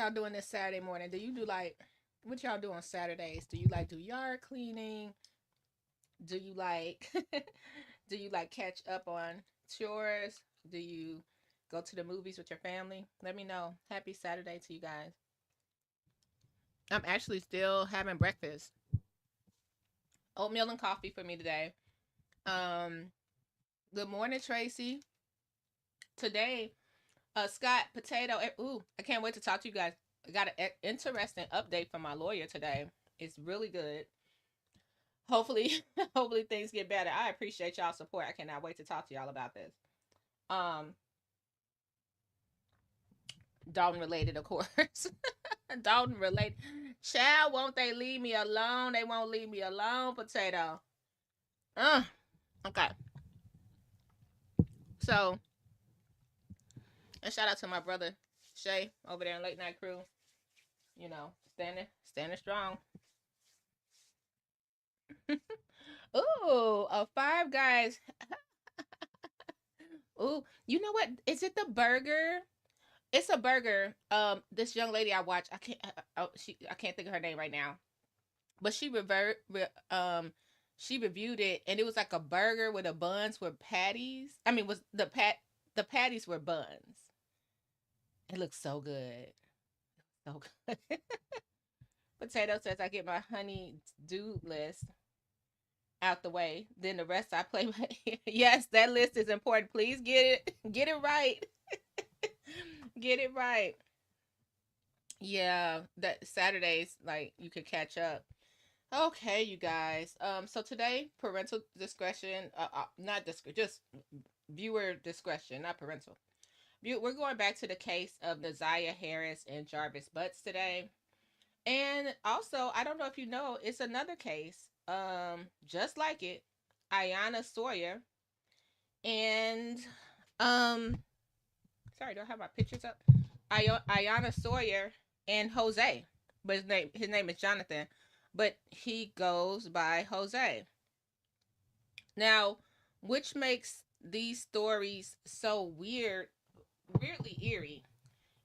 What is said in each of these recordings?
y'all doing this Saturday morning? Do you do like what y'all do on Saturdays? Do you like do yard cleaning? Do you like do you like catch up on chores? Do you go to the movies with your family? Let me know. Happy Saturday to you guys. I'm actually still having breakfast. Oatmeal and coffee for me today. Um Good morning, Tracy. Today, Scott Potato. Ooh, I can't wait to talk to you guys. I got an interesting update from my lawyer today. It's really good. Hopefully, hopefully things get better. I appreciate y'all support. I cannot wait to talk to y'all about this. Um, Dalton related, of course. Dalton related. Child, won't they leave me alone? They won't leave me alone, potato. Okay. So, and shout out to my brother Shay over there in Late Night Crew. You know, standing strong. Ooh, a Five Guys. Ooh, you know what? Is it the burger? It's a burger. This young lady I watch, I can't think of her name right now, but she reviewed it, and it was like a burger with the buns were patties. I mean, was the patties were buns. It looks so good, so good. Potato says I get my honey do list out the way, then the rest I play by ear. Yes, that list is important. Please get it right. Get it right. Yeah, that Saturdays like you could catch up. Okay, you guys. So today parental discretion, not discretion, just viewer discretion, not parental. We're going back to the case of Na'Ziyah Harris and Jarvis Butts today. And also, I don't know if you know, it's another case, just like it, Iyana Sawyer and sorry, do I have my pictures up? Iyana Sawyer and Jose, but his name is Jonathan, but he goes by Jose. Now, which makes these stories so weirdly eerie,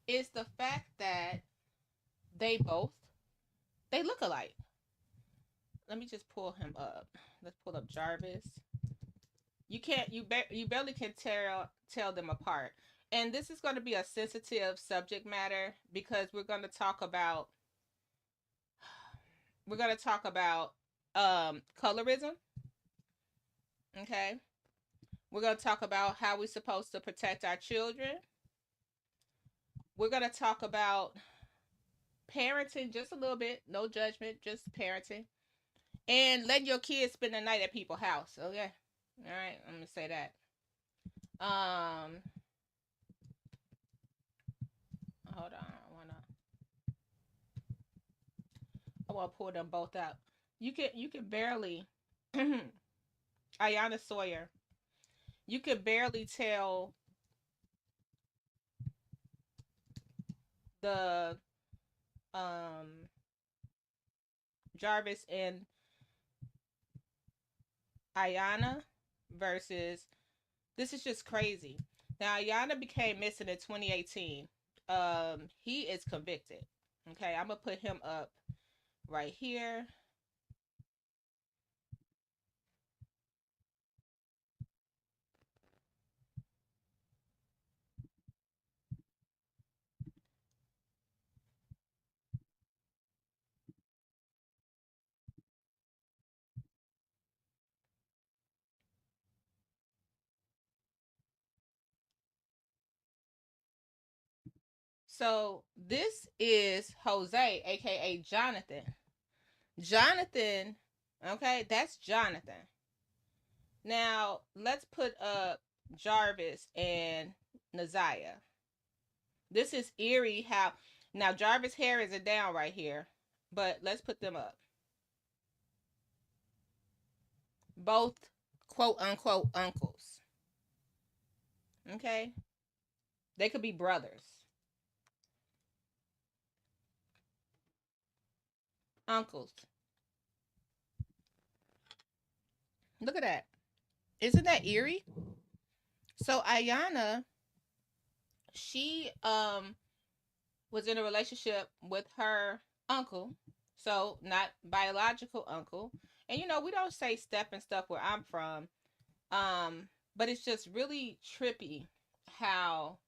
is the fact that they both they look alike. Let me just pull him up. Let's pull up Jarvis. You can't you barely can tell them apart. And this is going to be a sensitive subject matter because we're going to talk about colorism, okay? We're going to talk about how we're supposed to protect our children. We're going to talk about parenting just a little bit, no judgment, just parenting. And letting your kids spend the night at people's house, okay? All right, I'm going to say that. Hold on. I want to pull them both out. You can barely Iyana Sawyer. You could barely tell the um Jarvis and Iyana versus this is just crazy. Now Iyana became missing in 2018. He is convicted. Okay, I'm gonna put him up right here. So this is Jose, aka Jonathan. Jonathan, okay, that's Jonathan. Now let's put up Jarvis and Na'Ziyah. This is eerie how now Jarvis hair is down right here, but let's put them up. Both quote unquote uncles. Okay? They could be brothers. Uncles. Look at that. Isn't that eerie? So Iyana, she was in a relationship with her uncle. So not biological uncle. And we don't say step and stuff where I'm from. But it's just really trippy how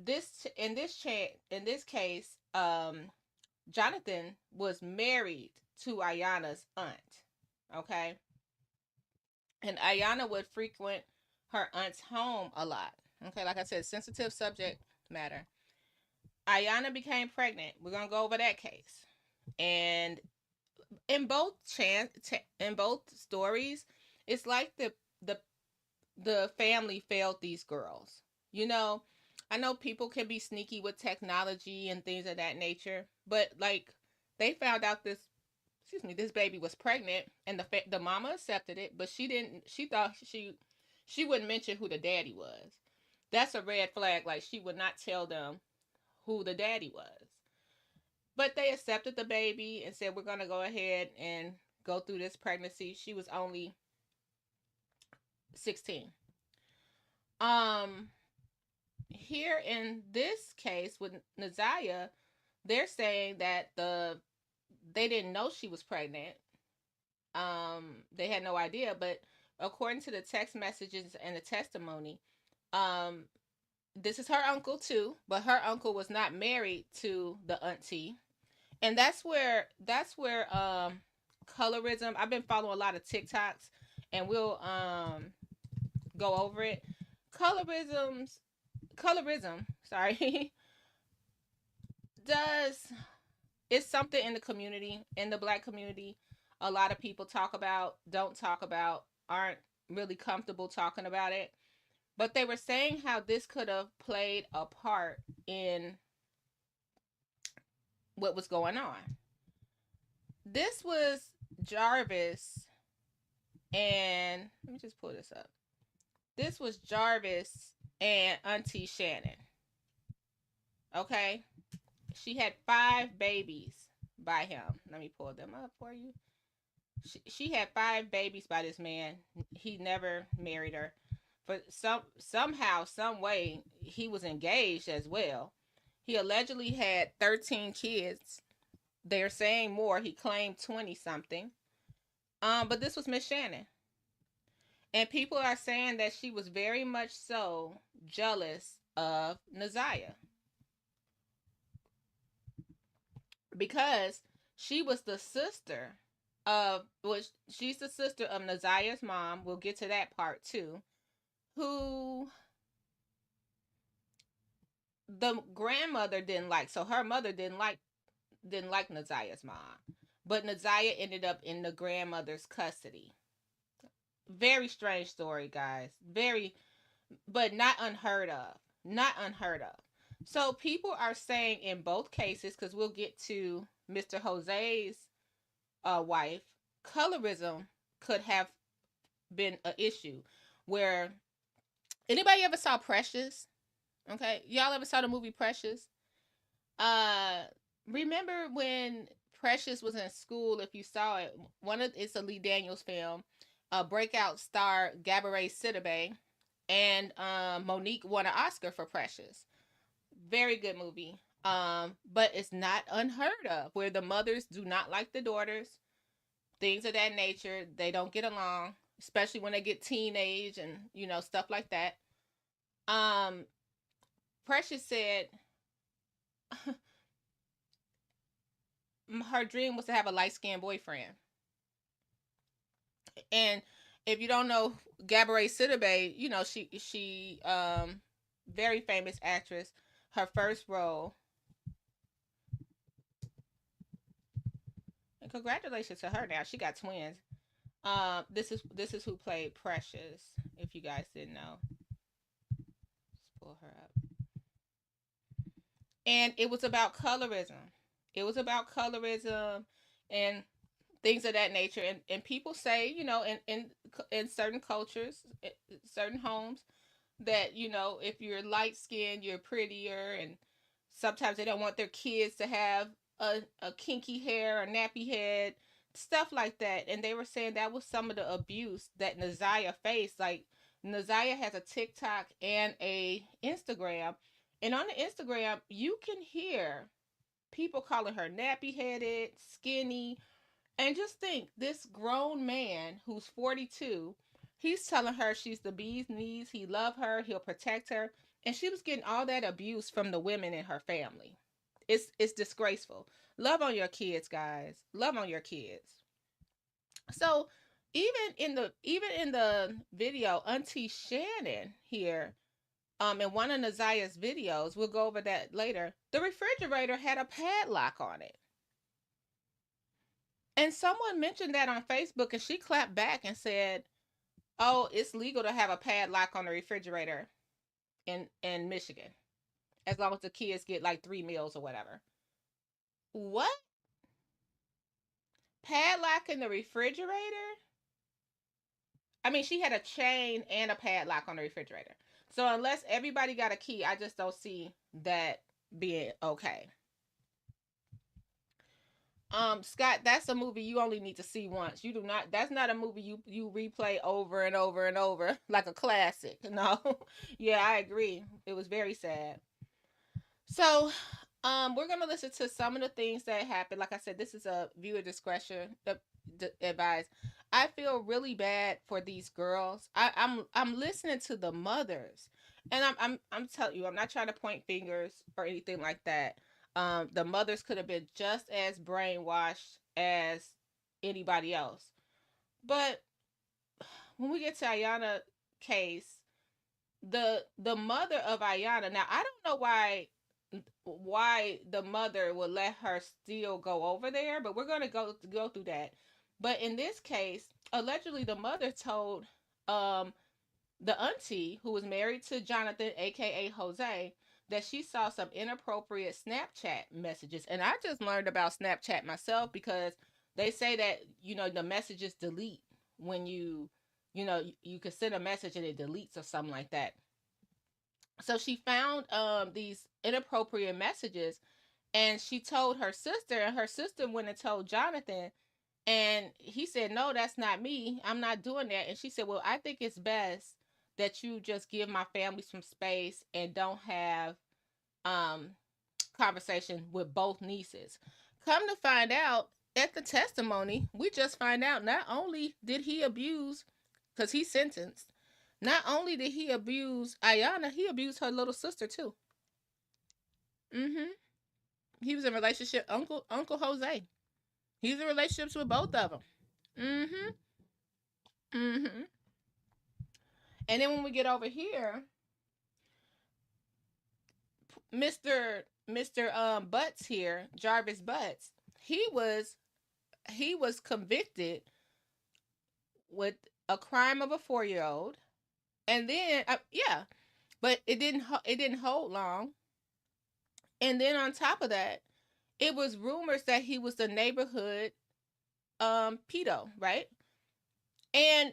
in this case, Jonathan was married to Iyana's aunt. Okay. And Iyana would frequent her aunt's home a lot. Okay, like I said, sensitive subject matter. Iyana became pregnant. We're gonna go over that case. And in both stories, it's like the family failed these girls. You know, I know people can be sneaky with technology and things of that nature, but like they found out this, excuse me, this baby was pregnant, and the mama accepted it, but she didn't. She thought she wouldn't mention who the daddy was. That's a red flag. Like she would not tell them who the daddy was. But they accepted the baby and said we're gonna go ahead and go through this pregnancy. She was only 16. Um, Here in this case with Na'Ziyah, they're saying that they didn't know she was pregnant. They had no idea, but according to the text messages and the testimony, um, this is her uncle too, but her uncle was not married to the auntie, and that's where colorism. I've been following a lot of TikToks, and we'll go over it. Colorisms, colorism. Sorry, does it's something in the community, in the black community. A lot of people talk about, don't talk about, aren't really comfortable talking about it. But they were saying how this could have played a part in what was going on. This was Jarvis, and let me just pull this up. This was Jarvis and Auntie Shannon. Okay? She had 5 babies by him. Let me pull them up for you. She had 5 babies by this man. He never married her. For somehow, some way, he was engaged as well. He allegedly had 13 kids. They're saying more. He claimed 20 something. But this was Miss Shannon. And people are saying that she was very much so jealous of Na'Ziyah, because she was the sister of, which she's the sister of Na'Ziyah's mom. We'll get to that part too. Who the grandmother didn't like. So her mother didn't like Na'Ziyah's mom. But Na'Ziyah ended up in the grandmother's custody. Very strange story, guys. Very, but not unheard of. Not unheard of. So people are saying in both cases, because we'll get to Mr. Jose's wife, colorism could have been an issue. Where anybody ever saw Precious? Okay, y'all ever saw the movie Precious? Remember when Precious was in school? If you saw it, it's a Lee Daniels film. Breakout star Gabourey Sidibe and Monique won an Oscar for Precious. Very good movie. But it's not unheard of, where the mothers do not like the daughters, things of that nature. They don't get along, especially when they get teenage and stuff like that. Precious said her dream was to have a light-skinned boyfriend. And if you don't know Gabourey Sidibe, she very famous actress. Her first role. And congratulations to her now. She got twins. This is who played Precious, if you guys didn't know. Let's pull her up. And it was about colorism. It was about colorism and things of that nature. And people say, in certain cultures, certain homes, that, if you're light skinned, you're prettier. And sometimes they don't want their kids to have a kinky hair or nappy head, stuff like that. And they were saying that was some of the abuse that Na'Ziyah faced. Like, Na'Ziyah has a TikTok and a Instagram. And on the Instagram, you can hear people calling her nappy headed, skinny. And just think, this grown man who's 42, he's telling her she's the bee's knees. He love her. He'll protect her. And she was getting all that abuse from the women in her family. It's disgraceful. Love on your kids, guys. Love on your kids. So even in the video, Auntie Shannon here, in one of Na'Ziyah's videos, we'll go over that later, the refrigerator had a padlock on it. And someone mentioned that on Facebook, and she clapped back and said, oh, it's legal to have a padlock on the refrigerator in Michigan. as long as the kids get like 3 meals or whatever. What? Padlock in the refrigerator? I mean, she had a chain and a padlock on the refrigerator. So unless everybody got a key, I just don't see that being okay. Scott, that's a movie you only need to see once. You do not. That's not a movie you replay over and over and over like a classic. No. Yeah, I agree. It was very sad. So, we're gonna listen to some of the things that happened. Like I said, this is a viewer discretion advised. I feel really bad for these girls. I'm listening to the mothers, and I'm telling you, I'm not trying to point fingers or anything like that. The mothers could have been just as brainwashed as anybody else. But when we get to Ayanna case, the mother of Ayanna. Now I don't know why the mother would let her still go over there, but we're gonna go through that. But in this case, allegedly the mother told um the auntie who was married to Jonathan, aka Jose, that she saw some inappropriate Snapchat messages. And I just learned about Snapchat myself because they say that, the messages delete when you could send a message and it deletes or something like that. So she found these inappropriate messages, and she told her sister, and her sister went and told Jonathan, and he said, no, that's not me, I'm not doing that. And she said, well, I think it's best that you just give my family some space and don't have um conversation with both nieces. Come to find out, at the testimony, we just find out not only did he abuse, because he's sentenced, not only did he abuse Ayanna, he abused her little sister too. Mm-hmm. He was in a relationship, Uncle Jose. He's in relationships with both of them. Mm-hmm. Mm-hmm. And then when we get over here, Mr. Butts here, Jarvis Butts, he was convicted with a crime of a 4-year-old, and then yeah, but it didn't hold long. And then on top of that, it was rumors that he was the neighborhood pedo, right? And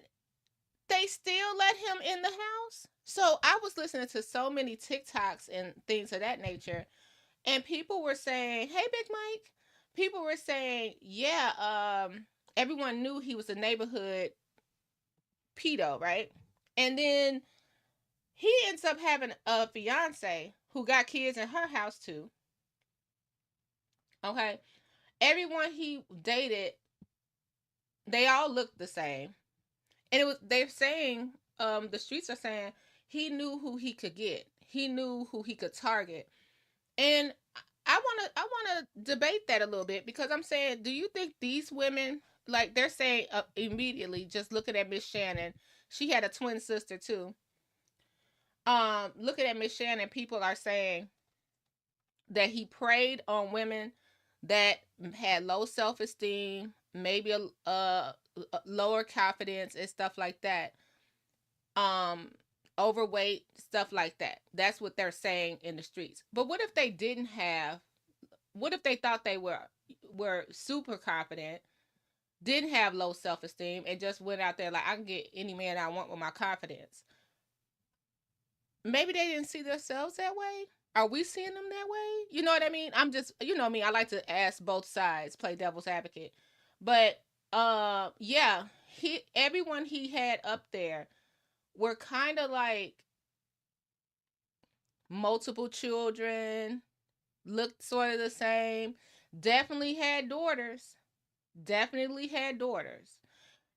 they still let him in the house. So I was listening to so many TikToks and things of that nature, and people were saying, "Hey, Big Mike." People were saying, "Yeah, everyone knew he was a neighborhood pedo, right?" And then he ends up having a fiance who got kids in her house too. Okay, everyone he dated, they all looked the same, and they're saying, the streets are saying he knew who he could get, he knew who he could target. And I want to debate that a little bit, because I'm saying, do you think these women, like they're saying, immediately, just looking at Miss Shannon, she had a twin sister too. Looking at Miss Shannon, people are saying that he preyed on women that had low self esteem, maybe a lower confidence and stuff like that. Um, Overweight, stuff like that. That's what they're saying in the streets. But what if they didn't have? What if they thought they were super confident, didn't have low self esteem, and just went out there like, I can get any man I want with my confidence? Maybe they didn't see themselves that way. Are we seeing them that way? You know what I mean? I'm just, me, I like to ask both sides, play devil's advocate. But yeah, everyone he had up there were kind of like multiple children, looked sort of the same, definitely had daughters, definitely had daughters.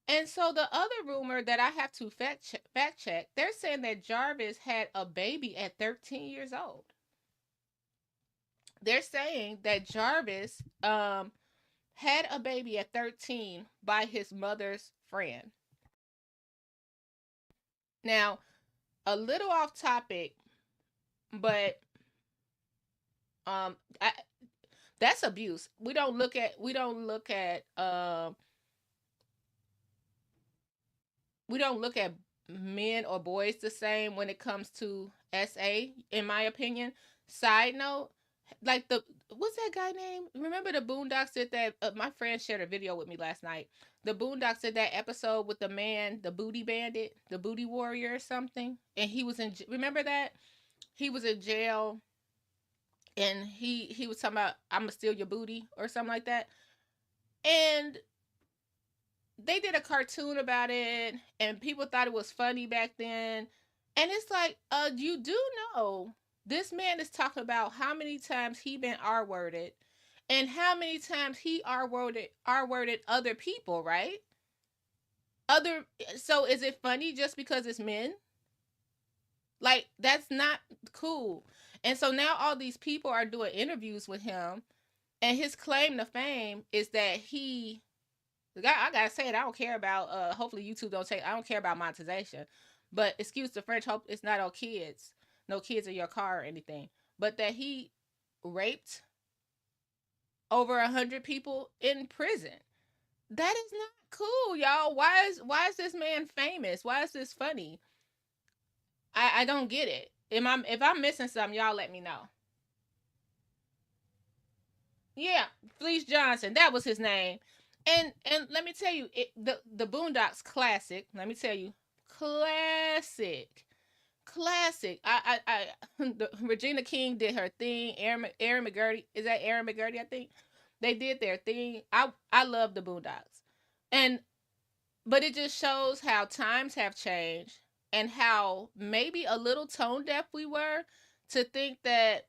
And so the other rumor that I have to fact check, they're saying that Jarvis had a baby at 13 years old. They're saying that Jarvis had a baby at 13 by his mother's friend. Now, a little off topic, but um I, that's abuse. We don't look at men or boys the same when it comes to SA, in my opinion. Side note, like what's that guy name? Remember the Boondocks did that? My friend shared a video with me last night. The Boondocks did that episode with the man, the booty bandit, the booty warrior or something, and he was in. Remember that he was in jail, and he was talking about I'm gonna steal your booty or something like that, and they did a cartoon about it, and people thought it was funny back then, and it's like, you do know this man is talking about how many times he been R-worded and how many times he R-worded other people, right? Other So is it funny just because it's men? Like, that's not cool. And so now all these people are doing interviews with him, and his claim to fame is that the guy, I gotta say it, I don't care about hopefully YouTube don't take, I don't care about monetization. But excuse the French, hope it's not on kids. No kids in your car or anything. But that he raped over 100 people in prison. That is not cool, y'all. Why is this man famous? Why is this funny? I don't get it. If I'm missing something, y'all let me know. Yeah, Fleece Johnson, that was his name. And let me tell you, the Boondocks classic. Let me tell you, classic, classic. Regina King did her thing. Aaron McGurdy, is that Aaron McGurdy? I think they did their thing. I love the Boondocks, and but it just shows how times have changed and how maybe a little tone deaf we were to think that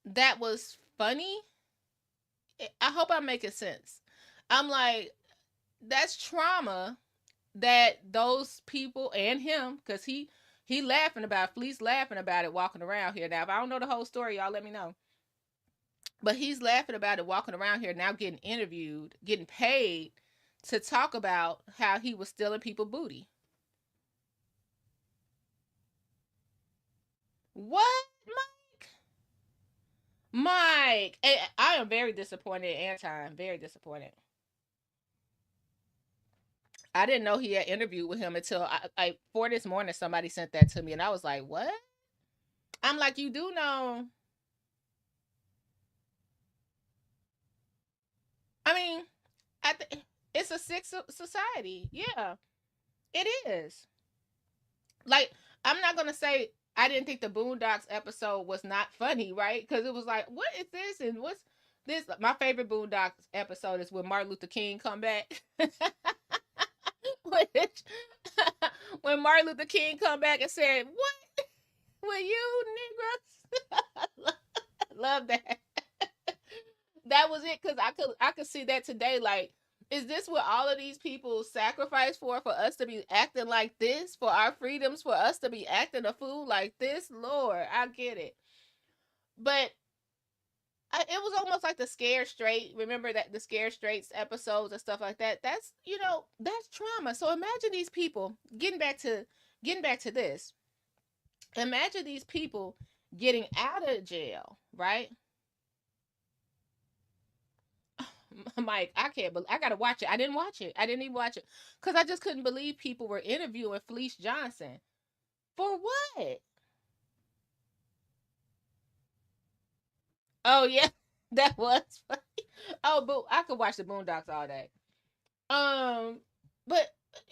that was funny. I hope I'm making sense. I'm like, that's trauma that those people and him, because he laughing about, Fleece laughing about it walking around here. Now, if I don't know the whole story, y'all let me know. But he's laughing about it walking around here now, getting interviewed, getting paid to talk about how he was stealing people booty. What, Mike? Mike, I am very disappointed. Anton, very disappointed. I didn't know he had interviewed with him until for this morning somebody sent that to me, and I was like, "What?" I'm like, "You do know?" I mean, it's a sick society. Yeah, it is. Like, I'm not gonna say I didn't think the Boondocks episode was not funny, right? Because it was like, what is this and what's this? My favorite Boondocks episode is when Martin Luther King come back. Which, when Martin Luther King come back and said, "What will you niggas?" Love that. That was it, because I could see that today. Like, is this what all of these people sacrifice for us to be acting like this, for our freedoms, for us to be acting a fool like this? Lord, I get it, but it was almost like the Scared Straight. Remember that the Scared Straights episodes and stuff like that. That's that's trauma. So imagine these people getting back to this. Imagine these people getting out of jail, right? Mike, I can't believe I gotta watch it. I didn't watch it. I didn't even watch it because I just couldn't believe people were interviewing Fleece Johnson for what? Oh yeah, that was funny. Oh, but I could watch the Boondocks all day. Um, but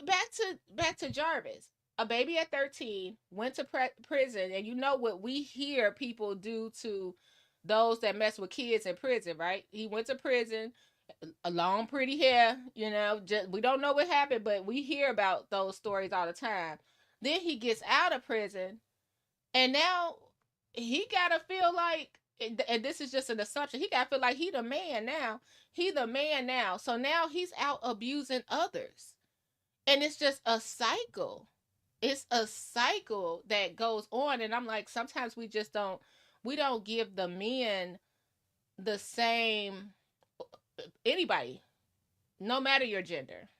back to Jarvis. A baby at 13 went to prison, and you know what we hear people do to those that mess with kids in prison, right? He went to prison, a long, pretty hair. Just we don't know what happened, but we hear about those stories all the time. Then he gets out of prison, and now he gotta feel like, and this is just an assumption, he gotta feel like he the man now. He the man now. So now he's out abusing others. And it's just a cycle. It's a cycle that goes on. And I'm like, sometimes we don't give the men the same, anybody, no matter your gender.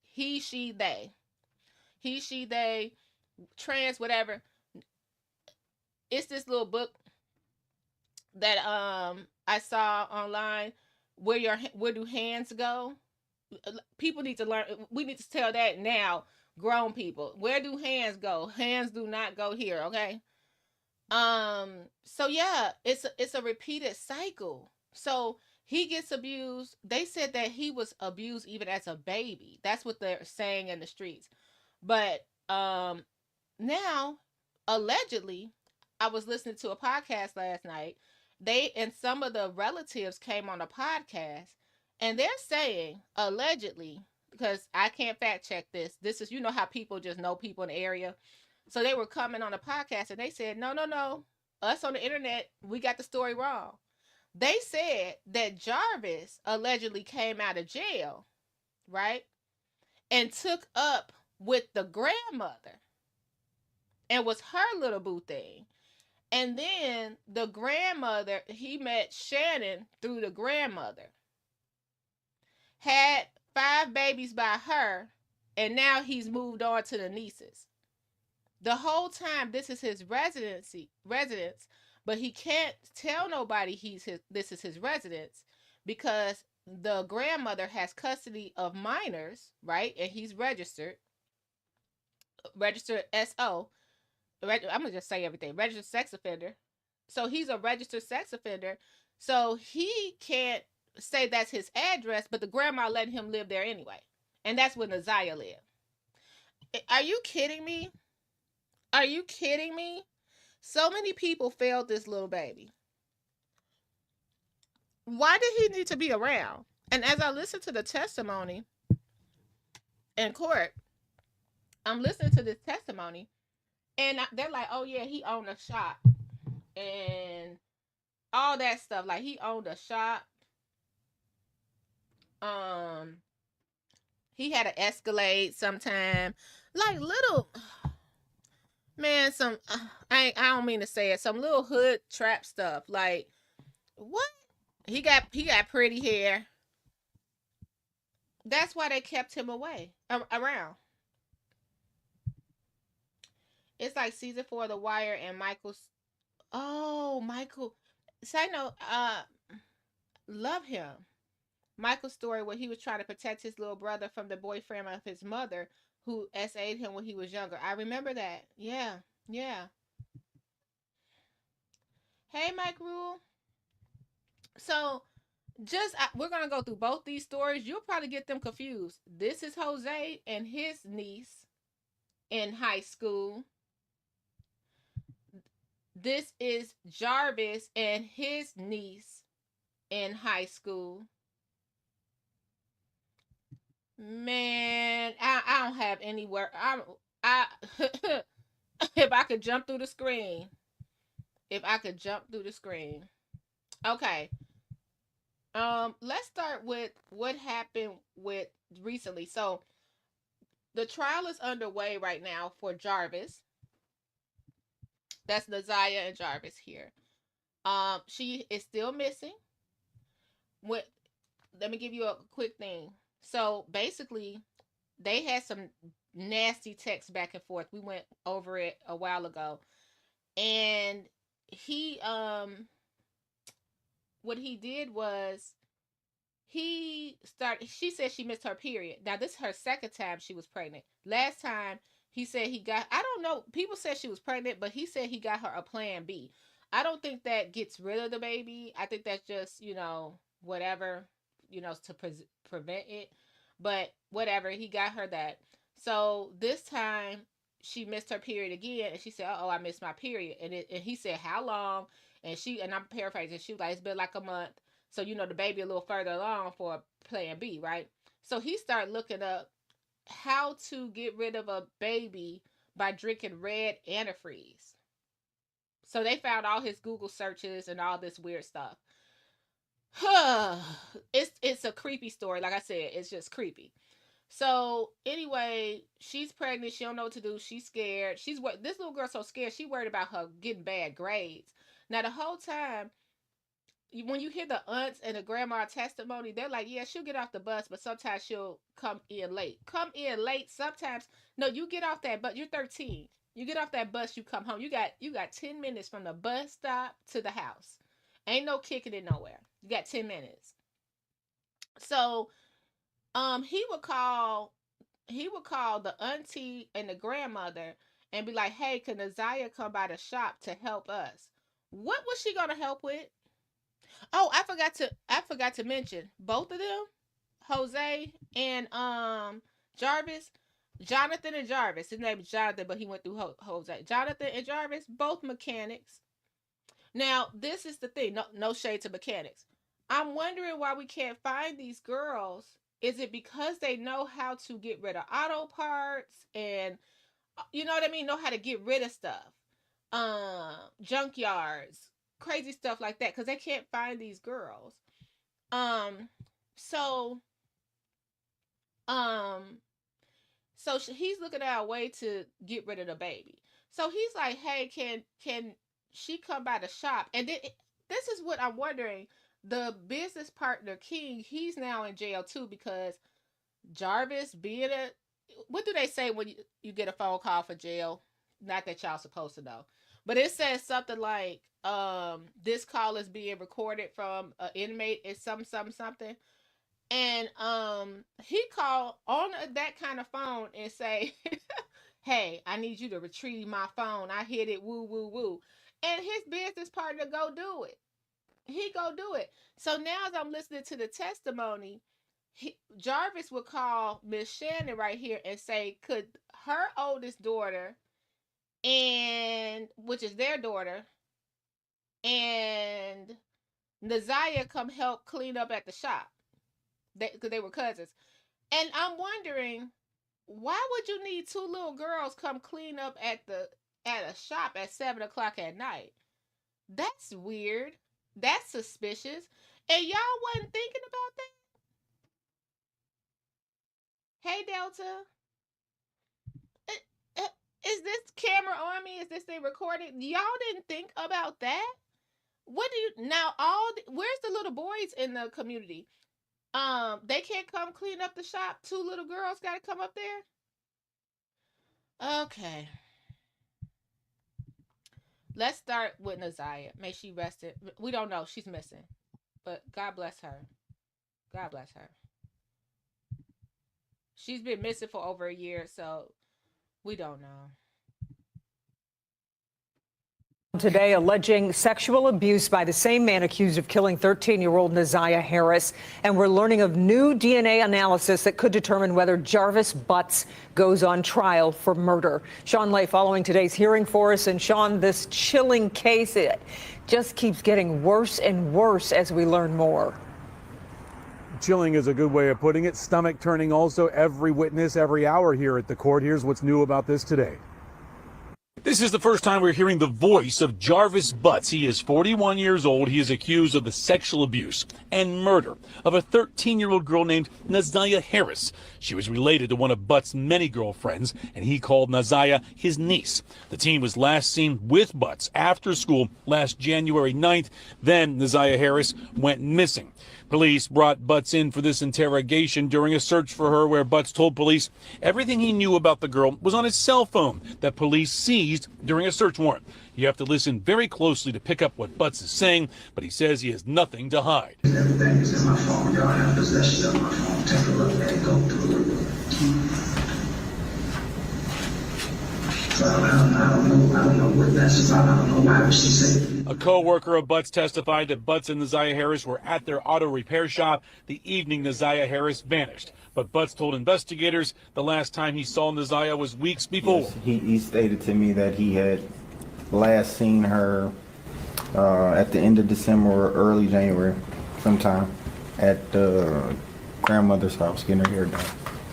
He, she, they. He, she, they, trans, whatever. It's this little book that I saw online. Where do hands go? People need to learn. We need to tell that now, grown people. Where do hands go? Hands do not go here, okay? So yeah, it's a repeated cycle. So he gets abused. They said that he was abused even as a baby. That's what they're saying in the streets. But now, allegedly, I was listening to a podcast last night. They and some of the relatives came on a podcast, and they're saying allegedly, because I can't fact check this. This is, you know how people just know people in the area. So they were coming on a podcast and they said, no, no, no. Us on the internet, we got the story wrong. They said that Jarvis allegedly came out of jail, right? And took up with the grandmother and was her little boo thing. And then the grandmother, he met Shannon through the grandmother, had 5 babies by her, and now he's moved on to the nieces. The whole time this is his residence, but he can't tell nobody this is his residence because the grandmother has custody of minors, right? And he's registered SO. I'm gonna just say everything. Registered sex offender. So he's a registered sex offender. So he can't say that's his address, but the grandma letting him live there anyway. And that's where Na'Ziyah lived. Are you kidding me? Are you kidding me? So many people failed this little baby. Why did he need to be around? And as I listen to the testimony in court, I'm listening to this testimony, and they're like, "Oh yeah, he owned a shop and all that stuff. Like he owned a shop. Um, he had an Escalade sometime. Like little man, some I don't mean to say it. Some little hood trap stuff. Like what? He got pretty hair. That's why they kept him away around. It's like season 4 of The Wire and Michael's. Oh, Michael. Side note, love him. Michael's story where he was trying to protect his little brother from the boyfriend of his mother who SA'd him when he was younger. I remember that. Yeah, yeah. Hey, Mike Rule. So, we're gonna go through both these stories. You'll probably get them confused. This is Jose and his niece in high school. This is Jarvis and his niece in high school. Man, I don't have anywhere. I if I could jump through the screen. If I could jump through the screen. Okay. Let's start with what happened with recently. So the trial is underway right now for Jarvis. That's Na'Ziyah and Jarvis here. She is still missing. What? Let me give you a quick thing. So basically, they had some nasty texts back and forth. We went over it a while ago, and he what he did was she said she missed her period. Now this is her second time she was pregnant. Last time he said I don't know, people said she was pregnant, but he said he got her a plan B. I don't think that gets rid of the baby. I think that's just, whatever, to prevent it. But whatever, he got her that. So this time she missed her period again, and she said, "Oh, I missed my period." And he said, "How long?" And I'm paraphrasing. She was like, "It's been like a month." So the baby a little further along for plan B, right? So he started looking up how to get rid of a baby by drinking red antifreeze. So they found all his Google searches and all this weird stuff. It's a creepy story. Like I said, it's just creepy. So anyway, she's pregnant. She don't know what to do. She's scared. This little girl's so scared. She worried about her getting bad grades. Now the whole time, when you hear the aunts and the grandma testimony, they're like, yeah, she'll get off the bus, but sometimes she'll come in late. Come in late sometimes. No, you get off that bus. You're 13. You get off that bus, you come home. You got 10 minutes from the bus stop to the house. Ain't no kicking it nowhere. You got 10 minutes. So, he would call the auntie and the grandmother, and be like, hey, can Na'Ziyah come by the shop to help us? What was she gonna help with? Oh, I forgot to mention both of them, Jose and Jarvis, Jonathan and Jarvis. His name is Jonathan, but he went through Jose. Jonathan and Jarvis, both mechanics. Now, this is the thing. No shade to mechanics. I'm wondering why we can't find these girls. Is it because they know how to get rid of auto parts and you know what I mean? Know how to get rid of stuff, junkyards, crazy stuff like that, because they can't find these girls. Um, so um, he's looking at a way to get rid of the baby. So he's like, hey, can she come by the shop? And then this is what I'm wondering. The business partner King, he's now in jail too because Jarvis being a what do they say when you get a phone call for jail? Not that y'all supposed to know. But it says something like this call is being recorded from an inmate. It's something. And he called on that kind of phone and say, hey, I need you to retrieve my phone. I hit it, woo, woo, woo. And his business partner go do it. He go do it. So now as I'm listening to the testimony, Jarvis would call Miss Shannon right here and say, could her oldest daughter, and which is their daughter, and Na'Ziyah come help clean up at the shop? Because they were cousins. And I'm wondering, why would you need two little girls come clean up at a shop at 7 o'clock at night? That's weird. That's suspicious. And y'all wasn't thinking about that? Hey, Delta. Is this camera on me? Is this thing recording? Y'all didn't think about that? What do you now? Where's the little boys in the community? They can't come clean up the shop. Two little girls got to come up there. Okay. Let's start with Na'Ziyah. May she rest it. We don't know. She's missing. But God bless her. God bless her. She's been missing for over a year, so we don't know. Today, alleging sexual abuse by the same man accused of killing 13-year-old Na'Ziyah Harris. And we're learning of new DNA analysis that could determine whether Jarvis BUTTS goes on trial for murder. Sean Lay following today's hearing for us. And Sean, this chilling case, it just keeps getting worse and worse as we learn more. Chilling is a good way of putting it. Stomach turning also. Every witness, every hour here at the court. Here's what's new about this today. This is the first time we're hearing the voice of Jarvis BUTTS. He is 41 years old. He is accused of the sexual abuse and murder of a 13-year-old girl named Na'Ziyah Harris. She was related to one of BUTTS' many girlfriends, and he called Na'Ziyah his niece. The teen was last seen with BUTTS after school last January 9th. Then Na'Ziyah Harris went missing. Police brought BUTTS in for this interrogation during a search for her, where BUTTS told police everything he knew about the girl was on his cell phone that police seized during a search warrant. You have to listen very closely to pick up what BUTTS is saying, but he says he has nothing to hide. Everything is in my phone. Y'all have possession of my phone. Take a look at it, go through it. So I don't know what that's about. I don't know why she said. A co-worker of BUTTS testified that BUTTS and Na'Ziyah Harris were at their auto repair shop the evening Na'Ziyah Harris vanished. But BUTTS told investigators the last time he saw Na'Ziyah was weeks before. Yes, he stated to me that he had last seen her at the end of December or early January sometime at the grandmother's house getting her hair done.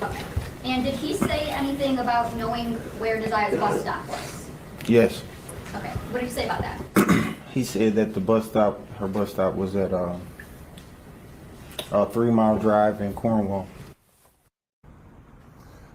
Okay. And did he say anything about knowing where Na'Ziyah's bus stop was? Yes. Okay. What did he say about that? He said that the bus stop, her bus stop was at a 3-mile drive in Cornwall.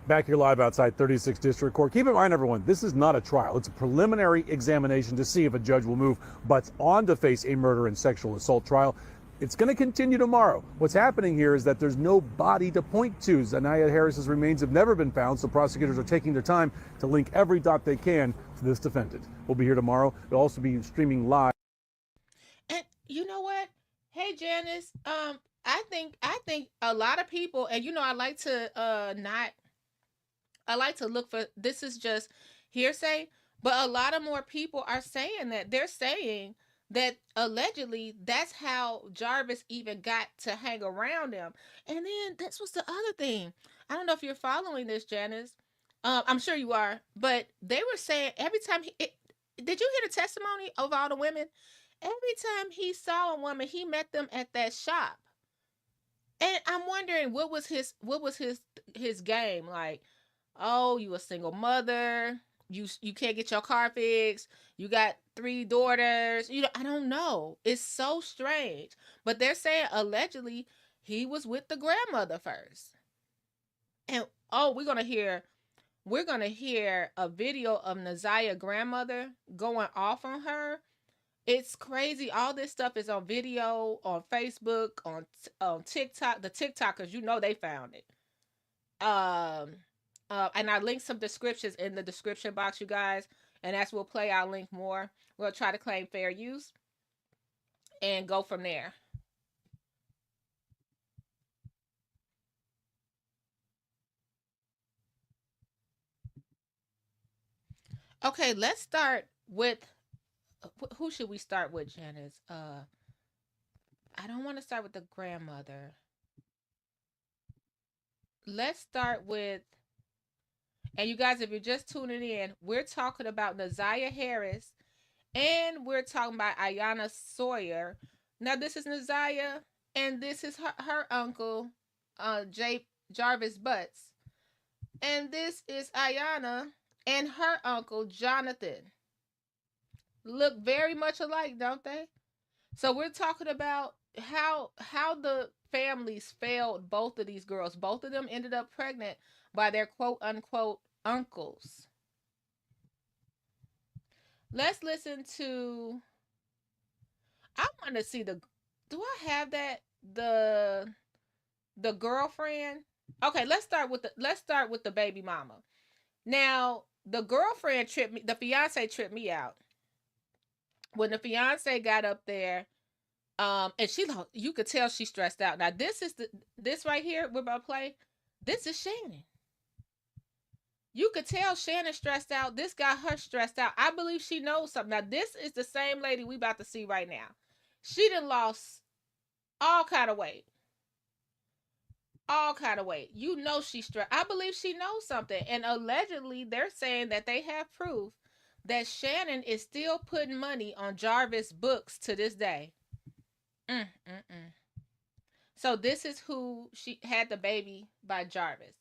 Back here live outside 36th District Court. Keep in mind, everyone, this is not a trial. It's a preliminary examination to see if a judge will move BUTTS on to face a murder and sexual assault trial. It's going to continue tomorrow. What's happening here is that there's no body to point to. Na'Ziyah Harris's remains have never been found, so prosecutors are taking their time to link every dot they can to this defendant. We'll be here tomorrow. We'll also be streaming live. And you know what? Hey, Janice. I think a lot of people, and I like to look for. This is just hearsay, but a lot of more people are saying that. They're saying that allegedly that's how Jarvis even got to hang around him. And then this was the other thing. I don't know if you're following this, Janice. I'm sure you are, but they were saying every time did you hear the testimony of all the women? Every time he saw a woman, he met them at that shop. And I'm wondering what was his game? Like, oh, you a single mother, you can't get your car fixed, you got 3 daughters. I don't know. It's so strange. But they're saying allegedly he was with the grandmother first. And oh, we're gonna hear a video of Na'Ziyah grandmother going off on her. It's crazy. All this stuff is on video, on Facebook, on TikTok. The TikTokers, they found it. And I linked some descriptions in the description box, you guys. And as we'll play, I'll link more. We'll try to claim fair use and go from there. Okay, let's start with who should we start with, Janice? I don't want to start with the grandmother. Let's start with, and you guys, if you're just tuning in, we're talking about Na'Ziyah Harris, and we're talking about Iyana Sawyer. Now, this is Na'Ziyah, and this is her uncle, Jarvis Butts, and this is Iyana and her uncle Jonathan. Look very much alike, don't they? So we're talking about how the families failed both of these girls. Both of them ended up pregnant by their quote unquote uncles. Let's listen to, I want to see do I have that, the girlfriend? Okay, let's start with the baby mama. Now, the girlfriend the fiance tripped me out. When the fiance got up there, and you could tell she stressed out. Now, this right here we're about to play. This is Shannon. You could tell Shannon stressed out. This got her stressed out. I believe she knows something. Now, this is the same lady we about to see right now. She done lost all kind of weight. All kind of weight. She's stressed. I believe she knows something. And allegedly, they're saying that they have proof that Shannon is still putting money on Jarvis' books to this day. So this is who she had the baby by Jarvis.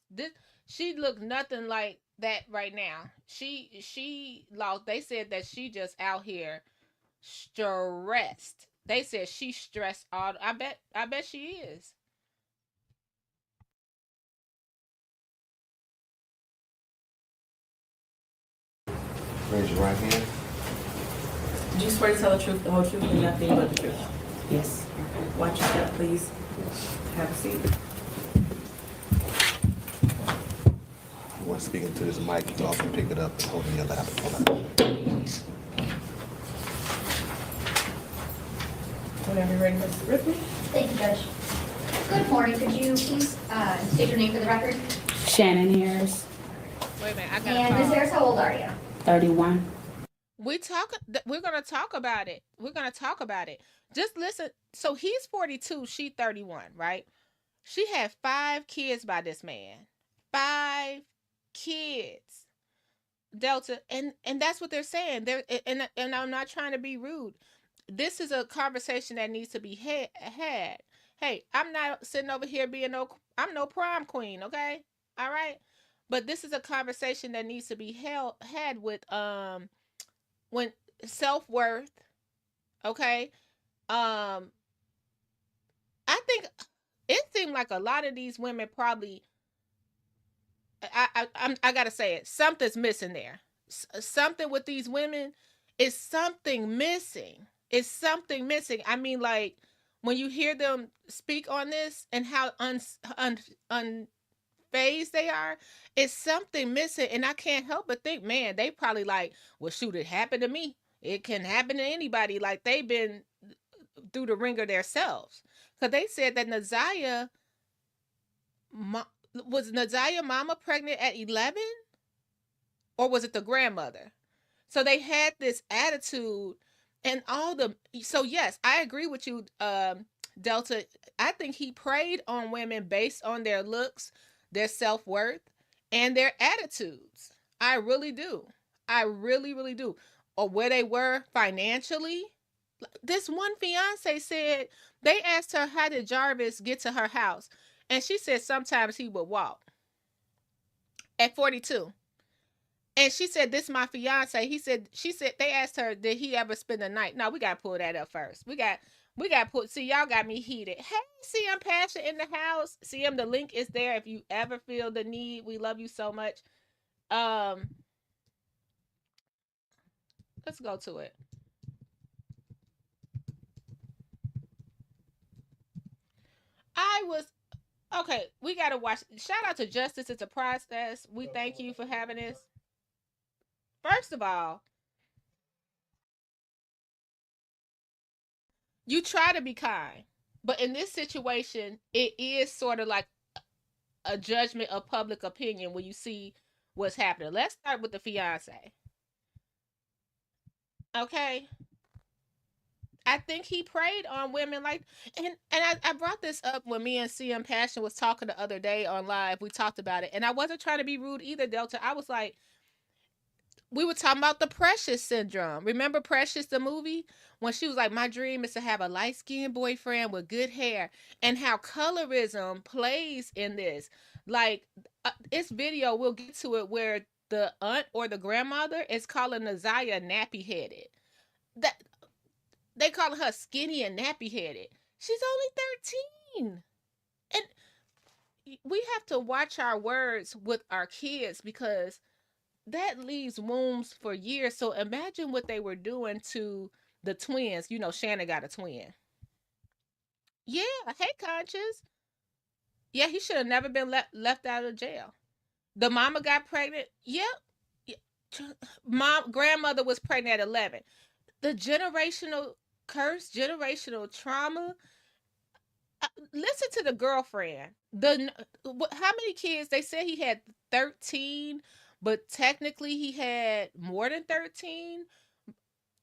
She looked nothing like that right now. She lost. They said that she just out here stressed. They said she stressed all. I bet she is. Raise your right hand. Do you swear to tell the truth, the whole truth, and nothing but the truth? Yes. Watch your step, please. Have a seat. You want to speak into this mic, you can also pick it up and hold it in your lap. Whenever you're ready, Mrs. Ripley. Thank you, Judge. Good morning. Could you please state your name for the record? Shannon Harris. Wait a minute, I got And Ms. Harris, how old are you? 31. We're gonna talk about it. We're gonna talk about it. Just listen. So he's 42, she 31, right? She had 5 kids by this man. 5 kids. Delta, and that's what they're saying. And I'm not trying to be rude. This is a conversation that needs to be had. Hey, I'm not sitting over here I'm no prom queen, okay? All right? But this is a conversation that needs to be had with when self-worth, okay? I think it seemed like a lot of these women probably, I gotta say it, something's missing there. Something with these women is something missing. It's something missing. I mean, like, when you hear them speak on this and how unfazed they are, it's something missing. And I can't help but think, man, they probably like, well, shoot, it happened to me. It can happen to anybody. Like, they've been through the ringer themselves. Because they said that was Na'Ziyah mama pregnant at 11? or was it the grandmother? So they had this attitude and so yes, I agree with you, Delta. I think he preyed on women based on their looks, their self-worth, and their attitudes. I really do. I really, really do. Or where they were financially. This one fiance said they asked her, how did Jarvis get to her house? And she said sometimes he would walk at 42. And she said, this is my fiance. She said, they asked her, did he ever spend the night? No, we got to pull that up first. We got to put, see, y'all got me heated. Hey, CM Passion in the house. CM, the link is there if you ever feel the need. We love you so much. Let's go to it. Okay, we got to watch. Shout out to Justice. It's a process. We thank you for having this. First of all, you try to be kind, but in this situation, it is sort of like a judgment of public opinion when you see what's happening. Let's start with the fiance. Okay. I think he preyed on women and I brought this up when me and CM Passion was talking the other day on live. We talked about it, and I wasn't trying to be rude either, Delta. I was like, we were talking about the Precious syndrome. Remember Precious, the movie? When she was like, my dream is to have a light-skinned boyfriend with good hair, and how colorism plays in this. Like, it's video, we'll get to it, where the aunt or the grandmother is calling Na'Ziyah nappy-headed. They calling her skinny and nappy-headed. She's only 13. And we have to watch our words with our kids, because that leaves wounds for years. So imagine what they were doing to the twins. You know, Shannon got a twin. Yeah, hey, Conscious. Yeah, he should have never been left out of jail. The mama got pregnant. Yep. Grandmother was pregnant at 11. The generational curse, generational trauma. Listen to the girlfriend. How many kids? They said he had 13, but technically he had more than 13.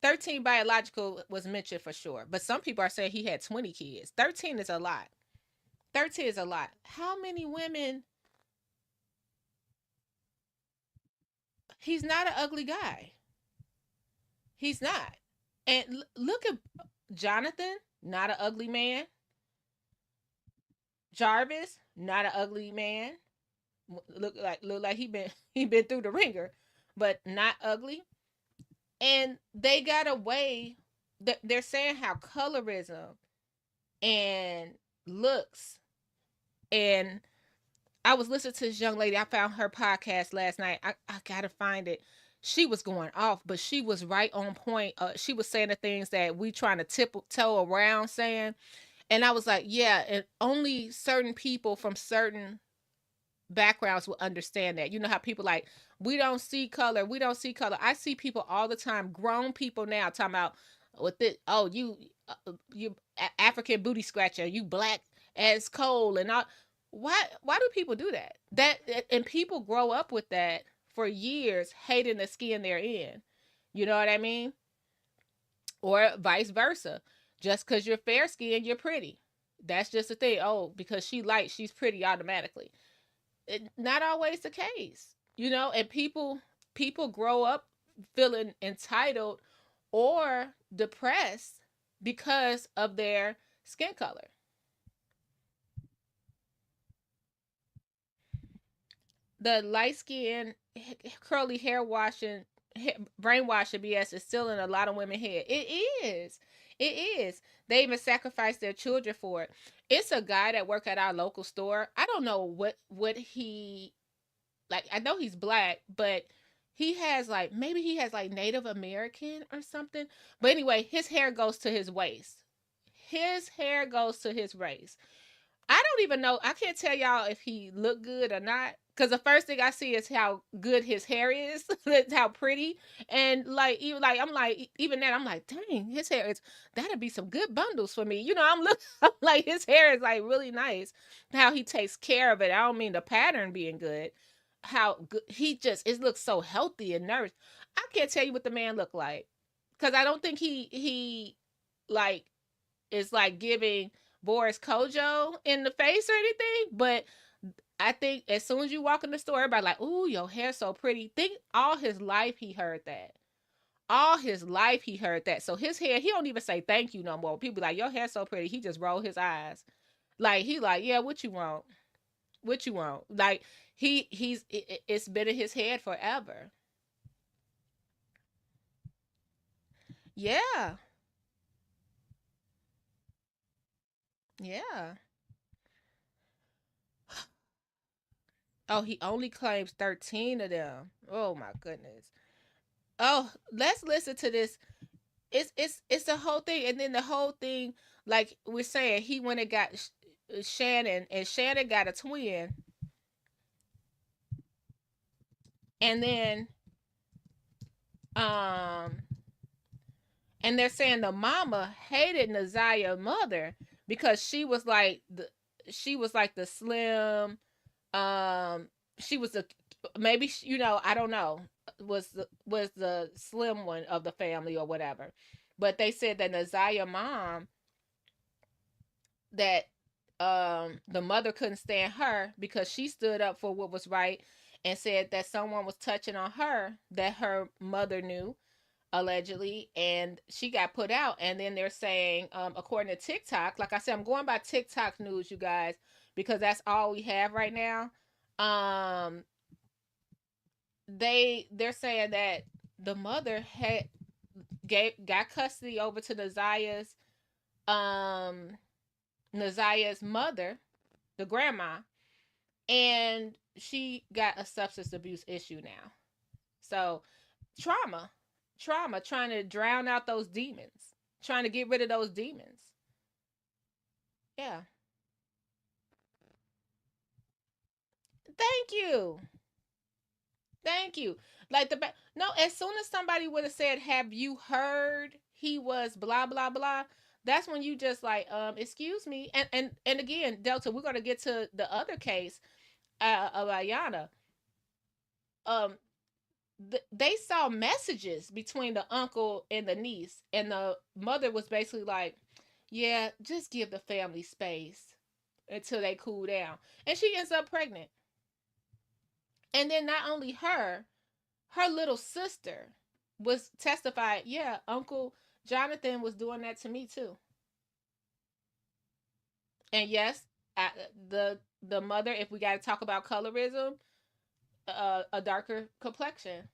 13 biological was mentioned for sure, but some people are saying he had 20 kids. 13 is a lot. 13 is a lot. How many women? He's not an ugly guy. He's not. And look at Jonathan, not an ugly man. Jarvis, not an ugly man. Look like he been through the ringer, but not ugly. And they got away. They're saying how colorism and looks, and I was listening to this young lady. I found her podcast last night. I gotta find it. She was going off, but she was right on point. She was saying the things that we trying to tiptoe around saying. And I was like, yeah, and only certain people from certain backgrounds will understand that. You know how people like, we don't see color. We don't see color. I see people all the time, grown people now talking about with it. Oh, you African booty scratcher, you black as coal and all. Why do people do that? And people grow up with that for years, hating the skin they're in. You know what I mean? Or vice versa. Just because you're fair skinned, you're pretty. That's just the thing. Oh, because she light, she's pretty automatically. Not always the case. You know, and people grow up feeling entitled or depressed because of their skin color. The light skin, curly hair washing, brainwashing BS is still in a lot of women's head. It is. It is. They even sacrifice their children for it. It's a guy that worked at our local store. I don't know what he, like, I know he's black, but he has maybe he has Native American or something. But anyway, his hair goes to his waist. His hair goes to his waist. I don't even know. I can't tell y'all if he look good or not. Because the first thing I see is how good his hair is. How pretty. And even that, I'm like, dang, his hair is, that'd be some good bundles for me. You know, I'm like, his hair is really nice. How he takes care of it. I don't mean the pattern being good. how good it looks so healthy and nourished. I can't tell you what the man looked like, because I don't think he like is like giving Boris Kojo in the face or anything, but I think as soon as you walk in the store, everybody like, ooh, your hair's so pretty. Think all his life he heard that. All his life he heard that. So his hair, he don't even say thank you no more. People be like, your hair's so pretty. He just roll his eyes. Like, he like, yeah, what you want? What you want? Like, it's been in his head forever. Yeah. Yeah. Oh, he only claims 13 of them. Oh my goodness. Oh, let's listen to this. It's the whole thing, and then the whole thing, like we're saying, he went and got Shannon, and Shannon got a twin, and then and they're saying the mama hated Na'Ziyah's mother because she was like the slim, she was the maybe I don't know, was the slim one of the family or whatever. But they said that Na'Ziyah's mom, that the mother couldn't stand her because she stood up for what was right, and said that someone was touching on her that her mother knew, allegedly, and she got put out. And then they're saying, according to TikTok, like I said, I'm going by TikTok news, you guys, because that's all we have right now. They're saying that the mother got custody over to Na'Ziyah's mother, the grandma, and she got a substance abuse issue now. So trauma, trying to drown out those demons, trying to get rid of those demons. Yeah. Thank you. Thank you. Like no, as soon as somebody would have said, have you heard he was blah blah blah, that's when you just like, excuse me. And again, Delta, we're gonna get to the other case of Iyana. They saw messages between the uncle and the niece, and the mother was basically like, yeah, just give the family space until they cool down. And she ends up pregnant. And then not only her little sister was testified, yeah, Uncle Jonathan was doing that to me too. And yes, the mother, if we got to talk about colorism, a darker complexion.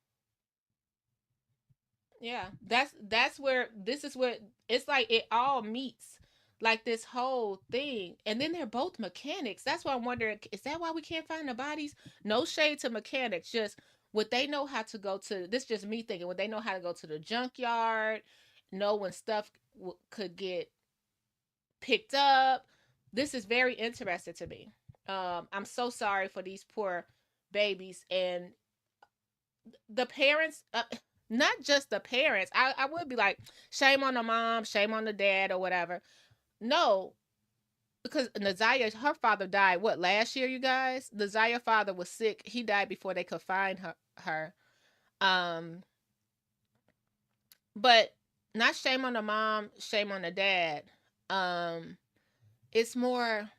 Yeah, that's where this is what it's like. It all meets, like this whole thing. And then they're both mechanics. That's why I'm wondering, is that why we can't find the bodies? No shade to mechanics, just would they know how to go to, this is just me thinking, would they know how to go to the junkyard, know when stuff could get picked up? This is very interesting to me. I'm so sorry for these poor babies, and the parents, not just the parents. I would be like, shame on the mom, shame on the dad, or whatever. No, because Na'Ziyah, her father died, what, last year, you guys? Na'Ziyah's father was sick. He died before they could find her. But not shame on the mom, shame on the dad. It's more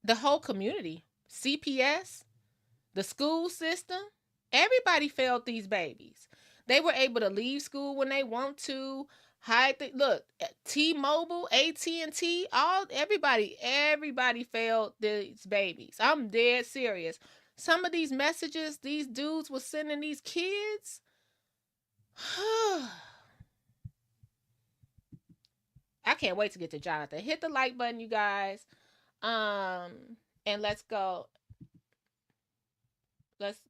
the whole community. CPS, the school system, everybody failed these babies. They were able to leave school when they want to, look, T-Mobile, AT&T, everybody failed these babies. I'm dead serious. Some of these messages these dudes were sending these kids, I can't wait to get to Jonathan. Hit the like button, you guys. And let's go. Let's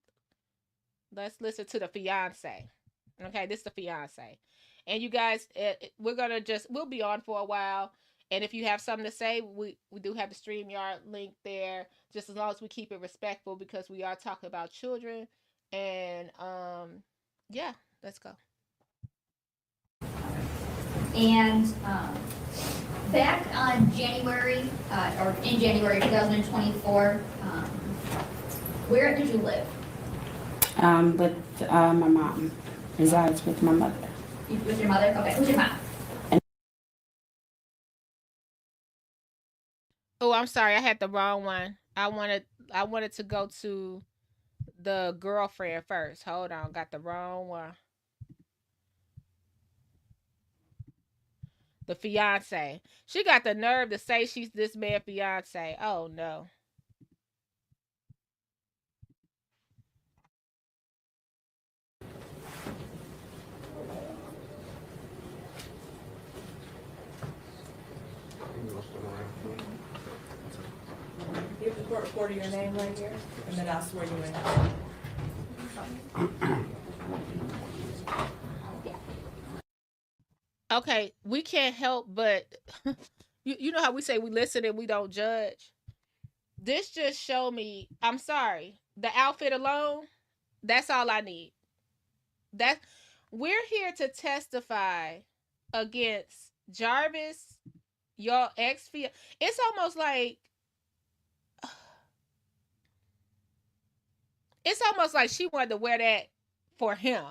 listen to the fiance. Okay, this is the fiance. And you guys, we'll be on for a while. And if you have something to say, we do have the StreamYard link there, just as long as we keep it respectful, because we are talking about children. And yeah, let's go. And back on January 2024, Where did you live? But my mom resides with my mother. With your mother? Okay, who's your mom? Oh, I'm sorry, I had the wrong one. I wanted to go to the girlfriend first. Hold on, got the wrong one. The fiance. She got the nerve to say she's this man's fiance. Oh no. Give the court reporter your name right here, and then I'll swear you in. Okay, we can't help but you know how we say we listen and we don't judge. This just showed me, I'm sorry, the outfit alone, that's all I need. That we're here to testify against Jarvis, your ex-fiancé. It's almost like she wanted to wear that for him.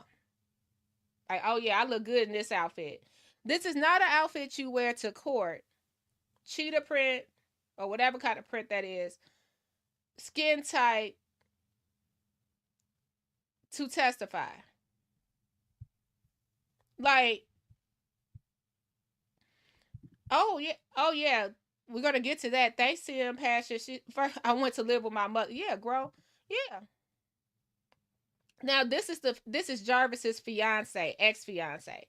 Like, oh yeah, I look good in this outfit. This is not an outfit you wear to court. Cheetah print or whatever kind of print that is. Skin tight to testify. Like, oh yeah, we're gonna get to that. Thanks to him, Passion. First, I went to live with my mother. Yeah, grow. Yeah. Now this is Jarvis's fiance, ex-fiance.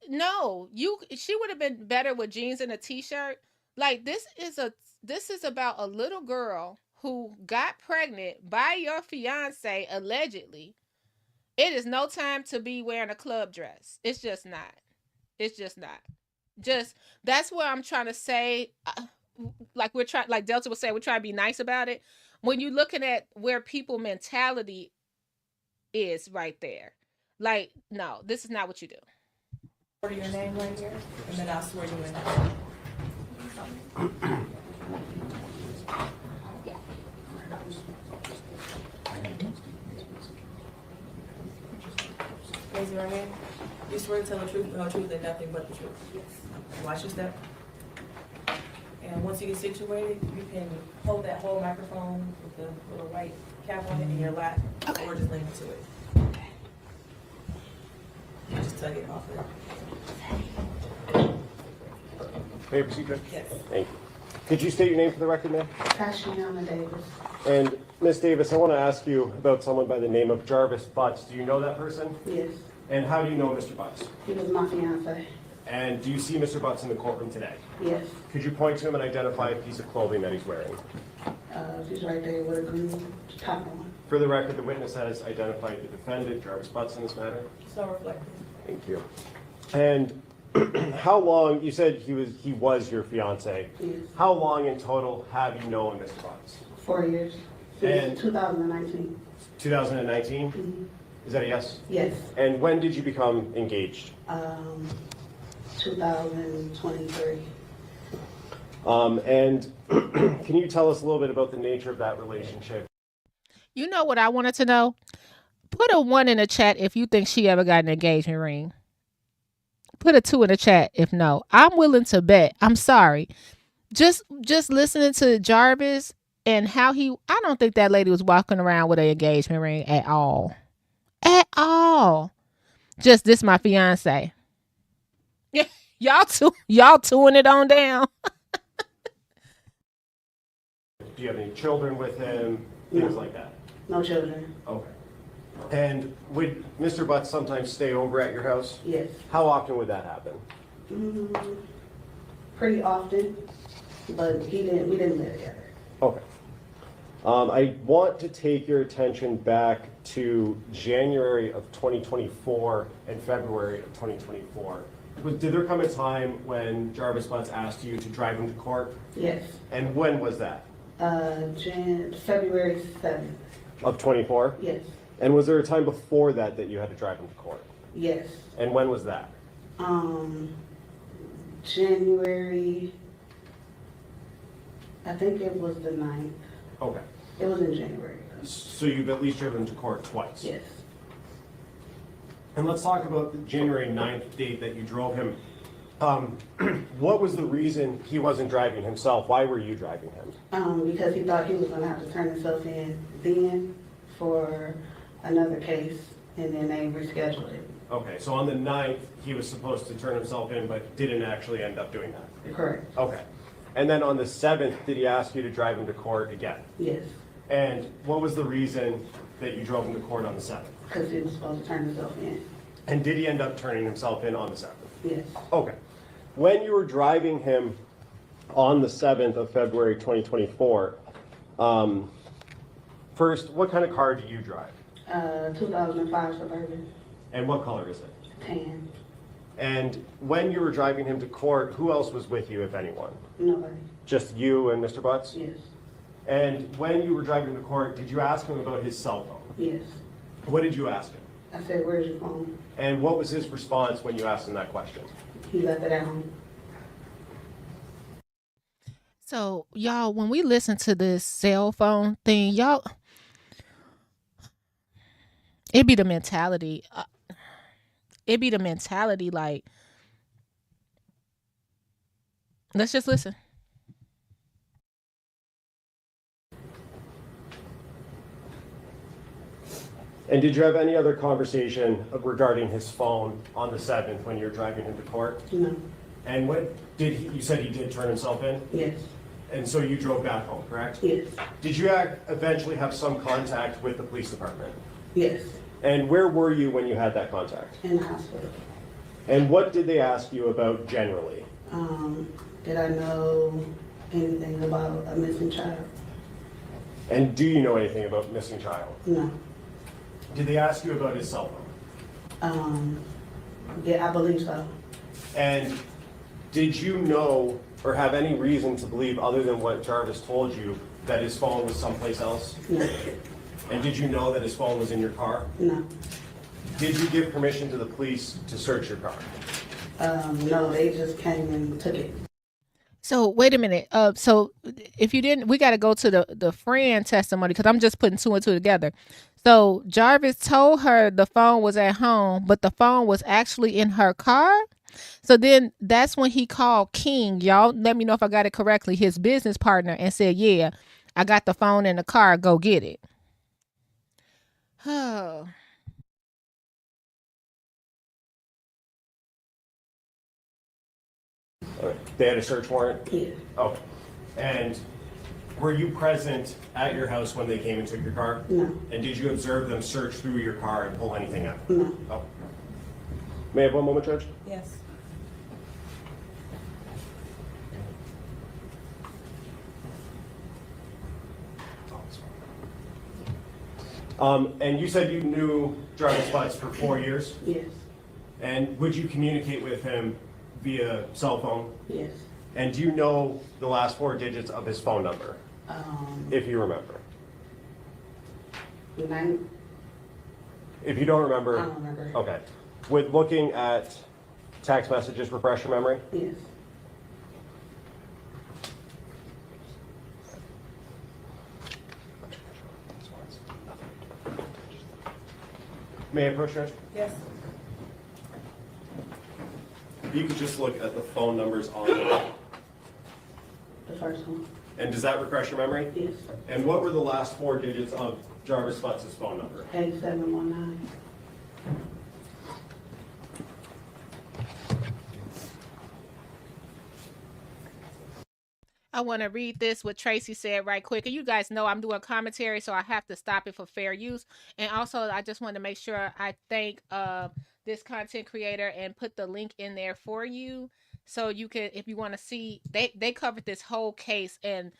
No, she would have been better with jeans and a t-shirt. Like this is about a little girl who got pregnant by your fiance allegedly. It is no time to be wearing a club dress. It's just not. It's just not. Just that's what I'm trying to say. Like like Delta was saying, we're trying to be nice about it. When you're looking at where people mentality is right there. Like, no, this is not what you do. Order your name right here, and then I'll swear you in. Raise your hand. You swear to tell the truth, the whole truth, and nothing but the truth. Yes. Watch your step. And once you get situated, you can hold that whole microphone with the little white cap on it in your lap, okay, or just lean into it. Okay. Just tug it off of it. May I proceed, Judge? Yes. Thank you. Could you state your name for the record, ma'am? Iyana Davis. And Ms. Davis, I want to ask you about someone by the name of Jarvis Butts. Do you know that person? Yes. And how do you know Mr. Butts? He was my fiance. And do you see Mr. Butts in the courtroom today? Yes. Could you point to him and identify a piece of clothing that he's wearing? He's right there with a green top on. For the record, the witness has identified the defendant, Jarvis Butts, in this matter. So reflective. Thank you. And how long, you said he was your fiance. Yes. How long in total have you known Mr. Butts? 4 years. And 2019. 2019? Mm-hmm. Is that a yes? Yes. And when did you become engaged? 2023. And can you tell us a little bit about the nature of that relationship? You know what I wanted to know? Put a 1 in the chat if you think she ever got an engagement ring. Put a 2 in the chat if no. I'm willing to bet. I'm sorry. Just listening to Jarvis and how I don't think that lady was walking around with an engagement ring at all. At all. Just this my fiance. Y'all tune it on down. Do you have any children with him? Things like that? No children. Okay. And would Mr. Butts sometimes stay over at your house? Yes. How often would that happen? Pretty often, but we didn't live together. Okay. I want to take your attention back to January of 2024 and February of 2024. Did there come a time when Jarvis Butts asked you to drive him to court? Yes. And when was that? February 7th. Of 24? Yes. And was there a time before that that you had to drive him to court? Yes. And when was that? January, I think it was the 9th. Okay. It was in January. So you've at least driven to court twice? Yes. And let's talk about the January 9th date that you drove him. What was the reason he wasn't driving himself? Why were you driving him? Because he thought he was gonna have to turn himself in then for another case, and then they rescheduled it. Okay, so on the 9th, he was supposed to turn himself in, but didn't actually end up doing that? Correct. Okay. And then on the 7th, did he ask you to drive him to court again? Yes, And what was the reason that you drove him to court on the 7th? because he was supposed to turn himself in. And did he end up turning himself in on the 7th? Yes. Okay. When you were driving him on the 7th of February 2024, first, what kind of car do you drive? 2005 Suburban, And what color is it? tan, And when you were driving him to court, who else was with you, if anyone? nobody. Just you and Mr. Butts? Yes, And when you were driving him to court, did you ask him about his cell phone? yes. What did you ask him? I said, where's your phone? And what was his response when you asked him that question? He left it at home. So, y'all, when we listen to this cell phone thing, y'all, it be the mentality. It be the mentality like, let's just listen. And did you have any other conversation regarding his phone on the 7th when you were driving him to court? No. And what did he, you said he did turn himself in? Yes, And so you drove back home, correct? yes, Did you eventually have some contact with the police department? yes. And where were you when you had that contact? In the hospital. And what did they ask you about generally? Did I know anything about a missing child? And do you know anything about missing child? No. Did they ask you about his cell phone? Yeah, I believe so. And did you know or have any reason to believe, other than what Jarvis told you, that his phone was someplace else? No, And did you know that his phone was in your car? no. Did you give permission to the police to search your car? No, they just came and took it. So wait a minute. So if you didn't, we got to go to the friend testimony because I'm just putting two and two together. So Jarvis told her the phone was at home, but the phone was actually in her car. So then that's when he called King. Y'all let me know if I got it correctly. His business partner, and said, "Yeah, I got the phone in the car. Go get it." Oh. They had a search warrant? Yeah, Okay. And were you present at your house when they came and took your car? no, And did you observe them search through your car and pull anything out? no. Oh. May I have one moment, Judge? Yes. And you said you knew Jarvis Butts for 4 years? Yes, And would you communicate with him via cell phone? yes. And do you know the last 4 digits of his phone number, if you remember? 9, If you don't remember? I don't remember. Okay. With looking at text messages, refresh your memory? Yes, May I approach, Judge? Yes. If you could just look at the phone numbers on it. the first one. And does that refresh your memory? Yes, And what were the last 4 digits of Jarvis Butts' phone number? 8719. I want to read this what Tracy said right quick. And you guys know I'm doing commentary, so I have to stop it for fair use. And also, I just want to make sure I thank this content creator and put the link in there for you, so you can, if you want to see, they covered this whole case and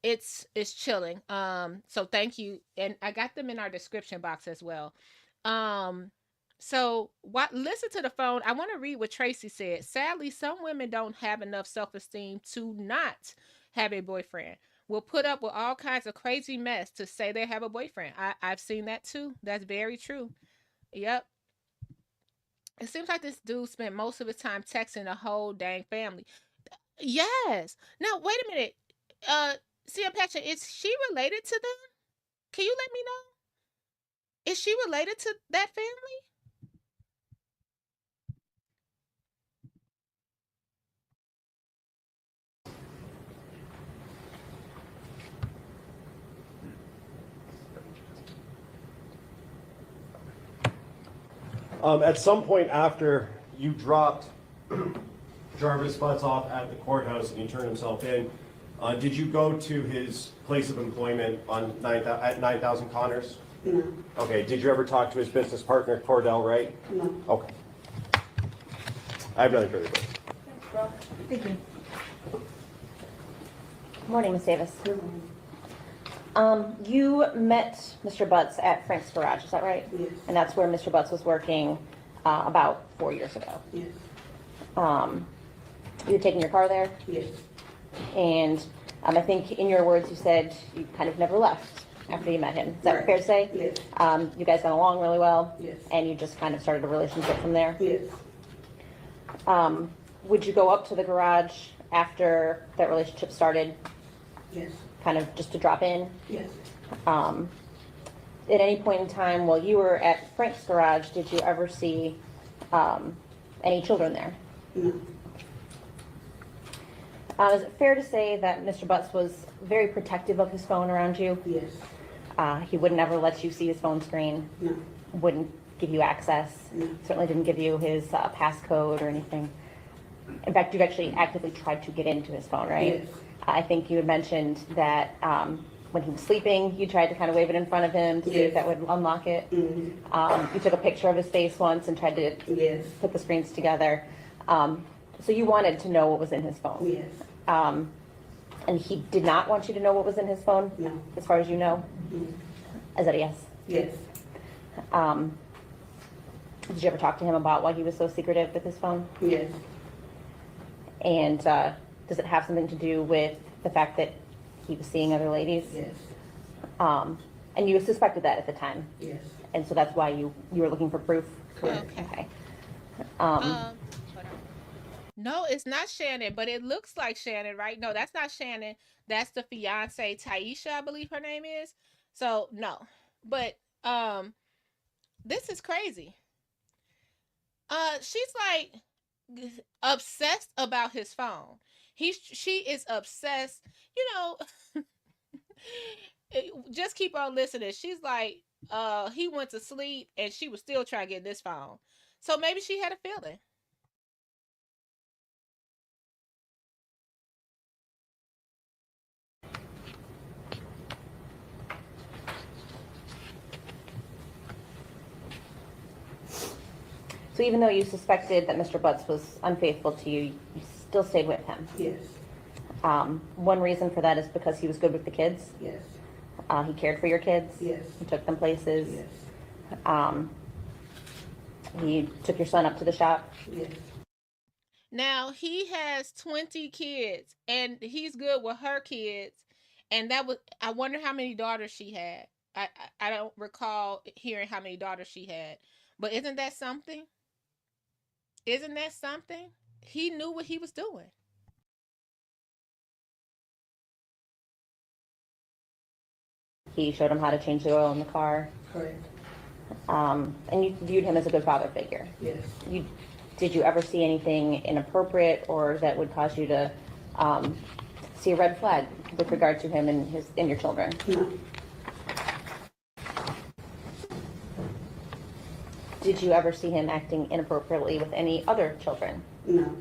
it's chilling. So thank you, and I got them in our description box as well. So what? Listen to the phone. I want to read what Tracy said. Sadly, some women don't have enough self-esteem to not have a boyfriend. Will put up with all kinds of crazy mess to say they have a boyfriend. I've seen that too. That's very true. Yep. It seems like this dude spent most of his time texting the whole dang family. Yes. Now wait a minute. CM Patrick, is she related to them? Can you let me know? Is she related to that family? At some point after you dropped Jarvis Butts off at the courthouse and he turned himself in, did you go to his place of employment on at 9000 Connors? No. Okay, did you ever talk to his business partner, Cordell Wright? No. Okay. I have nothing further. Thank you. Morning, Ms. Davis. You met Mr. Butts at Frank's Garage, is that right? Yes. And that's where Mr. Butts was working about 4 years ago. Yes. You were taking your car there? Yes. And I think in your words you said you kind of never left after you met him. Is that Right. fair to say? Yes. You guys got along really well? Yes. And you just kind of started a relationship from there? Yes. Would you go up to the garage after that relationship started, Yes. kind of just to drop in? Yes. At any point in time while you were at Frank's Garage, did you ever see any children there? No. Is it fair to say that Mr. Butts was very protective of his phone around you? Yes. He would never let you see his phone screen, No. wouldn't give you access, No. certainly didn't give you his passcode or anything. In fact, you've actually actively tried to get into his phone, right? Yes. I think you had mentioned that when he was sleeping, you tried to kind of wave it in front of him to see if Yes. that would unlock it. Mm-hmm. You took a picture of his face once and tried to Yes. put the screens together. So you wanted to know what was in his phone. Yes. And he did not want you to know what was in his phone, No. as far as you know? Mm-hmm. Is that a yes? Yes. Did you ever talk to him about why he was so secretive with his phone? Yes. And does it have something to do with the fact that he was seeing other ladies? Yes. And you suspected that at the time? Yes. And so that's why you were looking for proof? Correct. Okay. Hold on. No, it's not Shannon, but it looks like Shannon, right? No, that's not Shannon. That's the fiance, Taisha, I believe her name is. So no, but this is crazy. She's like obsessed about his phone. She is obsessed. You know, just keep on listening. She's like, he went to sleep and she was still trying to get this phone. So maybe she had a feeling. So even though you suspected that Mr. Butts was unfaithful to you, you still stayed with him? Yes. One reason for that is because he was good with the kids? Yes. He cared for your kids? Yes. He took them places? Yes. He took your son up to the shop? Yes. Now he has 20 kids and he's good with her kids. And that was, I wonder how many daughters she had. I don't recall hearing how many daughters she had. But isn't that something? Isn't that something? He knew what he was doing. He showed him how to change the oil in the car? Correct. And you viewed him as a good father figure? Yes. Did you ever see anything inappropriate or that would cause you to see a red flag with regard to him and your children? No. Did you ever see him acting inappropriately with any other children? No.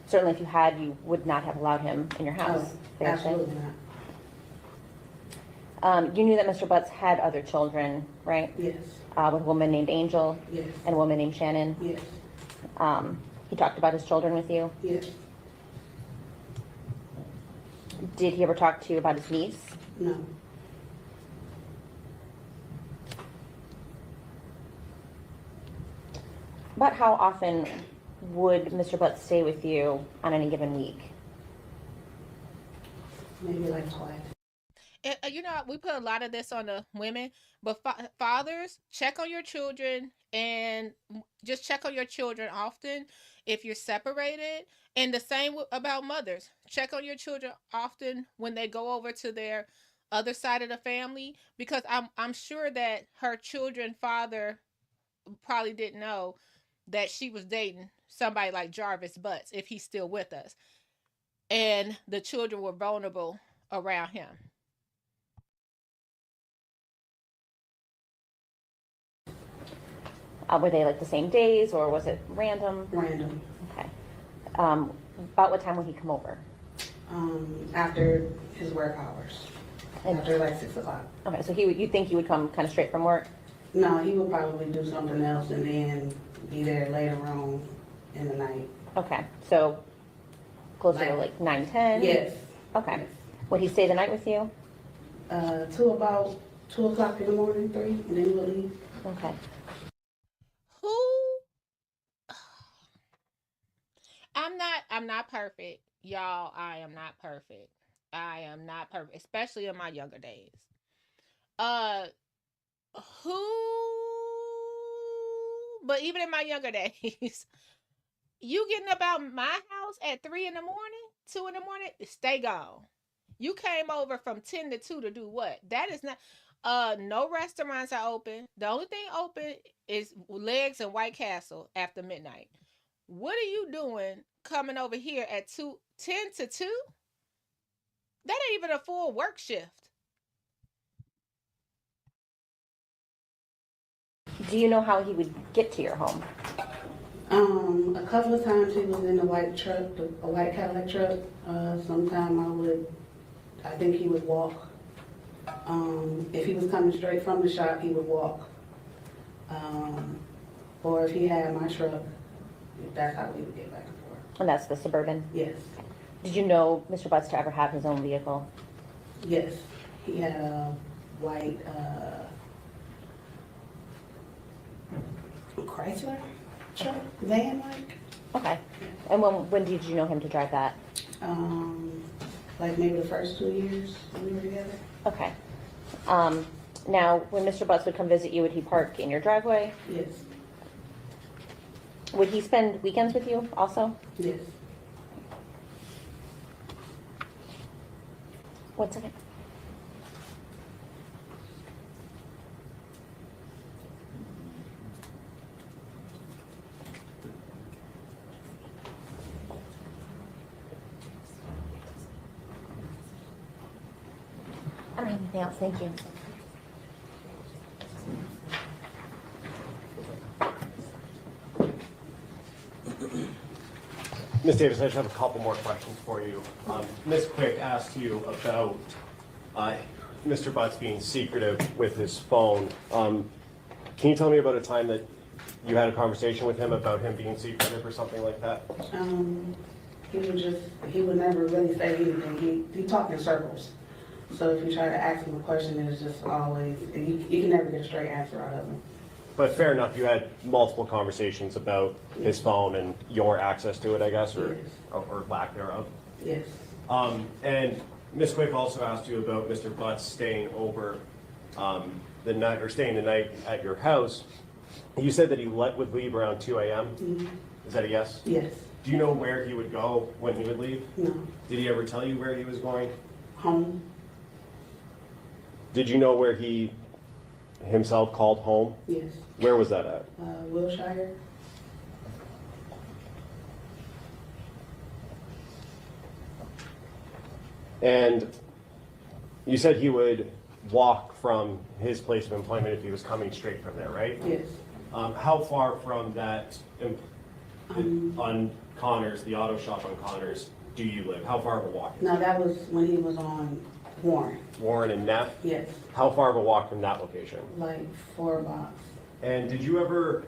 Certainly if you had, you would not have allowed him in your house. Oh, fair to say? absolutely not. You knew that Mr. Butts had other children, right? Yes. With a woman named Angel? Yes. And a woman named Shannon? Yes. He talked about his children with you? Yes. Did he ever talk to you about his niece? No. About how often would Mr. Butts stay with you on any given week? Maybe like twice. And, you know, we put a lot of this on the women, but fathers, check on your children and just check on your children often if you're separated. And the same about mothers. Check on your children often when they go over to their other side of the family, because I'm sure that her children father probably didn't know that she was dating somebody like Jarvis Butts, if he's still with us, and the children were vulnerable around him. Were they like the same days, or was it random? Random. Okay. About what time would he come over? After his work hours. After like 6 o'clock. Okay, so you think he would come kind of straight from work? No, he would probably do something else and then be there later on in the night. Okay, so closer to like 9, 10? Yes. Okay. Would he stay the night with you? Till about 2 o'clock in the morning, 3, and then we'll leave. Okay. I'm not perfect, y'all. I am not perfect. I am not perfect, especially in my younger days. But even in my younger days, you getting up out my house at 3 in the morning, 2 in the morning, stay gone. You came over from 10 to 2 to do what? That is not, no restaurants are open. The only thing open is Legs and White Castle after midnight. What are you doing coming over here at 10 to 2? That ain't even a full work shift. Do you know how he would get to your home? A couple of times he was in a white truck, a white Cadillac truck. Sometime I think he would walk. If he was coming straight from the shop, he would walk. Or if he had my truck, that's how we would get back and forth. And that's the Suburban? Yes. Did you know Mr. Butts to ever have his own vehicle? Yes. He had a white Chrysler truck, van like. Okay. And when did you know him to drive that? Like maybe the first 2 years when we were together. Okay. Now, when Mr. Butts would come visit you, would he park in your driveway? Yes. Would he spend weekends with you also? Yes. 1 second. I don't have anything else, thank you. Ms. Davis, I just have a couple more questions for you. Ms. Quick asked you about Mr. Butts being secretive with his phone. Can you tell me about a time that you had a conversation with him about him being secretive or something like that? He would never really say anything. He talked in circles. So if you try to ask him a question, it's just always, you can never get a straight answer out of him. But fair enough, you had multiple conversations about his phone and your access to it, I guess, or, Yes. or lack thereof. Yes. And Ms. Quick also asked you about Mr. Butts staying over the night, or staying the night at your house. You said that he would leave around 2 a.m. Mm-hmm. Is that a yes? Yes. Do you know where he would go when he would leave? No. Did he ever tell you where he was going? Home. Did you know where he himself called home? Yes. Where was that at? Wilshire. And you said he would walk from his place of employment if he was coming straight from there, right? Yes. How far from that on Connors, the auto shop on Connors, do you live? How far of a walk? No, that was when he was on Warren. Warren and Neff? Yes. How far of a walk from that location? Like 4 blocks. And did you ever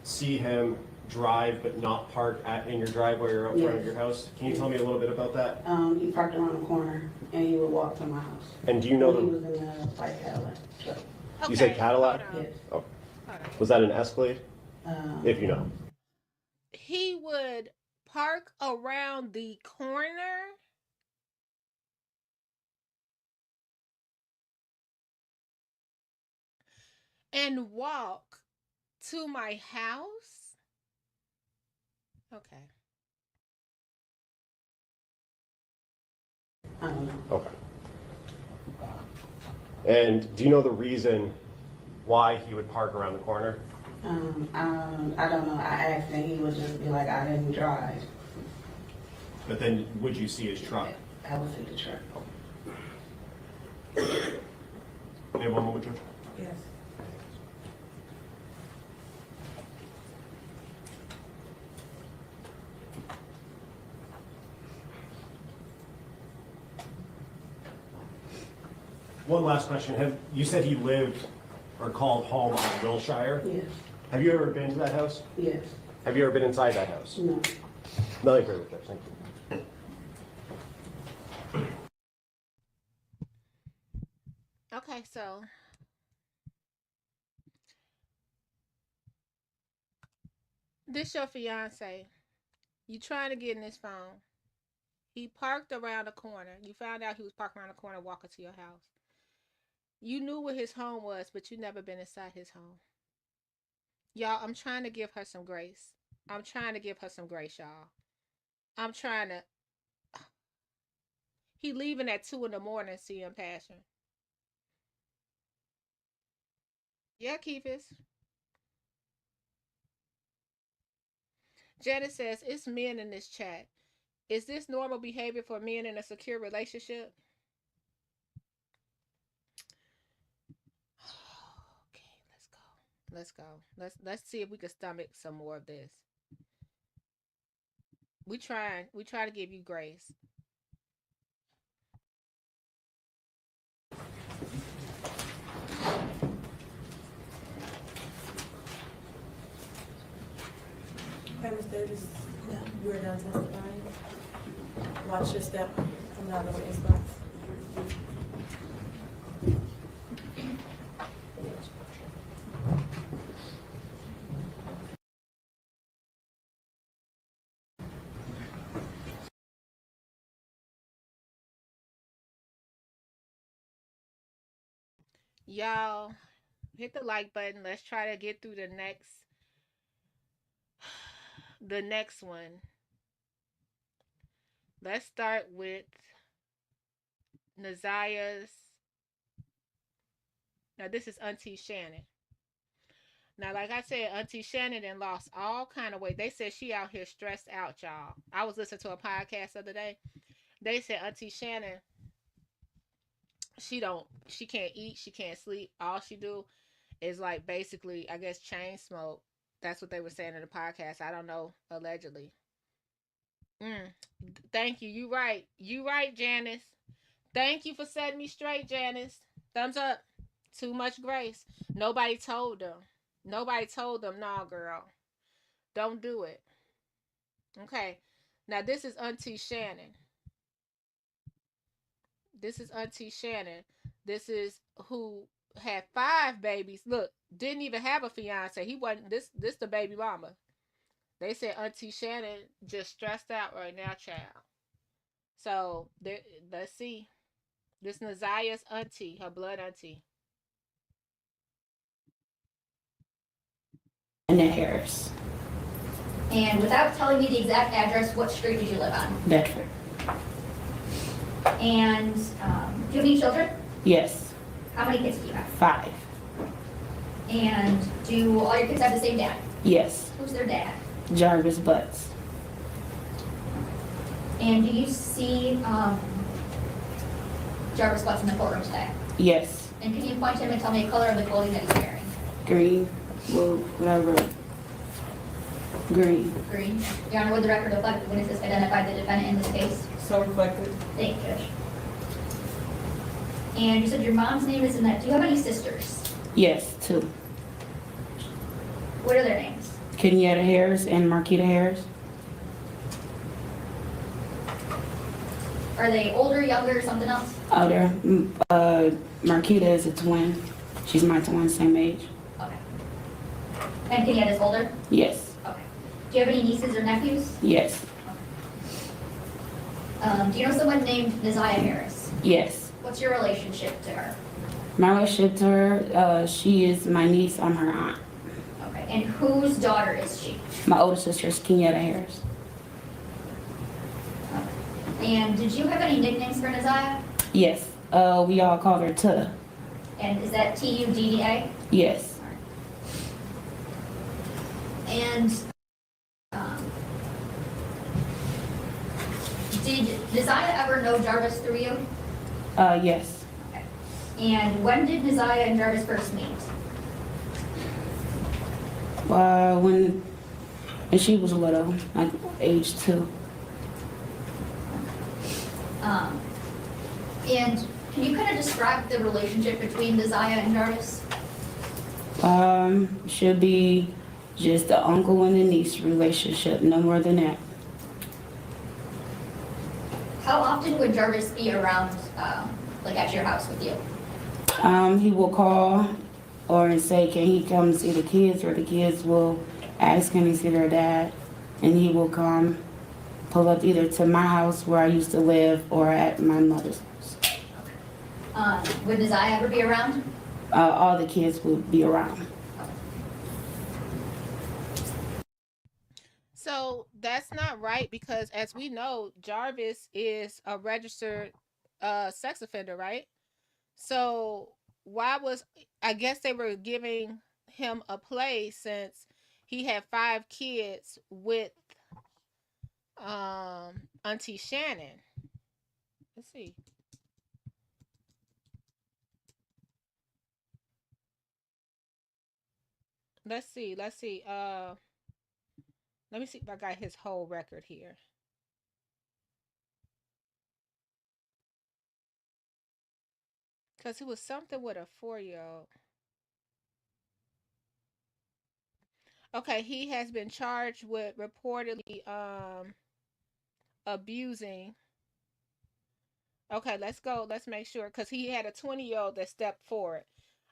see him drive but not park in your driveway or out front of your house? Can you tell me a little bit about that? He parked around the corner and he would walk to my house. And do you know He was in the white Cadillac truck. You said Cadillac? Yes. Oh. Was that an Escalade? If you know. He would park around the corner and walk to my house. Okay. Okay. And do you know the reason why he would park around the corner? I don't know. I asked and he would just be like, I didn't drive. But then would you see his truck? I would see the truck. Any one more, George? Yes. One last question. You said he lived or called home on Wilshire? Yes. Have you ever been to that house? Yes. Have you ever been inside that house? No. Nothing further, Judge. Thank you. Okay, so this your fiance. You trying to get in his phone. He parked around the corner. You found out he was parked around the corner walking to your house. You knew where his home was, but you never been inside his home. Y'all, I'm trying to give her some grace. I'm trying to give her some grace, y'all. I'm trying to... He leaving at 2 in the morning, seeing Passion. Yeah, Keefus. Janet says, it's men in this chat. Is this normal behavior for men in a secure relationship? Okay, let's go. Let's go. Let's see if we can stomach some more of this. We try to give you grace. Okay, Ms. Davis, we're done testifying. Watch your step. I'm not going to inbox. Y'all, hit the like button. Let's try to get through the next one. Let's start with Na'Ziyah's. Now this is Auntie Shannon. Now, like I said, Auntie Shannon then lost all kind of weight. They said she out here stressed out, y'all. I was listening to a podcast the other day. They said Auntie Shannon, she can't eat, she can't sleep. All she do is like basically, I guess, chain smoke. That's what they were saying in the podcast. I don't know, allegedly. Thank you. You right. You right, Janice. Thank you for setting me straight, Janice. Thumbs up. Too much grace. Nobody told them. Nobody told them, nah, girl. Don't do it. Okay. Now, this is Auntie Shannon. This is Auntie Shannon. This is who had 5 babies. Look, didn't even have a fiance. He wasn't this the baby mama. They said Auntie Shannon just stressed out right now, child. So let's see. This Na'Ziyah's auntie, her blood auntie. Iyana Harris. And without telling me the exact address, what street did you live on? Detriot. And do you have any children? Yes. How many kids do you have? 5. And do all your kids have the same dad? Yes. Who's their dad? JARVIS BUTTS. And do you see JARVIS BUTTS in the courtroom today? Yes. And can you point to him and tell me the color of the clothing that he's wearing? Green. Well, whatever. Green. Green. Your Honor, would the record reflect the witnesses identified the defendant in this case? So reflected. Thank you, Judge. And you said your mom's name is Netta. Do you have any sisters? Yes, 2. What are their names? Iyana Harris and Marquita Harris. Are they older, younger, something else? Oh, there. Marquita is a twin. She's my twin, same age. Okay. And Kenyatta's older? Yes. Okay. Do you have any nieces or nephews? Yes. Okay. Do you know someone named Na'Ziyah Harris? Yes. What's your relationship to her? My relationship to her, she is my niece. I'm her aunt. Okay. And whose daughter is she? My older sister is Iyana Harris. Okay. And did you have any nicknames for Na'Ziyah? Yes. We all called her Netta. And is that TUDDA? Yes. And did Na'Ziyah ever know Jarvis through you? Yes. Okay. And when did Na'Ziyah and Jarvis first meet? When she was little, like age 2. And can you kind of describe the relationship between Na'Ziyah and Jarvis? Should be just the uncle and the niece relationship, no more than that. How often would Jarvis be around, like at your house with you? He will call or say, can he come see the kids, or the kids will ask, can he see their dad? And he will come, pull up either to my house where I used to live or at my mother's house. Would Na'Ziyah ever be around? All the kids would be around. So that's not right, because as we know, Jarvis is a registered sex offender, right? So why was, I guess they were giving him a play since he had 5 kids with Auntie Shannon. Let's see. Let's see. Let me see if I got his whole record here. Because it was something with a 4-year-old. Okay, he has been charged with reportedly abusing. Okay, let's go. Let's make sure, because he had a 20-year-old that stepped forward.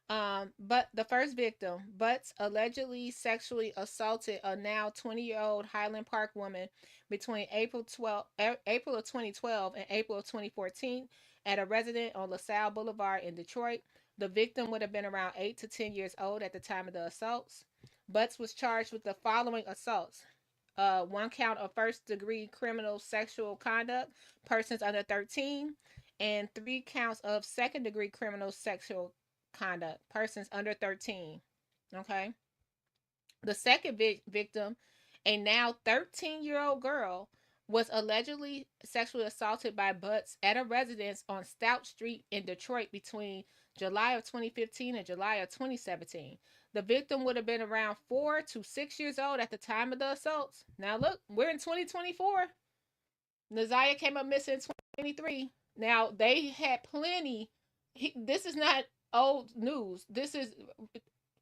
But the first victim, Butts, allegedly sexually assaulted a now 20-year-old Highland Park woman between April of 2012 and April of 2014 at a residence on LaSalle Boulevard in Detroit. The victim would have been around 8 to 10 years old at the time of the assaults. Butts was charged with the following assaults. 1 count of first-degree criminal sexual conduct, persons under 13, and 3 counts of second-degree criminal sexual conduct, persons under 13. Okay. The second victim, a now 13-year-old girl, was allegedly sexually assaulted by Butts at a residence on Stout Street in Detroit between July of 2015 and July of 2017. The victim would have been around 4 to 6 years old at the time of the assaults. Now look, we're in 2024. Na'Ziyah came up missing in 2023. Now they had plenty. This is not old news. This is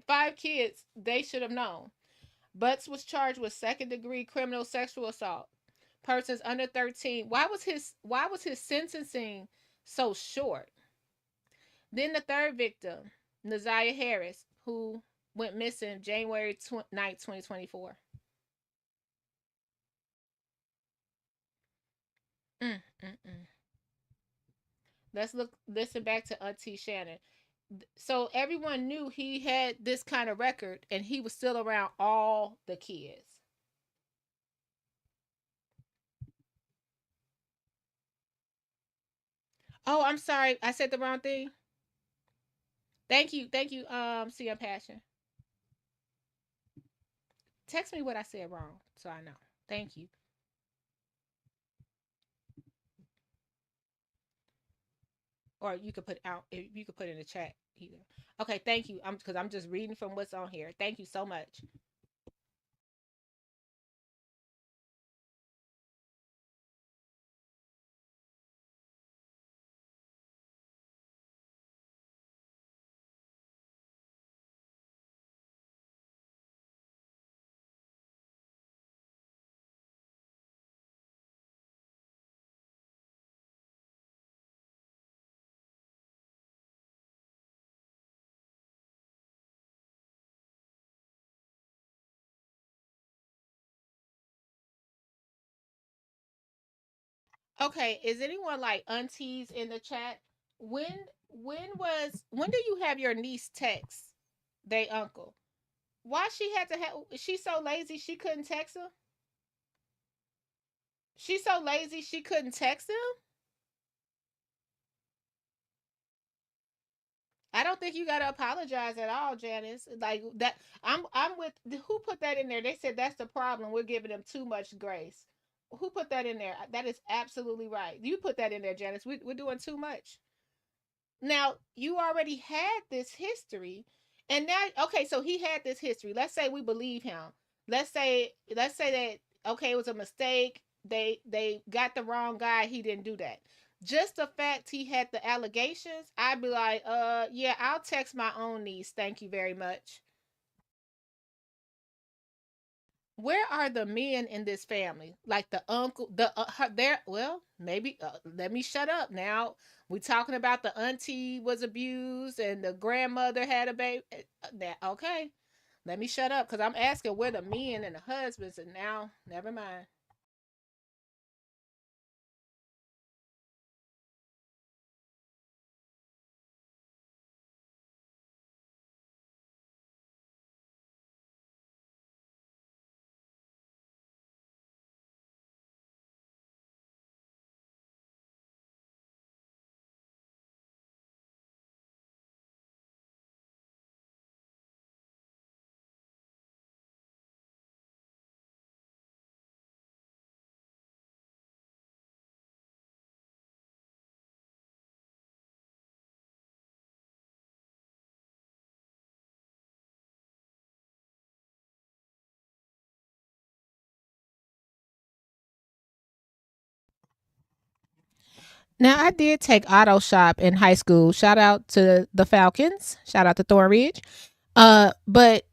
5 kids they should have known. Butts was charged with second-degree criminal sexual assault. Persons under 13. Why was his sentencing so short? Then the third victim, Na'Ziyah Harris, who went missing January 9th, 2024. Let's listen back to Auntie Shannon. So everyone knew he had this kind of record, and he was still around all the kids. Oh, I'm sorry. I said the wrong thing. Thank you. CM Passion. Text me what I said wrong so I know. Thank you. Or you could put out, if you could put in the chat either. Okay, thank you. Because I'm just reading from what's on here. Thank you so much. Okay, is anyone like aunties in the chat? When do you have your niece text they uncle? Why she had to have? She's so lazy she couldn't text him. She's so lazy she couldn't text him. I don't think you gotta apologize at all, Janice. Like that, I'm with who put that in there. They said that's the problem. We're giving them too much grace. Who put that in there? That is absolutely right. You put that in there, Janice. We're doing too much. Now you already had this history, and now okay, so he had this history. Let's say we believe him. Let's say that okay, it was a mistake. They got the wrong guy. He didn't do that. Just the fact he had the allegations, I'd be like, yeah, I'll text my own niece. Thank you very much. Where are the men in this family? Like the uncle, there. Well, maybe. Let me shut up now. We talking about the auntie was abused and the grandmother had a baby. Okay, let me shut up because I'm asking where the men and the husbands, and now never mind. Now I did take auto shop in high school. Shout out to the Falcons. Shout out to Thornridge. But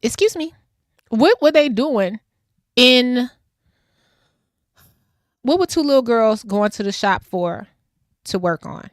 excuse me. What were they doing in what were two little girls going to the shop for to work on?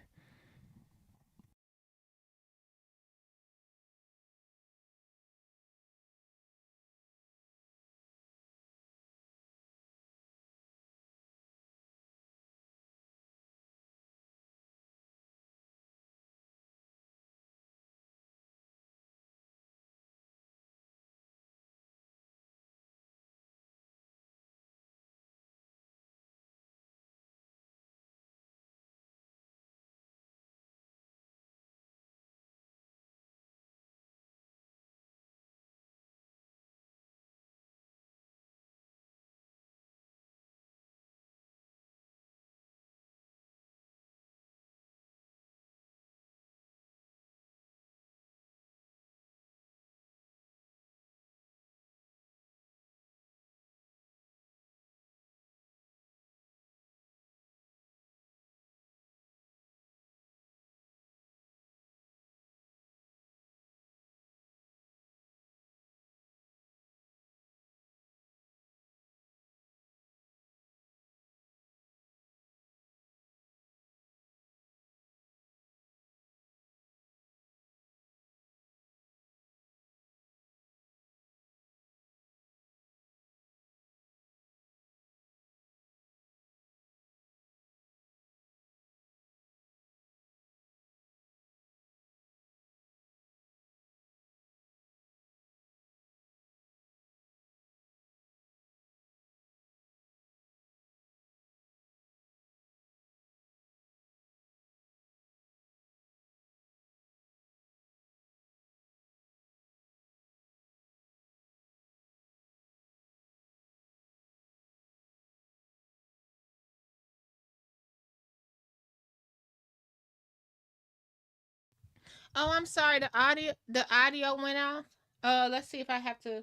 Oh, I'm sorry. The audio went off. Let's see if I have to.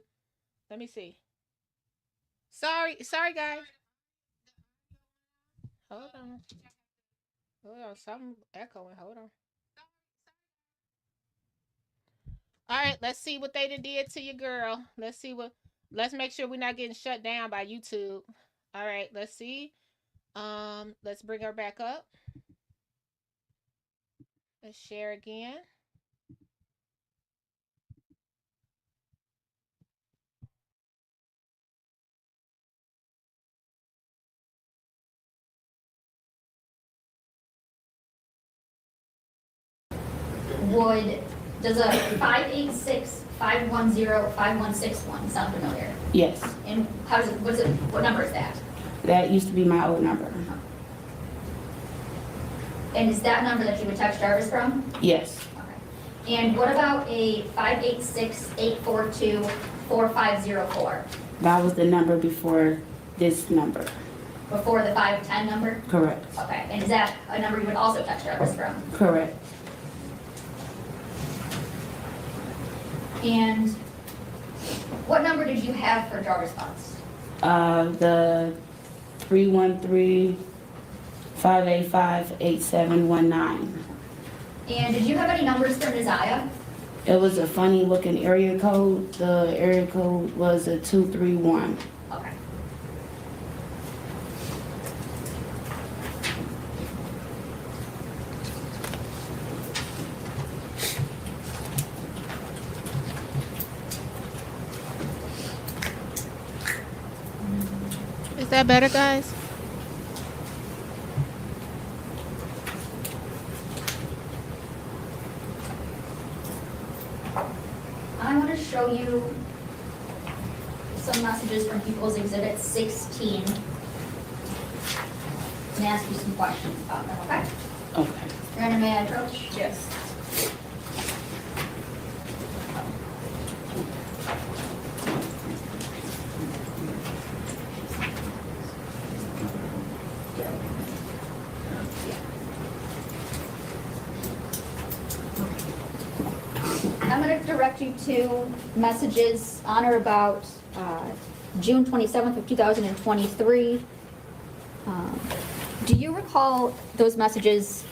Let me see. Sorry, guys. Hold on. Hold on. Something echoing. Hold on. All right. Let's see what they did to your girl. Let's see what. Let's make sure we're not getting shut down by YouTube. All right. Let's see. Let's bring her back up. Let's share again. Does a 586-510-5161 sound familiar? Yes, And what number is that? that used to be my old number. And is that number that you would text Jarvis from? Yes. Okay. And what about a 586-842-4504? That was the number before this number. Before the 510 number? Correct. Okay, and is that a number you would also text Jarvis from? Correct. And what number did you have for Jarvis Butts? The 313-585-8719. And did you have any numbers for Na'Ziyah? It was a funny looking area code. The area code was a 231. Okay. Is that better, guys? I want to show you some messages from People's Exhibit 16 and ask you some questions about them, okay? Okay. Brandon, may I approach? Yes. I'm going to direct you to messages on or about June 27th of 2023. Do you recall those messages?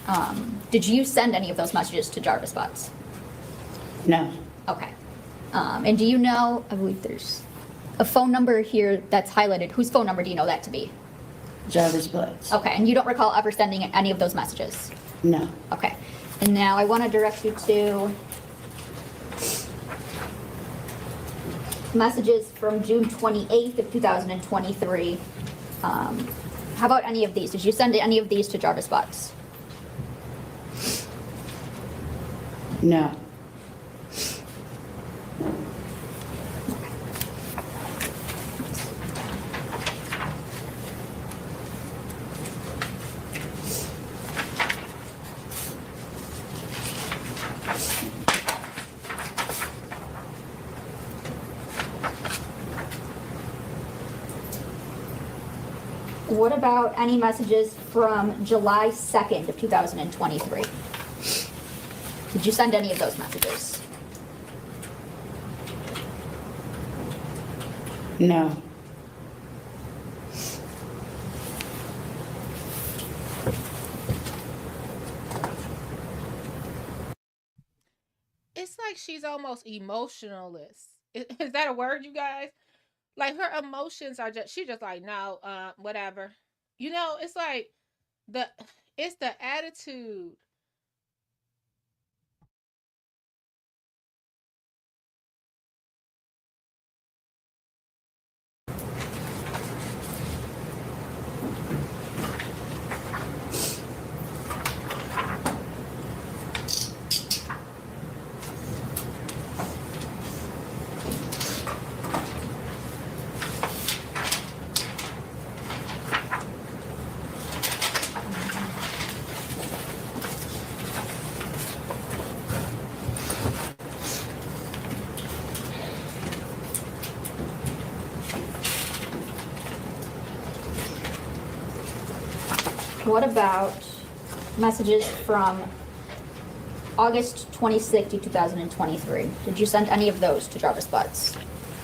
Did you send any of those messages to Jarvis Butts? No. Okay. And do you know, I believe there's a phone number here that's highlighted. Whose phone number do you know that to be? Jarvis Butts. Okay, and you don't recall ever sending any of those messages? No. Okay. And now I want to direct you to messages from June 28th of 2023. How about any of these? Did you send any of these to Jarvis Butts? No. What about any messages from July 2nd of 2023? Did you send any of those messages? No. It's like she's almost emotionless. Is that a word, you guys? Like her emotions are just, she's just like, no, whatever. You know, it's like it's the attitude. What about messages from August 26th of 2023? Did you send any of those to Jarvis Butts?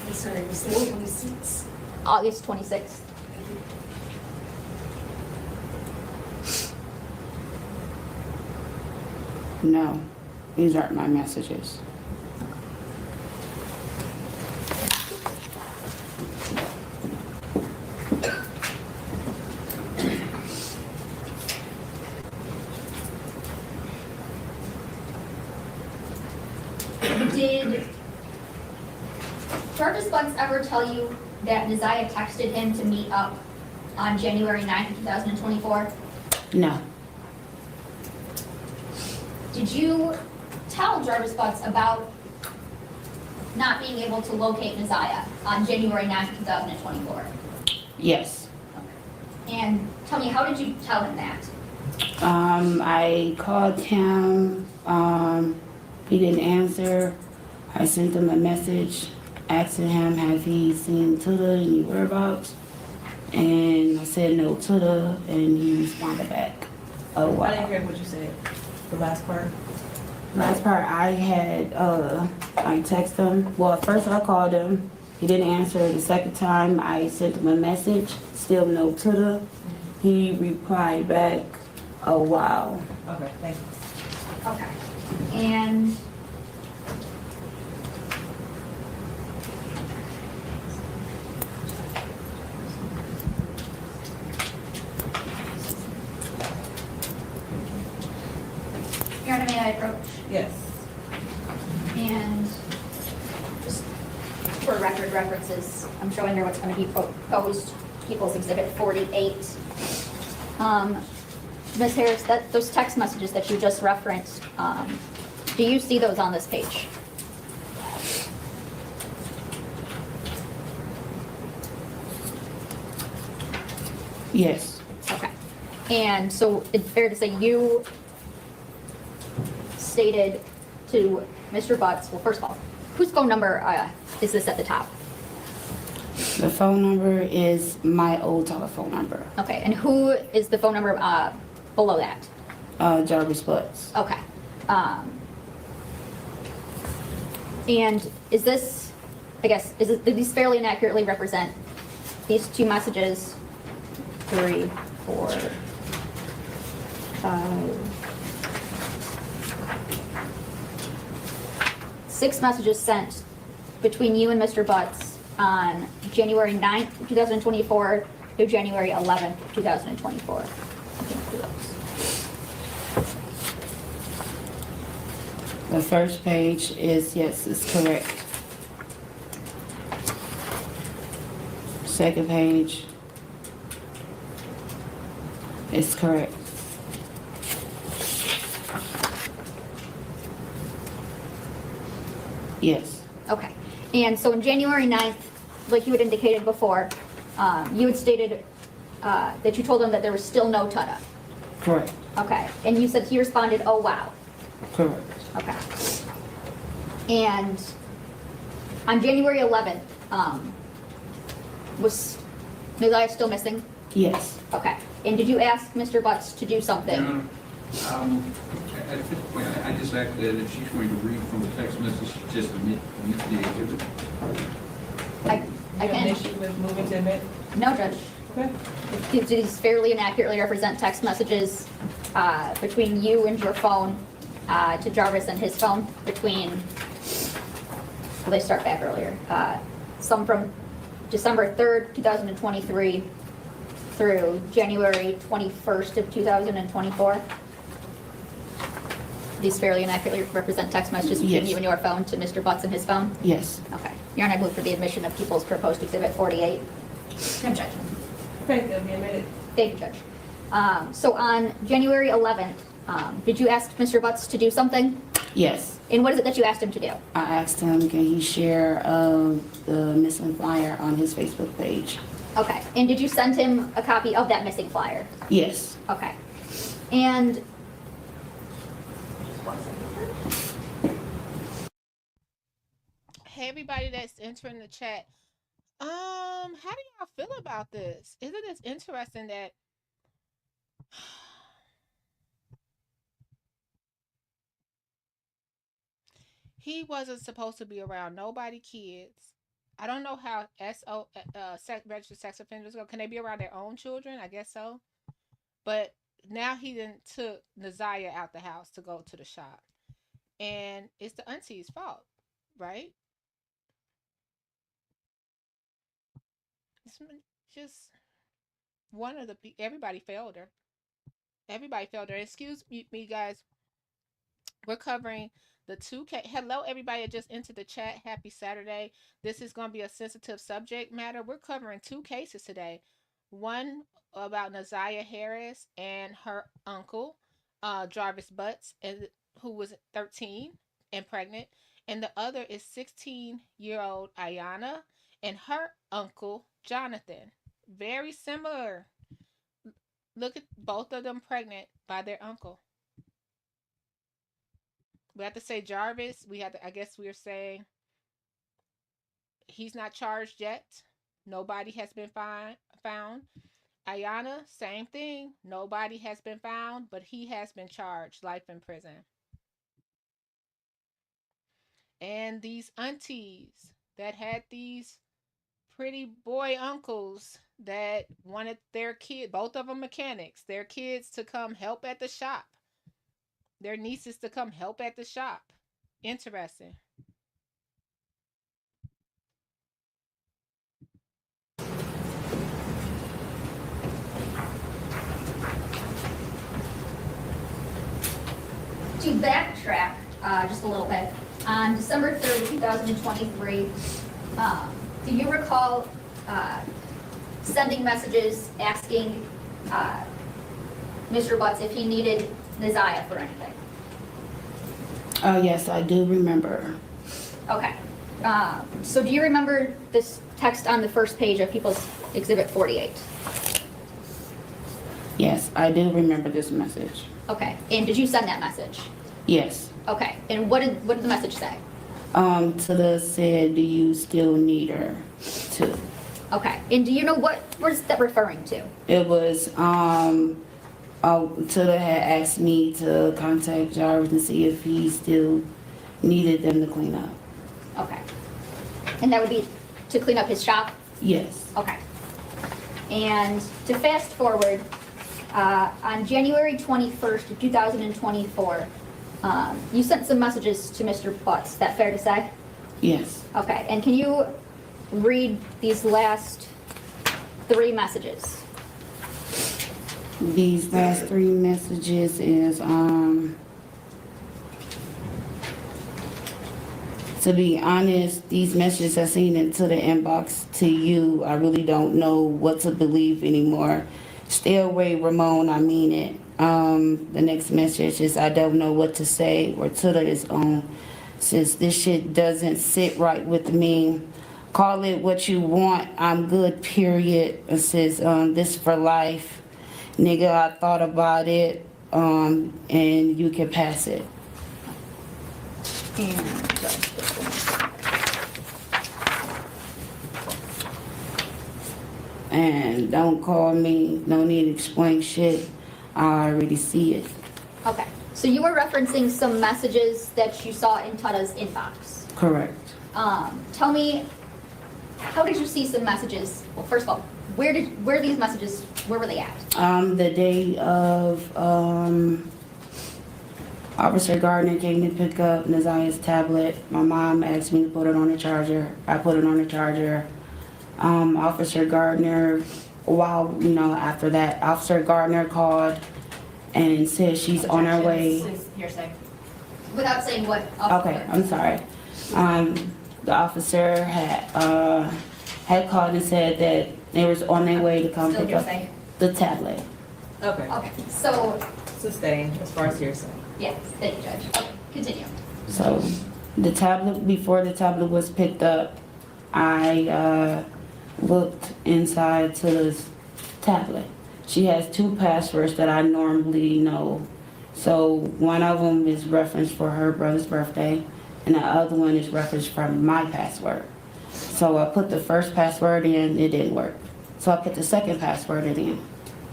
I'm sorry, was that 26? August 26th. No. These aren't my messages. Did Jarvis Butts ever tell you that Na'Ziyah texted him to meet up on January 9th, 2024? No. Did you tell Jarvis Butts about not being able to locate Na'Ziyah on January 9th, 2024? Yes. And tell me, how did you tell him that? I called him. He didn't answer. I sent him a message asking him, have he seen Tuda, any whereabouts? And I said no Tuda, and he responded back, oh wow. I didn't hear what you said, the last part. Last part, I texted him. Well, at first I called him. He didn't answer. The second time, I sent him a message. Still no Tuda. He replied back, oh wow. Okay, thank you. Okay. And Your Honor, may I approach? Yes. And just for record references, I'm showing her what's going to be proposed, People's Exhibit 48. Ms. Harris, those text messages that you just referenced, do you see those on this page? Yes. Okay. And so it's fair to say you stated to Mr. Butts, well, first of all, whose phone number is this at the top? The phone number is my old telephone number. Okay, and who is the phone number below that? Jarvis Butts. Okay. And is this, I guess, do these fairly and accurately represent these two messages? 3, 4, 5, 6 messages sent between you and Mr. Butts on January 9th, 2024 through January 11th, 2024. The first page is, yes, it's correct. Second page is correct. Yes. Okay. And so on January 9th, like you had indicated before, you had stated that you told him that there was still no Tutta. Correct. Okay. And you said he responded, oh, wow. Correct. Okay. And on January 11th, was Na'Ziyah still missing? Yes. Okay. And did you ask Mr. Butts to do something? At this point, I just asked that if she's going to read from the text message, just admit the exhibit. I You have can. an issue with moving to admit? No, Judge. Okay. Do these fairly and accurately represent text messages between you and your phone to Jarvis and his phone between, well, they start back earlier, some from December 3rd, 2023 through January 21st of 2024? These fairly and accurately represent text messages between Yes. you and your phone to Mr. Butts and his phone? Yes. Okay. Your Honor, I move for the admission of People's Proposed Exhibit 48. Objection. Okay, that'll be admitted. Thank you, Judge. So on January 11th, did you ask Mr. Butts to do something? Yes. And what is it that you asked him to do? I asked him, can he share the missing flyer on his Facebook page? Okay. And did you send him a copy of that missing flyer? Yes. Okay. And Hey, everybody that's entering the chat. How do y'all feel about this? Isn't it interesting that he wasn't supposed to be around nobody kids? I don't know how registered sex offenders go. Can they be around their own children? I guess so. But now he then took Na'Ziyah out the house to go to the shop. And it's the auntie's fault, right? It's just one of the everybody failed her. Everybody failed her. Excuse me, guys. We're covering the 2K. Hello, everybody that just entered the chat. Happy Saturday. This is going to be a sensitive subject matter. We're covering 2 cases today. One about Na'Ziyah Harris and her uncle, Jarvis Butts, who was 13 and pregnant. And the other is 16-year-old Iyana and her uncle, Jonathan. Very similar. Look at both of them pregnant by their uncle. We have to say Jarvis. We have to, I guess we're saying he's not charged yet. Nobody has been found. Iyana, same thing. Nobody has been found, but he has been charged, life in prison. And these aunties that had these pretty boy uncles that wanted their kid, both of them mechanics, their kids to come help at the shop, their nieces to come help at the shop. Interesting. To backtrack just a little bit, on December 3rd, 2023, do you recall sending messages asking Mr. Butts if he needed Na'Ziyah for anything? Oh, yes, I do remember. Okay. So do you remember this text on the first page of People's Exhibit 48? Yes, I do remember this message. Okay. And did you send that message? Yes. Okay. And what did the message say? Tilla said, do you still need her too? Okay. And do you know what is that referring to? It was, Tilla had asked me to contact Jarvis and see if he still needed them to clean up. Okay. And that would be to clean up his shop? Yes. Okay. And to fast forward, on January 21st of 2024, you sent some messages to Mr. Butts. Is that fair to say? Yes. Okay. And can you read these last 3 messages? These last 3 messages is, to be honest, these messages I seen into the inbox to you, I really don't know what to believe anymore. Stay away, Ramon, I mean it. The next message is, I don't know what to say, or Tilla is on. Says, this shit doesn't sit right with me. Call it what you want, I'm good, period. It says, this for life. Nigga, I thought about it, and you can pass it. And don't call me, no need to explain shit. I already see it. Okay. So you were referencing some messages that you saw in Tada's inbox. Correct. Tell me, how did you see some messages? Well, first of all, where these messages, where were they at? The day of, Officer Gardner came to pick up Na'Ziyah's tablet. My mom asked me to put it on the charger. I put it on the charger. Officer Gardner, after that, Officer Gardner called and said she's on her way. Hearsay. Without saying what. Okay, I'm sorry. The officer had called and said that they was on their way to come Still pick up hearsay? the tablet. Okay. Okay. So. Sustained as far as hearsay. Yes, thank you, Judge. Okay, continue. So before the tablet was picked up, I looked inside Tilla's tablet. She has 2 passwords that I normally know. So one of them is referenced for her brother's birthday, and the other one is referenced from my password. So I put the first password in, it didn't work. So I put the second password in.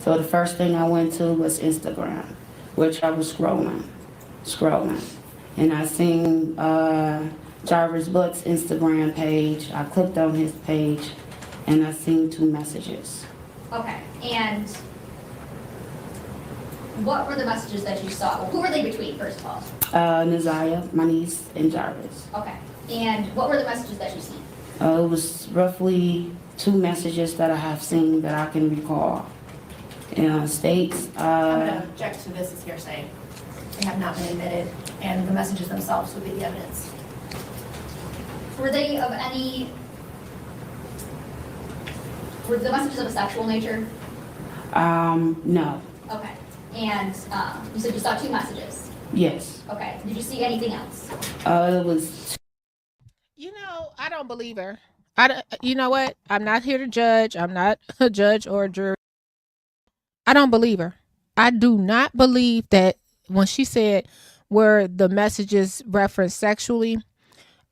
So the first thing I went to was Instagram, which I was scrolling. And I seen Jarvis Butts' Instagram page. I clicked on his page, and I seen 2 messages. Okay, and what were the messages that you saw? Well, who were they between, first of all? Na'Ziyah, my niece, and Jarvis. Okay, and what were the messages that you seen? It was roughly 2 messages that I have seen that I can recall. States. I'm going to object to this as hearsay. They have not been admitted, and the messages themselves would be the evidence. Were they of any? Were the messages of a sexual nature? No. Okay, and you said you saw 2 messages. Yes. Okay, did you see anything else? It was. I don't believe her. You know what? I'm not here to judge. I'm not a judge or a jury. I don't believe her. I do not believe that when she said where the messages reference sexually,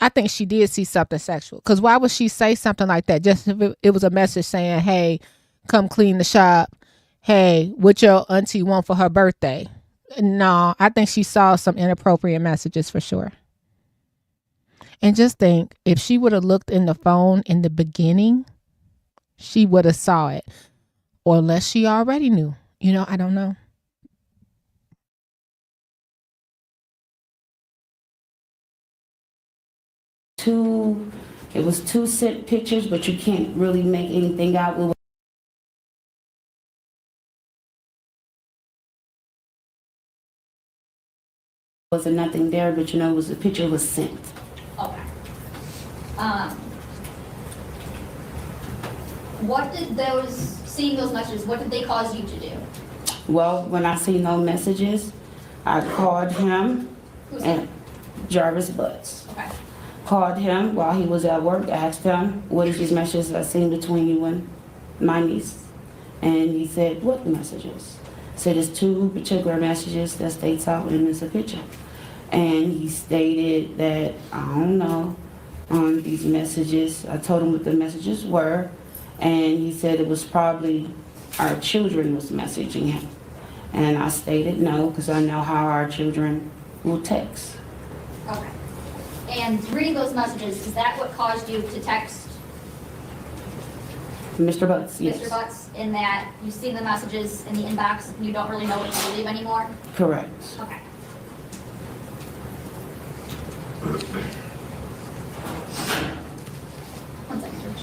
I think she did see something sexual. Because why would she say something like that? Just if it was a message saying, hey, come clean the shop. Hey, what your auntie want for her birthday? No, I think she saw some inappropriate messages for sure. And just think, if she would have looked in the phone in the beginning, she would have saw it. Or unless she already knew. You know, I don't know. It was two set pictures, but you can't really make anything out. It wasn't nothing there, but it was the picture was sent. Okay. What did seeing those messages, what did they cause you to do? Well, when I seen those messages, I called him. Who's and Jarvis BUTTS. Okay. Called him while he was at work, asked him, what is these messages I seen between you and my niece? And he said, what messages? Said it's two particular messages that states out and it's a picture. And he stated that, I don't know, these messages, I told him what the messages were, and he said it was probably our children was messaging him. And I stated no, because I know how our children will text. Okay. And reading those messages, is that what caused you to text Mr. Butts, yes. Mr. Butts, in that you've seen the messages in the inbox and you don't really know what to believe anymore? Correct. Okay. One second, George.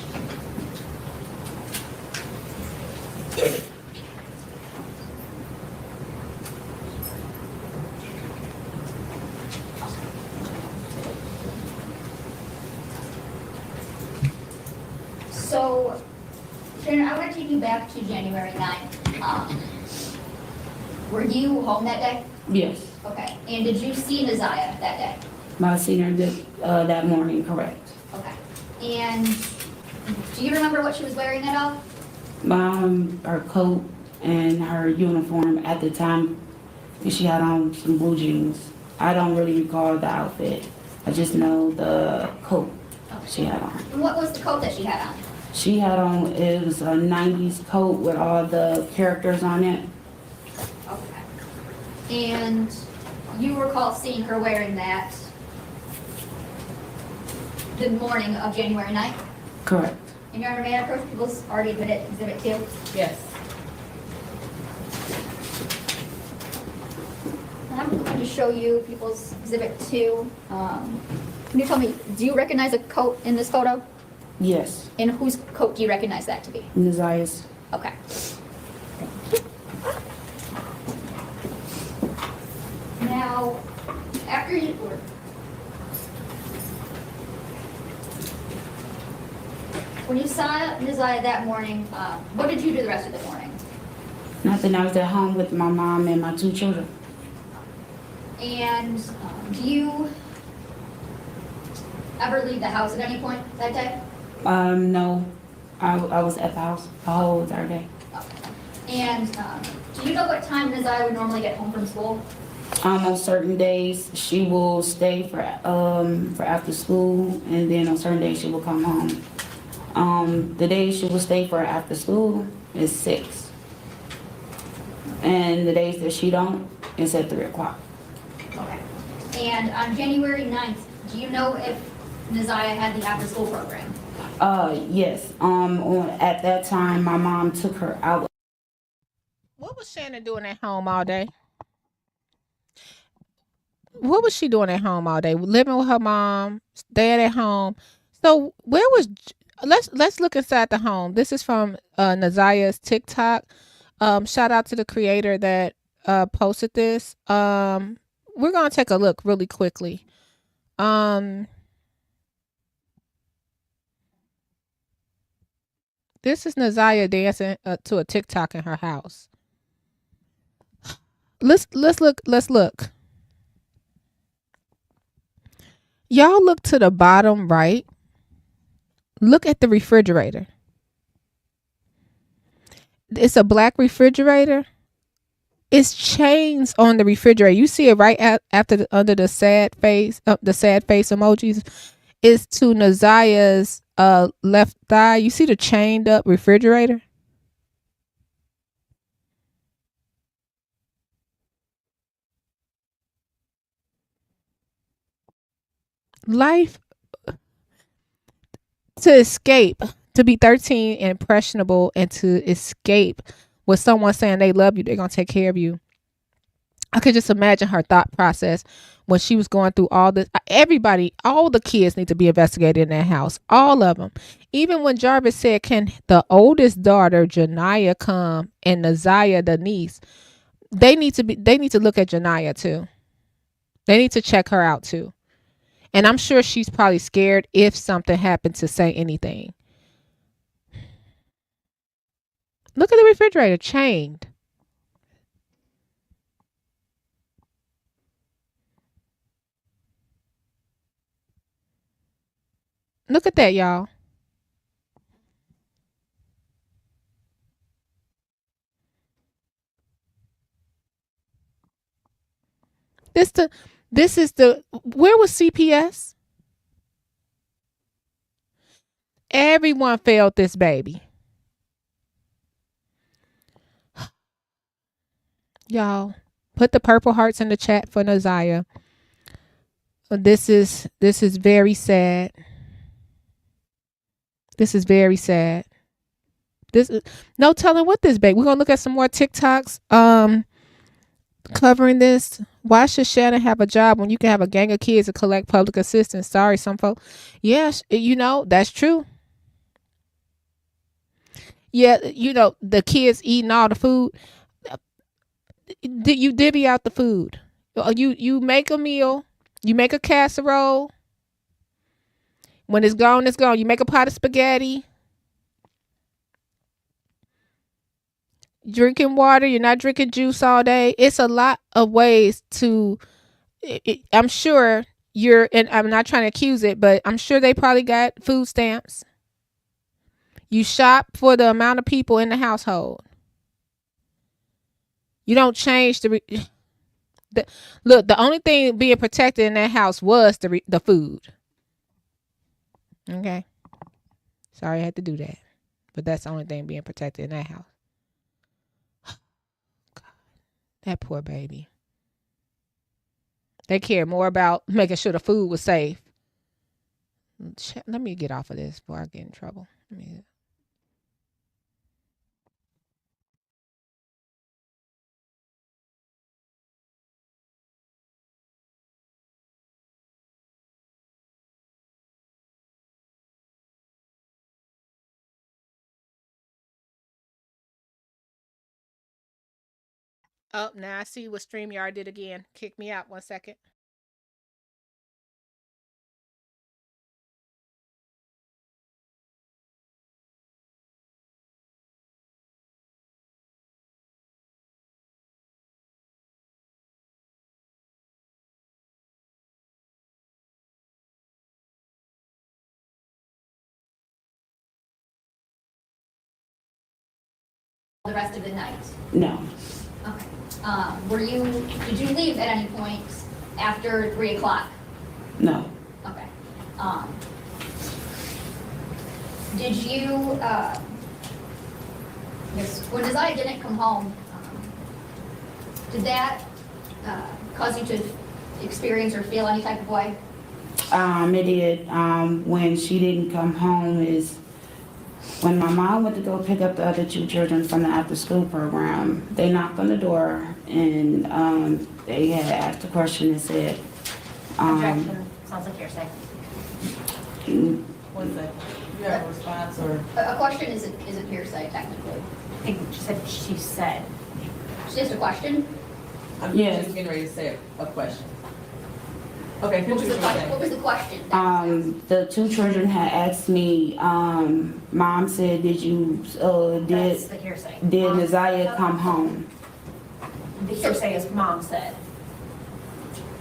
So, Shannon, I want to take you back to January 9th. Were you home that day? Yes. Okay. And did you see Na'Ziyah that day? My senior did that morning, correct. Okay. And do you remember what she was wearing at all? Her coat and her uniform at the time, she had on some blue jeans. I don't really recall the outfit. I just know the coat she had on. And what was the coat that she had on? She had on, it was a 90s coat with all the characters on it. Okay. And you recall seeing her wearing that the morning of January 9th? Correct. And Your Honor, may I approach people's already admitted Exhibit 2? Yes. I'm going to show you people's Exhibit 2. Can you tell me, do you recognize a coat in this photo? Yes. And whose coat do you recognize that to be? Na'Ziyah's. Okay. Now, after you, when you saw Na'Ziyah that morning, what did you do the rest of the morning? Nothing, I was at home with my mom and my two children. And do you ever leave the house at any point that day? No, I was at the house the whole entire day. And do you know what time Na'Ziyah would normally get home from school? On certain days, she will stay for after school, and then on certain days she will come home. The days she will stay for after school is 6. And the days that she don't, it's at 3 o'clock. Okay. And on January 9th, do you know if Na'Ziyah had the after-school program? Yes. At that time, my mom took her out. What was Shannon doing at home all day? What was she doing at home all day? Living with her mom, staying at home. So where was? Let's look inside the home. This is from Na'Ziyah's TikTok. Shout out to the creator that posted this. We're gonna take a look really quickly. This is Na'Ziyah dancing to a TikTok in her house. Let's look. Y'all look to the bottom right. Look at the refrigerator. It's a black refrigerator. It's chains on the refrigerator. You see it right after under the sad face emojis. It's to Na'Ziyah's left thigh. You see the chained up refrigerator? Life to escape, to be 13 and impressionable, and to escape with someone saying they love you, they're gonna take care of you. I could just imagine her thought process when she was going through all this. Everybody, all the kids need to be investigated in that house, all of them. Even when Jarvis said, "Can the oldest daughter, Janiyah, come?" and Na'Ziyah, the niece, they need to look at Janiyah too. They need to check her out too. And I'm sure she's probably scared if something happened to say anything. Look at the refrigerator, chained. Look at that, y'all. This is the where was CPS? Everyone failed this baby. Y'all, put the purple hearts in the chat for Na'Ziyah. This is very sad. This is very sad. This is no telling what this baby. We're gonna look at some more TikToks covering this. Why should Shannon have a job when you can have a gang of kids and collect public assistance? Sorry, some folks. Yes, that's true. Yeah, the kids eating all the food. You divvy out the food. You make a meal. You make a casserole. When it's gone, it's gone. You make a pot of spaghetti. Drinking water. You're not drinking juice all day. It's a lot of ways to. I'm sure and I'm not trying to accuse it, but I'm sure they probably got food stamps. You shop for the amount of people in the household. You don't change look, the only thing being protected in that house was the food. Okay. Sorry I had to do that. But that's the only thing being protected in that house. God, that poor baby. They care more about making sure the food was safe. Let me get off of this before I get in trouble. Oh, now I see what StreamYard did again. Kick me out 1 second. The rest of the night? No. Okay. Did you leave at any point after 3 o'clock? No. Okay. Did you, yes, when Na'Ziyah didn't come home, did that cause you to experience or feel any type of way? It did. When she didn't come home is when my mom went to go pick up the other two children from the after school program. They knocked on the door and they had asked a question and said, Objection. Sounds like hearsay. 1 second. You have a response or? A question isn't hearsay technically. I think she said. It's just a question? I'm Yes. just getting ready to say a question. Okay, What was the question? The two children had asked me, Mom said, That's the hearsay. did Mom- Na'Ziyah come home? The hearsay is mom said.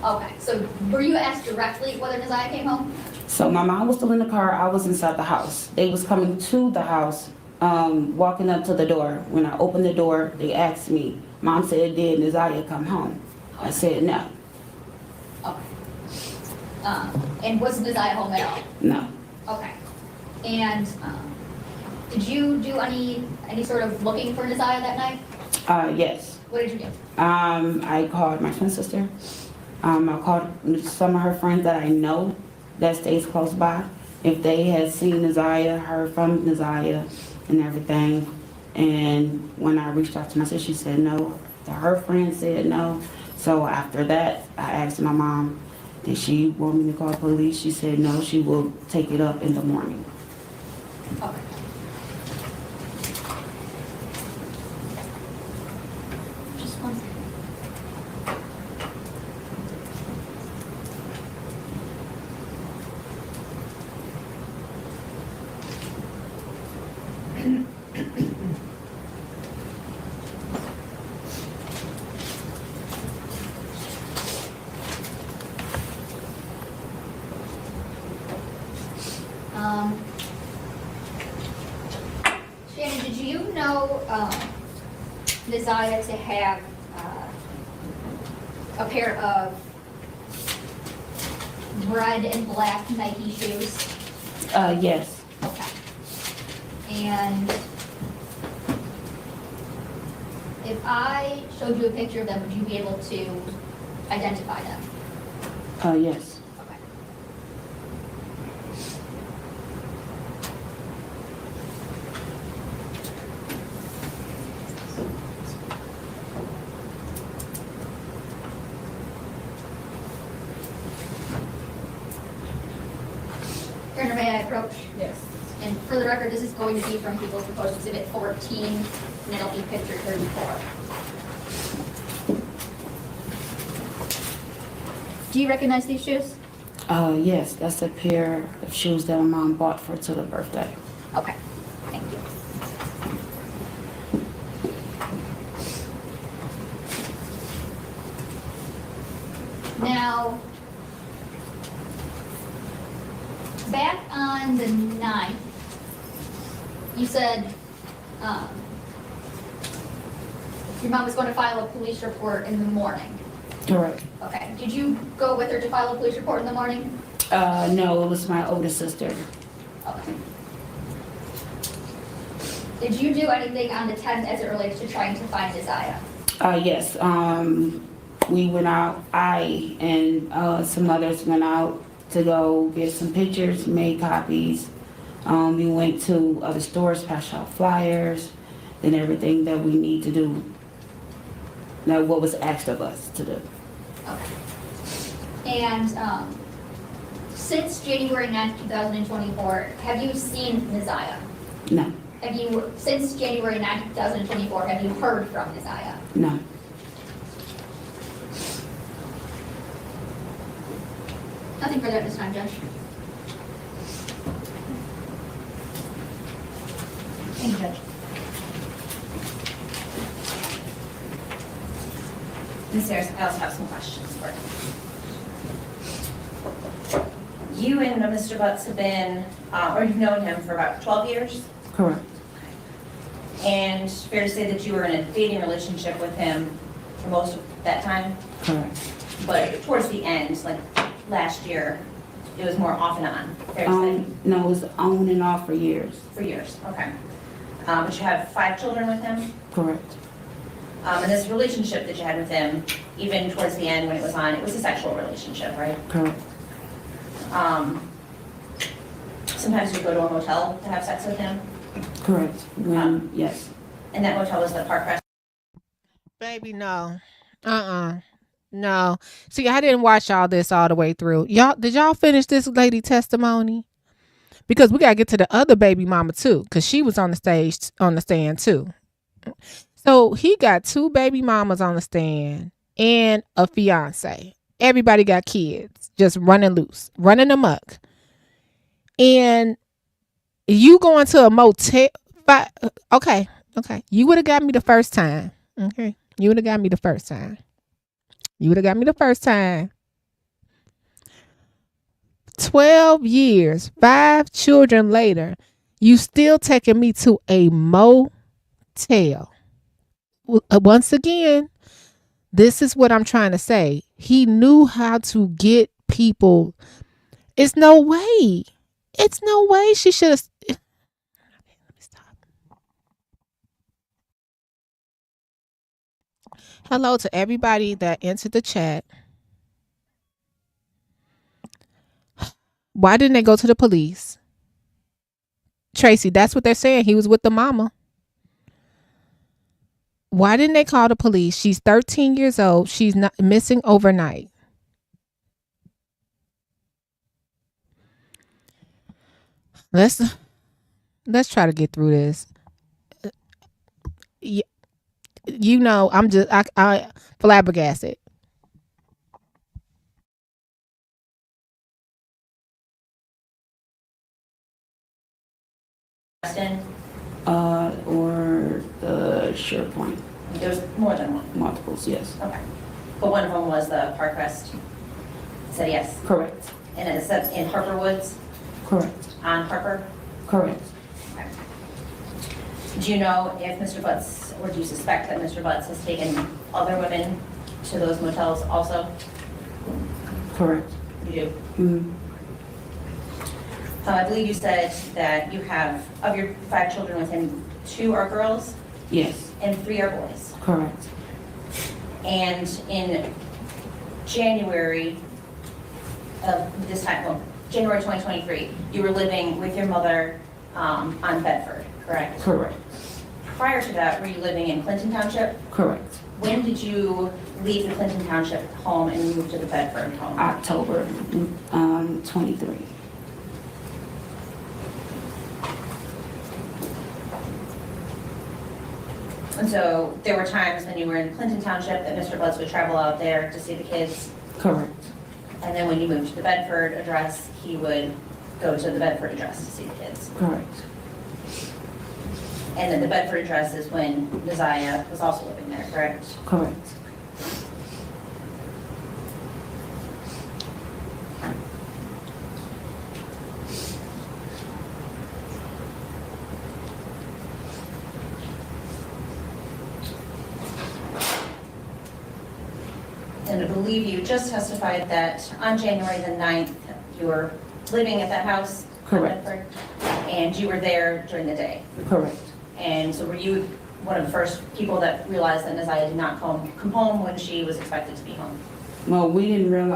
Okay, so were you asked directly whether Na'Ziyah came home? So my mom was still in the car, I was inside the house. They was coming to the house, walking up to the door. When I opened the door, they asked me, Mom said, did Na'Ziyah come home? I said no. Okay. And was Na'Ziyah home at all? No. Okay. And did you do any sort of looking for Na'Ziyah that night? Yes. What did you do? I called my twin sister. I called some of her friends that I know that stays close by. If they had seen Na'Ziyah, heard from Na'Ziyah and everything. And when I reached out to my sister, she said no. Her friends said no. So after that, I asked my mom, did she want me to call police? She said no, she will take it up in the morning. Okay. Just one second. Shannon, did you know Na'Ziyah to have a pair of red and black Nike shoes? Yes. Okay. And if I showed you a picture of them, would you be able to identify them? Yes. Okay. Your Honor, may I approach? Yes. And for the record, this is going to be from People's Proposed Exhibit 14, and it'll be picture 34. Do you recognize these shoes? Yes, that's a pair of shoes that my mom bought for to the birthday. Okay, thank you. Now, back on the 9th, you said your mom was going to file a police report in the morning. Correct. Okay. Did you go with her to file a police report in the morning? No, it was my older sister. Okay. Did you do anything on the 10th as it relates to trying to find Na'Ziyah? Yes. We went out, I and some others went out to go get some pictures, made copies. We went to other stores, passed out flyers, and everything that we need to do, now what was asked of us to do. Okay. And since January 9th, 2024, have you seen Na'Ziyah? No. Have you, since January 9th, 2024, have you heard from Na'Ziyah? No. Nothing further at this time, Judge. Thank you, Judge. Ms. Harris, I also have some questions for you. You and Mr. Butts have been, or you've known him for about 12 years? Correct. And fair to say that you were in a dating relationship with him for most of that time? Correct. But towards the end, like last year, it was more off and on, fair to say? No, it was on and off for years. For years, okay. But you have 5 children with him? Correct. And this relationship that you had with him, even towards the end when it was on, it was a sexual relationship, right? Correct. Sometimes you go to a hotel to have sex with him? Correct. Yes. And that hotel was the Park Rest? Baby, no. No. See, I didn't watch all this all the way through. Did y'all finish this lady testimony? Because we got to get to the other baby mama too, because she was on the stand too. So he got 2 baby mamas on the stand and a fiance. Everybody got kids just running loose, running amok. And you going to a motel. Okay. You would have got me the first time. Okay. You would have got me the first time. 12 years, 5 children later, you still taking me to a motel. once again, this is what I'm trying to say. He knew how to get people. It's no way she should have. Let me stop. Hello to everybody that entered the chat. Why didn't they go to the police? Tracy, that's what they're saying. He was with the mama. Why didn't they call the police? She's 13 years old. She's not missing overnight. Let's try to get through this. You know, I'm just I flabbergasted. Or the SharePoint. There's more than one. Multiples, yes. Okay. But one of them was the Park Rest. Said yes. Correct. And it said in Harper Woods? Correct. On Harper? Correct. Okay. Do you know if Mr. Butts, or do you suspect that Mr. Butts has taken other women to those motels also? Correct. You do? Mm-hmm. I believe you said that you have, of your 5 children with him, 2 are girls? Yes. And 3 are boys? Correct. And in January of this time, well, January 2023, you were living with your mother on Bedford, correct? Correct. Prior to that, were you living in Clinton Township? Correct. When did you leave the Clinton Township home and move to the Bedford home? October 23. And so there were times when you were in Clinton Township that Mr. Butts would travel out there to see the kids? Correct. And then when you moved to the Bedford address, he would go to the Bedford address to see the kids? Correct. And then the Bedford address is when Na'Ziyah was also living there, correct? Correct. And I believe you just testified that on January the 9th, you were living at that house? Correct. Bedford, and you were there during the day? Correct. And so were you one of the first people that realized that Na'Ziyah did not come home when she was expected to be home? Well,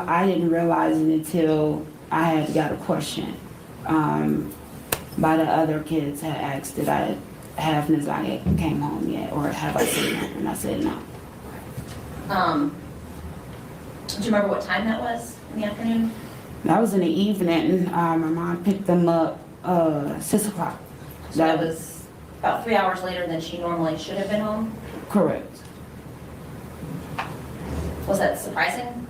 I didn't realize it until I had got a question by the other kids had asked, did I have Na'Ziyah came home yet, or have I seen her? And I said no. Do you remember what time that was in the afternoon? That was in the evening. My mom picked them up 6 o'clock. So that was about 3 hours later than she normally should have been home? Correct. Was that surprising?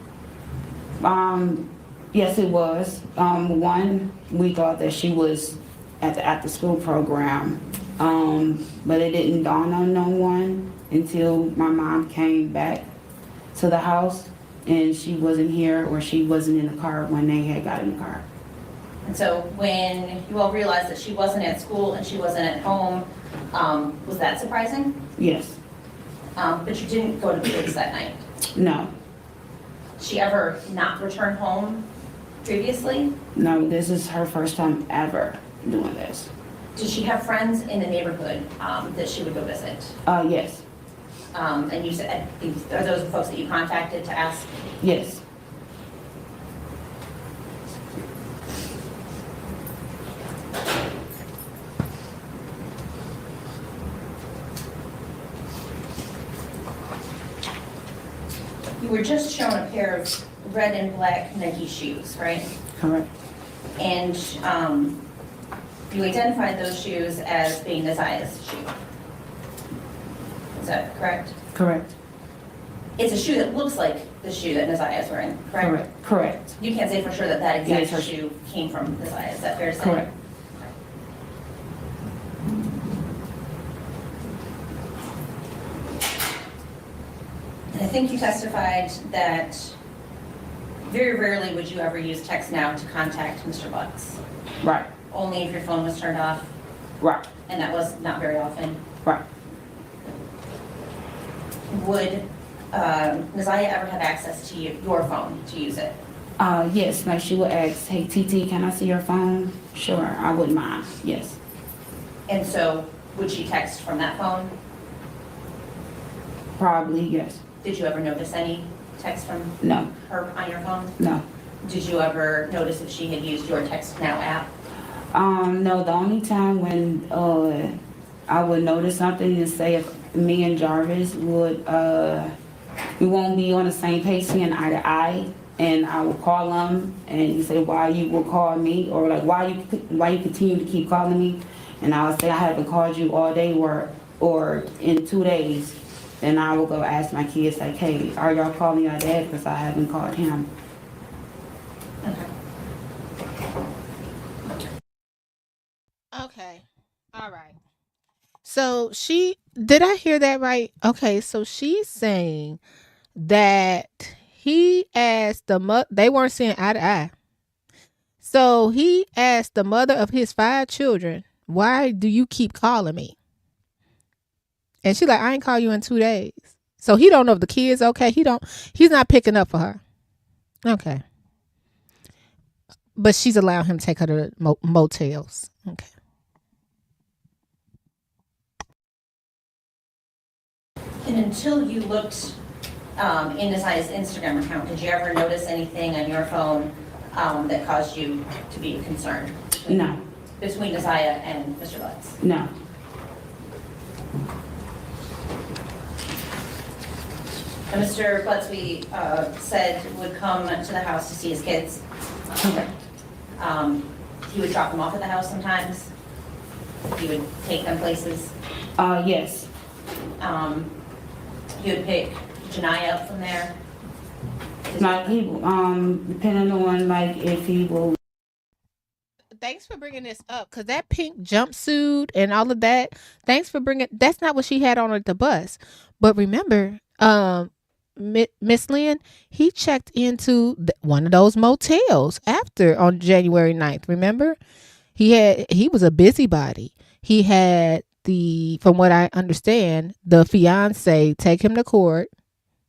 Yes, it was. One, we thought that she was at the after-school program, but it didn't dawn on no one until my mom came back to the house, and she wasn't here, or she wasn't in the car when they had got in the car. And so when you all realized that she wasn't at school and she wasn't at home, was that surprising? Yes. But you didn't go to the police that night? No. She ever not returned home previously? No, this is her first time ever doing this. Did she have friends in the neighborhood that she would go visit? Yes. And you said, are those the folks that you contacted to ask? Yes. You were just shown a pair of red and black Nike shoes, right? Correct. And you identified those shoes as being Na'Ziyah's shoe. Is that correct? Correct. It's a shoe that looks like the shoe that Na'Ziyah is wearing, correct? Correct. Correct. You can't say for sure that that exact Yes, shoe came from Na'Ziyah, is that fair to say? Correct. And I think you testified that very rarely would you ever use text now to contact Mr. Butts. Right. Only if your phone was turned off. Right. And that was not very often. Right. would Na'Ziyah ever have access to your phone to use it? Yes, like she would ask, hey TT, can I see your phone? Sure, I wouldn't mind, yes. And so would she text from that phone? Probably, yes. Did you ever notice any text from No. her on your phone? No. Did you ever notice if she had used your Text Now app? No, the only time when I would notice something is say if me and Jarvis would we won't be on the same page seeing eye to eye, and I will call him and he say why you will call me, or like why you continue to keep calling me, and I would say I haven't called you all day or in 2 days. Then I will go ask my kids like, hey, are y'all calling your dad because I haven't called him. Okay. All right. So did I hear that right? Okay, so she's saying that he asked they weren't seeing eye to eye. So he asked the mother of his 5 children, why do you keep calling me? And she like, I ain't call you in 2 days. So he don't know if the kid's okay. He's not picking up for her. Okay. But she's allowing him to take her to motels. Okay. And until you looked in Na'Ziyah's Instagram account, did you ever notice anything on your phone that caused you to be concerned? No. Between Na'Ziyah and Mr. Butts? No. And Mr. Butts, we said would come to the house to see his kids. Okay. He would drop them off at the house sometimes. He would take them places. Yes. He would pick Janiyah up from there. Like he, depending on like if he will. Thanks for bringing this up, because that pink jumpsuit and all of that, that's not what she had on at the bus. But remember, Miss Lynn, he checked into one of those motels on January 9th. Remember? He was a busybody. He had from what I understand, the fiance take him to court.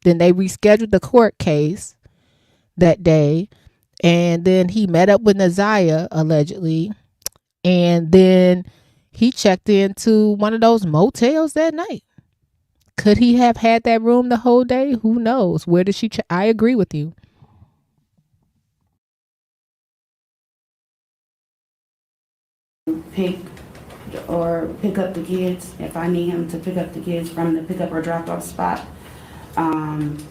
Then they rescheduled the court case that day. And then he met up with Na'Ziyah, allegedly. And then he checked into one of those motels that night. Could he have had that room the whole day? Who knows? Where did she check? I agree with you. Pick up the kids if I need him to pick up the kids from the pickup or drop off spot.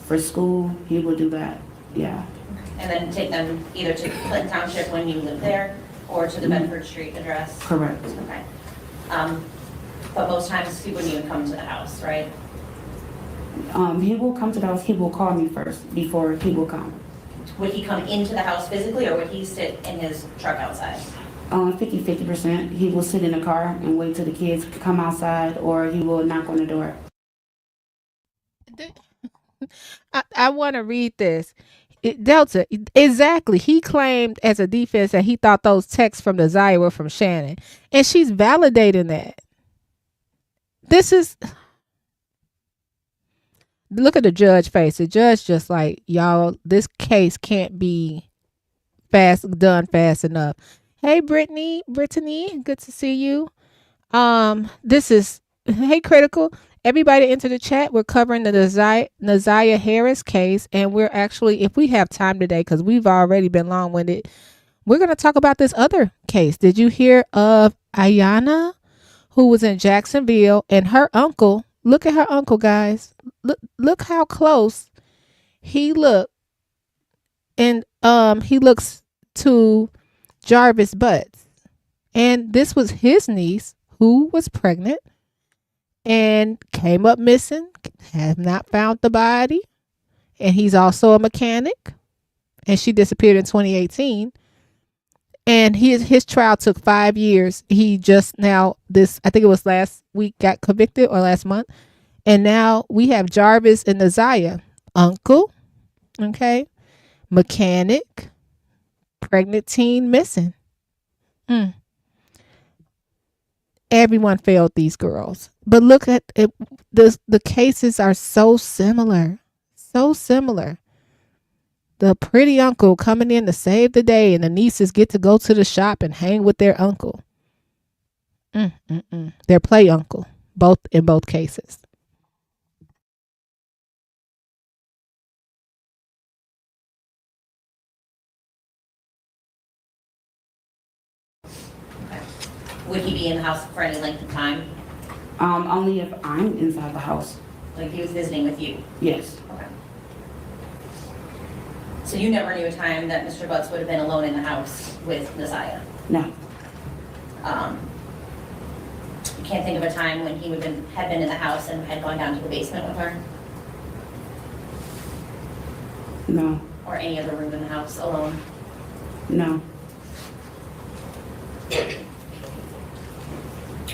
For school, he will do that. Yeah. And then take them either to Clinton Township when you live there or to the Bedford Street address? Correct. Okay. But most times he wouldn't even come to the house, right? He will come to the house. He will call me first before he will come. Would he come into the house physically, or would he sit in his truck outside? 50%. He will sit in the car and wait till the kids come outside, or he will knock on the door. I want to read this. Delta, exactly. He claimed as a defense that he thought those texts from Na'Ziyah were from Shannon. And she's validating that. Look at the judge face. The judge just like, y'all, this case can't be done fast enough. Hey, Brittany, good to see you. Hey, Critical. Everybody into the chat. We're covering the Na'Ziyah Harris case, and we're actually, if we have time today, because we've already been long-winded, we're going to talk about this other case. Did you hear of Iyana, who was in Jacksonville, and her uncle? Look at her uncle, guys. Look how close he looked, and he looks to Jarvis Butts, and this was his niece who was pregnant and came up missing, have not found the body, and he's also a mechanic, and she disappeared in 2018, and his trial took 5 years. He just now, I think it was last week, got convicted, or last month, and now we have Jarvis and Na'Ziyah, uncle, okay, mechanic, pregnant teen missing. everyone failed these girls. But look at it, the cases are so similar. So similar. The pretty uncle coming in to save the day, and the nieces get to go to the shop and hang with their uncle. Their play uncle, in both cases. Would he be in the house for any length of time? Only if I'm inside the house. Like he was visiting with you? Yes. Okay. So you never knew a time that Mr. Butts would have been alone in the house with Na'Ziyah? No. You can't think of a time when he had been in the house and had gone down to the basement with her? No. Or any other room in the house alone? No.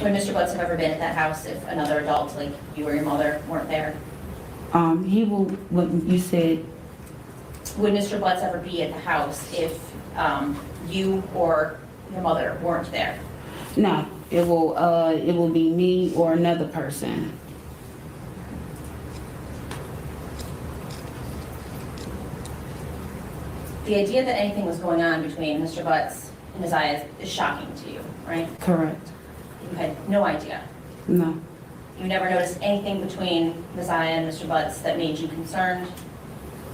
Would Mr. Butts have ever been at that house if another adult, like you or your mother, weren't there? He will, what you said. Would Mr. Butts ever be at the house if you or your mother weren't there? No. It will be me or another person. The idea that anything was going on between Mr. Butts and Na'Ziyah is shocking to you, right? Correct. You had no idea. No. You never noticed anything between Na'Ziyah and Mr. Butts that made you concerned?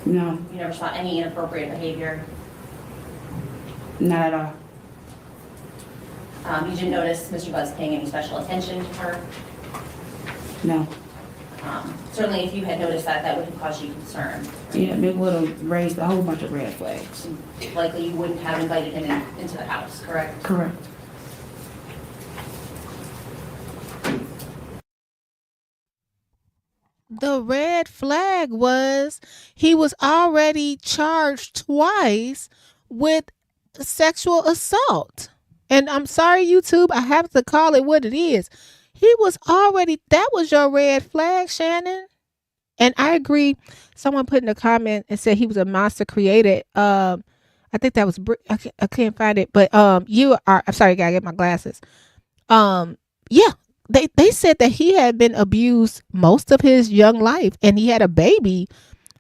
No. You never saw any inappropriate behavior? Not at all. You didn't notice Mr. Butts paying any special attention to her? No. Certainly if you had noticed that, that would have caused you concern. Yeah, it would have raised a whole bunch of red flags. Likely you wouldn't have invited him into the house, correct? Correct. The red flag was he was already charged twice with sexual assault. And I'm sorry, YouTube, I have to call it what it is. He was already, that was your red flag, Shannon. And I agree. Someone put in a comment and said he was a monster created. I think that was, I can't find it, but you are, I'm sorry, I gotta get my glasses. Yeah, they said that he had been abused most of his young life, and he had a baby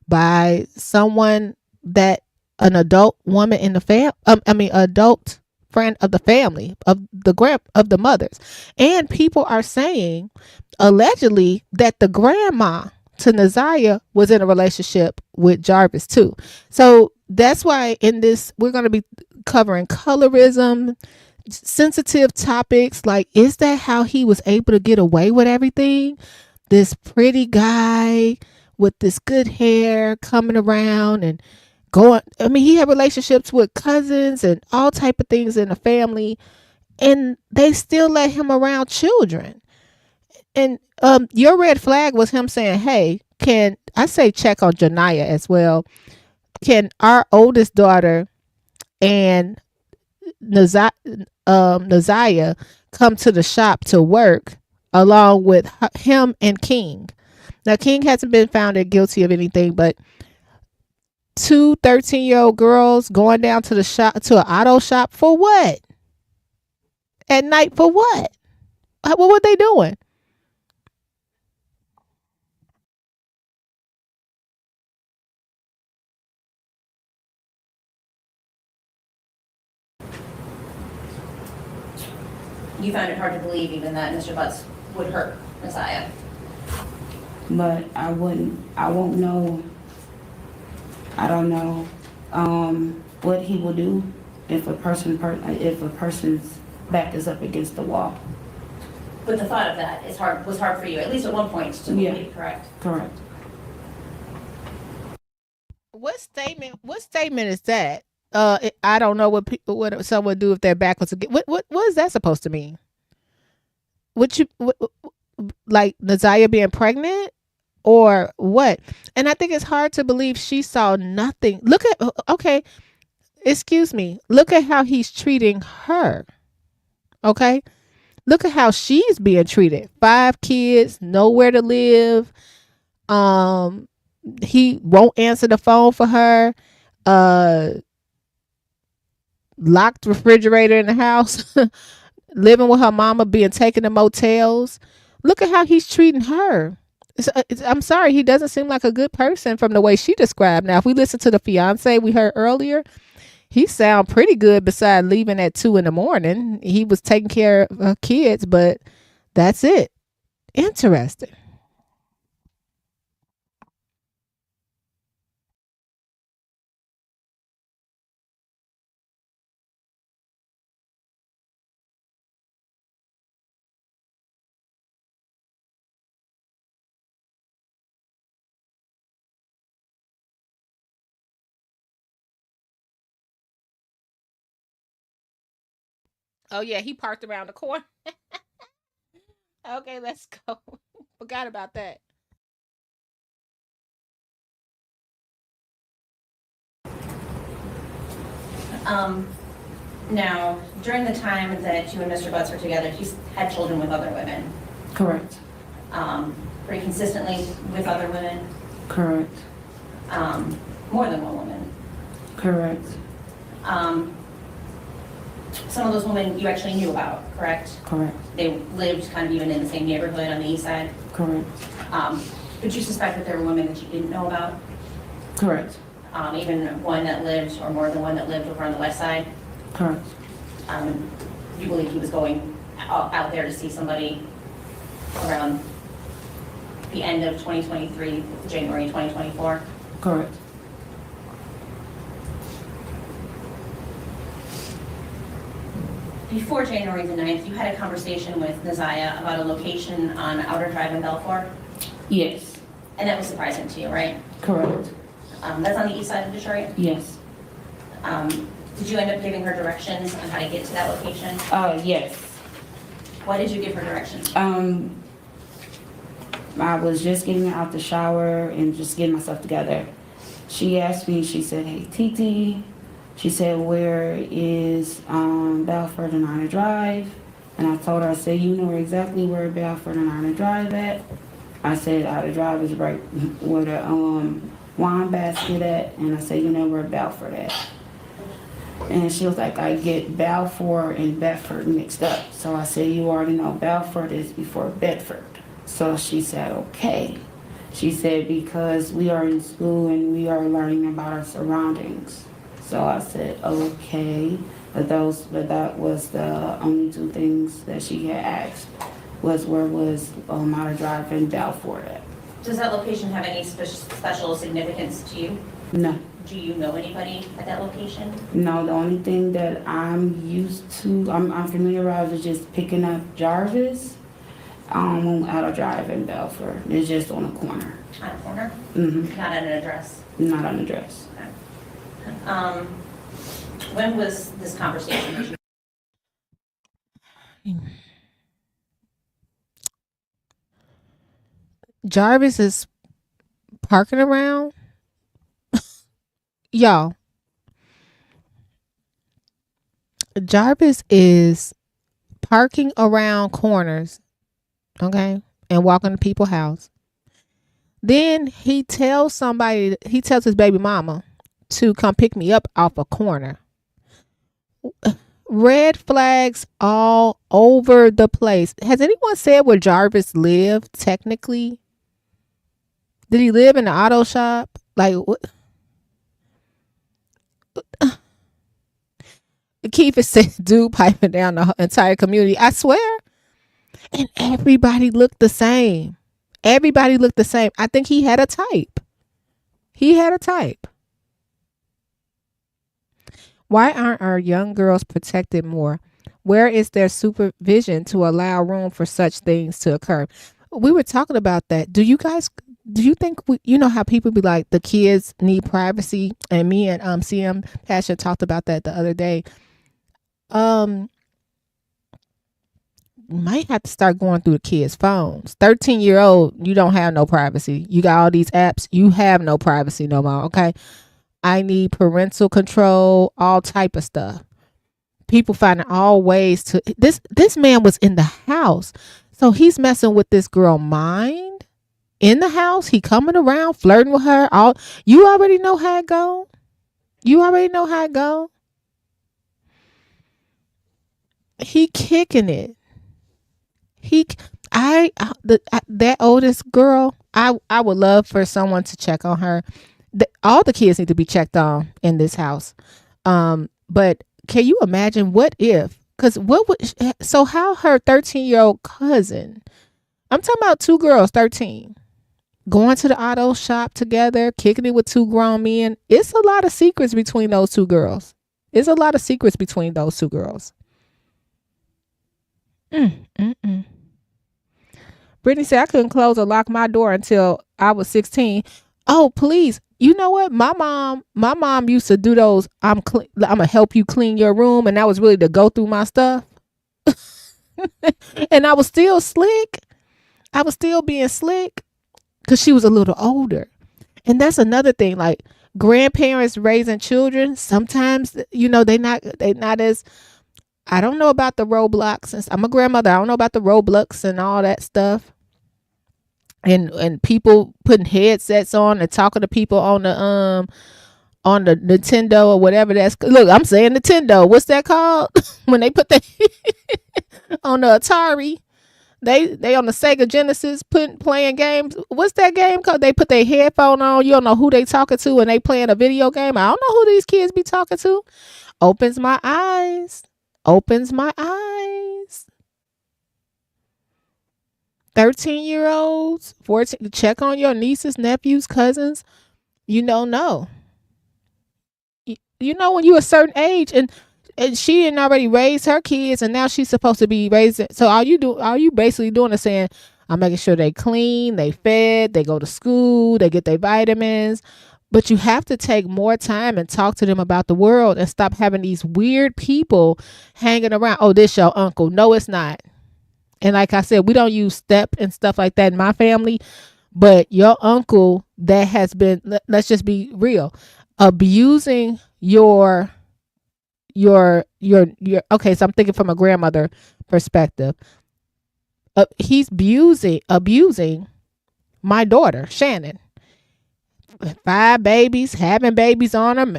by someone that an adult woman in the adult friend of the family of the mothers. And people are saying allegedly that the grandma to Na'Ziyah was in a relationship with Jarvis too. So that's why in this we're going to be covering colorism, sensitive topics like, is that how he was able to get away with everything? This pretty guy with this good hair coming around and going, I mean, he had relationships with cousins and all type of things in the family, and they still let him around children. And your red flag was him saying, hey, can I say check on Janiyah as well? Can our oldest daughter and Na'Ziyah come to the shop to work along with him and King? Now, King hasn't been found guilty of anything, but two 13-year-old girls going down to the shop, to an auto shop for what? At night for what? What were they doing? You found it hard to believe even that Mr. Butts would hurt Na'Ziyah. But I won't know. I don't know what he will do if a person's back is up against the wall. But the thought of that was hard for you, at least at one point, to believe, correct? Correct. What statement is that? I don't know what someone do if their back was against. What is that supposed to mean? Like Na'Ziyah being pregnant or what? And I think it's hard to believe she saw nothing. Excuse me. Look at how he's treating her. Okay. Look at how she's being treated. 5 kids, nowhere to live. He won't answer the phone for her. Locked refrigerator in the house. living with her mama, being taken to motels. Look at how he's treating her. I'm sorry, he doesn't seem like a good person from the way she described. Now, if we listen to the fiance we heard earlier, he sound pretty good besides leaving at 2 a.m. He was taking care of her kids, but that's it. Interesting. Oh yeah, he parked around the corner. Okay, let's go. Forgot about that. Now, during the time that you and Mr. Butts were together, he's had children with other women, Correct. pretty consistently with other women, Correct. more than one woman. Correct. Some of those women you actually knew about, correct? Correct. They lived kind of even in the same neighborhood on the east side. Correct. But you suspect that there were women that you didn't know about? Correct. Even one that lived, or more than one that lived over on the west side? Correct. You believe he was going out there to see somebody around the end of 2023, January 2024? Correct. Before January the 9th, you had a conversation with Na'Ziyah about a location on Outer Drive in Belfort? Yes. And that was surprising to you, right? Correct. That's on the east side of Detroit? Yes. Did you end up giving her directions on how to get to that location? Yes. Why did you give her directions? I was just getting out the shower and just getting myself together. She asked me, she said, "Hey, Titi," she said, "where is Belfort and Outer Drive?" And I told her, I said, "You know exactly where Belfort and Outer Drive at." I said, "Outer Drive is right where the wine basket at." And I said, "You know where Belfort at?" And she was like, "I get Balfour and Bedford mixed up." So I said, "You already know Belfort is before Bedford." So she said, "Okay." She said, "Because we are in school and we are learning about our surroundings." So I said, "Okay." But that was the only two things that she had asked, was where was Outer Drive and Balfour at. Does that location have any special significance to you? No. Do you know anybody at that location? No, the only thing that I'm used to, I'm familiarized with just picking up Jarvis on Outer Drive in Belfort. It's just on a corner. On a corner? Mm-hmm. Not at an address? Not on an address. Okay. When was this conversation? Jarvis is parking around. Y'all, Jarvis is parking around corners, okay, and walking to people's house. Then he tells his baby mama to come pick me up off a corner. Red flags all over the place. Has anyone said where Jarvis lived technically? Did he live in the auto shop? Like, what? Keith is saying, dude piping down the entire community. I swear. And everybody looked the same. Everybody looked the same. I think he had a type. He had a type. Why aren't our young girls protected more? Where is their supervision to allow room for such things to occur? We were talking about that. Do you think you know how people be like, the kids need privacy? And me and CM Passion talked about that the other day. Might have to start going through the kids' phones. 13-year-old, you don't have no privacy. You got all these apps, you have no privacy no more. Okay. I need parental control, all type of stuff. People finding all ways to this man was in the house. So he's messing with this girl mind in the house. He coming around, flirting with her. You already know how it go. You already know how it go. he kicking it. That oldest girl, I would love for someone to check on her. All the kids need to be checked on in this house. But can you imagine what if? Because so how her 13-year-old cousin, I'm talking about 2 girls, 13, going to the auto shop together, kicking it with 2 grown men. It's a lot of secrets between those 2 girls. It's a lot of secrets between those 2 girls. Brittany said, I couldn't close or lock my door until I was 16. Oh, please. You know what? My mom used to do those. I'm gonna help you clean your room, and that was really to go through my stuff. And I was still slick. I was still being slick because she was a little older. And that's another thing. Like grandparents raising children, sometimes they not as. I don't know about the Roblox. I'm a grandmother. I don't know about the Roblox and all that stuff. And people putting headsets on and talking to people on the Nintendo or whatever that's. Look, I'm saying Nintendo. What's that called? When they put that on the Atari, they on the Sega Genesis playing games. What's that game called? They put their headphone on. You don't know who they talking to, and they playing a video game. I don't know who these kids be talking to. Opens my eyes. 13-year-olds, 14, check on your nieces, nephews, cousins. You don't know. You know when you a certain age and she didn't already raise her kids and now she's supposed to be raising. So all you basically doing is saying, I'm making sure they clean, they fed, they go to school, they get their vitamins. But you have to take more time and talk to them about the world and stop having these weird people hanging around. Oh, this your uncle. No, it's not. And like I said, we don't use step and stuff like that in my family. But your uncle that has been, let's just be real, abusing your okay, so I'm thinking from a grandmother perspective. He's abusing my daughter, Shannon. 5 babies, having babies on him,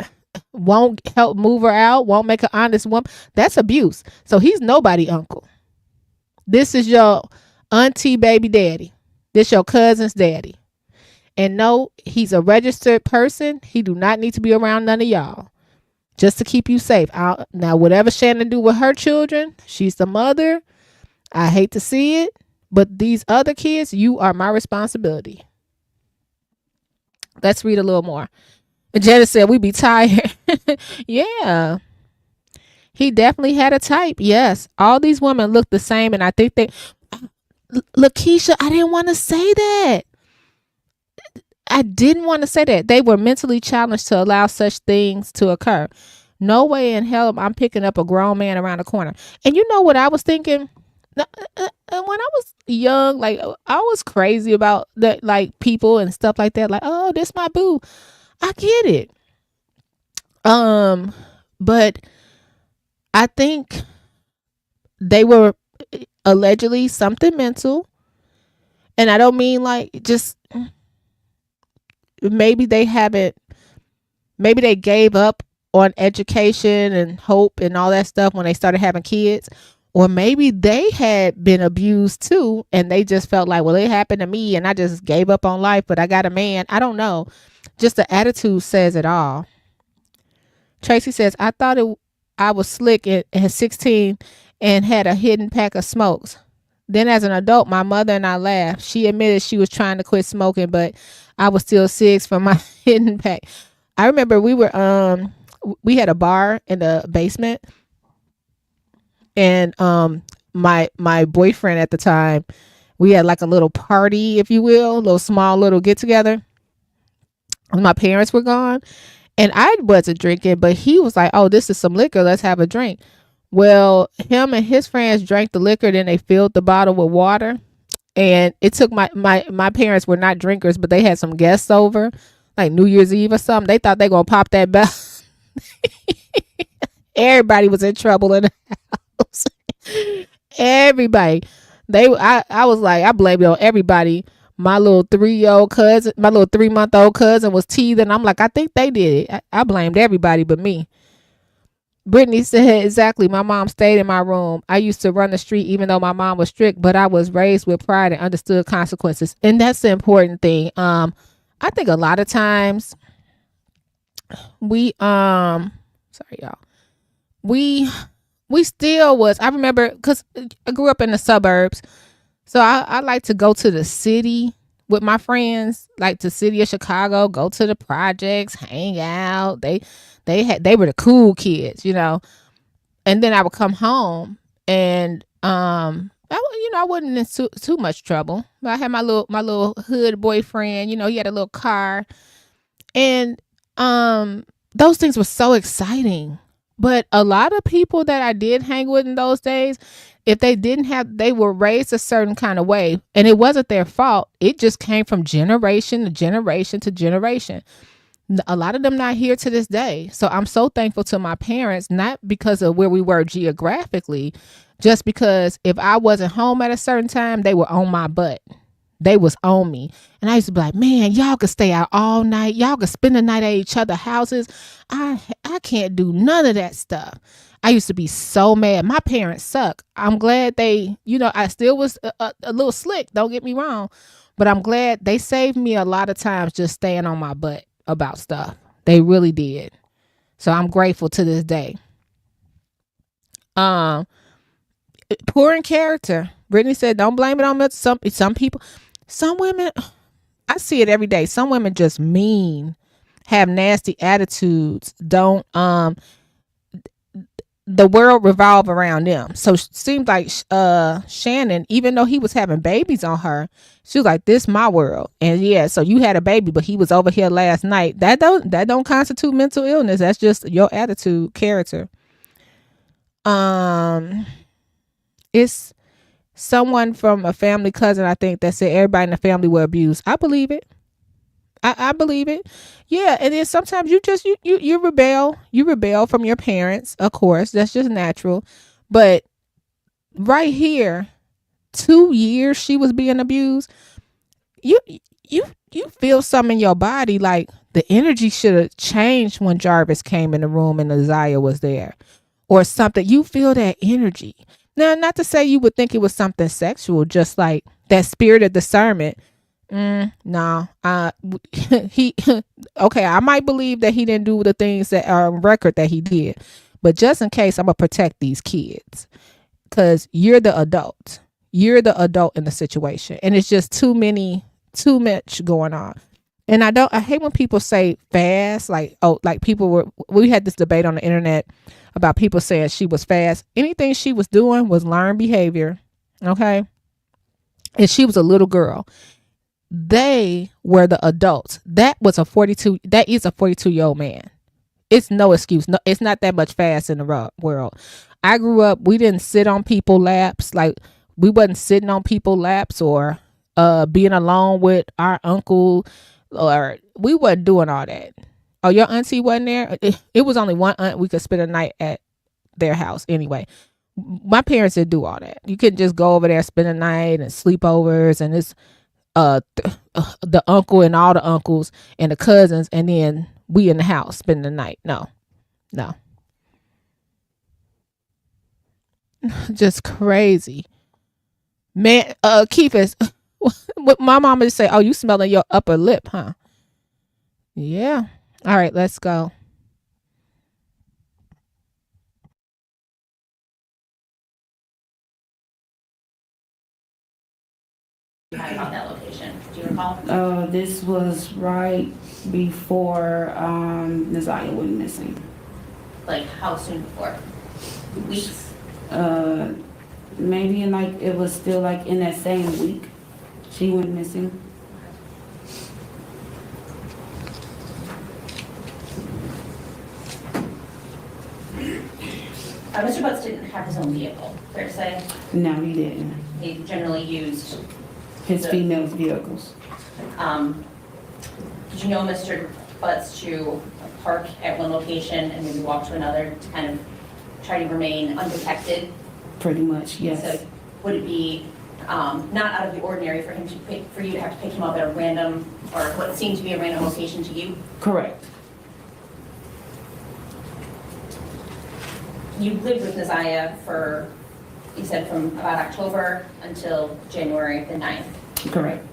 won't help move her out, won't make an honest woman. That's abuse. So he's nobody uncle. This is your auntie baby daddy. This your cousin's daddy. And no, he's a registered person. He do not need to be around none of y'all. Just to keep you safe. Now, whatever Shannon do with her children, she's the mother. I hate to see it. But these other kids, you are my responsibility. Let's read a little more. Janet said, we be tired. Yeah. He definitely had a type. Yes. All these women look the same. And I think Lakeisha, I didn't want to say that. I didn't want to say that. They were mentally challenged to allow such things to occur. No way in hell I'm picking up a grown man around the corner. And you know what I was thinking? When I was young, like I was crazy about that, like people and stuff like that. Like, oh, this my boo. I get it. But I think they were allegedly something mental, and I don't mean like just maybe they gave up on education and hope and all that stuff when they started having kids. Or maybe they had been abused too, and they just felt like, well, it happened to me, and I just gave up on life, but I got a man. I don't know. Just the attitude says it all. Tracy says, I thought I was slick at 16 and had a hidden pack of smokes. Then as an adult, my mother and I laughed. She admitted she was trying to quit smoking, but I was still 6 from my hidden pack. I remember we had a bar in the basement. And my boyfriend at the time, we had like a little party, if you will, a little small little get together. My parents were gone and I wasn't drinking, but he was like, oh, this is some liquor. Let's have a drink. Well, him and his friends drank the liquor. Then they filled the bottle with water. And it took my parents were not drinkers, but they had some guests over like New Year's Eve or something. They thought they gonna pop that bell. Everybody was in trouble in the house. Everybody. I was like, I blamed it on everybody. My little 3-month-old cousin was teething. I'm like, I think they did it. I blamed everybody but me. Brittany said, exactly. My mom stayed in my room. I used to run the street even though my mom was strict, but I was raised with pride and understood consequences. And that's the important thing. I think a lot of times we sorry y'all. We still was, I remember, because I grew up in the suburbs. So I like to go to the city with my friends, like the city of Chicago, go to the projects, hang out. They were the cool kids, you know. And then I would come home and I wasn't in too much trouble. I had my little hood boyfriend, you know, he had a little car. And those things were so exciting. But a lot of people that I did hang with in those days, if they were raised a certain kind of way, and it wasn't their fault. It just came from generation to generation to generation. A lot of them not here to this day. So I'm so thankful to my parents, not because of where we were geographically, just because if I wasn't home at a certain time, they were on my butt. They was on me. And I used to be like, man, y'all could stay out all night. Y'all could spend the night at each other's houses. I can't do none of that stuff. I used to be so mad. My parents suck. I'm glad they, you know, I still was a little slick. Don't get me wrong. But I'm glad they saved me a lot of times just staying on my butt about stuff. They really did. So I'm grateful to this day. Poor in character. Brittany said, don't blame it on some people. Some women, I see it every day. Some women just mean, have nasty attitudes. Don't, the world revolve around them. So it seemed like Shannon, even though he was having babies on her, she was like, this my world. And yeah, so you had a baby, but he was over here last night. That don't constitute mental illness. That's just your attitude, character. It's someone from a family cousin, I think, that said everybody in the family were abused. I believe it. I believe it. Yeah. And then sometimes you rebel. You rebel from your parents. Of course, that's just natural. But right here, 2 years she was being abused. You feel something in your body, like the energy should have changed when Jarvis came in the room and Na'Ziyah was there, or something. You feel that energy. Now, not to say you would think it was something sexual, just like that spirit of discernment. No, he, okay, I might believe that he didn't do the things that are on record that he did, but just in case, I'm gonna protect these kids, because you're the adult in the situation, and it's just too much going on. And I hate when people say fast, like, oh, like we had this debate on the internet about people saying she was fast. Anything she was doing was learned behavior. Okay. And she was a little girl. They were the adults. That is a 42-year-old man. It's no excuse. No, it's not that much fast in the world. I grew up, we didn't sit on people's laps. Like, we wasn't sitting on people's laps or being alone with our uncle, or we wasn't doing all that. Oh, your auntie wasn't there? It was only one aunt we could spend a night at their house anyway. My parents didn't do all that. You couldn't just go over there, spend a night and sleepovers, and it's the uncle and all the uncles and the cousins, and then we in the house spending the night. No. Just crazy. Man, Keith's, my mama just say, oh, you smelling your upper lip, huh? Yeah. All right, let's go. About that location, do you recall? This was right before Na'Ziyah went missing. Like, how soon before? Weeks? Maybe it was still like in that same week she went missing. Mr. Butts didn't have his own vehicle, fair to say? No, he didn't. He generally used his female's vehicles. Did you know Mr. Butts to park at one location and maybe walk to another to kind of try to remain undetected? Pretty much, yes. So would it be not out of the ordinary for you to have to pick him up at a random, or what seemed to be a random location to you? Correct. you lived with Na'Ziyah for, you said from about October until January the 9th. Correct.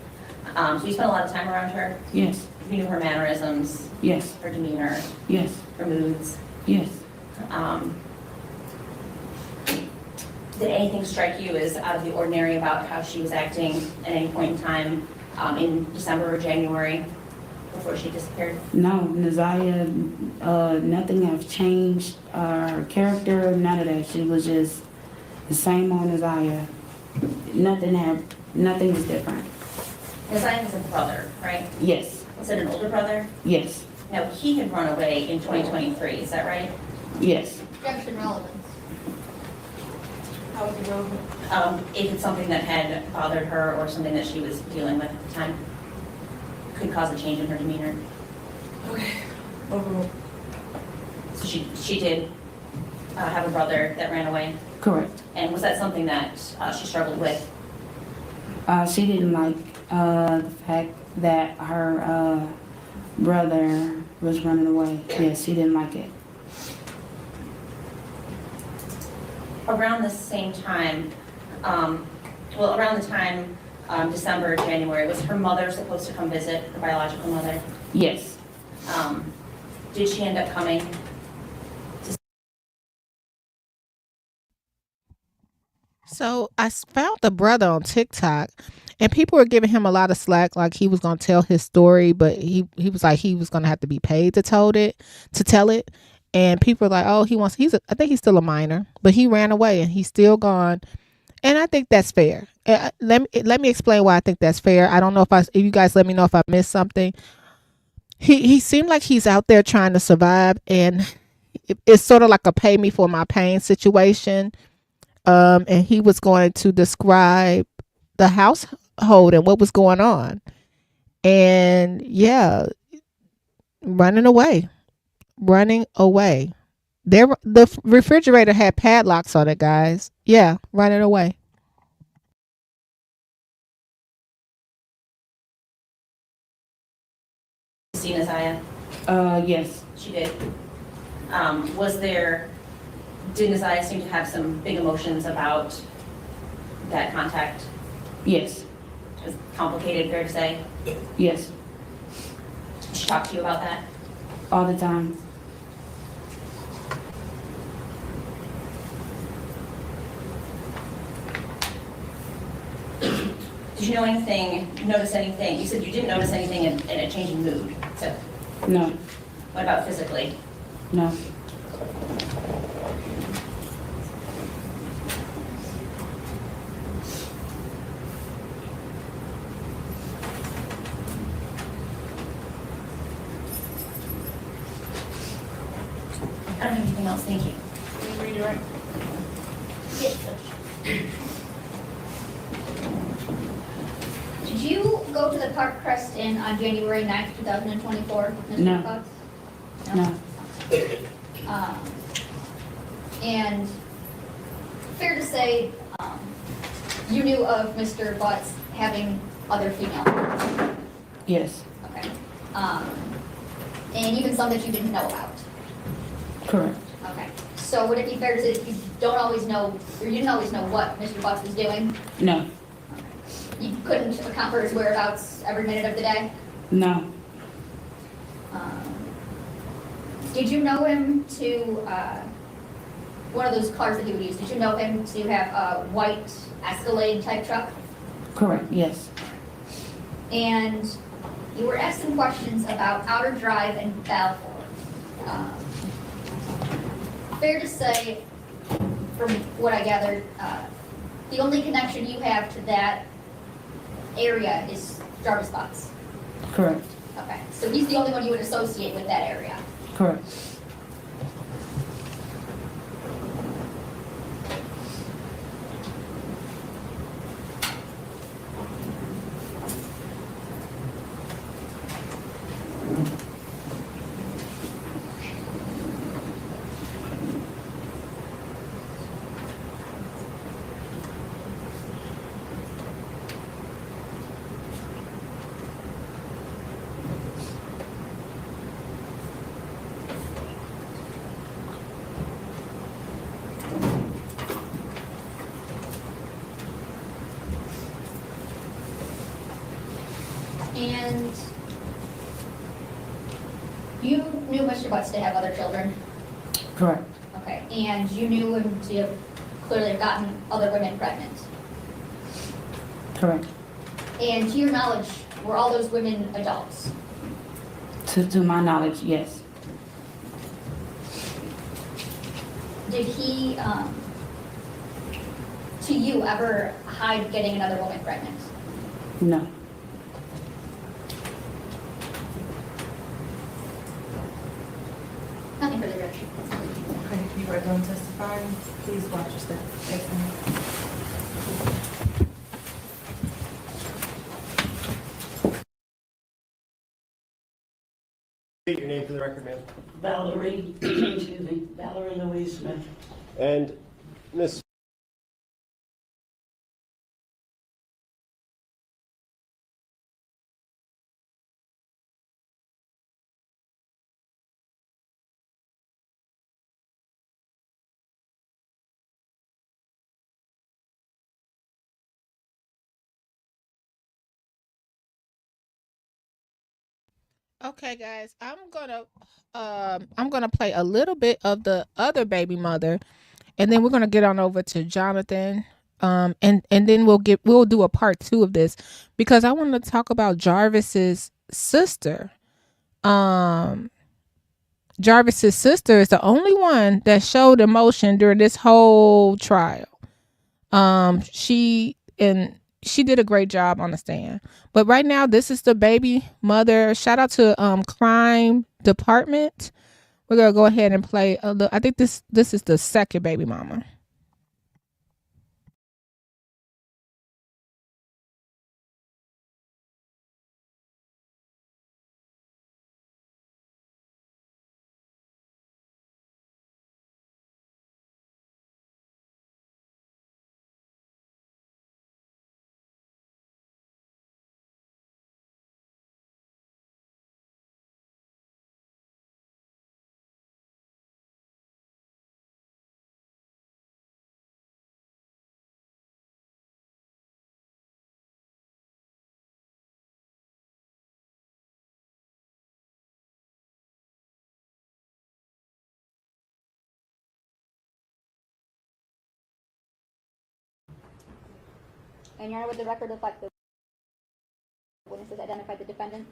So you spent a lot of time around her? Yes. You knew her mannerisms? Yes. Her demeanor? Yes. Her moods? Yes. Did anything strike you as out of the ordinary about how she was acting at any point in time in December or January before she disappeared? No, Na'Ziyah, nothing have changed. Her character, none of that. She was just the same old Na'Ziyah. Nothing was different. Na'Ziyah has a brother, right? Yes. Is it an older brother? Yes. Now, he had run away in 2023, is that right? Yes. Objection relevance. How was it relevant? If it's something that had bothered her or something that she was dealing with at the time, could cause a change in her demeanor. Okay. Overruled. So she did have a brother that ran away? Correct. And was that something that she struggled with? She didn't like the fact that her brother was running away. Yes, she didn't like it. Around the same time, around the time December, January, was her mother supposed to come visit, her biological mother? Yes. Did she end up coming? So I found the brother on TikTok, and people were giving him a lot of slack, like he was gonna tell his story, but he was like he was gonna have to be paid to tell it. And people are like, oh, I think he's still a minor, but he ran away and he's still gone. And I think that's fair. Let me explain why I think that's fair. I don't know if you guys let me know if I missed something. He seemed like he's out there trying to survive, and it's sort of like a pay me for my pain situation. And he was going to describe the household and what was going on. And yeah, running away. The refrigerator had padlocks on it, guys. Yeah, running away. See Na'Ziyah? Yes. She did. Did Na'Ziyah seem to have some big emotions about that contact? Yes. It was complicated, fair to say? Yes. Did she talk to you about that? All the time. Did you notice anything? You said you didn't notice anything in a changing mood. So, No. what about physically? No. I don't have anything else, thank you. Can you redirect? Yes. Did you go to the Park Crest Inn on January 9th, 2024, Mr. No. Butts? No. And fair to say, you knew of Mr. Butts having other female friends? Yes. Okay. And even some that you didn't know about? Correct. Okay. So would it be fair to say that you didn't always know what Mr. Butts was doing? No. You couldn't account for his whereabouts every minute of the day? No. Did you know him to, one of those cars that he would use, did you know him to have a white Escalade type truck? Correct. Yes. And you were asked some questions about Outer Drive and Balfour. Fair to say, from what I gathered, the only connection you have to that area is Jarvis Butts. Correct. Okay, so he's the only one you would associate with that area. Correct. And you knew Mr. Butts to have other children? Correct. Okay, and you knew him to have clearly gotten other women pregnant? Correct. And to your knowledge, were all those women adults? To my knowledge, yes. Did he, to you, ever hide getting another woman pregnant? No. Nothing further, Judge. Okay, you are done testifying. Please watch your step. Thanks, ma'am. State your name for the record, ma'am. Valerie, excuse me, Valerie Louise Smith. And Miss. Okay, guys, I'm gonna play a little bit of the other baby mother, and then we're gonna get on over to Jonathan. And then we'll do a part 2 of this, because I want to talk about Jarvis's sister. Jarvis's sister is the only one that showed emotion during this whole trial. She did a great job on the stand. But right now, this is the baby mother. Shout out to crime department. We're gonna go ahead and play a little. I think this is the second baby mama. And Your Honor, would the record reflect the witnesses identified the defendant?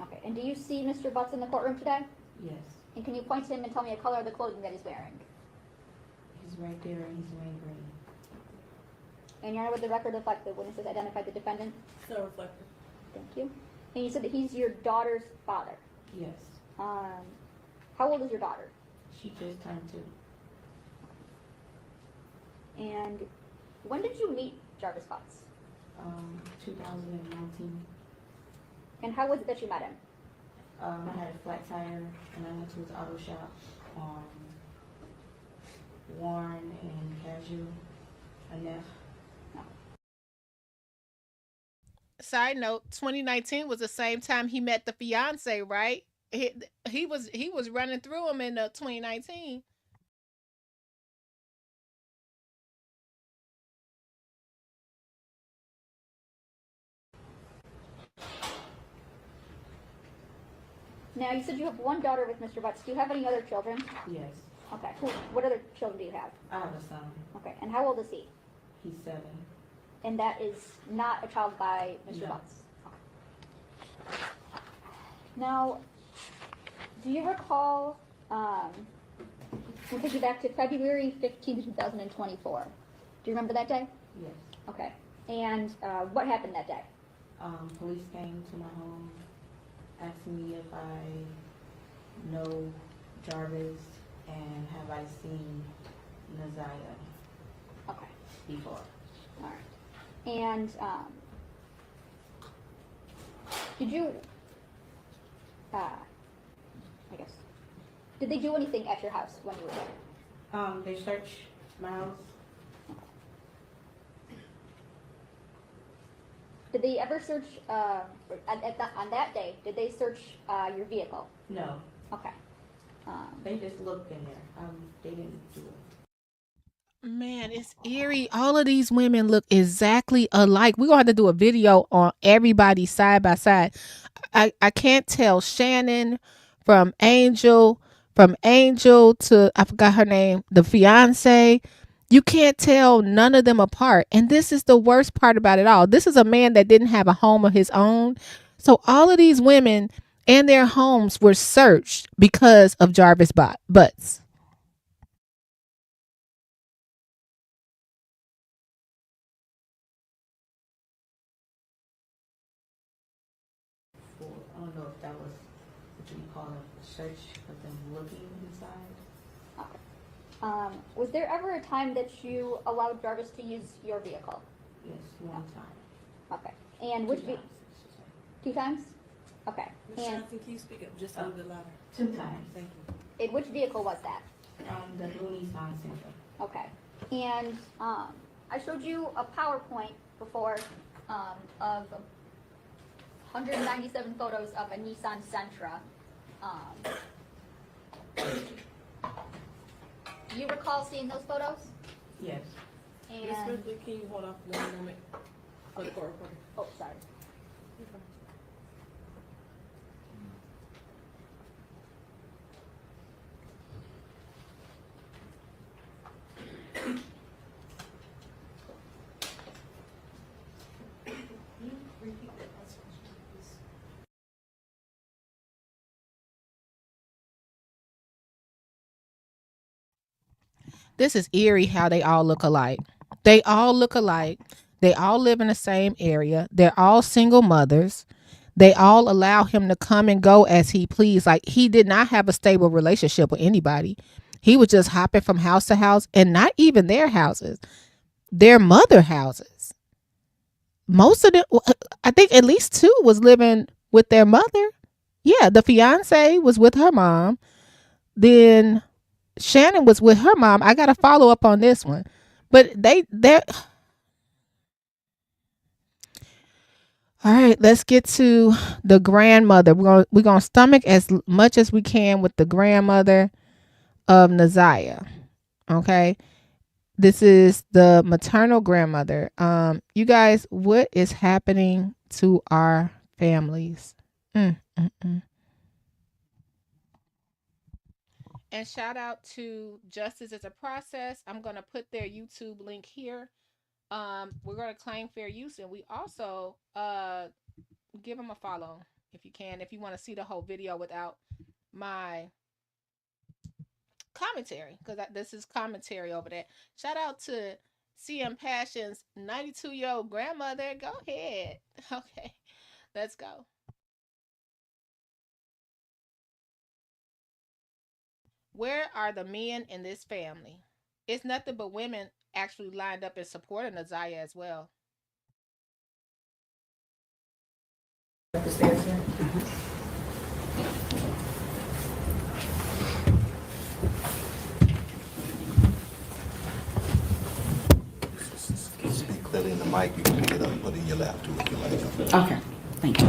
Okay, and do you see Mr. Butts in the courtroom today? Yes. And can you point to him and tell me the color of the clothing that he's wearing? He's right there and he's wearing green. And Your Honor, would the record reflect the witnesses identified the defendant? So reflective. Thank you. And you said that he's your daughter's father. Yes. How old is your daughter? She just turned 2. And when did you meet Jarvis Butts? 2019. And how was it that you met him? I had a flat tire and I went to his auto shop on Warren and Casual and Neff. Side note: 2019 was the same time he met the fiance, right? He was running through him in 2019. Now, you said you have one daughter with Mr. Butts. Do you have any other children? Yes. Okay. What other children do you have? I have a son. Okay. And how old is he? He's 7. And that is not a child by Mr. No. Butts? Okay. Now, do you recall, we'll take you back to February 15, 2024. Do you remember that day? Yes. Okay. And what happened that day? Police came to my home, asking me if I know Jarvis and have I seen Na'Ziyah Okay. before. All right. And did you, I guess, did they do anything at your house when you were there? They searched my house. Did they ever search, on that day, did they search your vehicle? No. Okay. They just looked in there. They didn't do it. Man, it's eerie. All of these women look exactly alike. We're gonna have to do a video on everybody side by side. I can't tell Shannon from Angel to, I forgot her name, the fiance. You can't tell none of them apart. And this is the worst part about it all. This is a man that didn't have a home of his own. So all of these women and their homes were searched because of Jarvis Butts. I don't know if that was what you call a search of them looking inside. Was there ever a time that you allowed Jarvis to use your vehicle? Yes, one time. Okay. And which Two times. 2 times? Okay. Ms. And Johnson, can you speak up just a little bit louder? 2 times. Thank you. in which vehicle was that? The Blue Center. Okay. And I showed you a PowerPoint before of 197 photos of a Nissan Sentra. Do you recall seeing those photos? Yes. And Ms. Ripley, can you hold off one moment for the court reporter? oh, sorry. This is eerie how they all look alike. They all look alike. They all live in the same area. They're all single mothers. They all allow him to come and go as he pleased. Like, he did not have a stable relationship with anybody. He was just hopping from house to house, and not even their houses, their mother houses. Most of them, I think at least 2 was living with their mother. Yeah, the fiance was with her mom. Then Shannon was with her mom. I got to follow up on this one. But they're all right, let's get to the grandmother. We're gonna stomach as much as we can with the grandmother of Na'Ziyah. Okay. This is the maternal grandmother. You guys, what is happening to our families? And shout out to Justice is a Process. I'm going to put their YouTube link here. We're going to claim fair use, and we also give them a follow if you can, if you want to see the whole video without my commentary, because this is commentary over there. Shout out to CM Passion's 92-year-old grandmother. Go ahead. Okay, let's go. Where are the men in this family? It's nothing but women actually lined up in support of Na'Ziyah as well. Up the stairs here. Speak clearly in the mic. You can pick it up and put it in your lap too if you like. Okay, thank you.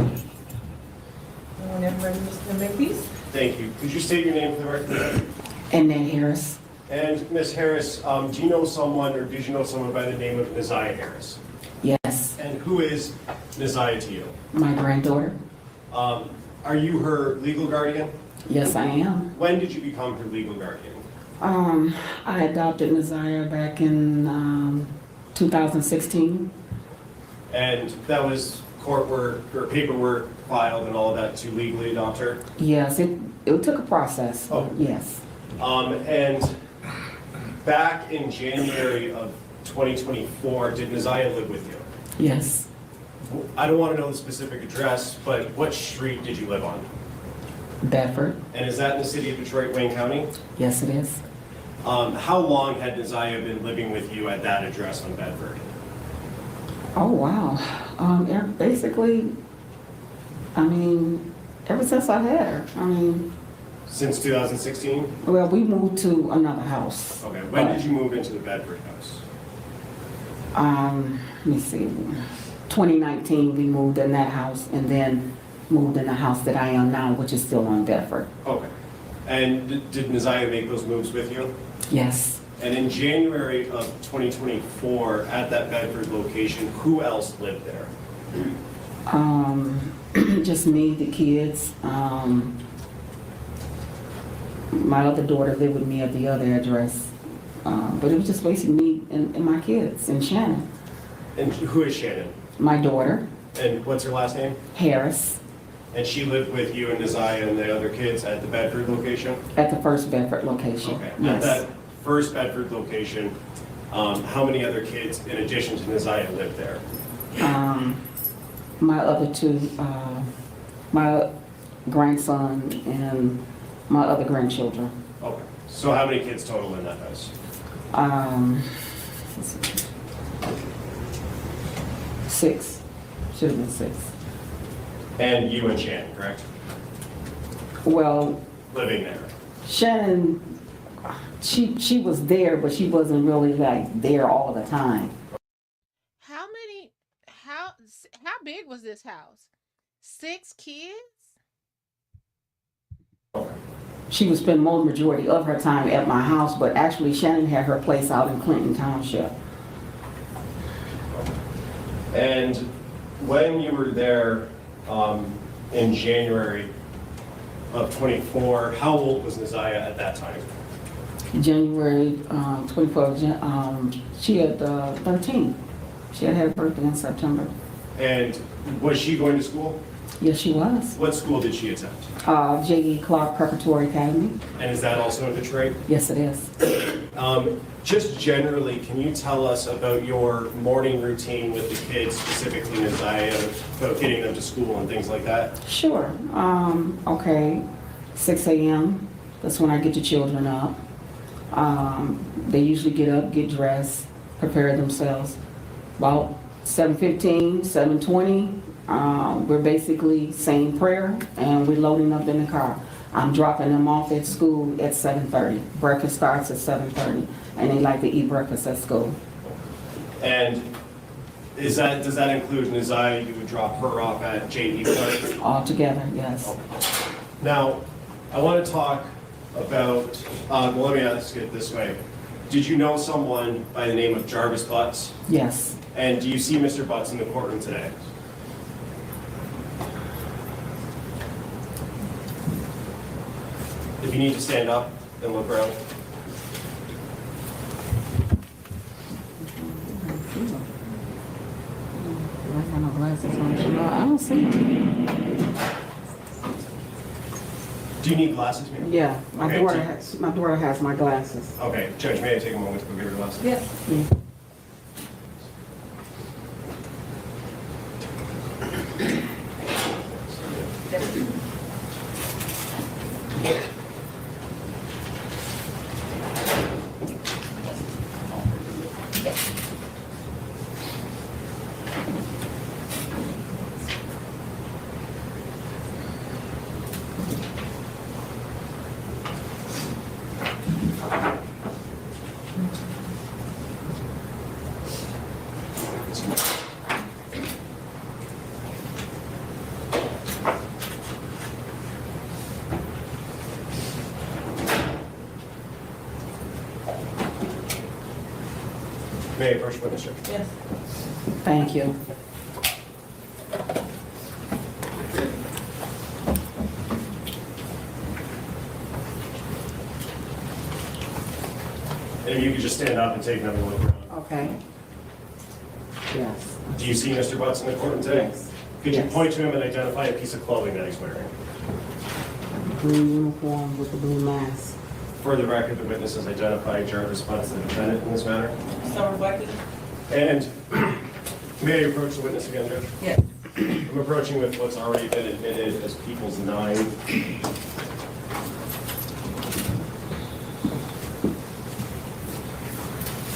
Whenever ready, Mr. Makepeace. Thank you. Could you state your name for the record? And then Harris. And Ms. Harris, do you know someone or did you know someone by the name of Na'Ziyah Harris? Yes. And who is Na'Ziyah to you? My granddaughter. Are you her legal guardian? Yes, I am. When did you become her legal guardian? I adopted Na'Ziyah back in 2016. And that was court work or paperwork filed and all that to legally adopt her? Yes, it took a process. Oh. Yes. And back in January of 2024, did Na'Ziyah live with you? Yes. I don't want to know the specific address, but what street did you live on? Bedford. And is that in the city of Detroit, Wayne County? Yes, it is. How long had Na'Ziyah been living with you at that address on Bedford? Oh, wow. Basically, I mean, ever since I had her. I mean, since 2016? Well, we moved to another house. Okay. When did you move into the Bedford house? Let me see. 2019, we moved in that house and then moved in the house that I am now, which is still on Bedford. Okay. And did Na'Ziyah make those moves with you? Yes. And in January of 2024, at that Bedford location, who else lived there? Just me, the kids. My other daughter lived with me at the other address. But it was just basically me and my kids and Shannon. And who is Shannon? My daughter. And what's her last name? Harris. And she lived with you and Na'Ziyah and the other kids at the Bedford location? At the first Bedford location. Okay. Yes. At that first Bedford location, how many other kids in addition to Na'Ziyah lived there? My other two, my grandson and my other grandchildren. Okay. So how many kids total in that house? 6. Should have been 6. And you and Shannon, correct? Well, Living there. Shannon, she was there, but she wasn't really like there all the time. How big was this house? 6 kids? She would spend most majority of her time at my house, but actually Shannon had her place out in Clinton Township. And when you were there in January of 24, how old was Na'Ziyah at that time? January 24th, she had 13. She had her birthday in September. And was she going to school? Yes, she was. What school did she attend? J.E. Clark Preparatory Academy. And is that also in Detroit? Yes, it is. Just generally, can you tell us about your morning routine with the kids, specifically Na'Ziyah, about getting them to school and things like that? Sure. Okay. 6 a.m. That's when I get the children up. They usually get up, get dressed, prepare themselves. About 7:15, 7:20, we're basically saying prayer and we're loading up in the car. I'm dropping them off at school at 7:30. Breakfast starts at 7:30, and they like to eat breakfast at school. And does that include Na'Ziyah? You would drop her off at J.E. Clark? All together, yes. Now, I want to talk about, well, let me ask it this way. Did you know someone by the name of Jarvis Butts? Yes. And do you see Mr. Butts in the courtroom today? If you need to stand up and look around. I got no glasses on. I don't see them. Do you need glasses, ma'am? Yeah, my Okay, daughter has my glasses. Okay, Judge, may I take a moment to go get her glasses? Yes. May I approach witness, Judge? Yes. Thank you. And if you could just stand up and take another look around. Okay. Yes. Do you see Mr. Butts in the courtroom today? Yes. Could you Yes. point to him and identify a piece of clothing that he's wearing? Blue uniform with the blue mask. For the record, the witness has identified Jarvis Butts, the defendant, in this matter. So reflected? And may I approach the witness again, Judge? Yes. I'm approaching with what's already been admitted as People's 9.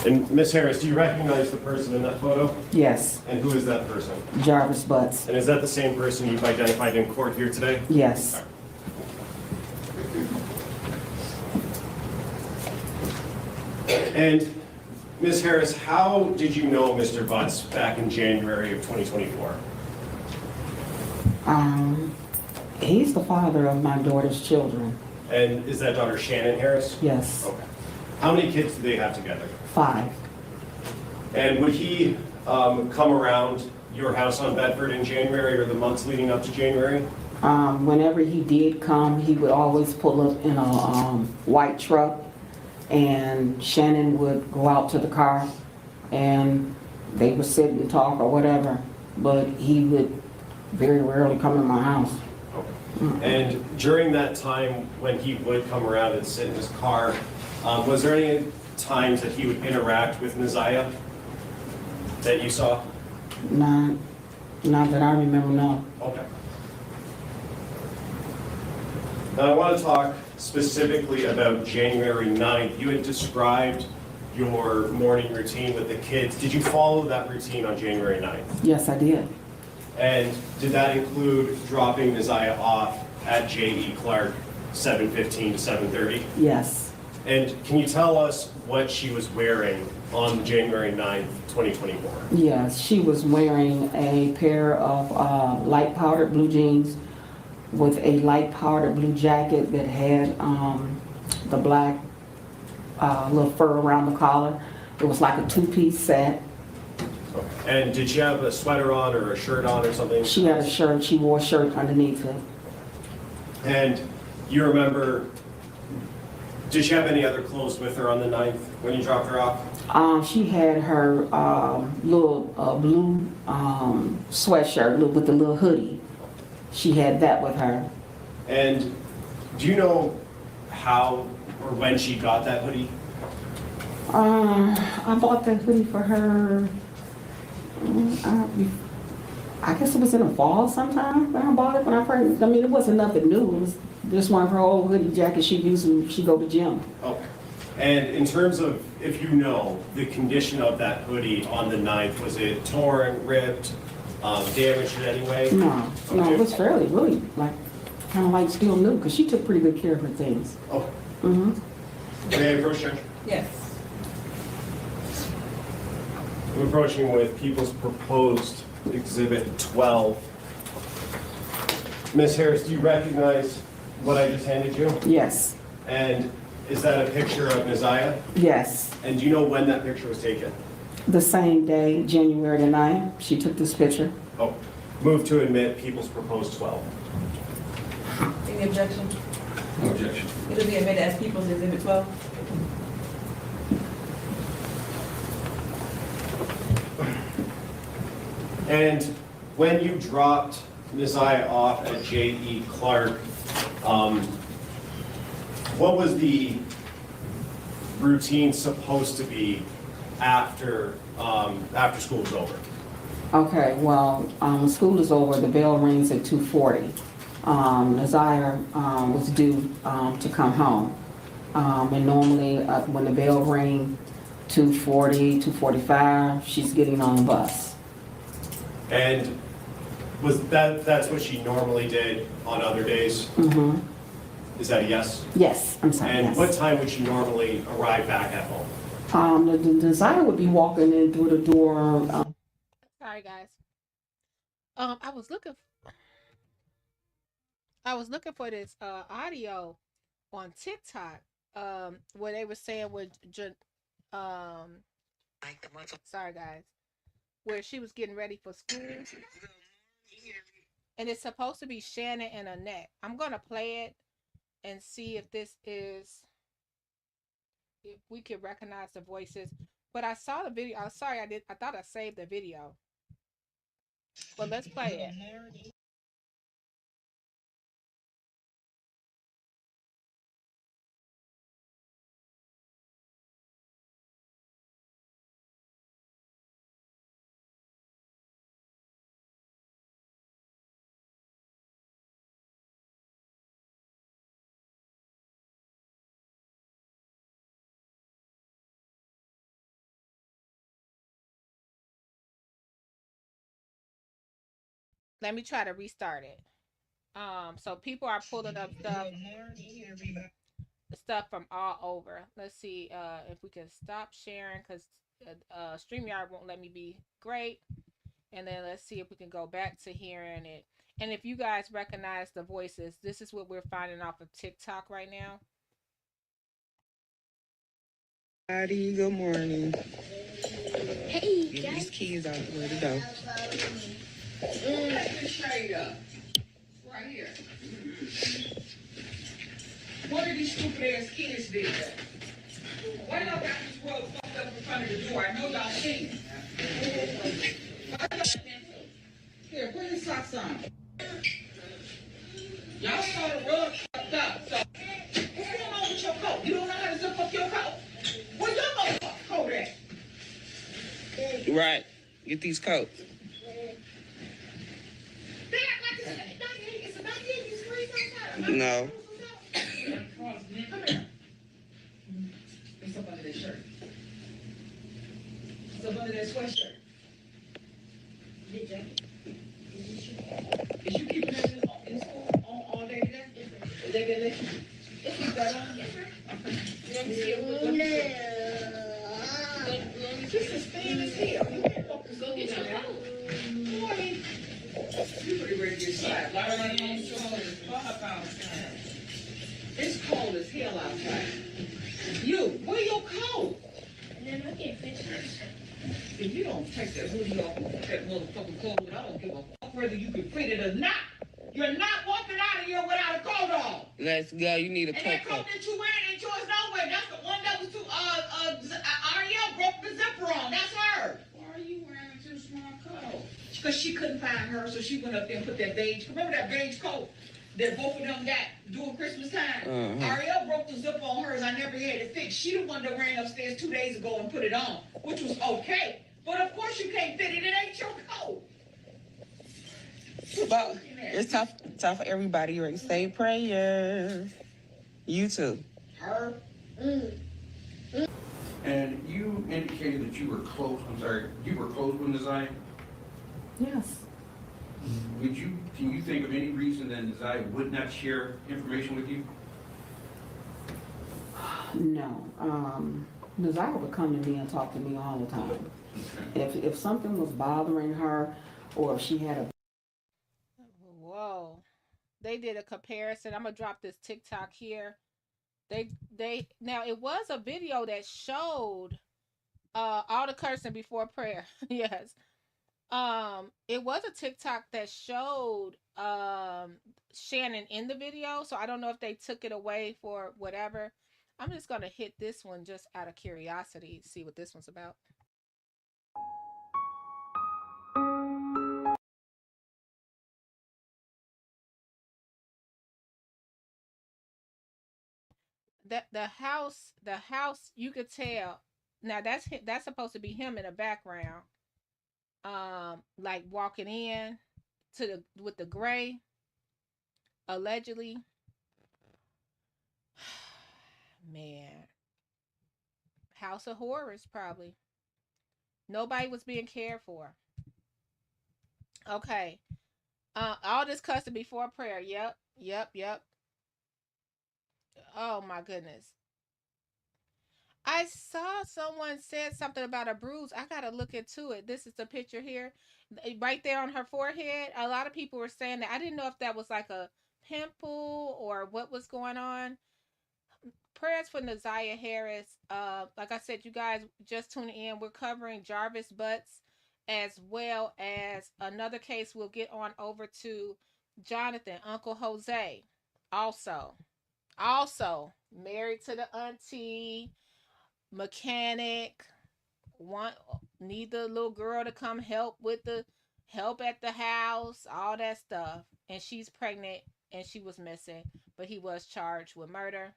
And Ms. Harris, do you recognize the person in that photo? Yes. And who is that person? Jarvis Butts. And is that the same person you've identified in court here today? Yes. And Ms. Harris, how did you know Mr. Butts back in January of 2024? He's the father of my daughter's children. And is that daughter Shannon Harris? Yes. Okay. How many kids do they have together? 5. And would he come around your house on Bedford in January or the months leading up to January? Whenever he did come, he would always pull up in a white truck, and Shannon would go out to the car, and they would sit and talk or whatever, but he would very rarely come in my house. And during that time when he would come around and sit in his car, was there any times that he would interact with Na'Ziyah that you saw? Not that I remember, no. Okay. Now I want to talk specifically about January 9th. You had described your morning routine with the kids. Did you follow that routine on January 9th? Yes, I did. And did that include dropping Na'Ziyah off at J.E. Clark 7:15 to 7:30? Yes. And can you tell us what she was wearing on January 9th, 2024? Yes, she was wearing a pair of light powdered blue jeans with a light powdered blue jacket that had the black little fur around the collar. It was like a 2-piece set. And did she have a sweater on or a shirt on or something? She had a shirt. She wore a shirt underneath it. And you remember, did she have any other clothes with her on the 9th when you dropped her off? She had her little blue sweatshirt with the little hoodie. She had that with her. And do you know how or when she got that hoodie? I bought that hoodie for her. I guess it was in the fall sometime when I bought it. When I first, I mean, it wasn't nothing new. It was just one of her old hoodie jackets she used when she go to gym. Okay. And in terms of, if you know, the condition of that hoodie on the 9th, was it torn, ripped, damaged in any way? No, it was fairly, really, kind of like still new, because she took pretty good care of her things. Okay. Mm-hmm. May I approach, Judge? Yes. I'm approaching with People's Proposed Exhibit 12. Ms. Harris, do you recognize what I just handed you? Yes. And is that a picture of Na'Ziyah? Yes. And do you know when that picture was taken? The same day, January the 9th, she took this picture. Oh, move to admit People's Proposed 12. Any objection? No objection. It'll be admitted as People's Exhibit 12. And when you dropped Na'Ziyah off at J.E. Clark, what was the routine supposed to be after school was over? Okay, well, school is over, the bell rings at 2:40. Na'Ziyah was due to come home. And normally when the bell rings, 2:40, 2:45, she's getting on the bus. And was that's what she normally did on other days? Mm-hmm. Is that a yes? Yes, I'm sorry, And yes. what time would she normally arrive back at home? The Na'Ziyah would be walking in through the door. Sorry, guys. I was looking for this audio on TikTok where they were saying sorry guys, where she was getting ready for school, and it's supposed to be Shannon and Annette. I'm gonna play it and see if we can recognize the voices. But I saw the video. I'm sorry, I thought I saved the video, but let's play it. Let me try to restart it. So people are pulling up stuff from all over. Let's see if we can stop sharing, because StreamYard won't let me be great. And then let's see if we can go back to hearing it. And if you guys recognize the voices, this is what we're finding off of TikTok right now. Howdy, good morning. Hey, Get these kids out the way to go. Take the shade up. Right here. What are these stupid ass kids did? Why y'all got this world fucked up in front of the door? I know y'all seen it. Here, put your socks on. Y'all saw the rug fucked up, so what's going on with your coat? You don't know how to zip up your coat? Where your motherfucking coat at? Right. Get these coats. No. Come here. It's up under that shirt. It's up under that sweatshirt. Is you keeping that in school all day today? They gonna let you keep that on? Let me see it. This is thin as hell. You can't focus on it now. Boy, you pretty ready to get slapped. Right on your shoulders. 5 pounds. It's cold as hell outside. You, wear your coat. And then I can't finish this. If you don't take that hoodie off and put that motherfucking clothes, I don't give a fuck whether you can fit it or not. You're not walking out of here without a coat on. Let's go. You need a And that coat. coat that you wearing ain't yours nowhere. That's the one that was too, Ariel broke the zipper on. That's her. Why are you wearing a too small coat? Because she couldn't find her, so she went up there and put that beige, remember that beige coat that both of them got during Christmas time? Ariel broke the zipper on hers. I never had it fixed. She the one that ran upstairs 2 days ago and put it on, which was okay. But of course you can't fit it. It ain't your coat. But it's time for everybody to say prayer. You too. Her. And you indicated that you were close, you were close with Na'Ziyah? Yes. Can you think of any reason that Na'Ziyah would not share information with you? No. Na'Ziyah would come to me and talk to me all the time. If something was bothering her, or if she had a... Whoa. They did a comparison. I'm gonna drop this TikTok here. Now it was a video that showed all the cursing before prayer. Yes. It was a TikTok that showed Shannon in the video, so I don't know if they took it away for whatever. I'm just gonna hit this one just out of curiosity, see what this one's about. The house, you could tell. Now that's supposed to be him in the background, like walking in with the gray, allegedly. Man, house of horrors, probably. Nobody was being cared for. Okay, all this cussing before prayer. Yep. Oh my goodness. I saw someone said something about a bruise. I gotta look into it. This is the picture here, right there on her forehead. A lot of people were saying that. I didn't know if that was like a pimple or what was going on. Prayers for Na'Ziyah Harris. Like I said, you guys just tuning in. We're covering Jarvis Butts, as well as another case. We'll get on over to Jonathan, Uncle Jose, also married to the auntie, mechanic, need the little girl to come help at the house, all that stuff. And she's pregnant and she was missing, but he was charged with murder.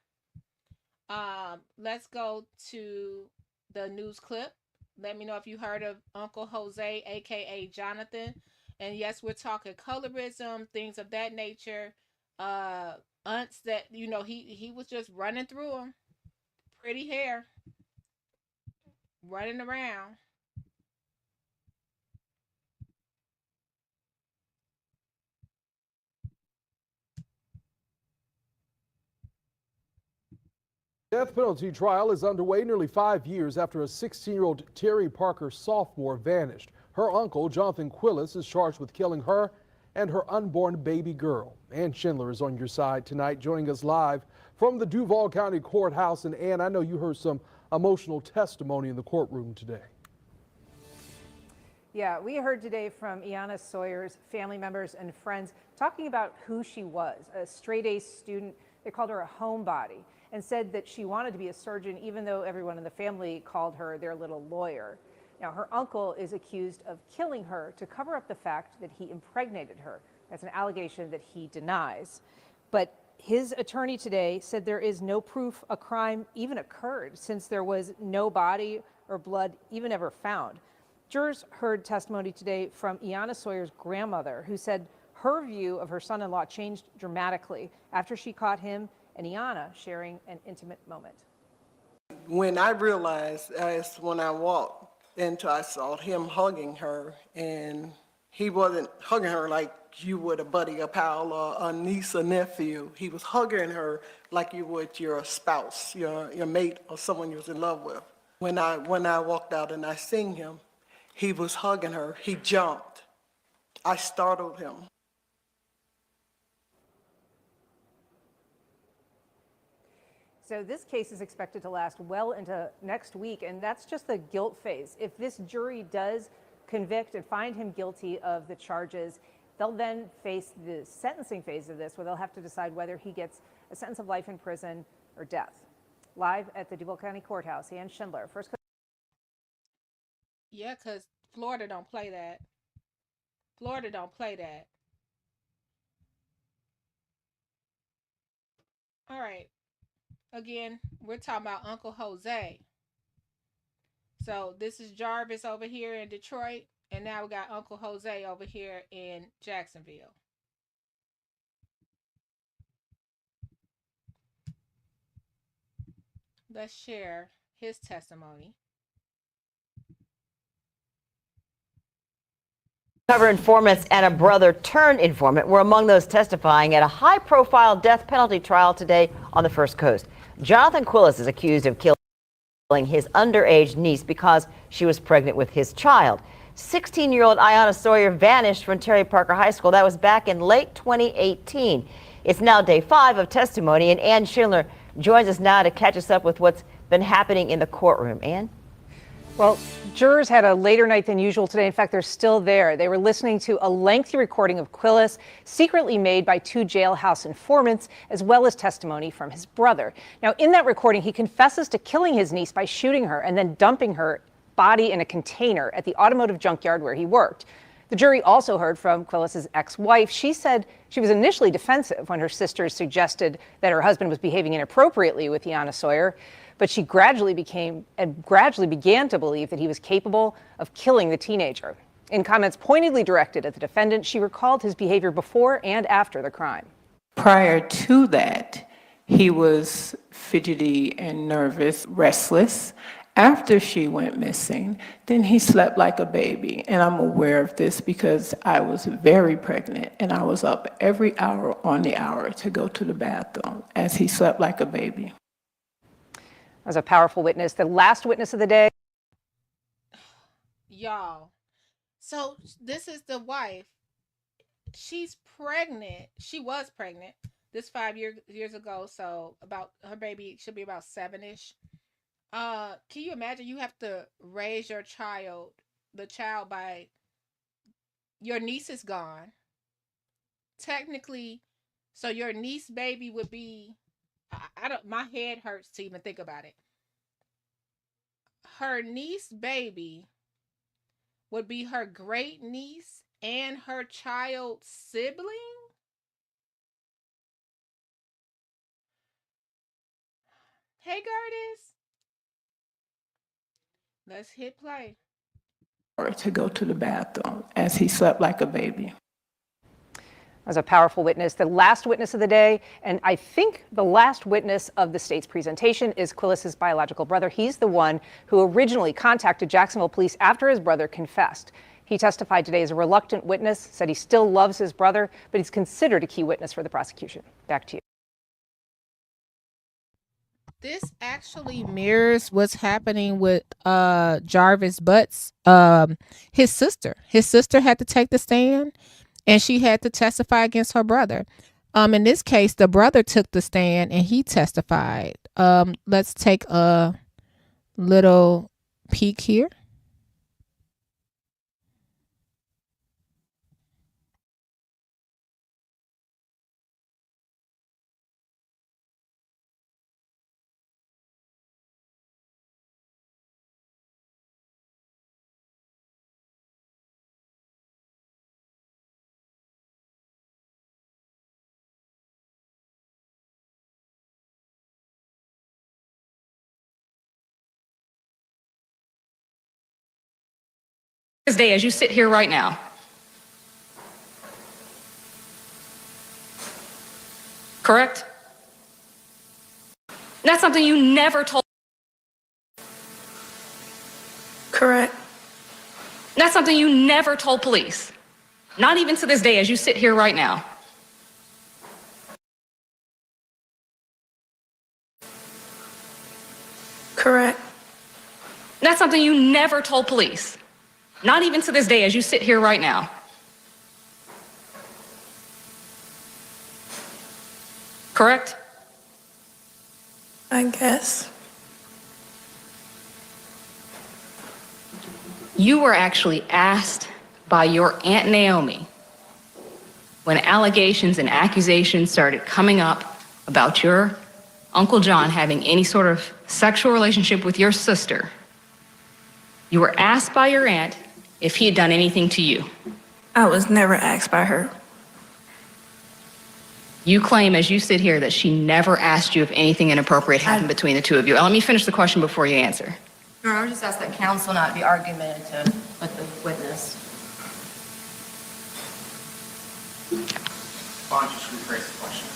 Let's go to the news clip. Let me know if you heard of Uncle Jose, aka Jonathan. And yes, we're talking colorism, things of that nature. Aunts that, he was just running through them. Pretty hair. Running around. Death penalty trial is underway nearly 5 years after a 16-year-old Terry Parker sophomore vanished. Her uncle, Jonathan QUILES, is charged with killing her and her unborn baby girl. Ann Schindler is on your side tonight, joining us live from the Duval County Courthouse. And Ann, I know you heard some Emotional testimony in the courtroom today. Yeah, we heard today from Iyana Sawyer's family members and friends talking about who she was, a straight-A student. They called her a homebody and said that she wanted to be a surgeon, even though everyone in the family called her their little lawyer. Now, her uncle is accused of killing her to cover up the fact that he impregnated her. That's an allegation that he denies. But his attorney today said there is no proof a crime even occurred, since there was no body or blood even ever found. Jurors heard testimony today from Iyana Sawyer's grandmother, who said her view of her son-in-law changed dramatically after she caught him and Iyana sharing an intimate moment. When I realized, as when I walked into, I saw him hugging her, and he wasn't hugging her like you would a buddy, a pal, or a niece or nephew. He was hugging her like you would your spouse, your mate, or someone you was in love with. When I walked out and I seen him, he was hugging her. He jumped. I startled him. So this case is expected to last well into next week, and that's just the guilt phase. If this jury does convict and find him guilty of the charges, they'll then face the sentencing phase of this, where they'll have to decide whether he gets a sentence of life in prison or death. Live at the Duval County Courthouse, Ayan Schindler, first. Yeah, because Florida don't play that. Florida don't play that. All right. Again, we're talking about Uncle Jose. So this is Jarvis over here in Detroit, and now we got Uncle Jose over here in Jacksonville. Let's share his testimony. Undercover informants and a brother turned informant were among those testifying at a high-profile death penalty trial today on the First Coast. Jonathan QUILES is accused of killing his underage niece because she was pregnant with his child. 16-year-old Iyana Sawyer vanished from Terry Parker High School. That was back in late 2018. It's now day 5 of testimony, and Ayan Schindler joins us now to catch us up with what's been happening in the courtroom. Ann? Well, jurors had a later night than usual today. In fact, they're still there. They were listening to a lengthy recording of QUILES, secretly made by 2 jailhouse informants, as well as testimony from his brother. Now, in that recording, he confesses to killing his niece by shooting her and then dumping her body in a container at the automotive junkyard where he worked. The jury also heard from QUILES' ex-wife. She said she was initially defensive when her sisters suggested that her husband was behaving inappropriately with Iyana Sawyer, but she gradually began to believe that he was capable of killing the teenager. In comments pointedly directed at the defendant, she recalled his behavior before and after the crime. Prior to that, he was fidgety and nervous, restless. After she went missing, then he slept like a baby. And I'm aware of this because I was very pregnant and I was up every hour on the hour to go to the bathroom as he slept like a baby. As a powerful witness, the last witness of the day. Y'all, so this is the wife. She's pregnant. She was pregnant this 5 years ago. So about her baby should be about 7-ish. Can you imagine you have to raise your child, the child by your niece is gone. Technically, so your niece baby would be, I don't, my head hurts to even think about it. Her niece baby would be her great niece and her child's sibling. Hey, Gertis. Let's hit play. Or to go to the bathroom as he slept like a baby. As a powerful witness, the last witness of the day, and I think the last witness of the state's presentation, is QUILES' biological brother. He's the one who originally contacted Jacksonville police after his brother confessed. He testified today as a reluctant witness, said he still loves his brother, but he's considered a key witness for the prosecution. Back to you. This actually mirrors what's happening with Jarvis Butts. His sister had to take the stand, and she had to testify against her brother. In this case, the brother took the stand and he testified. Let's take a little peek here. This day, as you sit here right now, correct? That's something you never told. Correct. That's something you never told police. Not even to this day, as you sit here right now. Correct. That's something you never told police. Not even to this day, as you sit here right now. Correct? I guess. You were actually asked by your Aunt Naomi when allegations and accusations started coming up about your Uncle John having any sort of sexual relationship with your sister. You were asked by your aunt if he had done anything to you. I was never asked by her. You claim as you sit here that she never asked you if anything inappropriate happened between the two of you. Let me finish the question before you answer. I would just ask that counsel not be argumentative with the witness. Why don't you just rephrase the question?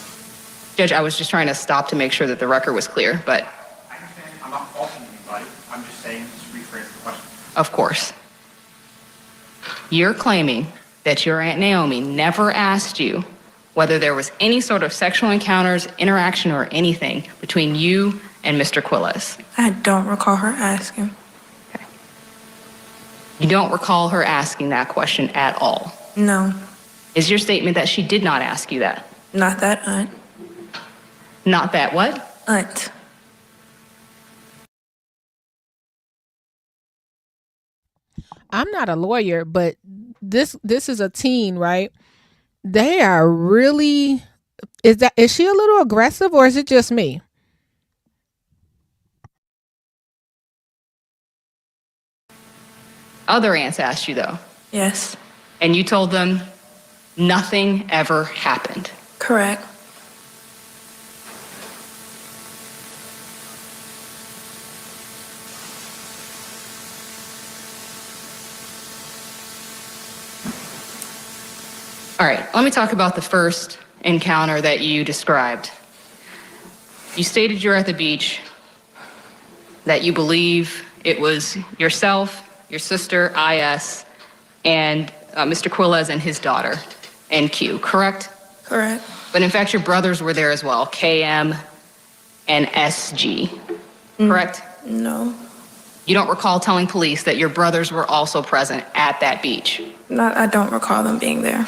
Judge, I was just trying to stop to make sure that the record was clear, but I understand. I'm not faulting anybody. I'm just saying, just rephrase the question. of course. You're claiming that your Aunt Naomi never asked you whether there was any sort of sexual encounters, interaction, or anything between you and Mr. QUILES. I don't recall her asking. Okay. You don't recall her asking that question at all? No. Is your statement that she did not ask you that? Not that aunt. Not that what? Aunt. I'm not a lawyer, but this is a teen, right? They are really, is she a little aggressive or is it just me? Other aunts asked you though. Yes. And you told them nothing ever happened. Correct. All right, let me talk about the first encounter that you described. You stated you're at the beach, that you believe it was yourself, your sister, IS, and Mr. QUILES and his daughter, NQ, correct? Correct. But in fact, your brothers were there as well, KM and SG, correct? No. You don't recall telling police that your brothers were also present at that beach? I don't recall them being there.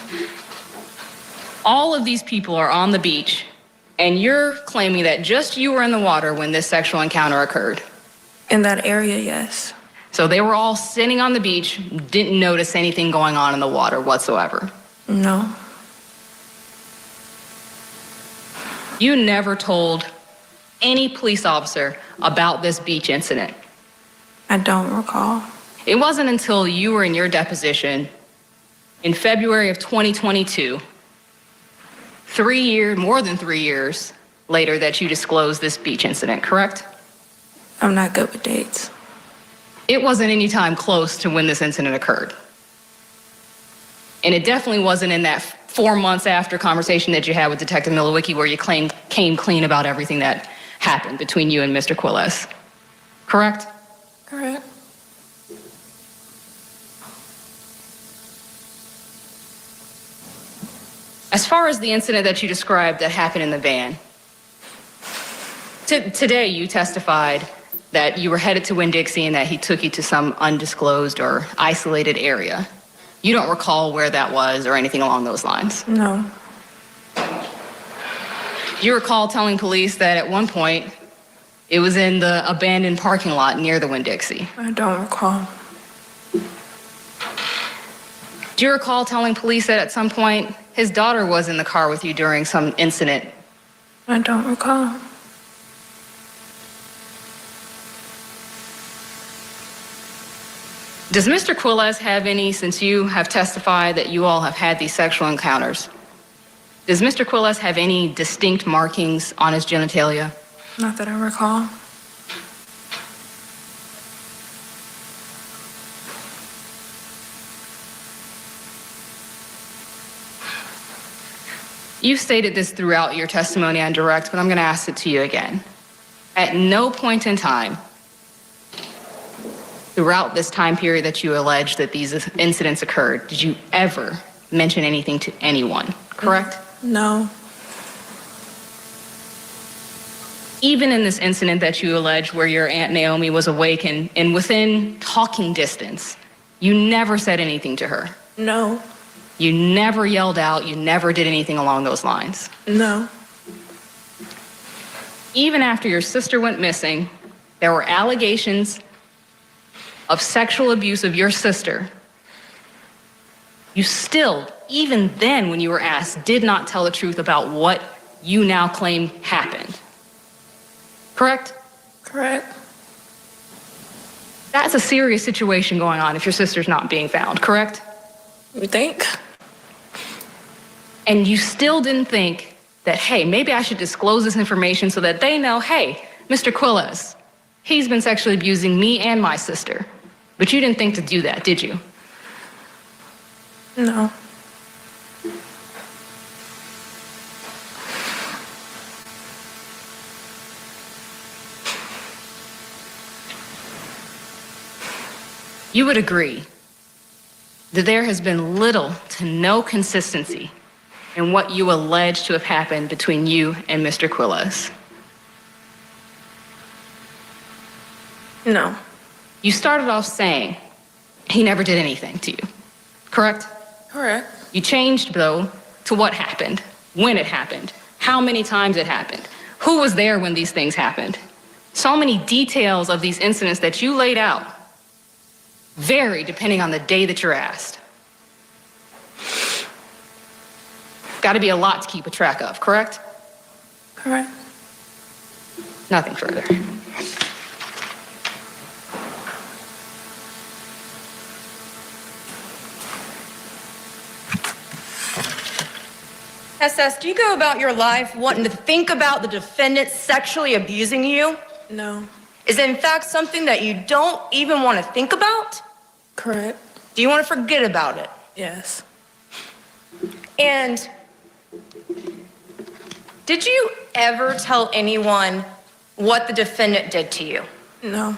All of these people are on the beach, and you're claiming that just you were in the water when this sexual encounter occurred. In that area, yes. So they were all sitting on the beach, didn't notice anything going on in the water whatsoever. No. You never told any police officer about this beach incident. I don't recall. It wasn't until you were in your deposition in February of 2022, more than 3 years later, that you disclosed this beach incident, correct? I'm not good with dates. It wasn't any time close to when this incident occurred. And it definitely wasn't in that 4 months after conversation that you had with Detective Newlywed where you came clean about everything that happened between you and Mr. QUILES, correct? Correct. As far as the incident that you described that happened in the van, today you testified that you were headed to Winn-Dixie and that he took you to some undisclosed or isolated area. You don't recall where that was or anything along those lines? No. You recall telling police that at one point It was in the abandoned parking lot near the Winn-Dixie. I don't recall. Do you recall telling police that at some point his daughter was in the car with you during some incident? I don't recall. Does Mr. QUILES have any, since you have testified that you all have had these sexual encounters, does Mr. QUILES have any distinct markings on his genitalia? Not that I recall. You've stated this throughout your testimony on direct, but I'm going to ask it to you again. At no point in time throughout this time period that you allege that these incidents occurred, did you ever mention anything to anyone, correct? No. Even in this incident that you allege where your Aunt Naomi was awake and within talking distance, you never said anything to her? No. You never yelled out, you never did anything along those lines? No. Even after your sister went missing, there were allegations of sexual abuse of your sister. You still, even then when you were asked, did not tell the truth about what you now claim happened. Correct? Correct. That's a serious situation going on if your sister's not being found, correct? You think? And you still didn't think that, hey, maybe I should disclose this information so that they know, hey, Mr. QUILES, he's been sexually abusing me and my sister. But you didn't think to do that, did you? No. You would agree that there has been little to no consistency in what you allege to have happened between you and Mr. QUILES. No. You started off saying he never did anything to you, correct? Correct. You changed, though, to what happened, when it happened, how many times it happened, who was there when these things happened. So many details of these incidents that you laid out vary depending on the day that you're asked. Got to be a lot to keep a track of, correct? Correct. Nothing further. SS, do you go about your life wanting to think about the defendant sexually abusing you? No. Is it in fact something that you don't even want to think about? Correct. Do you want to forget about it? Yes. And did you ever tell anyone what the defendant did to you? No.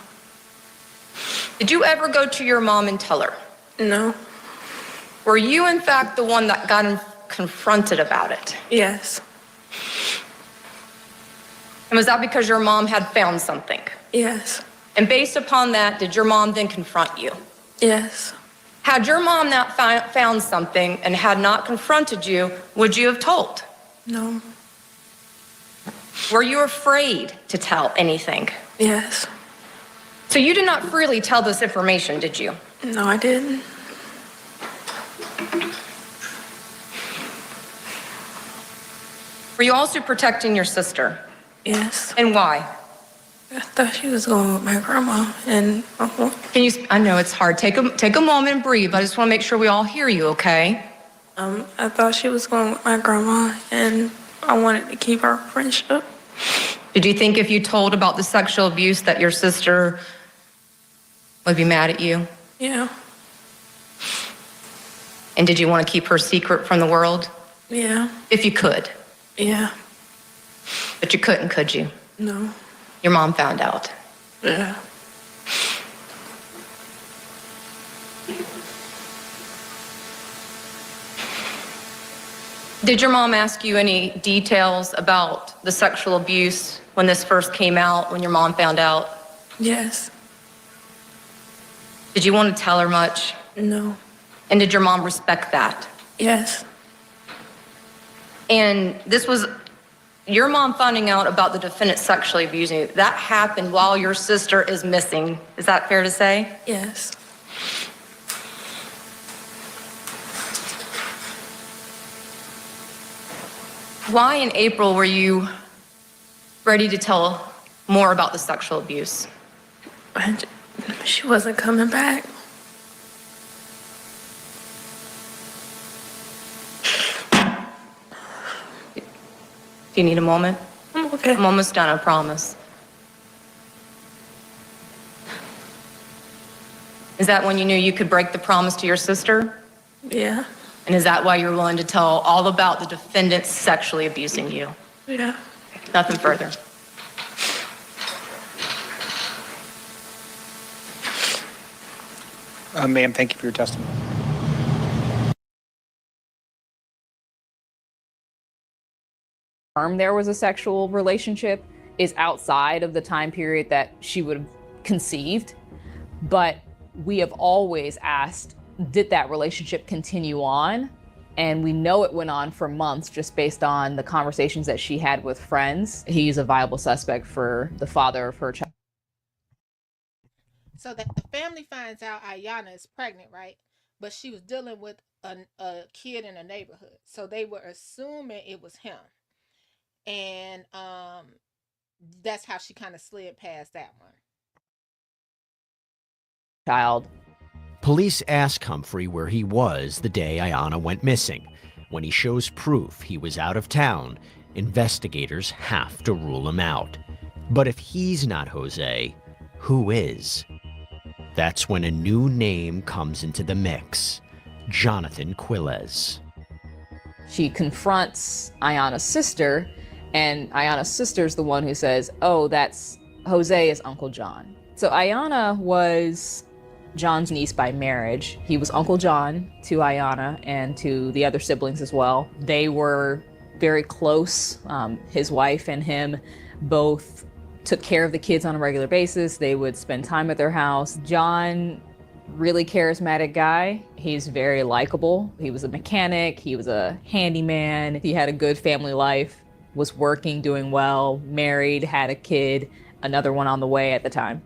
Did you ever go to your mom and tell her? No. Were you in fact the one that got confronted about it? Yes. And was that because your mom had found something? Yes. And based upon that, did your mom then confront you? Yes. Had your mom not found something and had not confronted you, would you have told? No. Were you afraid to tell anything? Yes. So you did not freely tell this information, did you? No, I didn't. Were you also protecting your sister? Yes. And why? I thought she was going with my grandma and uncle. Can you, I know it's hard. Take a moment and breathe. I just want to make sure we all hear you, okay? I thought she was going with my grandma and I wanted to keep our friendship. Did you think if you told about the sexual abuse that your sister would be mad at you? Yeah. And did you want to keep her secret from the world? Yeah. If you could. Yeah. But you couldn't, could you? No. Your mom found out. Yeah. Did your mom ask you any details about the sexual abuse when this first came out, when your mom found out? Yes. Did you want to tell her much? No. And did your mom respect that? Yes. And this was Your mom finding out about the defendant sexually abusing you, that happened while your sister is missing. Is that fair to say? Yes. Why in April were you ready to tell more about the sexual abuse? She wasn't coming back. Do you need a moment? I'm okay. I'm almost done, I promise. Is that when you knew you could break the promise to your sister? Yeah. And is that why you're willing to tell all about the defendant sexually abusing you? Yeah. Nothing further. Ma'am, thank you for your testimony. There was a sexual relationship is outside of the time period that she would have conceived, but we have always asked, did that relationship continue on? And we know it went on for months just based on the conversations that she had with friends. He's a viable suspect for the father of her child. So that the family finds out Iyana is pregnant, right? But she was dealing with a kid in a neighborhood. So they were assuming it was him. And that's how she kind of slid past that one. Child. Police ask Humphrey where he was the day Iyana went missing. When he shows proof he was out of town, investigators have to rule him out. But if he's not Jose, who is? That's when a new name comes into the mix: Jonathan QUILES. She confronts Ayana's sister, and Ayana's sister's the one who says, oh, that's Jose is Uncle John. So Iyana was John's niece by marriage. He was Uncle John to Iyana and to the other siblings as well. They were very close. His wife and him both took care of the kids on a regular basis. They would spend time at their house. John, really charismatic guy. He's very likable. He was a mechanic. He was a handyman. He had a good family life, was working, doing well, married, had a kid, another one on the way at the time.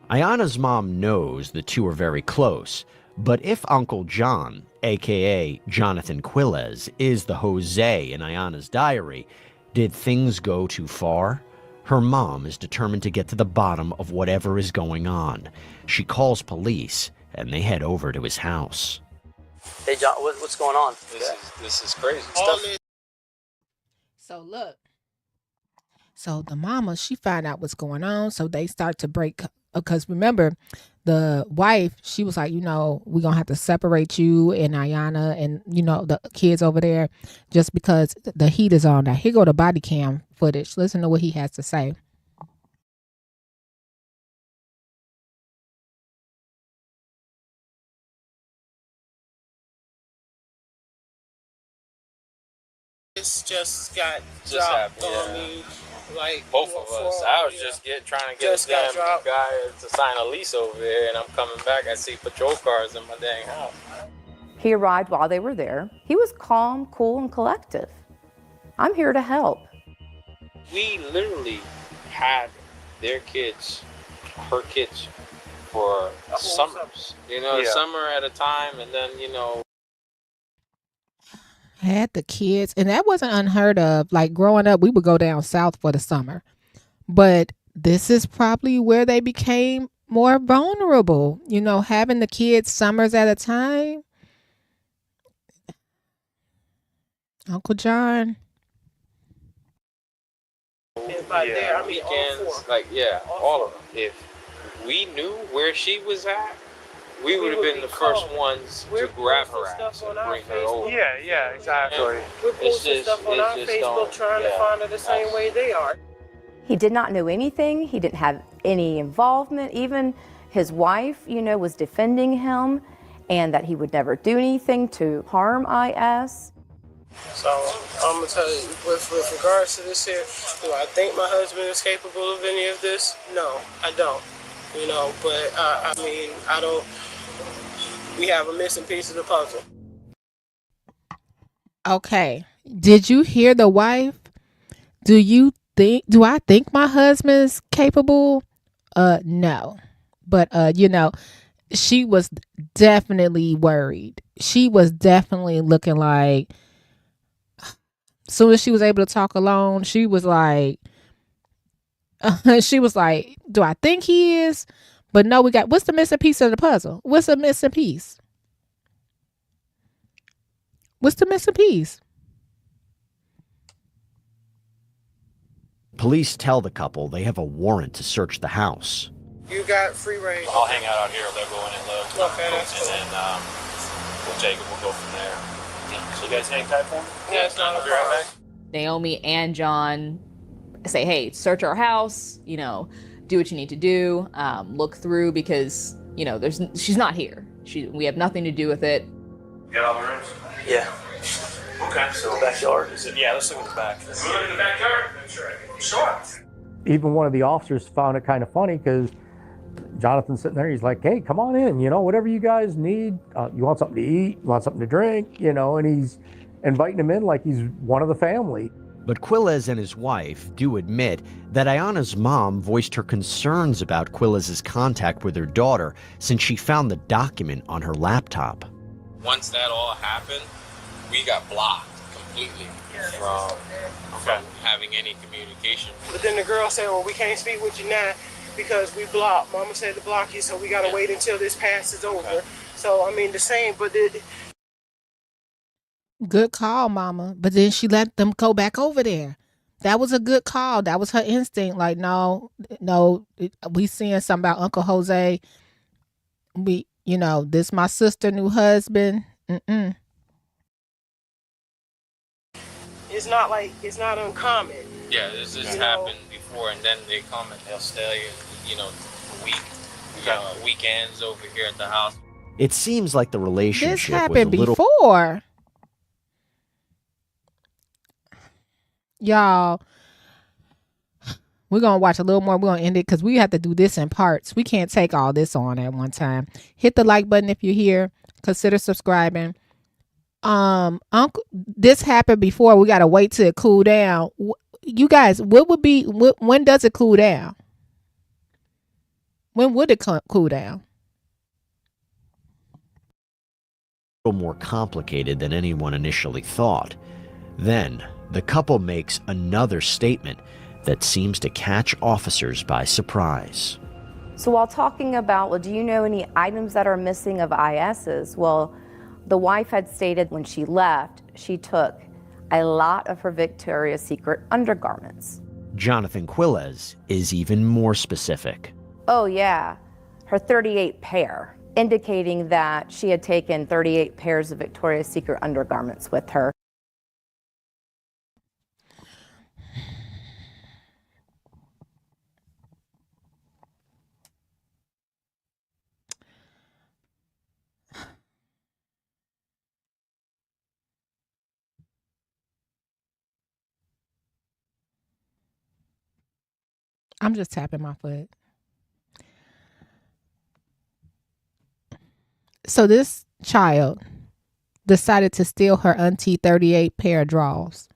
Ayana's mom knows the two are very close, but if Uncle John, aka Jonathan QUILES, is the Jose in Ayana's diary, did things go too far? Her mom is determined to get to the bottom of whatever is going on. She calls police, and they head over to his house. Hey, John, what's going on? This is crazy stuff. So look. So the mama, she find out what's going on. So they start to break, because remember, the wife, she was like, we're going to have to separate you and Iyana and, the kids over there just because the heat is on. Now, here go the body cam footage. Listen to what he has to say. This just got dropped on me. Like both of us. I was just trying to get a damn guy to sign a lease over there, and I'm coming back. I see patrol cars in my dang house. He arrived while they were there. He was calm, cool, and collective. I'm here to help. We literally had their kids, her kids, for summers. Summer at a time, and then Had the kids, and that wasn't unheard of. Like growing up, we would go down south for the summer, but this is probably where they became more vulnerable, having the kids summers at a time. Uncle John. And by there, I mean weekends, all of them. If we knew where she was at, we would have been the first ones to grab her ass and bring her over. Yeah, exactly. We're posting stuff on our Facebook trying to find her the same way they are. He did not know anything. He didn't have any involvement. Even his wife, was defending him and that he would never do anything to harm IS. So I'm gonna tell you, with regards to this here, do I think my husband is capable of any of this? No, I don't. But I mean, I don't. We have a missing piece of the puzzle. Okay. Did you hear the wife? Do I think my husband's capable? No. But she was definitely worried. She was definitely looking like, as soon as she was able to talk alone, she was like, do I think he is? But no, what's the missing piece of the puzzle? What's the missing piece? What's the missing piece? Police tell the couple they have a warrant to search the house. You got free reign. I'll hang out here. They'll go in and look. Okay, that's cool. And then we'll take it. We'll go from there. So you guys hang tight for me? Yeah, it's not a I'll be right problem. back. Naomi and John say, hey, search our house, do what you need to do, look through, because, she's not here. We have nothing to do with it. You got all the rooms? Yeah. Okay, so The backyard? yeah, let's look at the back. Let's look at the backyard? Sure. Even one of the officers found it kind of funny because Jonathan's sitting there. He's like, hey, come on in, whatever you guys need. You want something to eat? You want something to drink? And he's inviting him in like he's one of the family. But QUILES and his wife do admit that Ayana's mom voiced her concerns about QUILES' contact with her daughter since she found the document on her laptop. Once that all happened, we got blocked completely from having any communication. But then the girl said, well, we can't speak with you now because we blocked. Mama said to block you, so we got to wait until this passes over. Okay. So, the same, but good call, Mama. But then she let them go back over there. That was a good call. That was her instinct. Like, no, we seeing something about Uncle Jose. This my sister, new husband. it's not uncommon. Yeah, this has happened before, and then they come and they'll stay, a week, weekends over here at the house. It seems like the relationship This happened was a little before. Y'all, we're going to watch a little more. We're going to end it because we have to do this in parts. We can't take all this on at one time. Hit the like button if you're here. Consider subscribing. Uncle, this happened before. We got to wait till it cool down. You guys, when does it cool down? When would it cool down? more complicated than anyone initially thought. Then, the couple makes another statement that seems to catch officers by surprise. So while talking about, well, do you know any items that are missing of IS's? Well, the wife had stated when she left, she took a lot of her Victoria's Secret undergarments. Jonathan QUILES is even more specific. Oh yeah, her 38 pair, indicating that she had taken 38 pairs of Victoria's Secret undergarments with her. I'm just tapping my foot. So this child decided to steal her auntie 38 pair of drawers.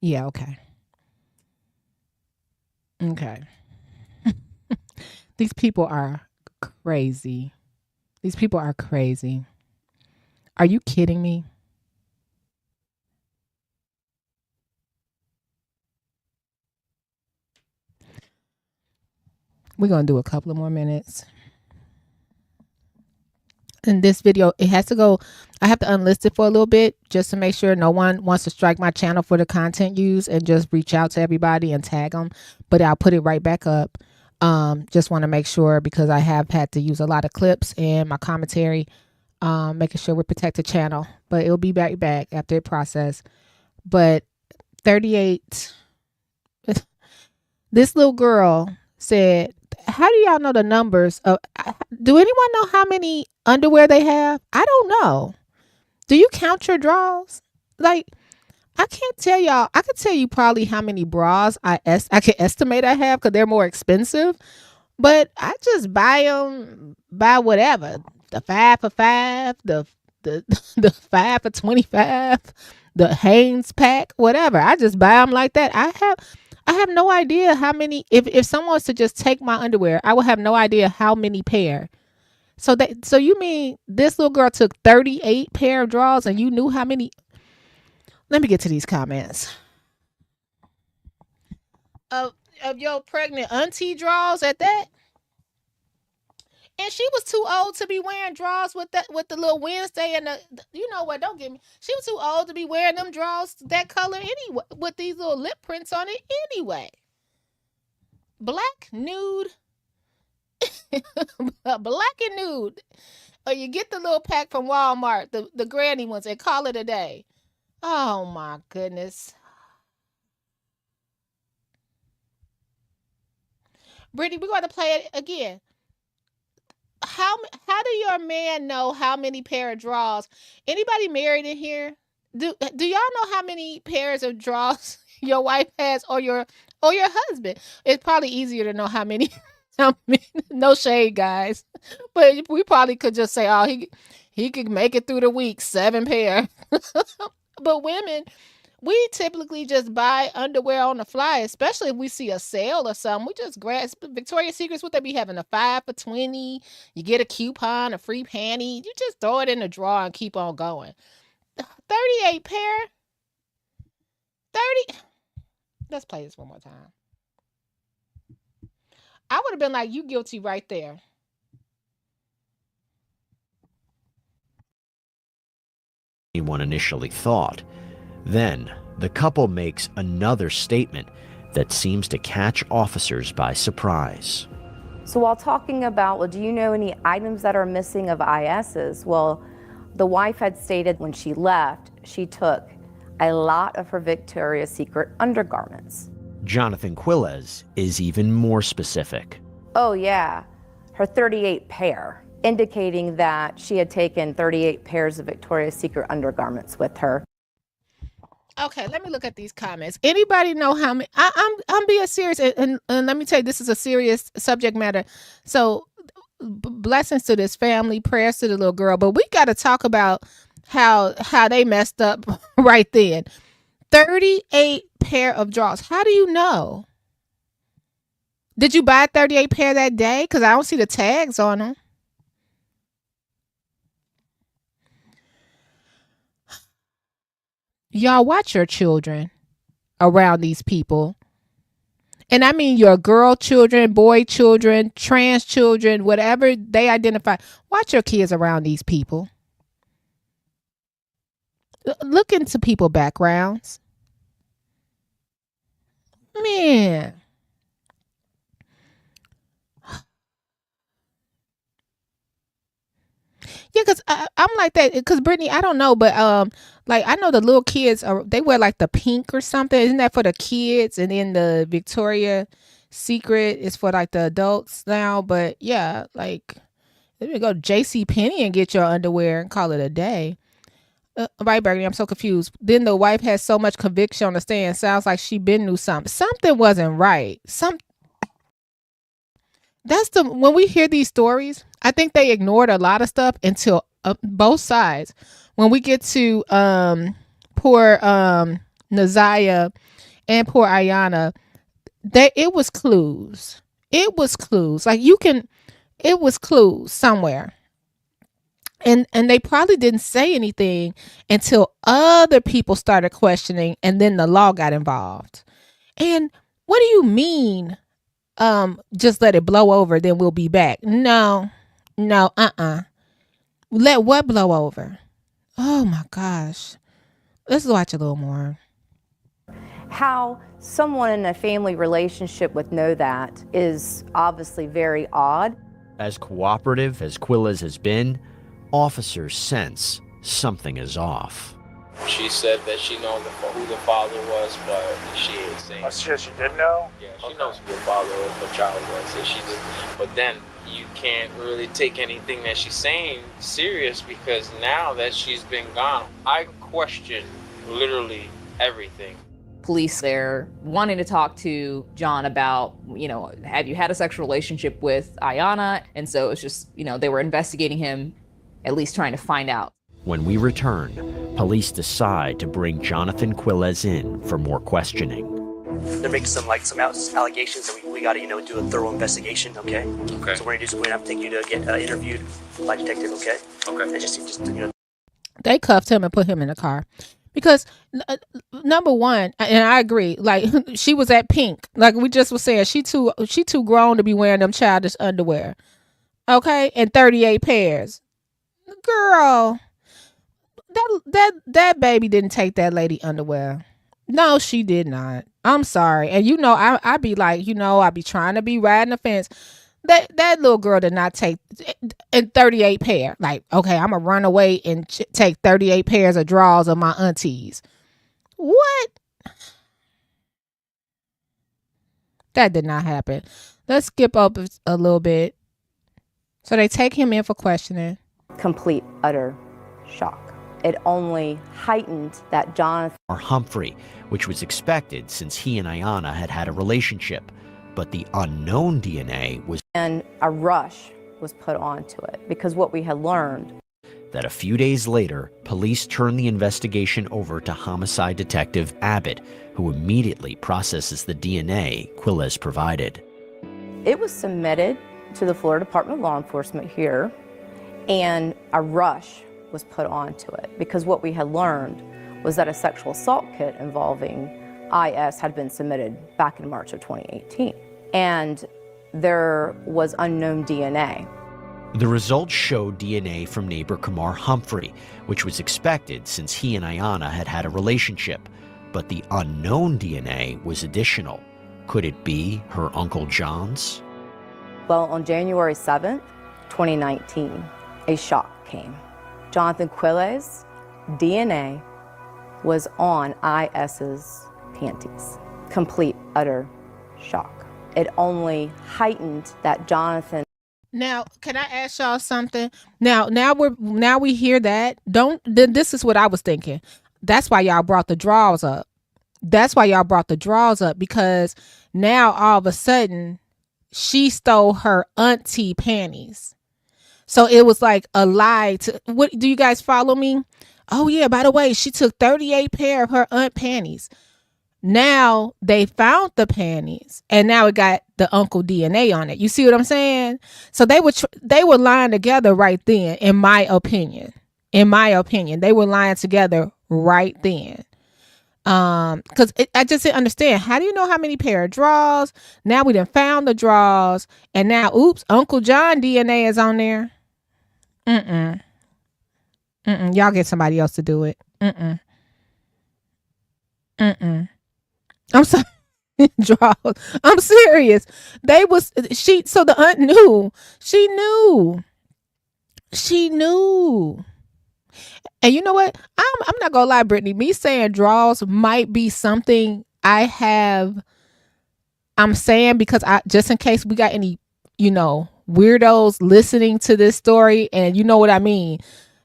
Yeah, okay. Okay. These people are crazy. These people are crazy. Are you kidding me? We're going to do a couple of more minutes. In this video, it has to go, I have to unlist it for a little bit just to make sure no one wants to strike my channel for the content used, and just reach out to everybody and tag them. But I'll put it right back up. Just want to make sure, because I have had to use a lot of clips and my commentary, making sure we protect the channel. But it'll be back after it process. But 38, this little girl said, how do y'all know the numbers of, do anyone know how many underwear they have? I don't know. Do you count your drawers? Like, I can't tell y'all. I could tell you probably how many bras I can estimate I have, because they're more expensive. But I just buy whatever. The 5 for $5, the 5 for $25, the Hanes pack, whatever. I just buy them like that. I have no idea how many. If someone was to just take my underwear, I would have no idea how many pair. So you mean this little girl took 38 pair of drawers and you knew how many? Let me get to these comments. Of your pregnant auntie drawers at that. And she was too old to be wearing drawers with the little Wednesday and you know what, don't get me. She was too old to be wearing them drawers that color anyway, with these little lip prints on it anyway. Black, nude. Black and nude. Or you get the little pack from Walmart, the granny ones, and call it a day. Oh my goodness. Brittany, we're going to play it again. How do your man know how many pair of drawers? Anybody married in here? Do y'all know how many pairs of drawers your wife has or your husband? It's probably easier to know how many. No shade, guys, but we probably could just say, oh, he could make it through the week 7 pair. But women, we typically just buy underwear on the fly, especially if we see a sale or something. We just grab Victoria's Secrets. What they be having, a 5 for $20? You get a coupon, a free panty. You just throw it in the drawer and keep on going. 38 pair. 30. Let's play this one more time. I would have been like, you guilty right there. Anyone initially thought. Then, the couple makes another statement that seems to catch officers by surprise. So while talking about, well, do you know any items that are missing of IS's? Well, the wife had stated when she left, she took a lot of her Victoria's Secret undergarments. Jonathan QUILES is even more specific. Oh yeah, her 38 pair, indicating that she had taken 38 pairs of Victoria's Secret undergarments with her. Okay, let me look at these comments. Anybody know how many? I'm being serious, and let me tell you, this is a serious subject matter. So, blessings to this family, prayers to the little girl. But we got to talk about how they messed up right then. 38 pair of drawers. How do you know? Did you buy 38 pair that day? Because I don't see the tags on them. Y'all watch your children around these people. And I mean your girl children, boy children, trans children, whatever they identify. Watch your kids around these people. Look into people's backgrounds. Man. Yeah, because I'm like that. Because Brittany, I don't know, but like I know the little kids they wear like the pink or something. Isn't that for the kids? And then the Victoria's Secret is for like the adults now. But yeah, like let me go JCPenney and get your underwear and call it a day. Right, Burgundy, I'm so confused. Then the wife has so much conviction on the stand. Sounds like she been knew something. Something wasn't right. When we hear these stories, I think they ignored a lot of stuff until both sides. When we get to poor Na'Ziyah and poor Iyana, it was clues. It was clues. Like it was clues somewhere. And they probably didn't say anything until other people started questioning, and then the law got involved. And what do you mean? Just let it blow over, then we'll be back. No, Let what blow over? Oh my gosh. Let's watch a little more. How someone in a family relationship would know that is obviously very odd. As cooperative as QUILES has been, officers sense something is off. She said that she knows who the father was, but she ain't saying. Oh, she did know? Yeah, she knows who the father of the child was. And she just, but then you can't really take anything that she's saying serious because now that she's been gone, I question literally everything. Police there wanting to talk to John about, have you had a sexual relationship with Iyana? And so it's just, they were investigating him, at least trying to find out. When we return, police decide to bring Jonathan Quiles in for more questioning. They're making some allegations that we got to do a thorough investigation. Okay. Okay. So we're gonna have to take you to get interviewed by a detective. Okay. Okay. And just They cuffed him and put him in the car because number one, and I agree, like she was at Pink, like we just was saying, she too grown to be wearing them childish underwear. Okay, and 38 pairs. Girl, that baby didn't take that lady underwear. No, she did not. I'm sorry. And I be like, I be trying to be riding the fence. That little girl did not take 38 pair. Like, okay, I'm gonna run away and take 38 pairs of drawers of my aunties. What? That did not happen. Let's skip up a little bit. So they take him in for questioning. Complete, utter shock. It only heightened that Jonathan Humphrey, which was expected since he and Iyana had a relationship. But the unknown DNA was, and a rush was put onto it because what we had learned that a few days later, police turned the investigation over to homicide detective Abbott, who immediately processes the DNA Quiles provided. It was submitted to the Florida Department of Law Enforcement here, and a rush was put onto it because what we had learned was that a sexual assault kit involving IS had been submitted back in March of 2018, and there was unknown DNA. The results showed DNA from neighbor Kamar Humphrey, which was expected since he and Iyana had a relationship. But the unknown DNA was additional. Could it be her Uncle John's? Well, on January 7th, 2019, a shock came. Jonathan Quiles' DNA was on IS's panties. Complete, utter shock. It only heightened that Jonathan. Now, can I ask y'all something? Now we hear that. This is what I was thinking. That's why y'all brought the drawers up. Because now all of a sudden she stole her auntie panties. So it was like a lie to, what, do you guys follow me? Oh yeah, by the way, she took 38 pair of her aunt panties. Now they found the panties and now it got the uncle DNA on it. You see what I'm saying? So they were lying together right then, in my opinion. They were lying together right then. Because I just didn't understand. How do you know how many pair of drawers? Now we done found the drawers and now, oops, Uncle John DNA is on there. Y'all get somebody else to do it. I'm sorry. Drawers. I'm serious. So the aunt knew. She knew. And you know what? I'm not gonna lie, Brittany. Me saying draws might be something I'm saying because just in case we got any, weirdos listening to this story, and you know what I mean.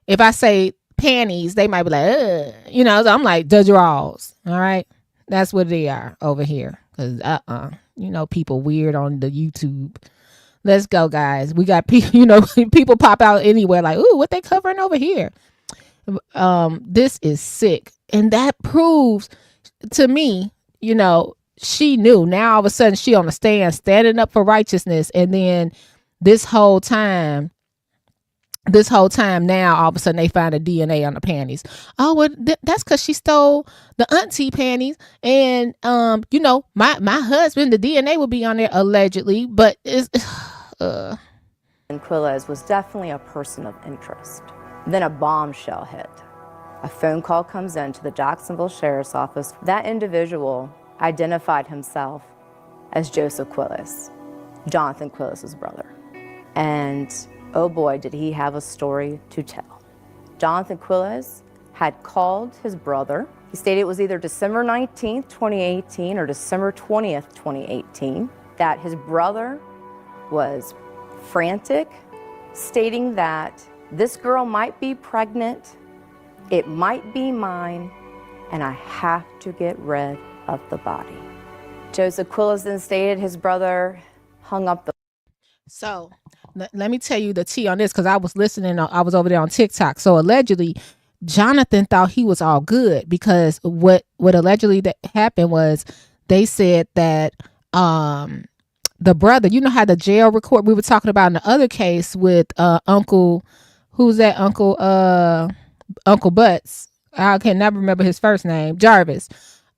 If I say panties, they might be like, ugh. So I'm like, the draws. All right. That's what they are over here. Cause people weird on the YouTube. Let's go, guys. We got people, people pop out anywhere like, ooh, what they covering over here? This is sick. And that proves to me, she knew. Now all of a sudden she on the stand standing up for righteousness. And then this whole time now all of a sudden they find a DNA on the panties. Oh, well, that's because she stole the auntie panties. And my husband, the DNA will be on there allegedly, but it's And Quiles was definitely a person of interest. Then a bombshell hit. A phone call comes in to the Jacksonville Sheriff's Office. That individual identified himself as Joseph Quiles, Jonathan Quiles' brother. And oh boy, did he have a story to tell. Jonathan Quiles had called his brother. He stated it was either December 19th, 2018 or December 20th, 2018, that his brother was frantic, stating that this girl might be pregnant, it might be mine, and I have to get rid of the body. Joseph Quiles then stated his brother hung up the... So let me tell you the tea on this, because I was listening. I was over there on TikTok. So allegedly, Jonathan thought he was all good because what allegedly that happened was they said that the brother, you know how the jail record we were talking about in the other case with Uncle, who's that Uncle BUTTS. I can never remember his first name. Jarvis.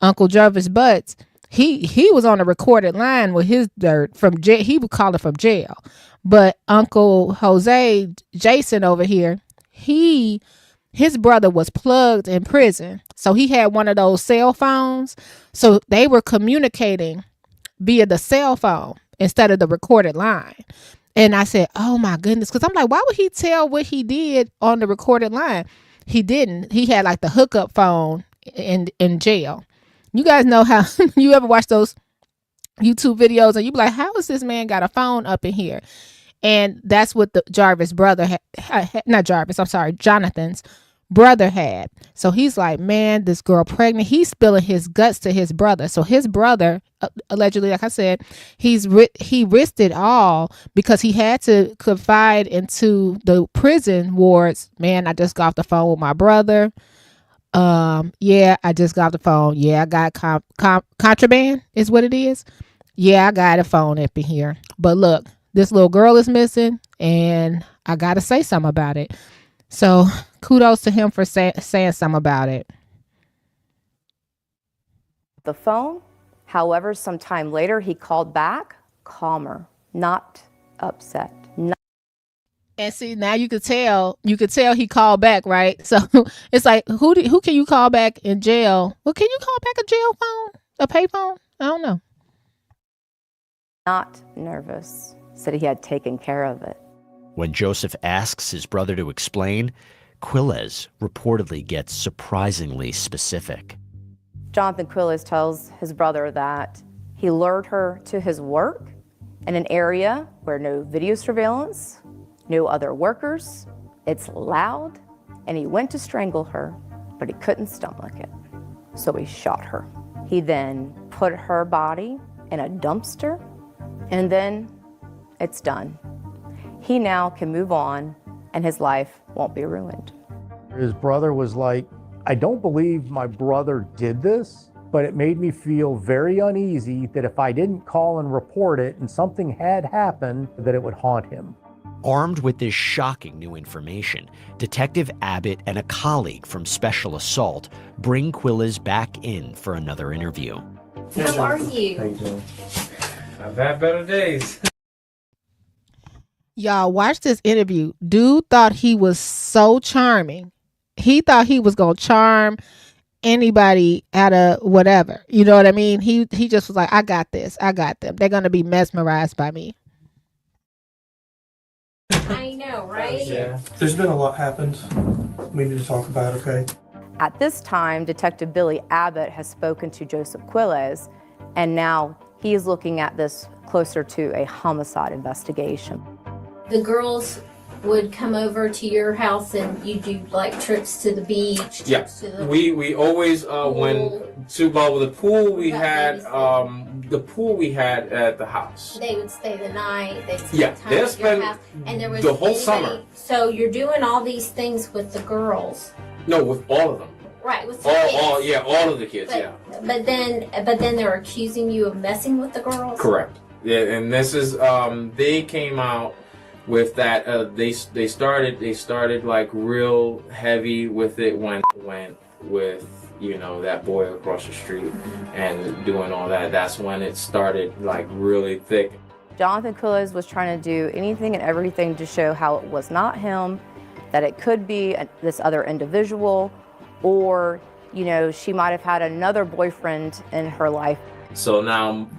Uncle Jarvis BUTTS. He was on a recorded line with his dirt from jail. He would call it from jail. But Uncle Jose Jason over here, his brother was plugged in prison. So he had one of those cell phones. So they were communicating via the cell phone instead of the recorded line. And I said, oh my goodness. Because I'm like, why would he tell what he did on the recorded line? He didn't. He had like the hookup phone in jail. You guys know how you ever watch those YouTube videos and you be like, how is this man got a phone up in here? And that's what the Jarvis brother Jonathan's brother had. So he's like, man, this girl pregnant. He's spilling his guts to his brother. So his brother, allegedly, like I said, he risked it all because he had to confide into the prison wards. Man, I just got off the phone with my brother. Yeah, I just got the phone. Yeah, I got contraband is what it is. Yeah, I got a phone up in here. But look, this little girl is missing and I got to say something about it. So kudos to him for saying something about it. The phone, however, sometime later he called back calmer, not upset. And see, now you could tell he called back, right? So it's like, who can you call back in jail? Well, can you call back a jail phone? A pay phone? I don't know. Not nervous. Said he had taken care of it. When Joseph asks his brother to explain, QUILES reportedly gets surprisingly specific. Jonathan QUILES tells his brother that he lured her to his work in an area where no video surveillance, no other workers, it's loud, and he went to strangle her, but he couldn't stomach it, so he shot her. He then put her body in a dumpster, and then it's done. He now can move on, and his life won't be ruined. His brother was like, I don't believe my brother did this, but it made me feel very uneasy that if I didn't call and report it and something had happened, that it would haunt him. Armed with this shocking new information, Detective Abbott and a colleague from Special Assault bring QUILES back in for another interview. How are you? How you doing? I've had better days. Y'all watch this interview. Dude thought he was so charming. He thought he was going to charm anybody out of whatever. You know what I mean? He just was like, I got this. I got them. They're going to be mesmerized by me. I know, right? Yeah. There's been a lot happened. We need to talk about, okay? At this time, Detective Billy Abbott has spoken to Joseph QUILES, and now he is looking at this closer to a homicide investigation. The girls would come over to your house and you do like trips to the beach. Yeah, we always went to the pool. We had the pool we had at the house. They would stay the night. They'd spend time they'd at your spend house, and there was the whole anybody- summer. So you're doing all these things with the girls, No, with all of them. right? With the kids. all of the kids. But then they're accusing you of messing with the girls. Correct. Yeah, and this is they came out with that. They started like real heavy with it when went with that boy across the street and doing all that. That's when it started like really thick. Jonathan QUILES was trying to do anything and everything to show how it was not him, that it could be this other individual, or she might have had another boyfriend in her life. So now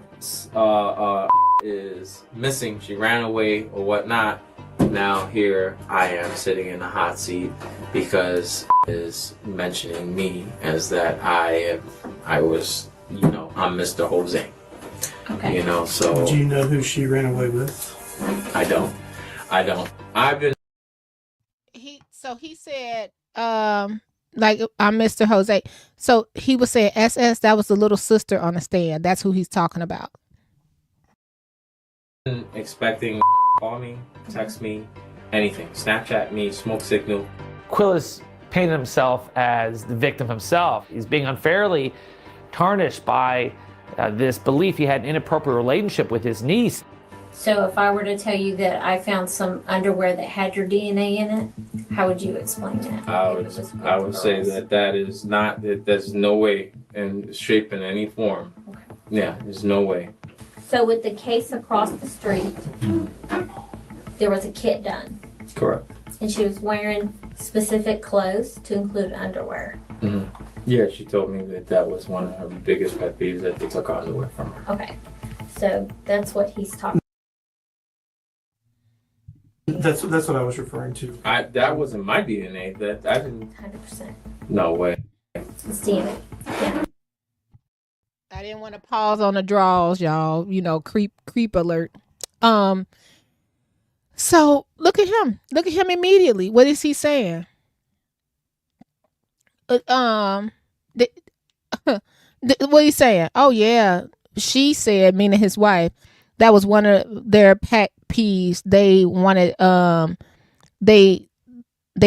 is missing. She ran away or whatnot. Now here I am sitting in the hot seat because is mentioning me as that I was I'm Mr. Jose. Okay. So Do you know who she ran away with? I don't. I've been. He said like I'm Mr. Jose. So he was saying SS, that was the little sister on the stand. That's who he's talking about. Expecting call me, text me, anything, Snapchat me, smoke signal. QUILES painted himself as the victim himself. He's being unfairly tarnished by this belief he had an inappropriate relationship with his niece. So if I were to tell you that I found some underwear that had your DNA in it, how would you explain that? I would say that is not, that there's no way in shape in any form. Okay. Yeah, there's no way. So with the case across the street, there was a kit done, Correct. and she was wearing specific clothes to include underwear. Mm-hmm. Yeah, she told me that was one of her biggest pet peeves, that they took underwear from her. Okay, so that's what he's talking. That's what I was referring to. That wasn't my DNA. That I didn't. 100%. No way. It's DNA. Yeah. I didn't want to pause on the draws, y'all. You know, creep alert. So look at him. Look at him immediately. What is he saying? What he's saying? Oh yeah, she said, meaning his wife, that was one of their pet peeves. They wanted they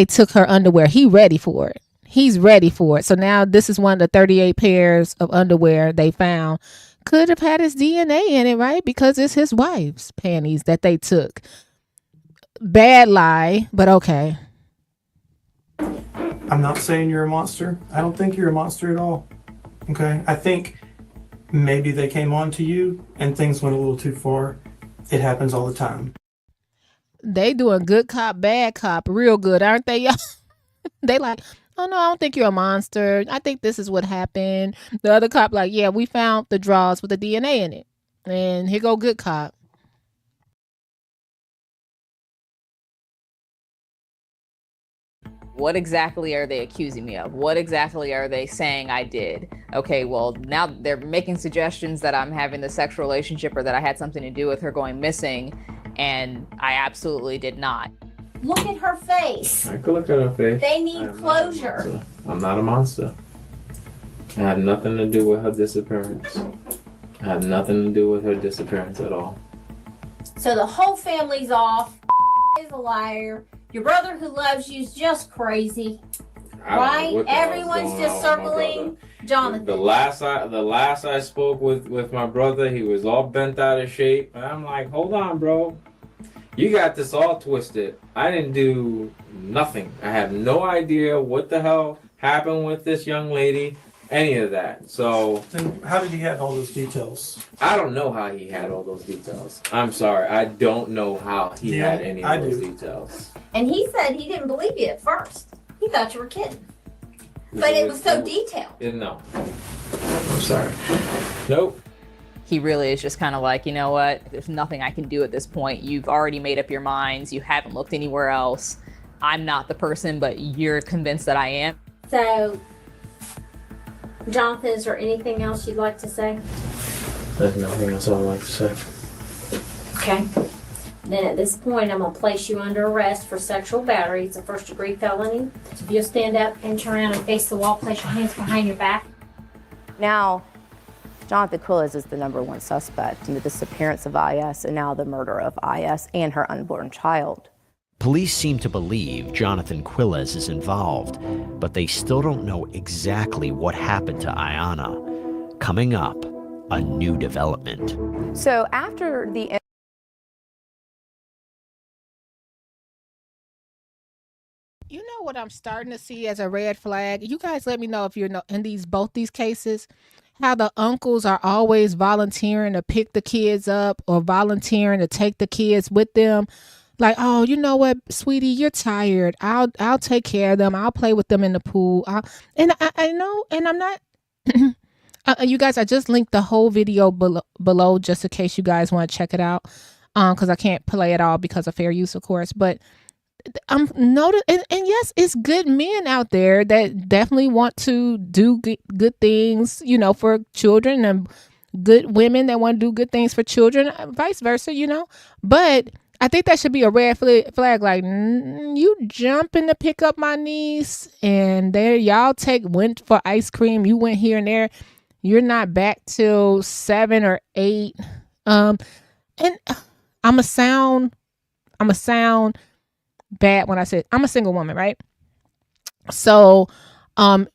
took her underwear. He ready for it. He's ready for it. So now this is one of the 38 pairs of underwear they found. Could have had his DNA in it, right? Because it's his wife's panties that they took. Bad lie, but okay. I'm not saying you're a monster. I don't think you're a monster at all. Okay? I think maybe they came on to you and things went a little too far. It happens all the time. They doing good cop, bad cop, real good, aren't they, y'all? They like, oh no, I don't think you're a monster. I think this is what happened. The other cop like, yeah, we found the drawers with the DNA in it. And here go good cop. What exactly are they accusing me of? What exactly are they saying I did? Okay, well, now they're making suggestions that I'm having the sexual relationship or that I had something to do with her going missing, and I absolutely did not. Look at her face. I could look at her face. They need closure. I'm not a monster. I had nothing to do with her disappearance. I had nothing to do with her disappearance at all. So the whole family's off. Is a liar. Your brother who loves you is just crazy. Right? Everyone's just circling Jonathan. The last I spoke with my brother, he was all bent out of shape. And I'm like, hold on, bro. You got this all twisted. I didn't do nothing. I have no idea what the hell happened with this young lady. Any of that. So then how did he have all those details? I don't know how he had all those details. I'm sorry. I don't know how he had any of those details. And he said he didn't believe you at first. He thought you were kidding. But it was so detailed. No. I'm sorry. Nope. He really is just kind of like, you know what? There's nothing I can do at this point. You've already made up your minds. You haven't looked anywhere else. I'm not the person, but you're convinced that I am. So, Jonathan, is there anything else you'd like to say? There's nothing else I'd like to say. Okay. Then at this point, I'm going to place you under arrest for sexual battery. It's a first-degree felony. If you'll stand up and turn around and face the wall, place your hands behind your back. Now, Jonathan QUILES is the #1 suspect in the disappearance of IS and now the murder of IS and her unborn child. Police seem to believe Jonathan QUILES is involved, but they still don't know exactly what happened to Iyana. Coming up, a new development. So after the You know what I'm starting to see as a red flag? You guys let me know if you're in both these cases, how the uncles are always volunteering to pick the kids up or volunteering to take the kids with them. Like, oh, you know what, sweetie, you're tired. I'll take care of them. I'll play with them in the pool. I know, and I'm not. You guys, I just linked the whole video below just in case you guys want to check it out. Because I can't play it all because of fair use, of course. But I'm noticing, and yes, it's good men out there that definitely want to do good things, you know, for children, and good women that want to do good things for children, vice versa, you know. But I think that should be a red flag. Like, you jumping to pick up my niece, and there y'all went for ice cream. You went here and there. You're not back till 7 or 8. And I'm a sound bad when I said I'm a single woman, right? So, I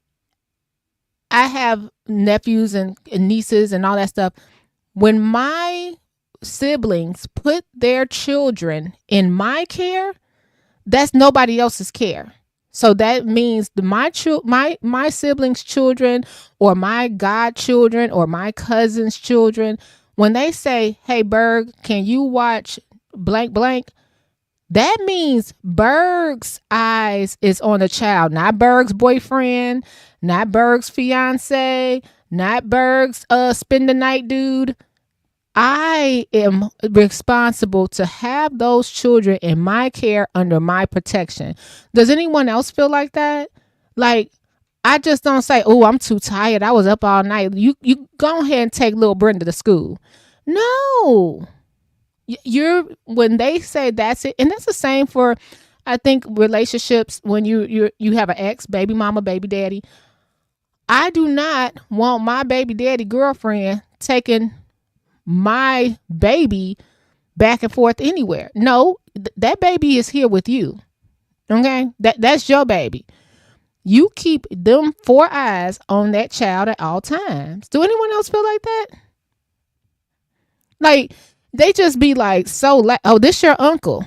have nephews and nieces and all that stuff. When my siblings put their children in my care, that's nobody else's care. So that means my siblings' children, or my godchildren, or my cousins' children, when they say, "Hey, Berg, can you watch blank blank?" That means Berg's eyes is on the child, not Berg's boyfriend, not Berg's fiance, not Berg's spend the night dude. I am responsible to have those children in my care under my protection. Does anyone else feel like that? Like, I just don't say, "Oh, I'm too tired. I was up all night." You go ahead and take little Brenda to school. No. You're when they say that's it, and that's the same for, I think, relationships. When you have an ex, baby mama, baby daddy. I do not want my baby daddy girlfriend taking my baby back and forth anywhere. No, that baby is here with you. Okay, that's your baby. You keep them 4 eyes on that child at all times. Do anyone else feel like that? Like, they just be like, oh, this your uncle.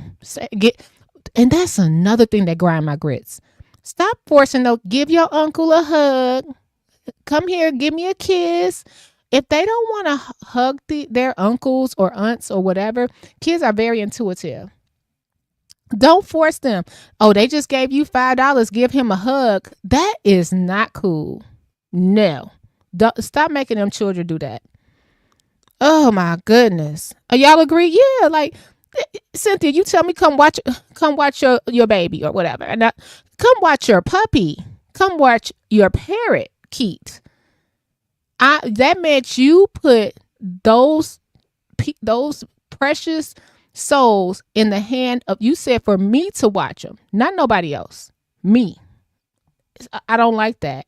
And that's another thing that grind my grits. Stop forcing to give your uncle a hug. Come here, give me a kiss. If they don't want to hug their uncles or aunts or whatever, kids are very intuitive. Don't force them. Oh, they just gave you $5. Give him a hug. That is not cool. No. Stop making them children do that. Oh my goodness. Y'all agree? Yeah, like, Cynthia, you tell me come watch your baby or whatever. And come watch your puppy. Come watch your parrot, Keat. That meant you put those precious souls in the hand of, you said for me to watch them, not nobody else. Me. I don't like that.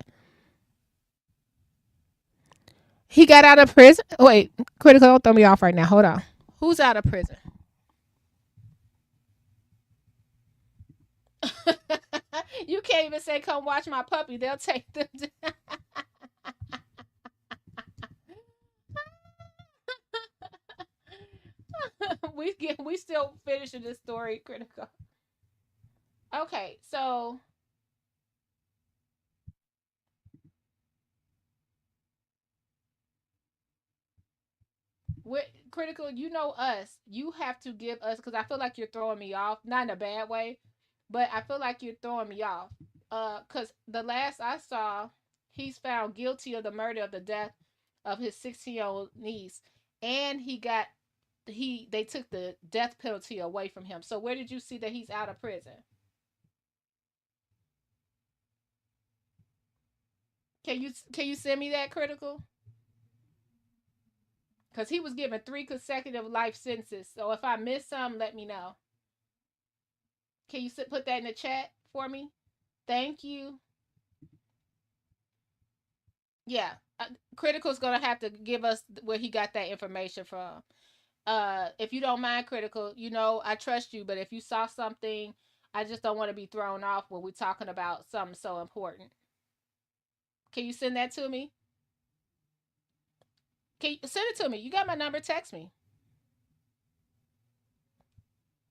He got out of prison. Wait, Critical, don't throw me off right now. Hold on. Who's out of prison? You can't even say, "Come watch my puppy." They'll take them. We still finishing this story, Critical. Okay, so Critical, you know us. You have to give us, because I feel like you're throwing me off, not in a bad way, but I feel like you're throwing me off. Because the last I saw, he's found guilty of the murder of the death of his 16-year-old niece, and they took the death penalty away from him. So where did you see that he's out of prison? Can you send me that, Critical? Because he was given 3 consecutive life sentences. So if I miss some, let me know. Can you put that in the chat for me? Thank you. Yeah. Critical's going to have to give us where he got that information from. If you don't mind, Critical, I trust you, but if you saw something, I just don't want to be thrown off when we're talking about something so important. Can you send that to me? Can you send it to me? You got my number. Text me.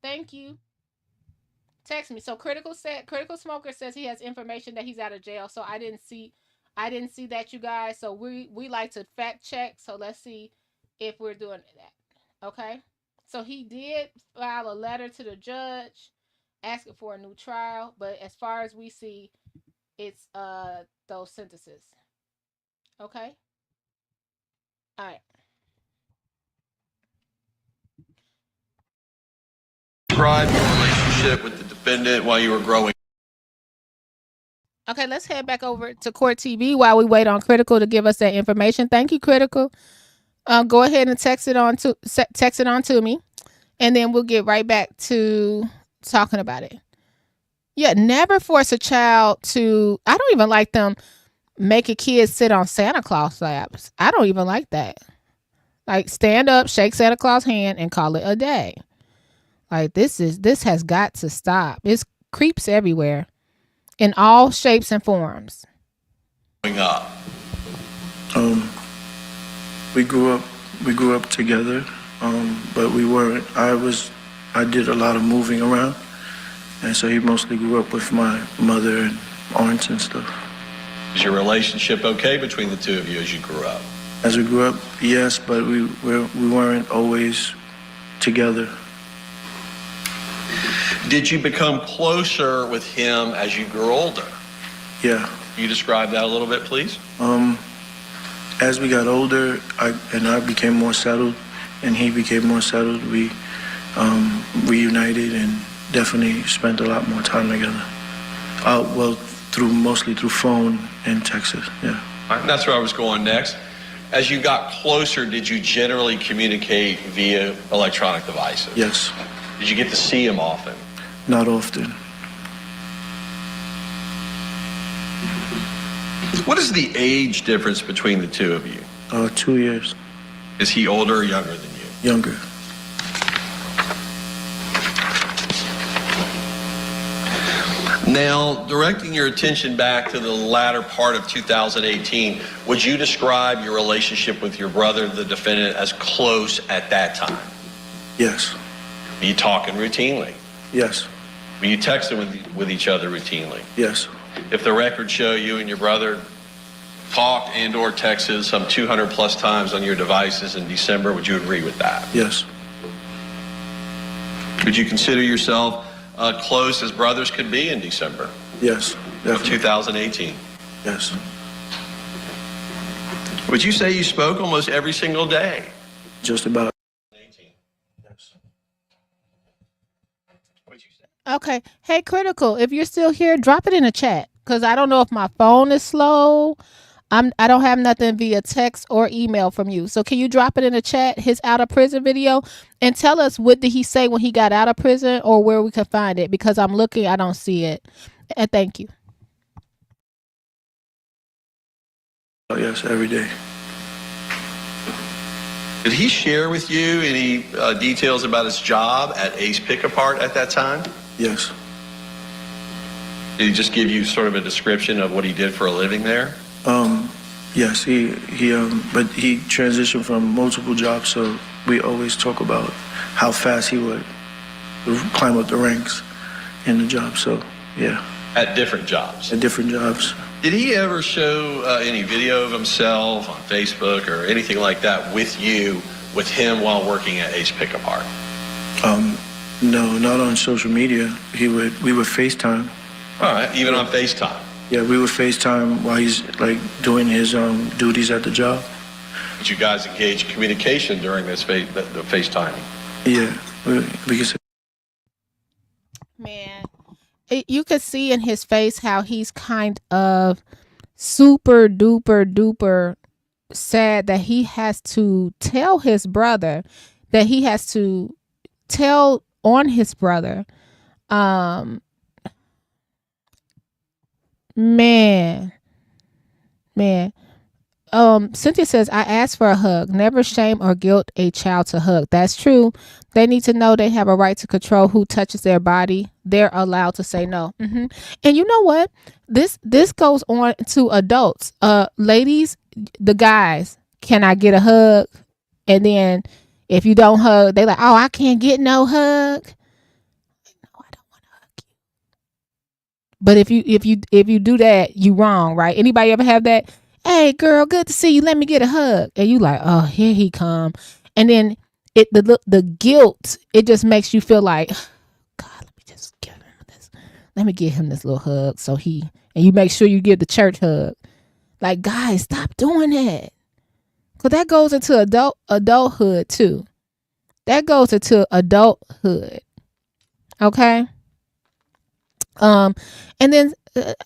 Thank you. Text me. So Critical Smoker says he has information that he's out of jail. So I didn't see that, you guys. So we like to fact check. So let's see if we're doing that. Okay. So he did file a letter to the judge asking for a new trial, but as far as we see, it's those sentences. Okay. All right. Describe your relationship with the defendant while you were growing. Okay, let's head back over to Court TV while we wait on Critical to give us that information. Thank you, Critical. Go ahead and text it on to me, and then we'll get right back to talking about it. Yeah, never force a child to. I don't even like them making kids sit on Santa Claus laps. I don't even like that. Like, stand up, shake Santa Claus' hand, and call it a day. Like, this has got to stop. It's creeps everywhere. in all shapes and forms? Growing up. We grew up together, but we weren't. I did a lot of moving around, and so he mostly grew up with my mother and aunts and stuff. Was your relationship okay between the two of you as you grew up? As we grew up, yes, but we weren't always together. Did you become closer with him as you grew older? Yeah. Can you describe that a little bit, please? As we got older, I became more settled, and he became more settled. We reunited and definitely spent a lot more time together. Mostly through phone and Texas, yeah. That's where I was going next. As you got closer, did you generally communicate via electronic devices? Yes. Did you get to see him often? Not often. What is the age difference between the two of you? 2 years. Is he older or younger than you? Younger. Now, directing your attention back to the latter part of 2018, would you describe your relationship with your brother, the defendant, as close at that time? Yes. Were you talking routinely? Yes. Were you texting with each other routinely? Yes. If the records show you and your brother talked and or texted some 200 plus times on your devices in December, would you agree with that? Yes. Would you consider yourself close as brothers could be in December? Yes, definitely. 2018? Yes. Would you say you spoke almost every single day? Just about. Okay. Hey, Critical, if you're still here, drop it in the chat, because I don't know if my phone is slow. I don't have nothing via text or email from you. So can you drop it in the chat, his out of prison video, and tell us what did he say when he got out of prison, or where we can find it, because I'm looking, I don't see it. And thank you. Oh, yes, every day. Did he share with you any details about his job at Ace Pick-A-Part at that time? Yes. Did he just give you sort of a description of what he did for a living there? Yes, but he transitioned from multiple jobs, so we always talk about how fast he would climb up the ranks in the job, so yeah. At different jobs? At different jobs. Did he ever show any video of himself on Facebook or anything like that with you, with him while working at Ace Pick-A-Part? No, not on social media. We would FaceTime. All right, even on FaceTime? Yeah, we would FaceTime while he's like doing his duties at the job. Did you guys engage in communication during this the FaceTime? Yeah, we could say. Man, you could see in his face how he's kind of super duper sad that he has to tell his brother, that he has to tell on his brother. Man. Cynthia says, I asked for a hug. Never shame or guilt a child to hug. That's true. They need to know they have a right to control who touches their body. They're allowed to say no. And you know what? This goes on to adults. Ladies, the guys, can I get a hug? And then if you don't hug, they like, oh, I can't get no hug. But if you do that, you wrong, right? Anybody ever have that? Hey, girl, good to see you. Let me get a hug. And you like, oh, here he come. And then the guilt, it just makes you feel like, God, let me just give him this. Let me give him this little hug. And you make sure you give the church hug. Like, guys, stop doing that. Because that goes into adulthood too. That goes into adulthood. Okay. And then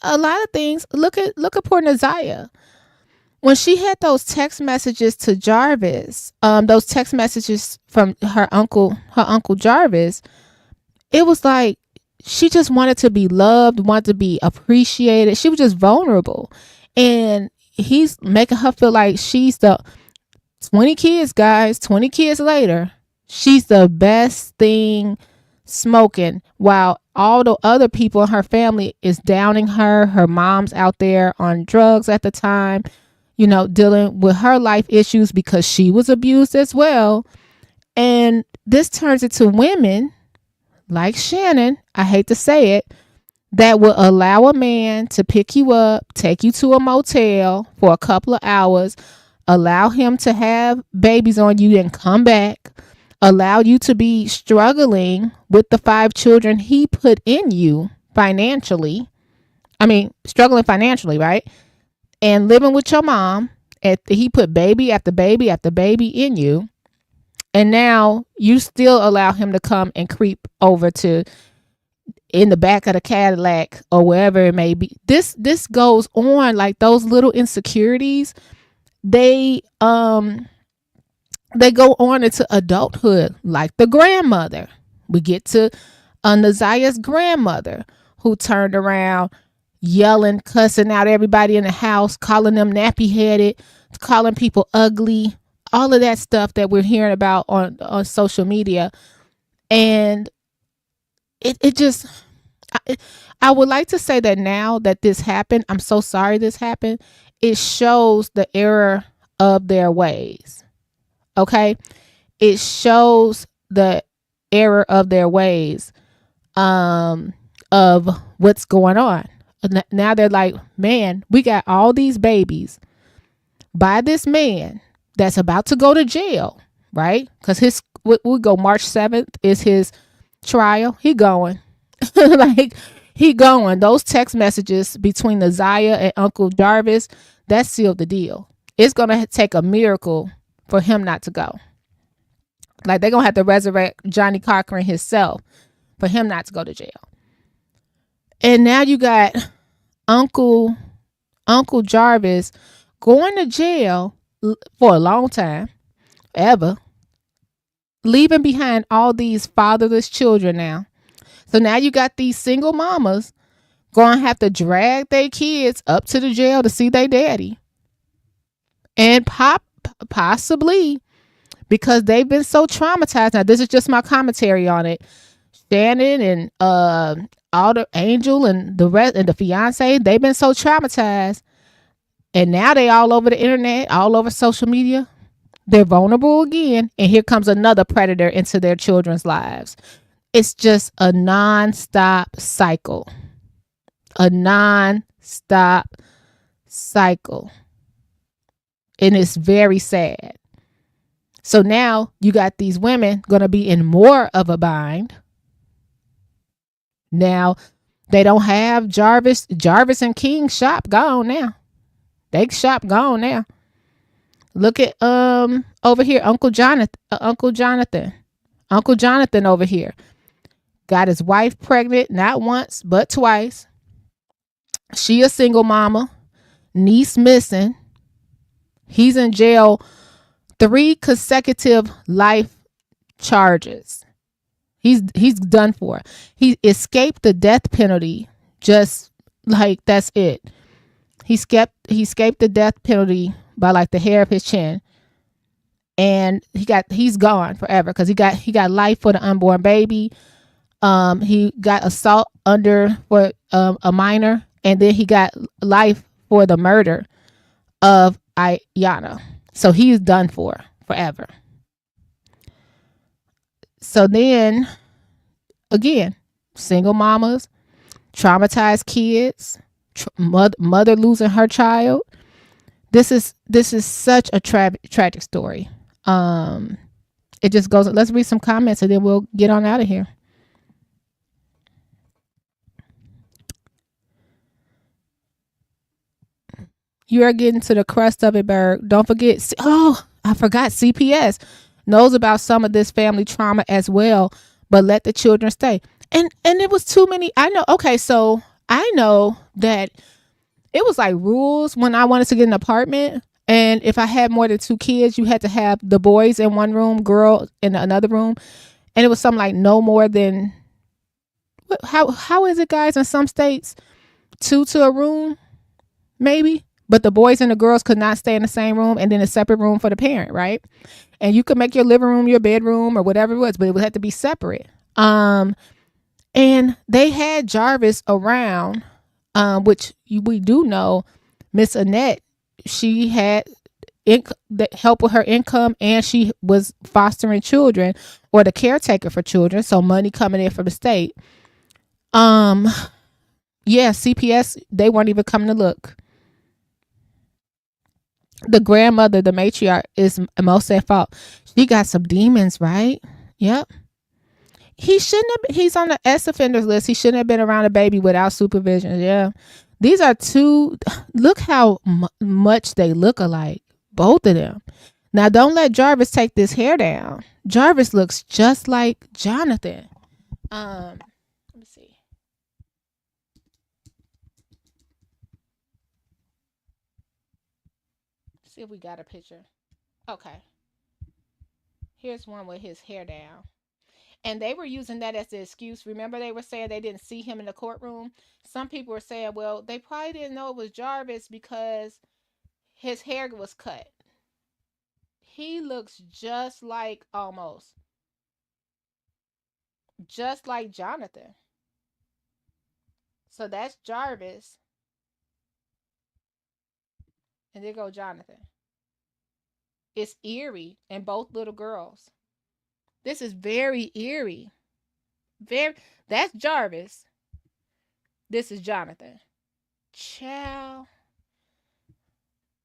a lot of things, look at poor Na'Ziyah. When she had those text messages to Jarvis, those text messages from her uncle Jarvis, it was like she just wanted to be loved, wanted to be appreciated. She was just vulnerable. And he's making her feel like she's the 20 kids, guys, 20 kids later, she's the best thing smoking, while all the other people in her family is downing her. Her mom's out there on drugs at the time, you know, dealing with her life issues because she was abused as well. And this turns into women like Shannon, I hate to say it, that will allow a man to pick you up, take you to a motel for a couple of hours, allow him to have babies on you and come back, allow you to be struggling with the 5 children he put in you financially. I mean, struggling financially, right? And living with your mom. He put baby after baby after baby in you. And now you still allow him to come and creep over to in the back of the Cadillac or wherever it may be. This goes on, like those little insecurities. They go on into adulthood, like the grandmother. We get to Na'Ziyah's grandmother, who turned around yelling, cussing out everybody in the house, calling them nappy-headed, calling people ugly, all of that stuff that we're hearing about on social media. And it just, I would like to say that now that this happened, I'm so sorry this happened. It shows the error of their ways. Okay. It shows the error of their ways, of what's going on. Now they're like, man, we got all these babies by this man that's about to go to jail, right? Because we go March 7th is his trial. He going. Like, he going. Those text messages between Na'Ziyah and Uncle Jarvis, that sealed the deal. It's going to take a miracle for him not to go. Like, they're going to have to resurrect Johnny Cochran himself for him not to go to jail. And now you got Uncle Jarvis going to jail for a long time, ever, leaving behind all these fatherless children now. So now you got these single mamas going to have to drag their kids up to the jail to see their daddy. And possibly because they've been so traumatized. Now, this is just my commentary on it. Shannon and all the Angel and the rest and the fiance, they've been so traumatized. And now they all over the internet, all over social media. They're vulnerable again. And here comes another predator into their children's lives. It's just a non-stop cycle. A non-stop cycle. And it's very sad. So now you got these women going to be in more of a bind. Now they don't have Jarvis and King's shop gone now. They shop gone now. Look at over here, Uncle Jonathan over here got his wife pregnant, not once but twice. She a single mama, niece missing. He's in jail 3 consecutive life charges. He's done for. He escaped the death penalty, just like that's it. He escaped the death penalty by like the hair of his chin. And he's gone forever because he got life for the unborn baby. He got assault for a minor, and then he got life for the murder of Iyana. So he's done for forever. So then again, single mamas, traumatized kids, mother losing her child. This is such a tragic story. It just goes. Let's read some comments and then we'll get on out of here. You are getting to the crust of it, Berg. Don't forget. Oh, I forgot. CPS knows about some of this family trauma as well, but let the children stay. And it was too many. I know. Okay, so I know that it was like rules when I wanted to get an apartment. And if I had more than 2 kids, you had to have the boys in one room, girl in another room. And it was something like no more than, how is it, guys? In some states, 2 to a room, maybe. But the boys and the girls could not stay in the same room, and then a separate room for the parent, right? And you could make your living room your bedroom or whatever it was, but it would have to be separate. And And they had Jarvis around, which we do know Miss Annette, she had help with her income, and she was fostering children or the caretaker for children. So money coming in from the state. Yeah, CPS, they weren't even coming to look. The grandmother, the matriarch, is most at fault. She got some demons, right? Yep. He shouldn't have. He's on the S offenders list. He shouldn't have been around a baby without supervision. Yeah. These are two. Look how much they look alike. Both of them. Now, don't let Jarvis take this hair down. Jarvis looks just like Jonathan. Let me see. See if we got a picture. Okay. Here's one with his hair down. And they were using that as the excuse. Remember, they were saying they didn't see him in the courtroom. Some people were saying, well, they probably didn't know it was Jarvis because his hair was cut. He looks just like, almost just like Jonathan. So that's Jarvis. And there go Jonathan. It's eerie. And both little girls. This is very eerie. That's Jarvis. This is Jonathan. Child.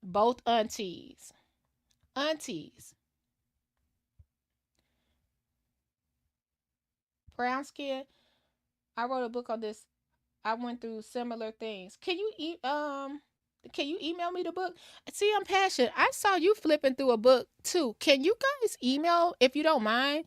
Both aunties. Brown skin. I wrote a book on this. I went through similar things. Can you email me the book? See, I'm passionate. I saw you flipping through a book too. Can you guys email, if you don't mind,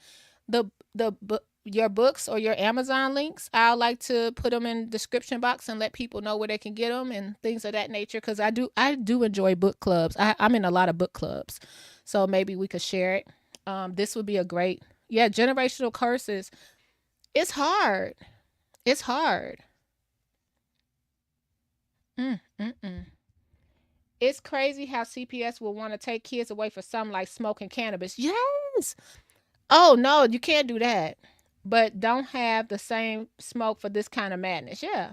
your books or your Amazon links? I like to put them in the description box and let people know where they can get them and things of that nature, because I do enjoy book clubs. I'm in a lot of book clubs, so maybe we could share it. This would be a great, generational curses. It's hard. It's crazy how CPS will want to take kids away for something like smoking cannabis. Yes. Oh no, you can't do that. But don't have the same smoke for this kind of madness. Yeah.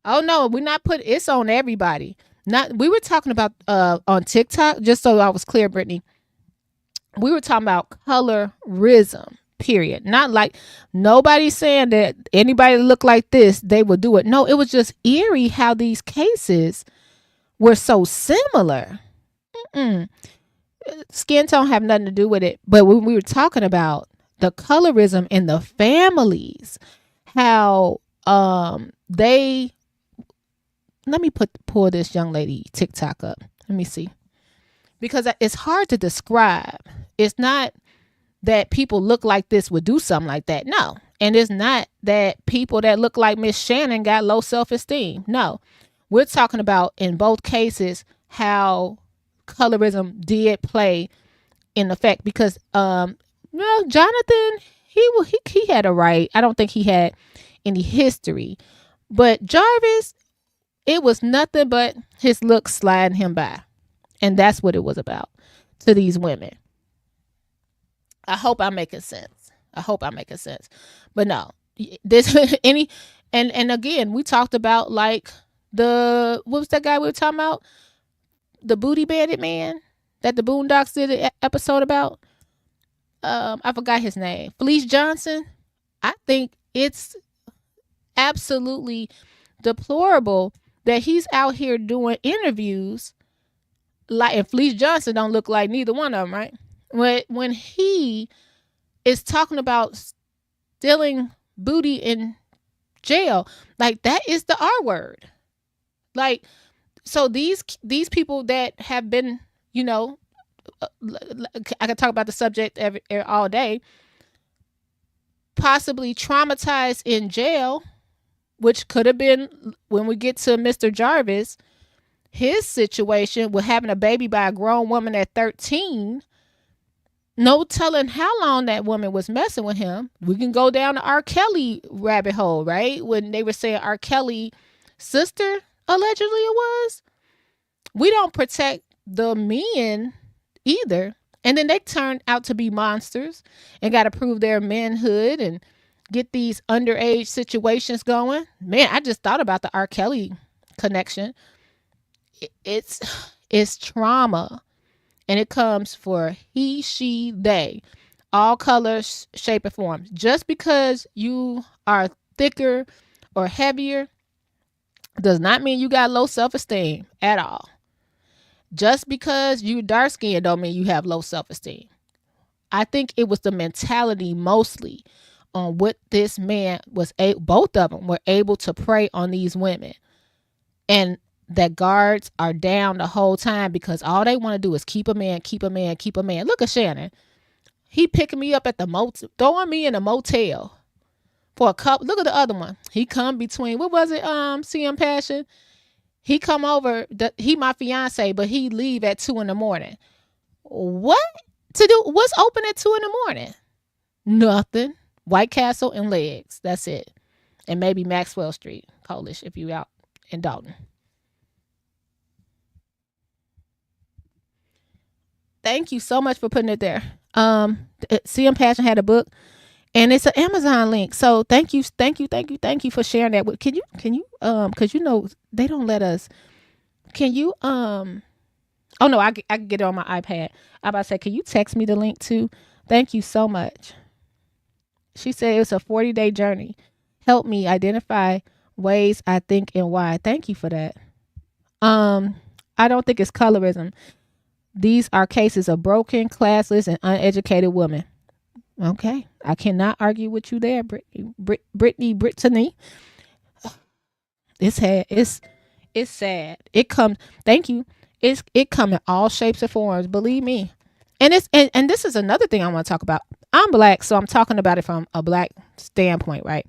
Oh no, we're not it's on everybody. We were talking about on TikTok, just so I was clear, Brittany. We were talking about colorism, period. Not like nobody's saying that anybody that look like this, they would do it. No, it was just eerie how these cases were so similar. Skin tone have nothing to do with it. But when we were talking about the colorism in the families, how let me pull this young lady TikTok up. Let me see. Because it's hard to describe. It's not that people look like this would do something like that. No. And it's not that people that look like Miss Shannon got low self-esteem. No. We're talking about, in both cases, how colorism did play in effect. Because Jonathan, he had a right. I don't think he had any history. But Jarvis, it was nothing but his looks sliding him by. And that's what it was about to these women. I hope I'm making sense. But no, this and again, we talked about like what was that guy we were talking about? The booty bandit man that the Boondocks did an episode about. I forgot his name. Felice Johnson. I think it's absolutely deplorable that he's out here doing interviews. And Felice Johnson don't look like neither one of them, right? When he is talking about stealing booty in jail, like that is the R word. Like, so these people that have been, I could talk about the subject all day, possibly traumatized in jail, which could have been, when we get to Mr. Jarvis, his situation with having a baby by a grown woman at 13. No telling how long that woman was messing with him. We can go down the R. Kelly rabbit hole, right? When they were saying R. Kelly sister, allegedly it was. We don't protect the men either. And then they turn out to be monsters and got to prove their manhood and get these underage situations going. Man, I just thought about the R. Kelly connection. It's trauma, and it comes for he, she, they, all colors, shape, and forms. Just because you are thicker or heavier does not mean you got low self-esteem at all. Just because you dark skinned don't mean you have low self-esteem. I think it was the mentality mostly on what this man was, both of them were able to prey on these women. And that guards are down the whole time because all they want to do is keep a man, keep a man, keep a man. Look at Shannon. He picking me up at the motel, throwing me in a motel for a couple. Look at the other one. He come between, what was it, CM Passion? He come over, he my fiance, but he leave at 2 a.m. What to do? What's open at 2 a.m? Nothing. White Castle and Legs. That's it. And maybe Maxwell Street, Polish, if you out in Dalton. Thank you so much for putting it there. CM Passion had a book, and it's an Amazon link. So thank you for sharing that. Can you because you know they don't let us. Can you oh no, I can get it on my iPad. I about to say, can you text me the link too? Thank you so much. She said it's a 40-day journey. Help me identify ways I think and why. Thank you for that. I don't think it's colorism. These are cases of broken, classless, and uneducated women. Okay. I cannot argue with you there, Brittany. It's sad. It comes, thank you. It come in all shapes and forms, believe me. And and this is another thing I want to talk about. I'm Black, so I'm talking about it from a Black standpoint, right?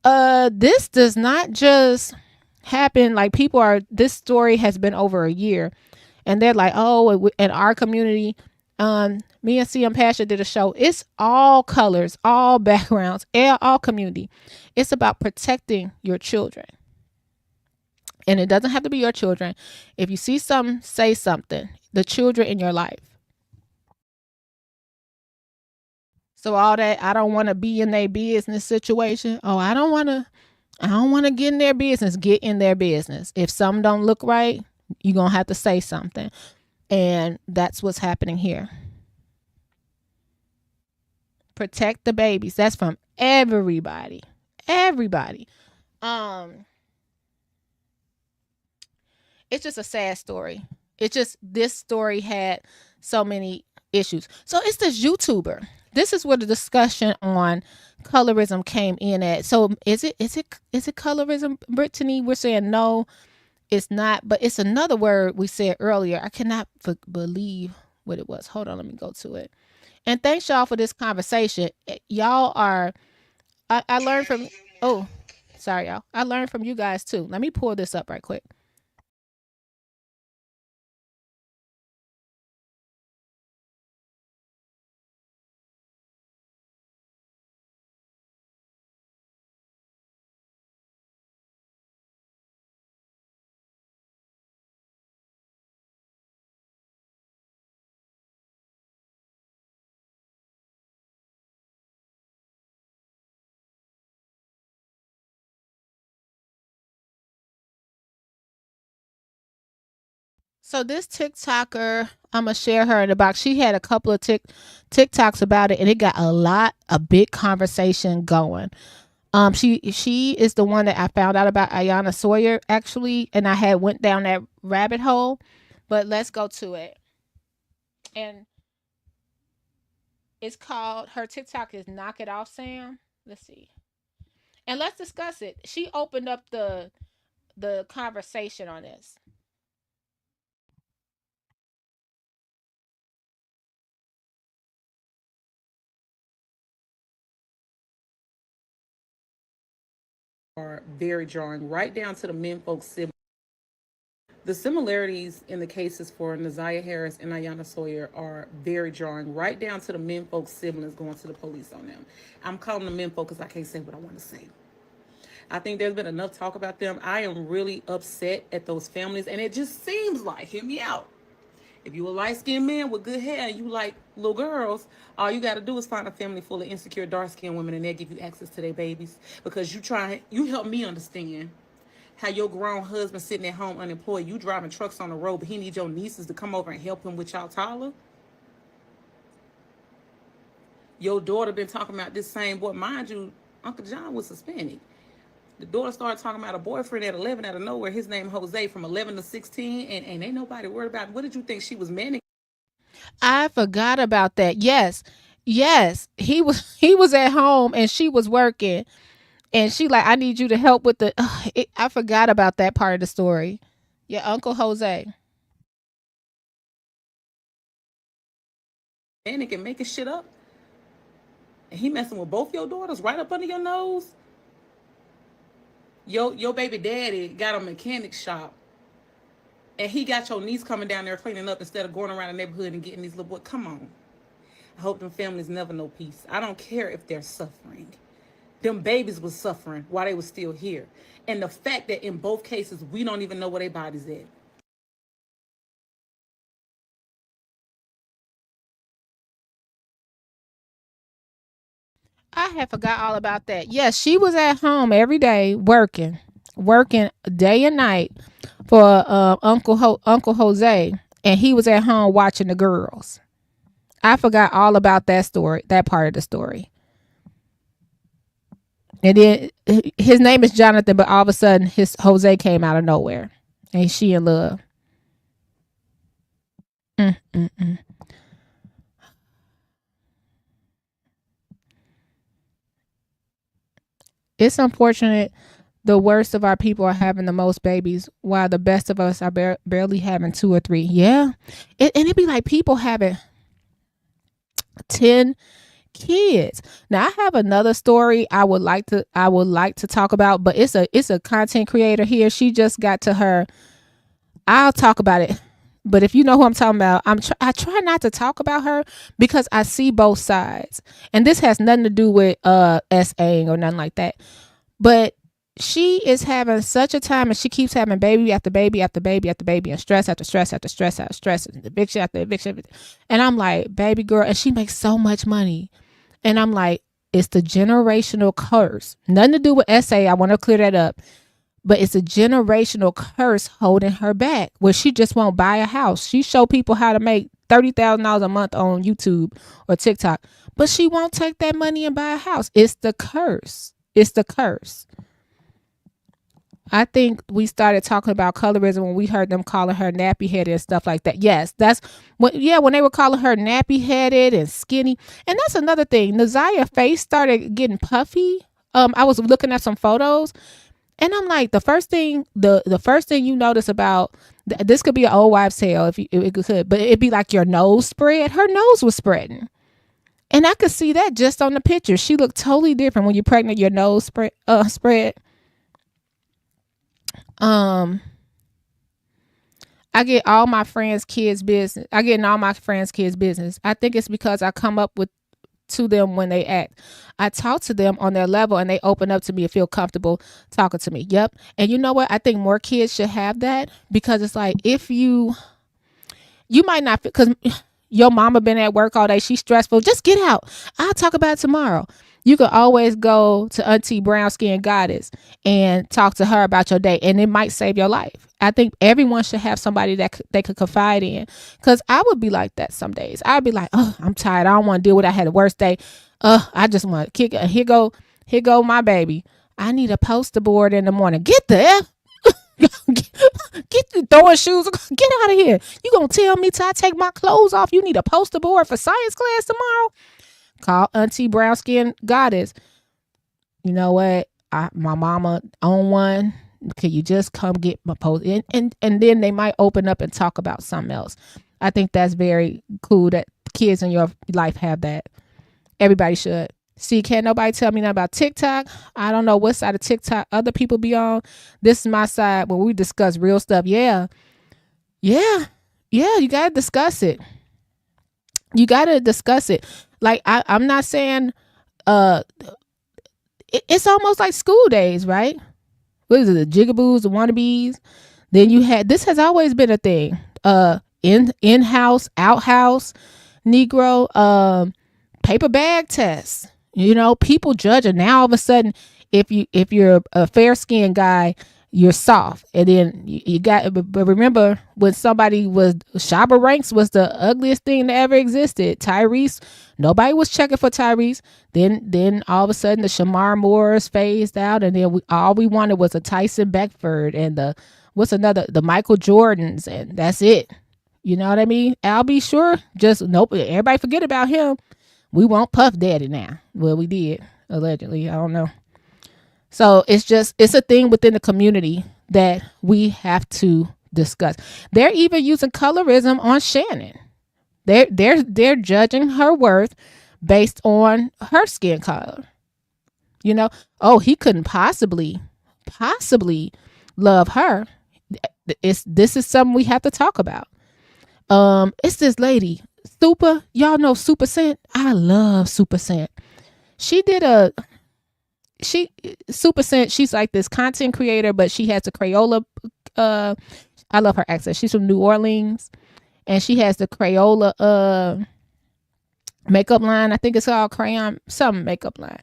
This does not just happen, like this story has been over a year. And they're like, oh, in our community, me and CM Pasha did a show. It's all colors, all backgrounds, all community. It's about protecting your children. And it doesn't have to be your children. If you see something, say something. The children in your life. So all that, I don't want to be in their business situation. Oh, I don't want to get in their business. Get in their business. If something don't look right, you're going to have to say something. And that's what's happening here. Protect the babies. That's from everybody. Everybody. It's just a sad story. It's just, this story had so many issues. So it's this YouTuber. This is where the discussion on colorism came in at. So is it colorism, Brittany? We're saying no. It's not, but it's another word we said earlier. I cannot believe what it was. Hold on, let me go to it. And thanks y'all for this conversation. Y'all are, I learned from, oh, sorry y'all. I learned from you guys too. Let me pull this up right quick. So this TikToker, I'm going to share her in the box. She had a couple of TikToks about it, and it got a big conversation going. She is the one that I found out about, Iyana Sawyer, actually, and I had went down that rabbit hole, but let's go to it. And it's called, her TikTok is Knock It Off, Sam. Let's see. And let's discuss it. She opened up the conversation on this. Are very jarring, right down to the men folks siblings. The similarities in the cases for Na'Ziyah Harris and Iyana Sawyer are very jarring, right down to the men folks siblings going to the police on them. I'm calling them men folks because I can't say what I want to say. I think there's been enough talk about them. I am really upset at those families, and it just seems like, hear me out, If you a light-skinned man with good hair and you like little girls, all you got to do is find a family full of insecure dark-skinned women and they'll give you access to their babies. Because you help me understand how your grown husband sitting at home unemployed, you driving trucks on the road, but he needs your nieces to come over and help him with y'all toddler. Your daughter been talking about this same boy. Mind you, Uncle John was Hispanic. The daughter started talking about a boyfriend at 11 out of nowhere. His name Jose from 11 to 16. And ain't nobody worried about it. What did you think she was manic? I forgot about that. Yes. He was at home and she was working. And she like, I need you to help with the... I forgot about that part of the story. Yeah, Uncle Jose. Manic and making shit up. And he messing with both your daughters right up under your nose. Your baby daddy got a mechanic shop. And he got your niece coming down there cleaning up instead of going around the neighborhood and getting these little boys. Come on. I hope them families never know peace. I don't care if they're suffering. Them babies was suffering while they were still here. And the fact that in both cases, we don't even know where their bodies at. I had forgot all about that. Yes, she was at home every day working day and night for Uncle Jose, and he was at home watching the girls. I forgot all about that story, that part of the story. And then his name is Jonathan, but all of a sudden his Jose came out of nowhere, and she in love. It's unfortunate the worst of our people are having the most babies while the best of us are barely having 2 or 3. Yeah. And it'd be like people having 10 kids. Now I have another story I would like to talk about, but it's a content creator here. She just got to her. I'll talk about it. But if you know who I'm talking about, I try not to talk about her because I see both sides. And this has nothing to do with SAing or nothing like that. But she is having such a time, and she keeps having baby after baby after baby after baby, and stress after stress after stress after stress, and eviction after eviction. And I'm like, baby girl, and she makes so much money. And I'm like, it's the generational curse. Nothing to do with SA. I want to clear that up. But it's a generational curse holding her back, where she just won't buy a house. She show people how to make $30,000 a month on YouTube or TikTok, but she won't take that money and buy a house. It's the curse. It's the curse. I think we started talking about colorism when we heard them calling her nappy headed and stuff like that. Yes, that's when they were calling her nappy headed and skinny. And that's another thing. Na'Ziah's face started getting puffy. I was looking at some photos. And I'm like, the first thing you notice about this could be an old wives' tale if it could, but it'd be like your nose spread. Her nose was spreading, and I could see that just on the picture. She looked totally different when you're pregnant. Your nose spread. I get all my friends' kids' business. I get in all my friends' kids' business. I think it's because I come up to them when they act. I talk to them on their level and they open up to me and feel comfortable talking to me. Yep. And you know what? I think more kids should have that, because it's like, if you might not, because your mama been at work all day, she's stressful, just get out. I'll talk about it tomorrow. You can always go to Auntie Brown Skin Goddess and talk to her about your day, and it might save your life. I think everyone should have somebody that they could confide in, because I would be like that some days. I'd be like, oh, I'm tired. I don't want to deal with it. I had the worst day. I just want to kick it. Here go my baby. I need a poster board in the morning. Get there. Get the throwing shoes. Get out of here. You gonna tell me till I take my clothes off you need a poster board for science class tomorrow? Call Auntie Brown Skin Goddess. You know what? My mama own one. Can you just come get my post? And then they might open up and talk about something else. I think that's very cool that kids in your life have that. Everybody should. See, can't nobody tell me nothing about TikTok. I don't know what side of TikTok other people be on. This is my side where we discuss real stuff. Yeah. You got to discuss it. Like, I'm not saying it's almost like school days, right? What is it? The jigaboos, the wannabes. Then you had, this has always been a thing. in-house, outhouse Negro, paper bag tests. People judge, and now all of a sudden, if you're a fair-skinned guy, you're soft. And then you got, but remember when somebody was, Shabba Ranks was the ugliest thing that ever existed. Tyrese, nobody was checking for Tyrese. Then all of a sudden the Shamar Moores phased out, and then all we wanted was a Tyson Beckford and the Michael Jordans, and that's it. You know what I mean? I'll be sure. Just nope. Everybody forget about him. We want Puff Daddy now. Well, we did, allegedly. I don't know. So it's a thing within the community that we have to discuss. They're even using colorism on Shannon. They're judging her worth based on her skin color. Oh, he couldn't possibly love her. This is something we have to talk about. It's this lady, Super. Y'all know Super Scent. I love Super Scent. Super Scent, she's like this content creator, but she has the Crayola. I love her accent. She's from New Orleans, and she has the Crayola makeup line. I think it's called Crayon, some makeup line.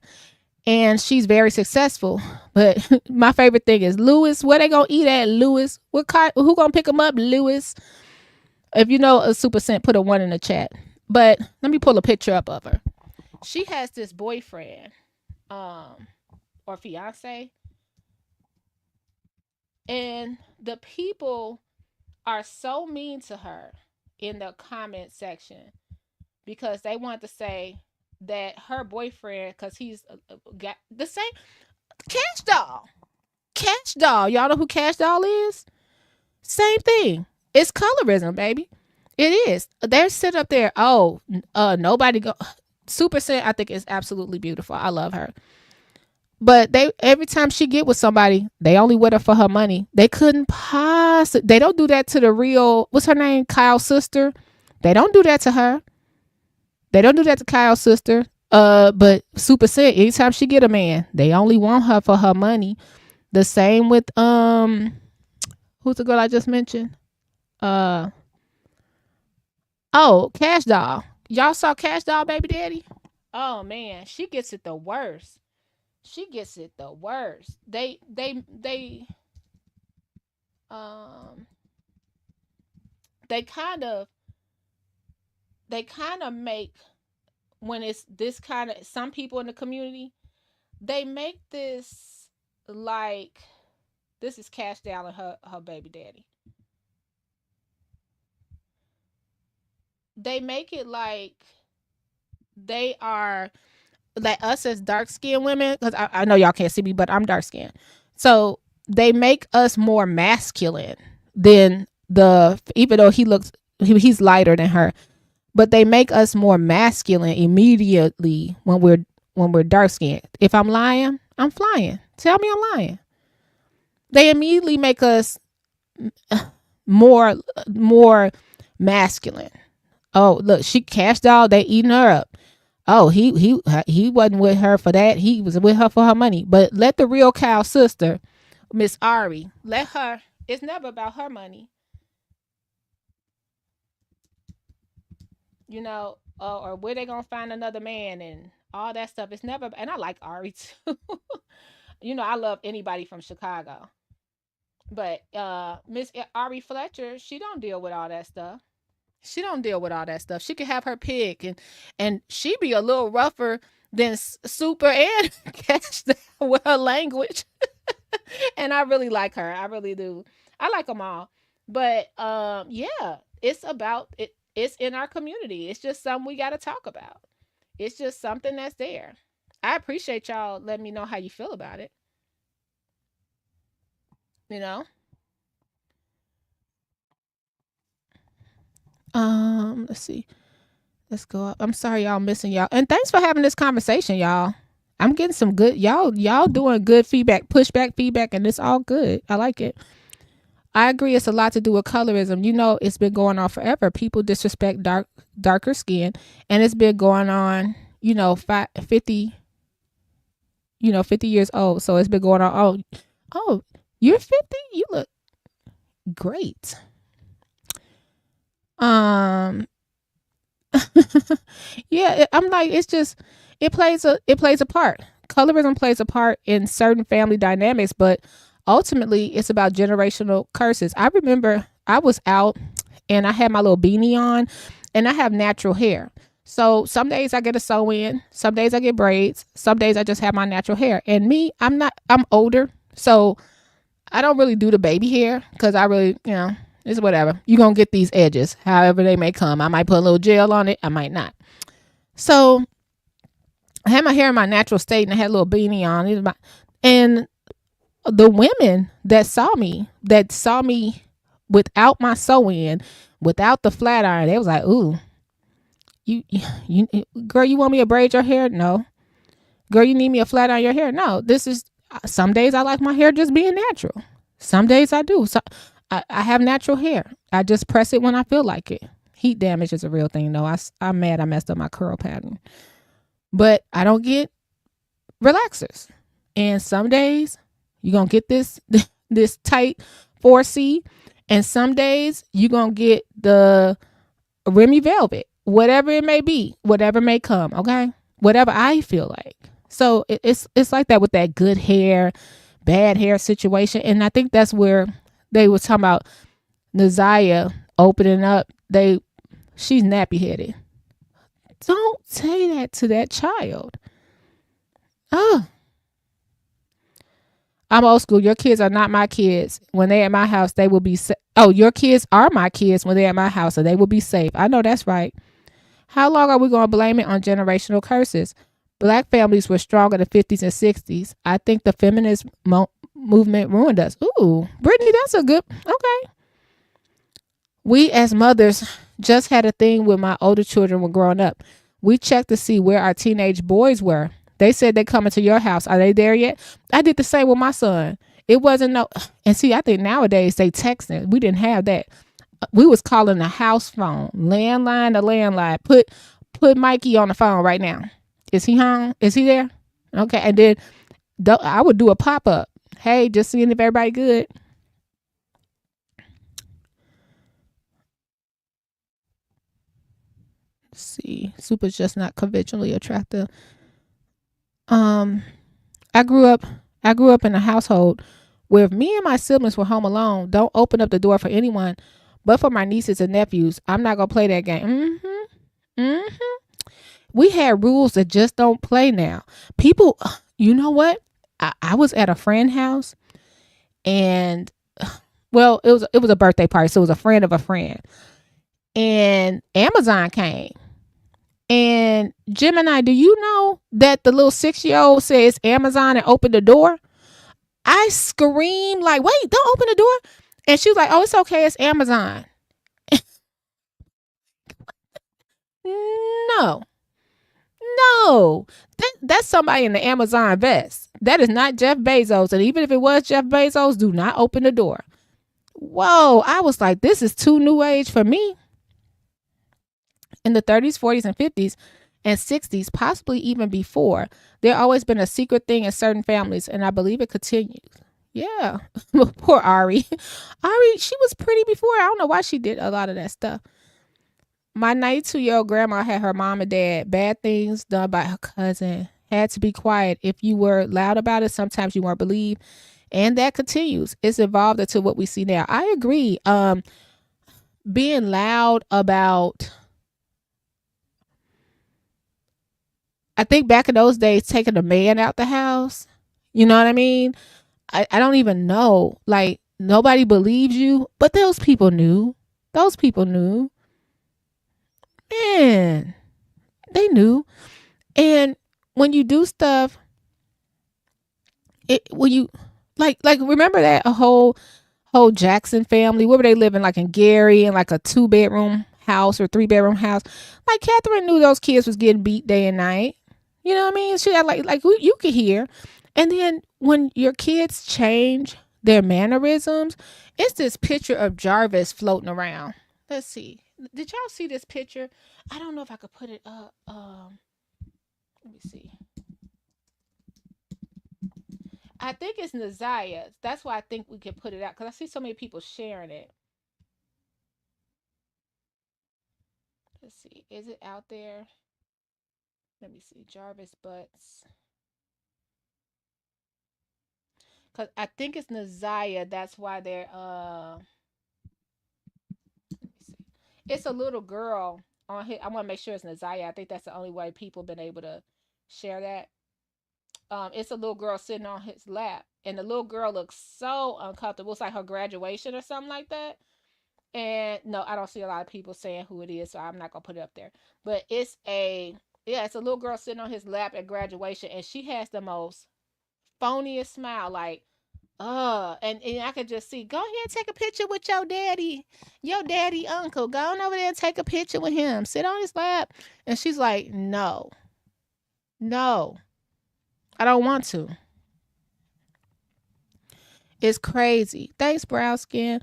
And she's very successful. But my favorite thing is Lewis. Where they gonna eat at, Lewis? Who gonna pick them up, Lewis? If you know a Super Scent, put a 1 in the chat. But let me pull a picture up of her. She has this boyfriend, or fiance, and the people are so mean to her in the comment section because they want to say that her boyfriend, because he's got the same Cash Doll. Y'all know who Cash Doll is? Same thing. It's colorism, baby. It is. They're sitting up there. Oh, nobody go. Super Scent, I think, is absolutely beautiful. I love her. But every time she get with somebody, they only with her for her money. They couldn't possibly. They don't do that to the real. What's her name? Kyle's sister. They don't do that to her. They don't do that to Kyle's sister. But Super Scent, anytime she get a man, they only want her for her money. The same with who's the girl I just mentioned? Cash Doll. Y'all saw Cash Doll, baby daddy? Oh man, she gets it the worst. She gets it the worst. They kind of make, when it's this kind of, some people in the community, they make this like this is Cash Doll and her baby daddy. They make it like they are like us as dark-skinned women, because I know y'all can't see me, but I'm dark-skinned. So they make us more masculine than even though he's lighter than her, but they make us more masculine immediately when we're dark-skinned. If I'm lying, I'm flying. Tell me I'm lying. They immediately make us more masculine. Oh, look, she Cash Doll, they eating her up. Oh, he wasn't with her for that. He was with her for her money. But let the real Kyle's sister, Miss Ari, let her. It's never about her money. Or where they gonna find another man and all that stuff. It's never. And I like Ari too. I love anybody from Chicago. But Miss Ari Fletcher, she don't deal with all that stuff. She can have her pick, and she be a little rougher than Super and Cash with her language. And I really like her. I really do. I like them all. But yeah, it's about it. It's in our community. It's just something we got to talk about. It's just something that's there. I appreciate y'all letting me know how you feel about it. Let's see. Let's go up. I'm sorry y'all missing y'all. And thanks for having this conversation, y'all. I'm getting some good y'all doing good feedback, pushback feedback, and it's all good. I like it. I agree it's a lot to do with colorism. It's been going on forever. People disrespect darker skin, and it's been going on, 50 years old. So it's been going on. Oh, you're 50? You look great. Um, yeah, I'm like, it's just it plays a part. Colorism plays a part in certain family dynamics, but ultimately it's about generational curses. I remember I was out and I had my little beanie on and I have natural hair. So some days I get a sew in, some days I get braids, some days I just have my natural hair. And me, I'm older, so I don't really do the baby hair because I really, it's whatever. You're going to get these edges, however they may come. I might put a little gel on it, I might not. So I had my hair in my natural state and I had a little beanie on. And the women that saw me without my sew-in, without the flat iron, they was like, ooh, you girl, you want me to braid your hair? No. Girl, you need me to flat iron your hair? No. This is, some days I like my hair just being natural. Some days I do. So I have natural hair. I just press it when I feel like it. Heat damage is a real thing, though. I'm mad I messed up my curl pattern. But I don't get relaxers. And some days you're going to get this tight 4C. And some days you're going to get the Remy Velvet. Whatever it may be. Whatever may come. Okay? Whatever I feel like. So it's like that with that good hair, bad hair situation. And I think that's where they were talking about Na'Ziyah opening up. She's nappy headed. Don't say that to that child. Oh, I'm old school. Your kids are not my kids. When they're at my house, they will be your kids are my kids when they're at my house, so they will be safe. I know that's right. How long are we going to blame it on generational curses? Black families were strong in the 50s and 60s. I think the feminist movement ruined us. Ooh, Brittany, that's a good, okay. We as mothers just had a thing when my older children were growing up. We checked to see where our teenage boys were. They said they're coming to your house. Are they there yet? I did the same with my son. It wasn't and see, I think nowadays they texting. We didn't have that. We was calling the house phone, landline to landline. Put Mikey on the phone right now. Is he home? Is he there? Okay. And then I would do a pop-up. Hey, just seeing if everybody good. Let's see. Super's just not conventionally attractive. I grew up in a household where if me and my siblings were home alone, don't open up the door for anyone but for my nieces and nephews. I'm not gonna play that game. We had rules that just don't play now. People, you know what? I was at a friend's house and well, it was a birthday party, so it was a friend of a friend. And Amazon came. And Gemini, do you know that the little 6-year-old says Amazon and opened the door? I screamed like, wait, don't open the door. And she was like, oh, it's okay. It's Amazon. No. That's somebody in the Amazon vest. That is not Jeff Bezos. And even if it was Jeff Bezos, do not open the door. Whoa. I was like, this is too new age for me. In the 30s, 40s, and 50s, and 60s, possibly even before, there always been a secret thing in certain families, and I believe it continues. Yeah. Poor Ari. Ari, she was pretty before. I don't know why she did a lot of that stuff. My 92-year-old grandma had her mom and dad. Bad things done by her cousin. Had to be quiet. If you were loud about it, sometimes you weren't believed. And that continues. It's evolved into what we see now. I agree. Being loud about... I think back in those days, taking a man out the house, you know what I mean? I don't even know. Like, nobody believes you, but those people knew. Those people knew. Man, they knew. And when you do stuff, remember that a whole Jackson family, where were they living? Like in Gary, in like a 2-bedroom house or 3-bedroom house. Like Catherine knew those kids was getting beat day and night. You know what I mean? She had like you could hear. And then when your kids change their mannerisms, it's this picture of Jarvis floating around. Let's see. Did y'all see this picture? I don't know if I could put it up. Let me see. I think it's Na'Ziyah. That's why I think we can put it out, because I see so many people sharing it. Let's see. Is it out there? Let me see. Jarvis Butts. Cause I think it's Na'Ziyah. That's why they're let me see. It's a little girl on his. I want to make sure it's Na'Ziyah. I think that's the only way people been able to share that. It's a little girl sitting on his lap, and the little girl looks so uncomfortable. It's like her graduation or something like that. And no, I don't see a lot of people saying who it is, so I'm not gonna put it up there. But it's it's a little girl sitting on his lap at graduation, and she has the most phoniest smile, like, and I could just see, go ahead and take a picture with your daddy uncle. Go on over there and take a picture with him. Sit on his lap. And she's like, no, I don't want to. It's crazy. Thanks, brown skin.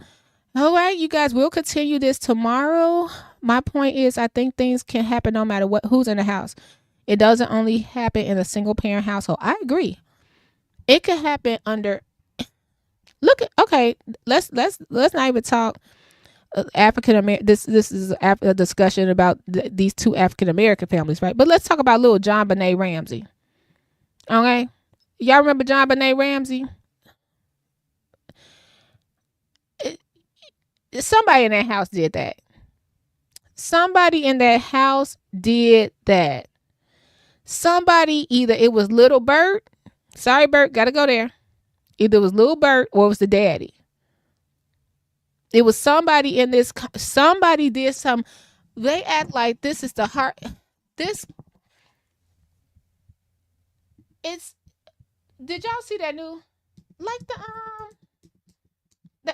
All right, you guys, we'll continue this tomorrow. My point is, I think things can happen no matter who's in the house. It doesn't only happen in a single parent household. I agree. It could happen under. Okay, let's not even talk African American. This is a discussion about these two African American families, right? But let's talk about little John Benet Ramsey. Okay, y'all remember John Benet Ramsey? Somebody in that house did that. Somebody in that house did that. Somebody, either it was little Bert. Sorry, Bert, gotta go there. Either it was little Bert or it was the daddy. It was somebody in this. Somebody did some. They act like this is the heart. This. It's. Did y'all see that new? Like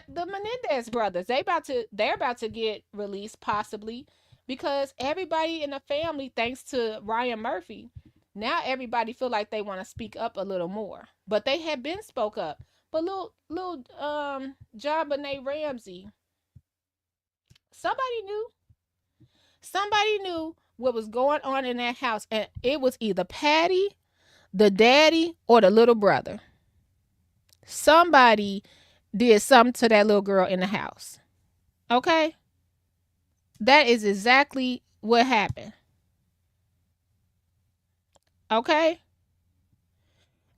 the Menendez brothers. They're about to get released possibly, because everybody in the family, thanks to Ryan Murphy, now everybody feel like they want to speak up a little more. But they had been spoke up. But little John Benet Ramsey, somebody knew what was going on in that house, and it was either Patty, the daddy, or the little brother. Somebody did something to that little girl in the house. Okay? That is exactly what happened. Okay?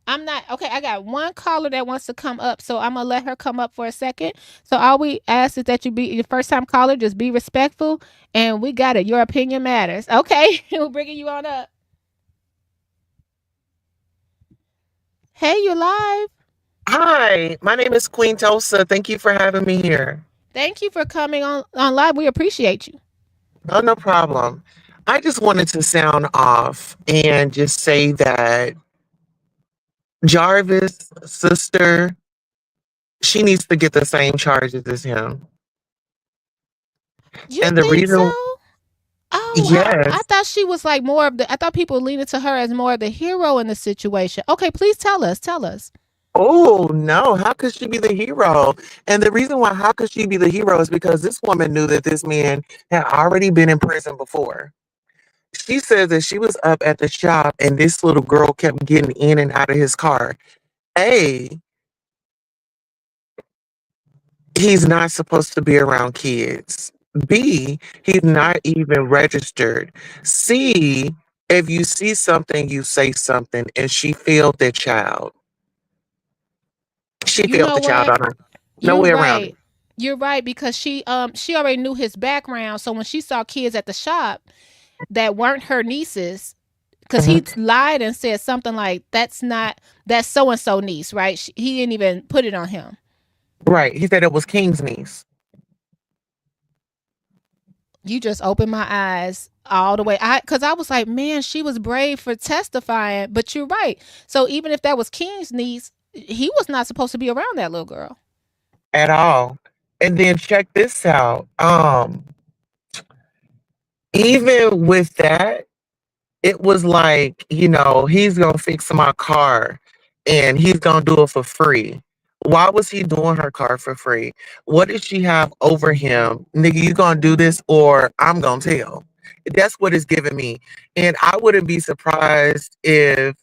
I got one caller that wants to come up, so I'm going to let her come up for a second. So all we ask is that you be your first time caller, just be respectful, and we got it. Your opinion matters. Okay? We're bringing you on up. Hey, you're live. Hi, my name is Queen Tulsa. Thank you for having me here. Thank you for coming on live. We appreciate you. Oh, no problem. I just wanted to sound off and just say that Jarvis' sister, she needs to get the same charges as him. You and the think reason, so? Oh, yes. I thought she was like more of the. I thought people leaned to her as more of the hero in the situation. Okay, please tell us. Oh, no. How could she be the hero? And the reason why, how could she be the hero is because this woman knew that this man had already been in prison before. She says that she was up at the shop and this little girl kept getting in and out of his car. A, he's not supposed to be around kids. B, he's not even registered. C, if you see something, you say something. And she failed that child. She failed the child on her. No way around it. You're right, because she already knew his background. So when she saw kids at the shop that weren't her nieces, because he lied and said something like, that's so and so niece, right? He didn't even put it on him. Right. He said it was King's niece. You just opened my eyes all the way. Because I was like, man, she was brave for testifying. But you're right. So even if that was King's niece, he was not supposed to be around that little girl at all. And then check this out. Even with that, it was like, he's gonna fix my car and he's gonna do it for free. Why was he doing her car for free? What did she have over him? Nigga, you gonna do this or I'm gonna tell. That's what it's giving me. And I wouldn't be surprised if,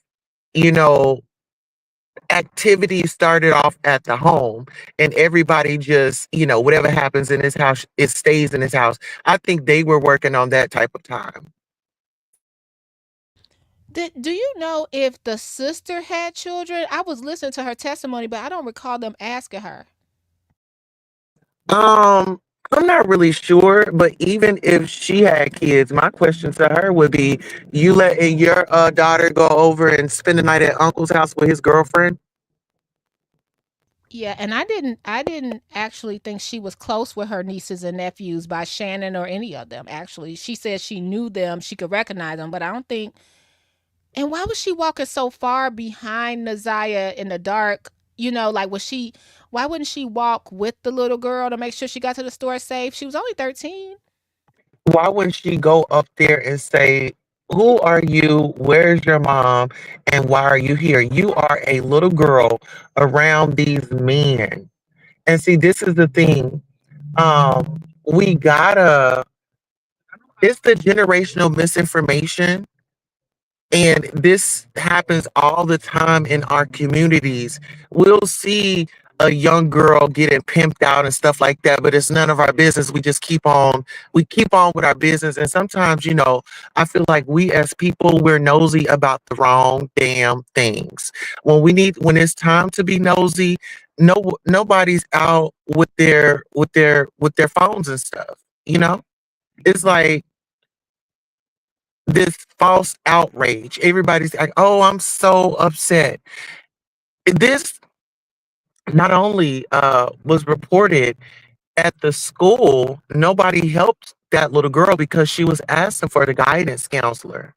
activity started off at the home and everybody just, whatever happens in his house, it stays in his house. I think they were working on that type of time. Do you know if the sister had children? I was listening to her testimony, but I don't recall them asking her. I'm not really sure, but even if she had kids, my question to her would be, you letting your daughter go over and spend the night at uncle's house with his girlfriend? Yeah, and I didn't actually think she was close with her nieces and nephews by Shannon or any of them. Actually, she said she knew them, she could recognize them, but I don't think. And why was she walking so far behind Na'Ziyah in the dark? Like was she? Why wouldn't she walk with the little girl to make sure she got to the store safe? She was only 13. Why wouldn't she go up there and say, who are you? Where's your mom? And why are you here? You are a little girl around these men. And see, this is the thing. We gotta, it's the generational misinformation. And this happens all the time in our communities. We'll see a young girl getting pimped out and stuff like that, but it's none of our business. We keep on with our business. And sometimes, I feel like we as people, we're nosy about the wrong damn things. When it's time to be nosy, nobody's out with their phones and stuff. It's like this false outrage. Everybody's like, oh, I'm so upset. This not only was reported at the school, nobody helped that little girl because she was asking for the guidance counselor.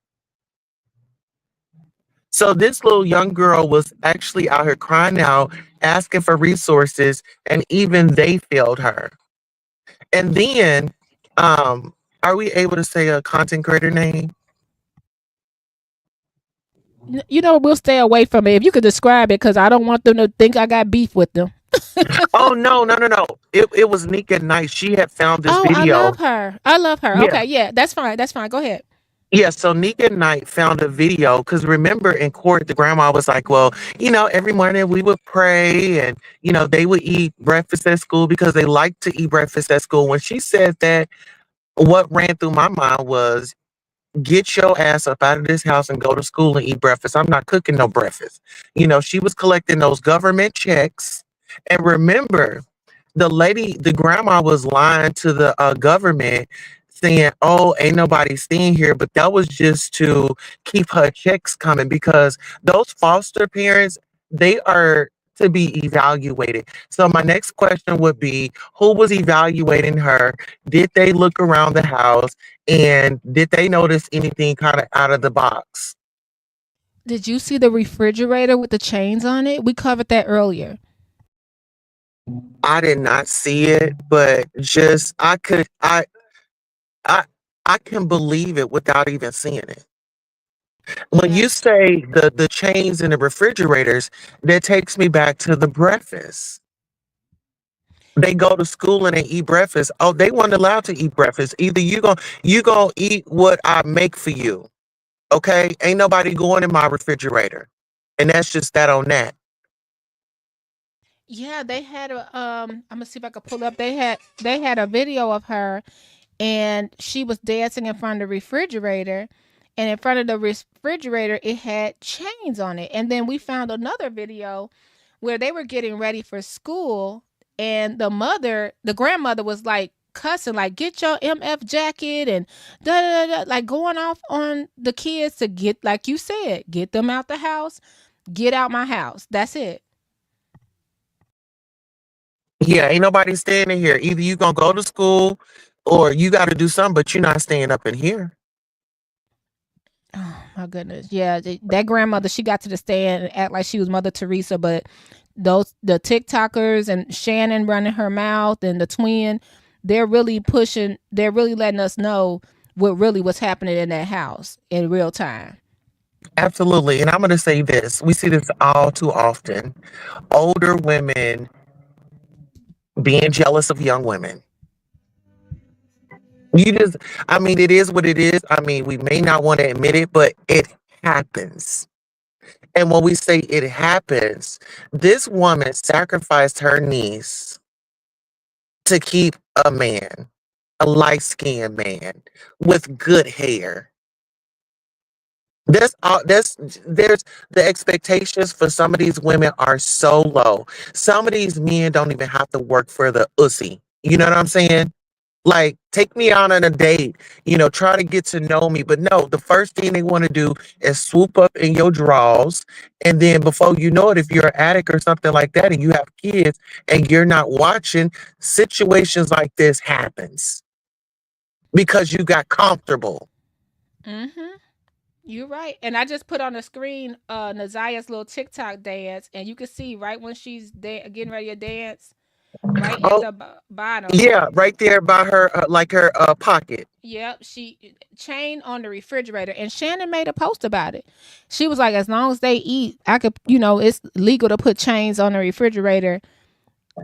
So this little young girl was actually out here crying out, asking for resources, and even they failed her. And then, are we able to say a content creator name? We'll stay away from it if you could describe it, because I don't want them to think I got beef with them. Oh, no. It was Nick at Night. She had found this video. I love her. Yeah. Okay, yeah, that's fine. Go ahead. Yeah, so Nika Knight found a video because remember in court, the grandma was like, well, every morning we would pray and, they would eat breakfast at school because they like to eat breakfast at school. When she said that, what ran through my mind was, get your ass up out of this house and go to school and eat breakfast. I'm not cooking no breakfast. She was collecting those government checks. And remember, the grandma was lying to the government saying, oh, ain't nobody staying here. But that was just to keep her checks coming because those foster parents, they are to be evaluated. So my next question would be, who was evaluating her? Did they look around the house and did they notice anything kind of out of the box? Did you see the refrigerator with the chains on it? We covered that earlier. I did not see it, but just I can believe it without even seeing it. When you say the chains in the refrigerators, that takes me back to the breakfast. They go to school and they eat breakfast. Oh, they weren't allowed to eat breakfast. Either you gonna eat what I make for you. Okay? Ain't nobody going in my refrigerator. And that's just that on that. Yeah, they had a I'm gonna see if I can pull up. They had a video of her and she was dancing in front of the refrigerator, and in front of the refrigerator it had chains on it. And then we found another video where they were getting ready for school, and the grandmother was like cussing, like, get your MF jacket and da da da, like going off on the kids to get, like you said, get them out the house, get out my house. That's it. Yeah, ain't nobody staying in here. Either you gonna go to school or you gotta do something, but you're not staying up in here. Oh my goodness. Yeah, that grandmother, she got to the stand and act like she was Mother Teresa, but the TikTokers and Shannon running her mouth and the twin, they're really letting us know what really was happening in that house in real time. Absolutely. And I'm gonna say this. We see this all too often. Older women being jealous of young women. It is what it is. We may not want to admit it, but it happens. And when we say it happens, this woman sacrificed her niece to keep a man, a light-skinned man with good hair. There's the expectations for some of these women are so low. Some of these men don't even have to work for the ussy. You know what I'm saying? Like, take me out on a date, try to get to know me. But no, the first thing they want to do is swoop up in your drawers. And then before you know it, if you're an addict or something like that and you have kids and you're not watching, situations like this happens because you got comfortable. Mm-hmm. You're right. And I just put on the screen Na'Ziyah's little TikTok dance, and you can see right when she's getting ready to dance, right at the bottom. Yeah, right there by her, her pocket. Yep, she chain on the refrigerator, and Shannon made a post about it. She was like, as long as they eat, I could, it's legal to put chains on the refrigerator.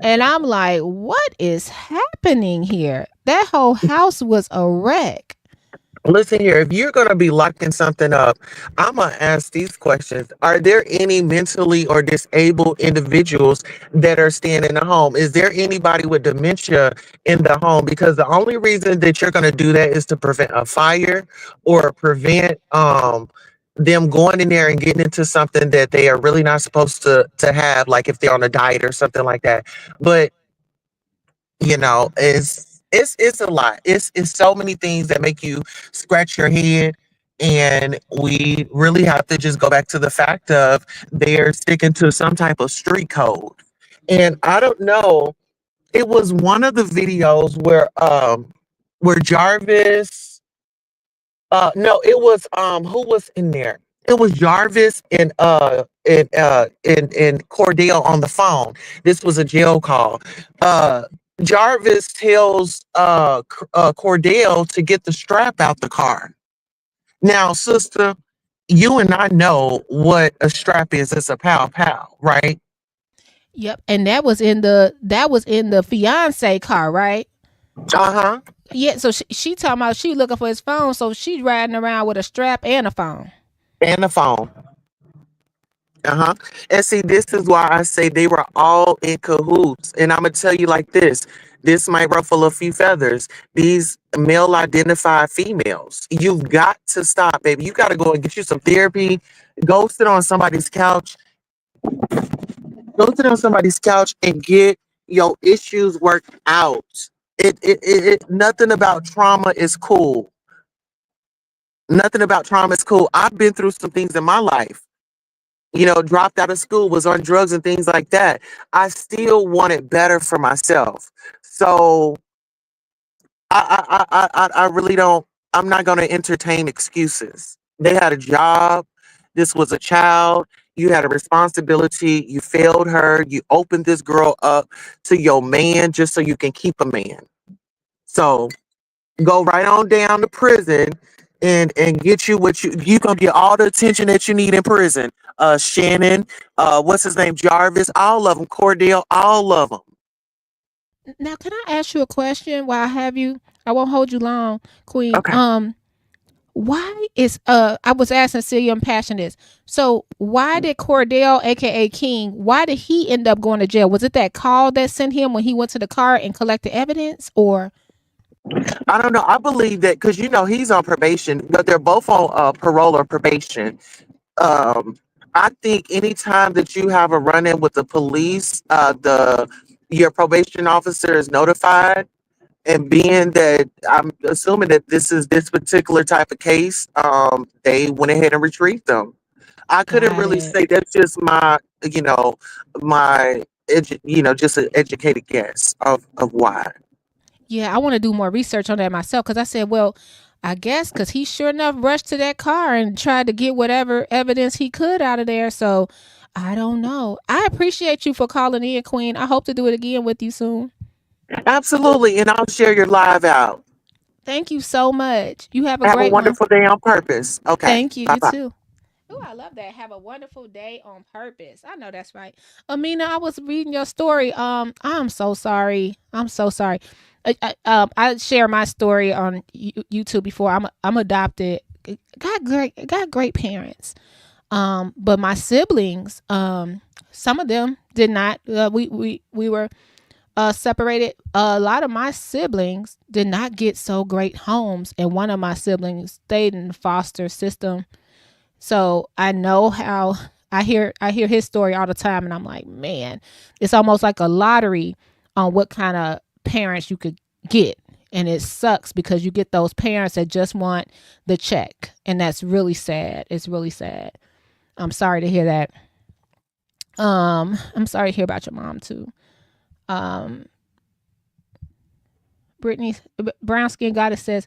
And I'm like, what is happening here? That whole house was a wreck. Listen here, if you're going to be locking something up, I'm going to ask these questions. Are there any mentally or disabled individuals that are staying in the home? Is there anybody with dementia in the home? Because the only reason that you're going to do that is to prevent a fire or prevent them going in there and getting into something that they are really not supposed to have, like if they're on a diet or something like that. But, it's a lot. It's so many things that make you scratch your head. And we really have to just go back to the fact of they're sticking to some type of street code. And I don't know, it was one of the videos where JARVIS, no, it was who was in there? It was JARVIS and Cordell on the phone. This was a jail call. JARVIS tells Cordell to get the strap out the car. Now, sister, you and I know what a strap is. It's a pow, right? Yep, and that was in the fiance car, right? Uh-huh. Yeah, so she talking about she looking for his phone, so she's riding around with a strap and a phone. And a phone. Uh-huh. And see, this is why I say they were all in cahoots. And I'm going to tell you like this. This might ruffle a few feathers. These male identified females, you've got to stop, baby. You got to go and get you some therapy. Go sit on somebody's couch. Go sit on somebody's couch and get your issues worked out. Nothing about trauma is cool. Nothing about trauma is cool. I've been through some things in my life. Dropped out of school, was on drugs and things like that. I still wanted better for myself. So I really don't, I'm not going to entertain excuses. They had a job. This was a child. You had a responsibility. You failed her. You opened this girl up to your man just so you can keep a man. So go right on down to prison and get you what you gonna get all the attention that you need in prison. Shannon, what's his name? JARVIS, all of them, Cordell, all of them. Now, can I ask you a question while I have you? I won't hold you long, Queen. Okay. Why is I was asking Celia and Passion this. So why did Cordell, aka King, why did he end up going to jail? Was it that call that sent him when he went to the car and collected evidence, or? I don't know. I believe that because he's on probation, but they're both on parole or probation. I think anytime that you have a run-in with the police, your probation officer is notified. And being that I'm assuming that this is this particular type of case, they went ahead and retrieved them. I couldn't really say that's just my, just an educated guess of why. Yeah, I want to do more research on that myself because I said, well, I guess because he sure enough rushed to that car and tried to get whatever evidence he could out of there. So I don't know. I appreciate you for calling in, Queen. I hope to do it again with you soon. Absolutely. And I'll share your live out. Thank you so much. You have a wonderful day on purpose. Okay. Thank you. Bye-bye. You too. Oh, I love that. Have a wonderful day on purpose. I know that's right. Amina, I was reading your story. I'm so sorry. I'm so sorry. I share my story on YouTube before. I'm adopted. Got great parents. But my siblings, some of them did not. We were separated. A lot of my siblings did not get so great homes, and one of my siblings stayed in the foster system. So I know how. I hear his story all the time, and I'm like, man, it's almost like a lottery on what kind of parents you could get. And it sucks because you get those parents that just want the check. And that's really sad. It's really sad. I'm sorry to hear that. I'm sorry to hear about your mom too. Brittany, Brown Skin Goddess says,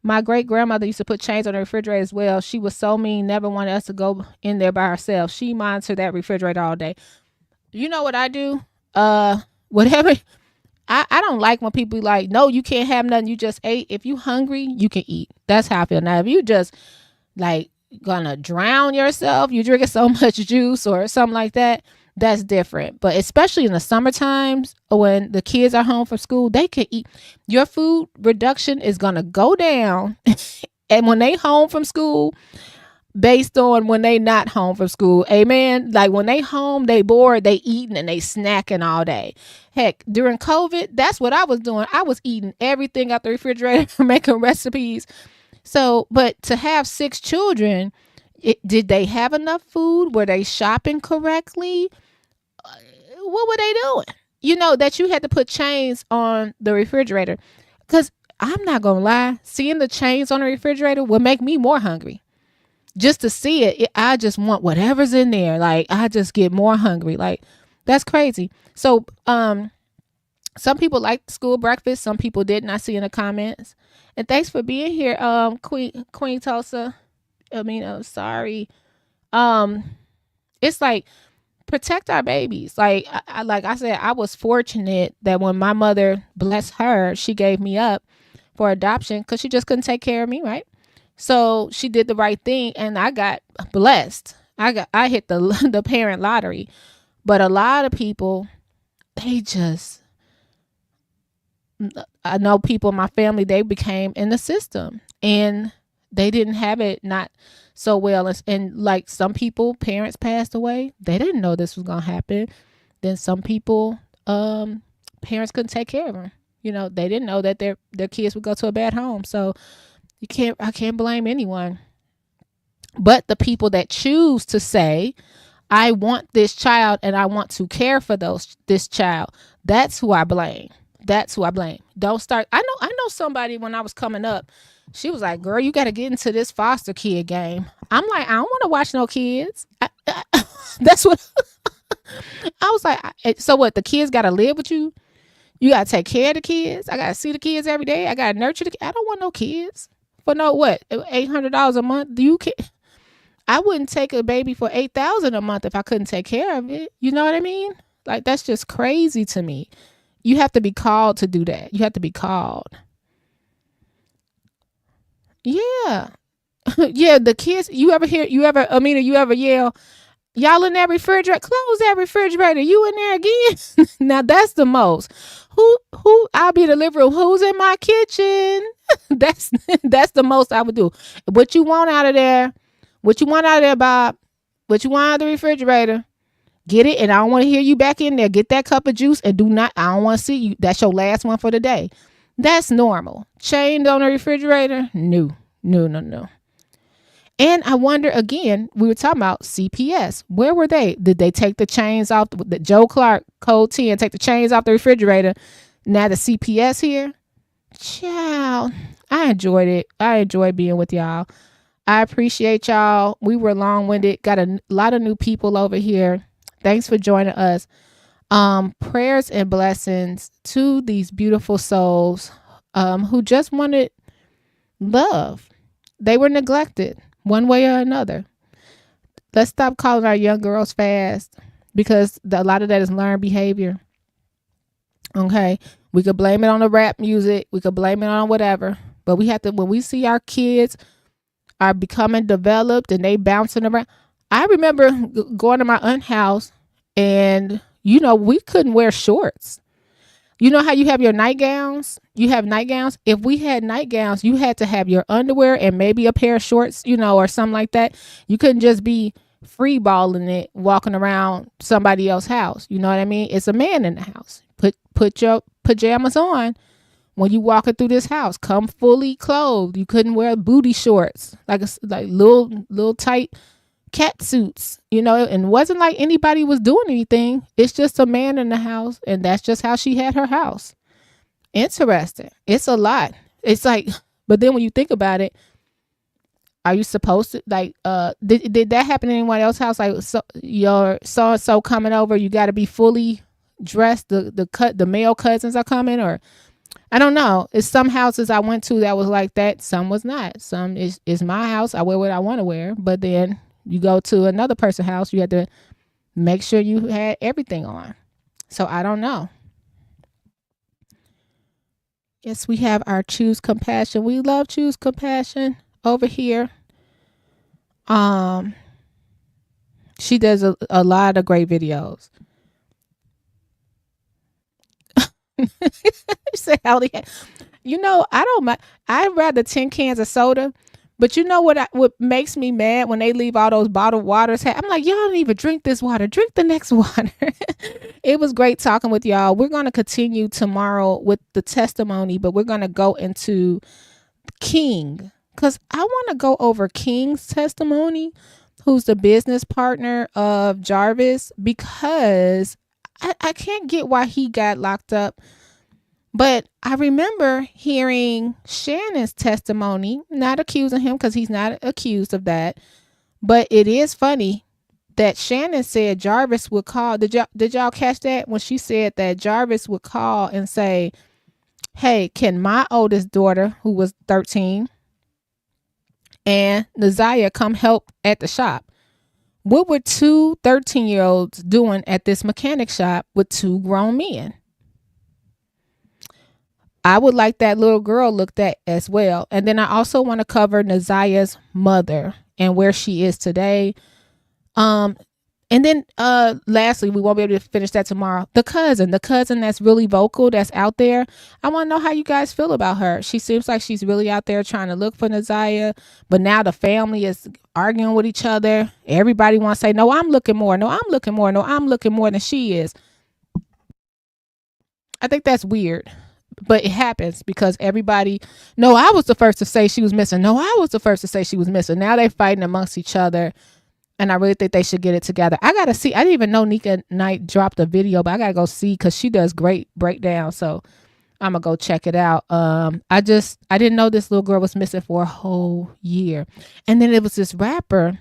my great grandmother used to put chains on the refrigerator as well. She was so mean, never wanted us to go in there by ourselves. She monitored that refrigerator all day. You know what I do? Whatever. I don't like when people be like, no, you can't have nothing you just ate. If you hungry, you can eat. That's how I feel. Now, if you just like gonna drown yourself, you drinking so much juice or something like that, that's different. But especially in the summer times when the kids are home from school, they can eat. Your food reduction is gonna go down. And when they home from school, based on when they not home from school. Amen. Like when they home, they bored, they eating and they snacking all day. Heck, during COVID, that's what I was doing. I was eating everything out the refrigerator, making recipes. So, but to have 6 children, did they have enough food? Were they shopping correctly? What were they doing? You know, that you had to put chains on the refrigerator. Because I'm not going to lie, seeing the chains on the refrigerator will make me more hungry. Just to see it, I just want whatever's in there. Like, I just get more hungry. Like, that's crazy. So, some people liked school breakfast. Some people didn't. I see in the comments. And thanks for being here, Queen Tulsa. Sorry. It's like, protect our babies. Like I said, I was fortunate that when my mother, bless her, she gave me up for adoption because she just couldn't take care of me, right? So she did the right thing, and I got blessed. I hit the parent lottery. But a lot of people, I know people in my family, they became in the system and they didn't have it not so well. And like some people, parents passed away. They didn't know this was going to happen. Then some people, parents couldn't take care of them. You know, they didn't know that their kids would go to a bad home. So I can't blame anyone. But the people that choose to say, I want this child and I want to care for this child, that's who I blame. That's who I blame. Don't start. I know somebody when I was coming up, she was like, girl, you got to get into this foster kid game. I'm like, I don't want to watch no kids. That's what I was like. So what? The kids got to live with you? You got to take care of the kids? I got to see the kids every day? I got to nurture the kids? I don't want no kids. For no what? $800 a month? I wouldn't take a baby for $8,000 a month if I couldn't take care of it. You know what I mean? Like, that's just crazy to me. You have to be called to do that. You have to be called. Yeah. Yeah, the kids, you ever yell, y'all in that refrigerator, close that refrigerator, you in there again? Now that's the most. Who I'll be in the living room, who's in my kitchen? That's the most I would do. What you want out of there, Bob? What you want out of the refrigerator? Get it, and I don't want to hear you back in there. Get that cup of juice and I don't want to see you. That's your last one for the day. That's normal. Chained on the refrigerator? No. And I wonder, again, we were talking about CPS. Where were they? Did they take the chains off? The Joe Clark Code 10, take the chains off the refrigerator. Now the CPS here? Child, I enjoyed it. I enjoyed being with y'all. I appreciate y'all. We were long-winded. Got a lot of new people over here. Thanks for joining us. Prayers and blessings to these beautiful souls who just wanted love. They were neglected one way or another. Let's stop calling our young girls fast because a lot of that is learned behavior. Okay. We could blame it on the rap music. We could blame it on whatever. But we have to, when we see our kids are becoming developed and they bouncing around. I remember going to my aunt's house and, we couldn't wear shorts. You know how you have your nightgowns? You have nightgowns. If we had nightgowns, you had to have your underwear and maybe a pair of shorts, or something like that. You couldn't just be free balling it, walking around somebody else's house. You know what I mean? It's a man in the house. Put your pajamas on when you walking through this house. Come fully clothed. You couldn't wear booty shorts, like little tight cat suits, you know. And it wasn't like anybody was doing anything. It's just a man in the house, and that's just how she had her house. Interesting. It's a lot. It's like, but then when you think about it, are you supposed to did that happen in anyone else's house? Like, so your so and so coming over, you got to be fully dressed. The male cousins are coming, or I don't know. It's some houses I went to that was like that. Some was not. Some is my house. I wear what I want to wear. But then you go to another person's house, you had to make sure you had everything on. So I don't know. Yes, we have our Choose Compassion. We love Choose Compassion over here. She does a lot of great videos. Say howdy. You know, I don't mind. I'd rather 10 cans of soda. But you know what makes me mad when they leave all those bottled waters? I'm like, y'all don't even drink this water. Drink the next water. It was great talking with y'all. We're going to continue tomorrow with the testimony, but we're going to go into King, because I want to go over King's testimony, who's the business partner of JARVIS, because I can't get why he got locked up. But I remember hearing Shannon's testimony, not accusing him because he's not accused of that. But it is funny that Shannon said JARVIS would call. Did y'all catch that when she said that JARVIS would call and say, hey, can my oldest daughter, who was 13, and Na'Ziyah come help at the shop? What were two 13-year-olds doing at this mechanic shop with two grown men? I would like that little girl looked at as well. And then I also want to cover Na'Ziyah's mother and where she is today. And then lastly, we won't be able to finish that tomorrow. The cousin that's really vocal, that's out there. I want to know how you guys feel about her. She seems like she's really out there trying to look for Na'Ziyah, but now the family is arguing with each other. Everybody wants to say, no, I'm looking more. No, I'm looking more. No, I'm looking more than she is. I think that's weird. But it happens because everybody, no, I was the first to say she was missing. No, I was the first to say she was missing. Now they're fighting amongst each other. And I really think they should get it together. I got to see. I didn't even know Nika Knight dropped a video, but I got to go see because she does great breakdown. So I'm going to go check it out. I didn't know this little girl was missing for a whole year. And then it was this rapper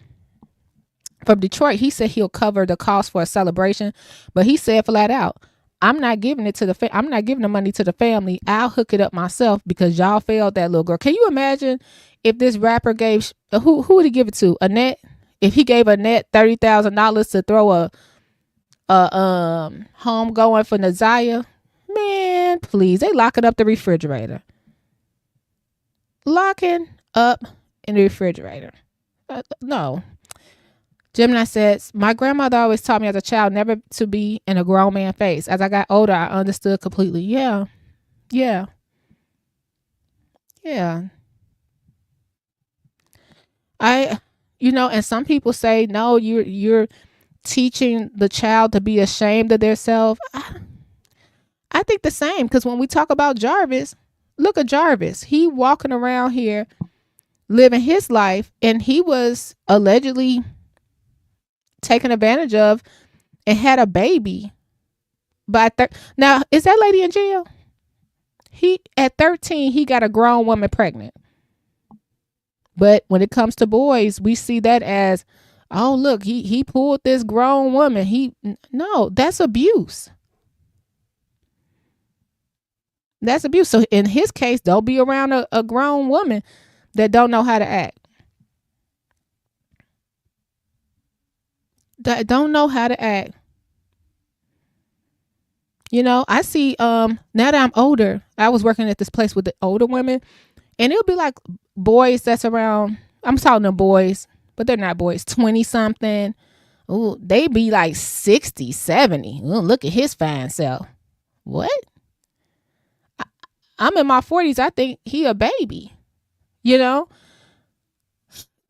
from Detroit. He said he'll cover the cost for a celebration, but he said flat out, I'm not giving it to I'm not giving the money to the family. I'll hook it up myself because y'all failed that little girl. Can you imagine if this rapper gave, who would he give it to? Annette? If he gave Annette $30,000 to throw a home going for Na'Ziyah, man, please, they locking up the refrigerator. Locking up in the refrigerator. No. Gemini says, my grandmother always taught me as a child never to be in a grown man's face. As I got older, I understood completely. Yeah. And some people say, no, you're teaching the child to be ashamed of themselves. I think the same, because when we talk about JARVIS, look at JARVIS. He walking around here living his life, and he was allegedly taken advantage of and had a baby by now, is that lady in jail? At 13 he got a grown woman pregnant. But when it comes to boys, we see that as, oh look, he pulled this grown woman. No, that's abuse. That's abuse. So in his case, don't be around a grown woman that don't know how to act. That don't know how to act. You know, I see now that I'm older, I was working at this place with the older women, and it'll be like boys that's around, I'm talking to boys, but they're not boys, 20 something. Ooh, they be like 60, 70. Ooh, look at his fine self. What? I'm in my 40s. I think he a baby. You know?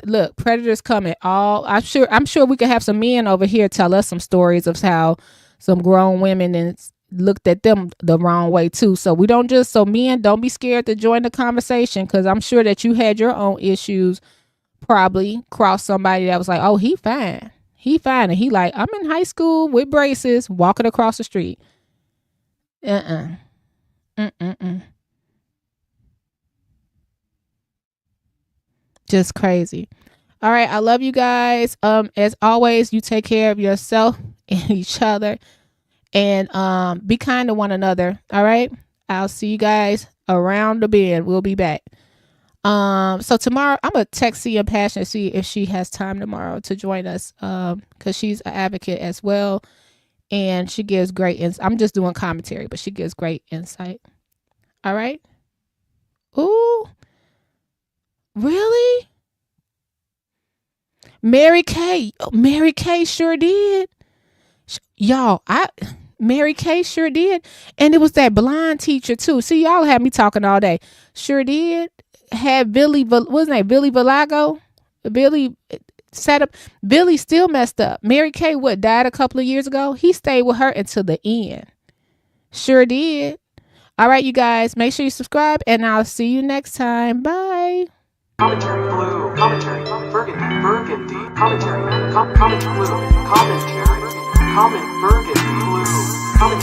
look, predators come at all. I'm sure we could have some men over here tell us some stories of how some grown women and looked at them the wrong way too. So men, don't be scared to join the conversation, because I'm sure that you had your own issues. Probably cross somebody that was like, oh, he fine, and he like, I'm in high school with braces walking across the street. Just crazy. All right, I love you guys. As always, you take care of yourself and each other, and be kind to one another. All right, I'll see you guys around the bend. We'll be back. So tomorrow I'm gonna text CM Passion to see if she has time tomorrow to join us, because she's an advocate as well, and she gives great insight. I'm just doing commentary, but she gives great insight. All right. Ooh, really? Mary Kay sure did. Y'all, Mary Kay sure did, and it was that blind teacher too. See, y'all had me talking all day. Sure did. Had Billy, what's his name? Billy Valago. Billy set up. Billy still messed up. Mary Kay, died a couple of years ago? He stayed with her until the end. Sure did. All right, you guys, make sure you subscribe, and I'll see you next time. Bye. Commentary blue, commentary burgundy, commentary, commentary blue, commentary, comment burgundy blue, commentary.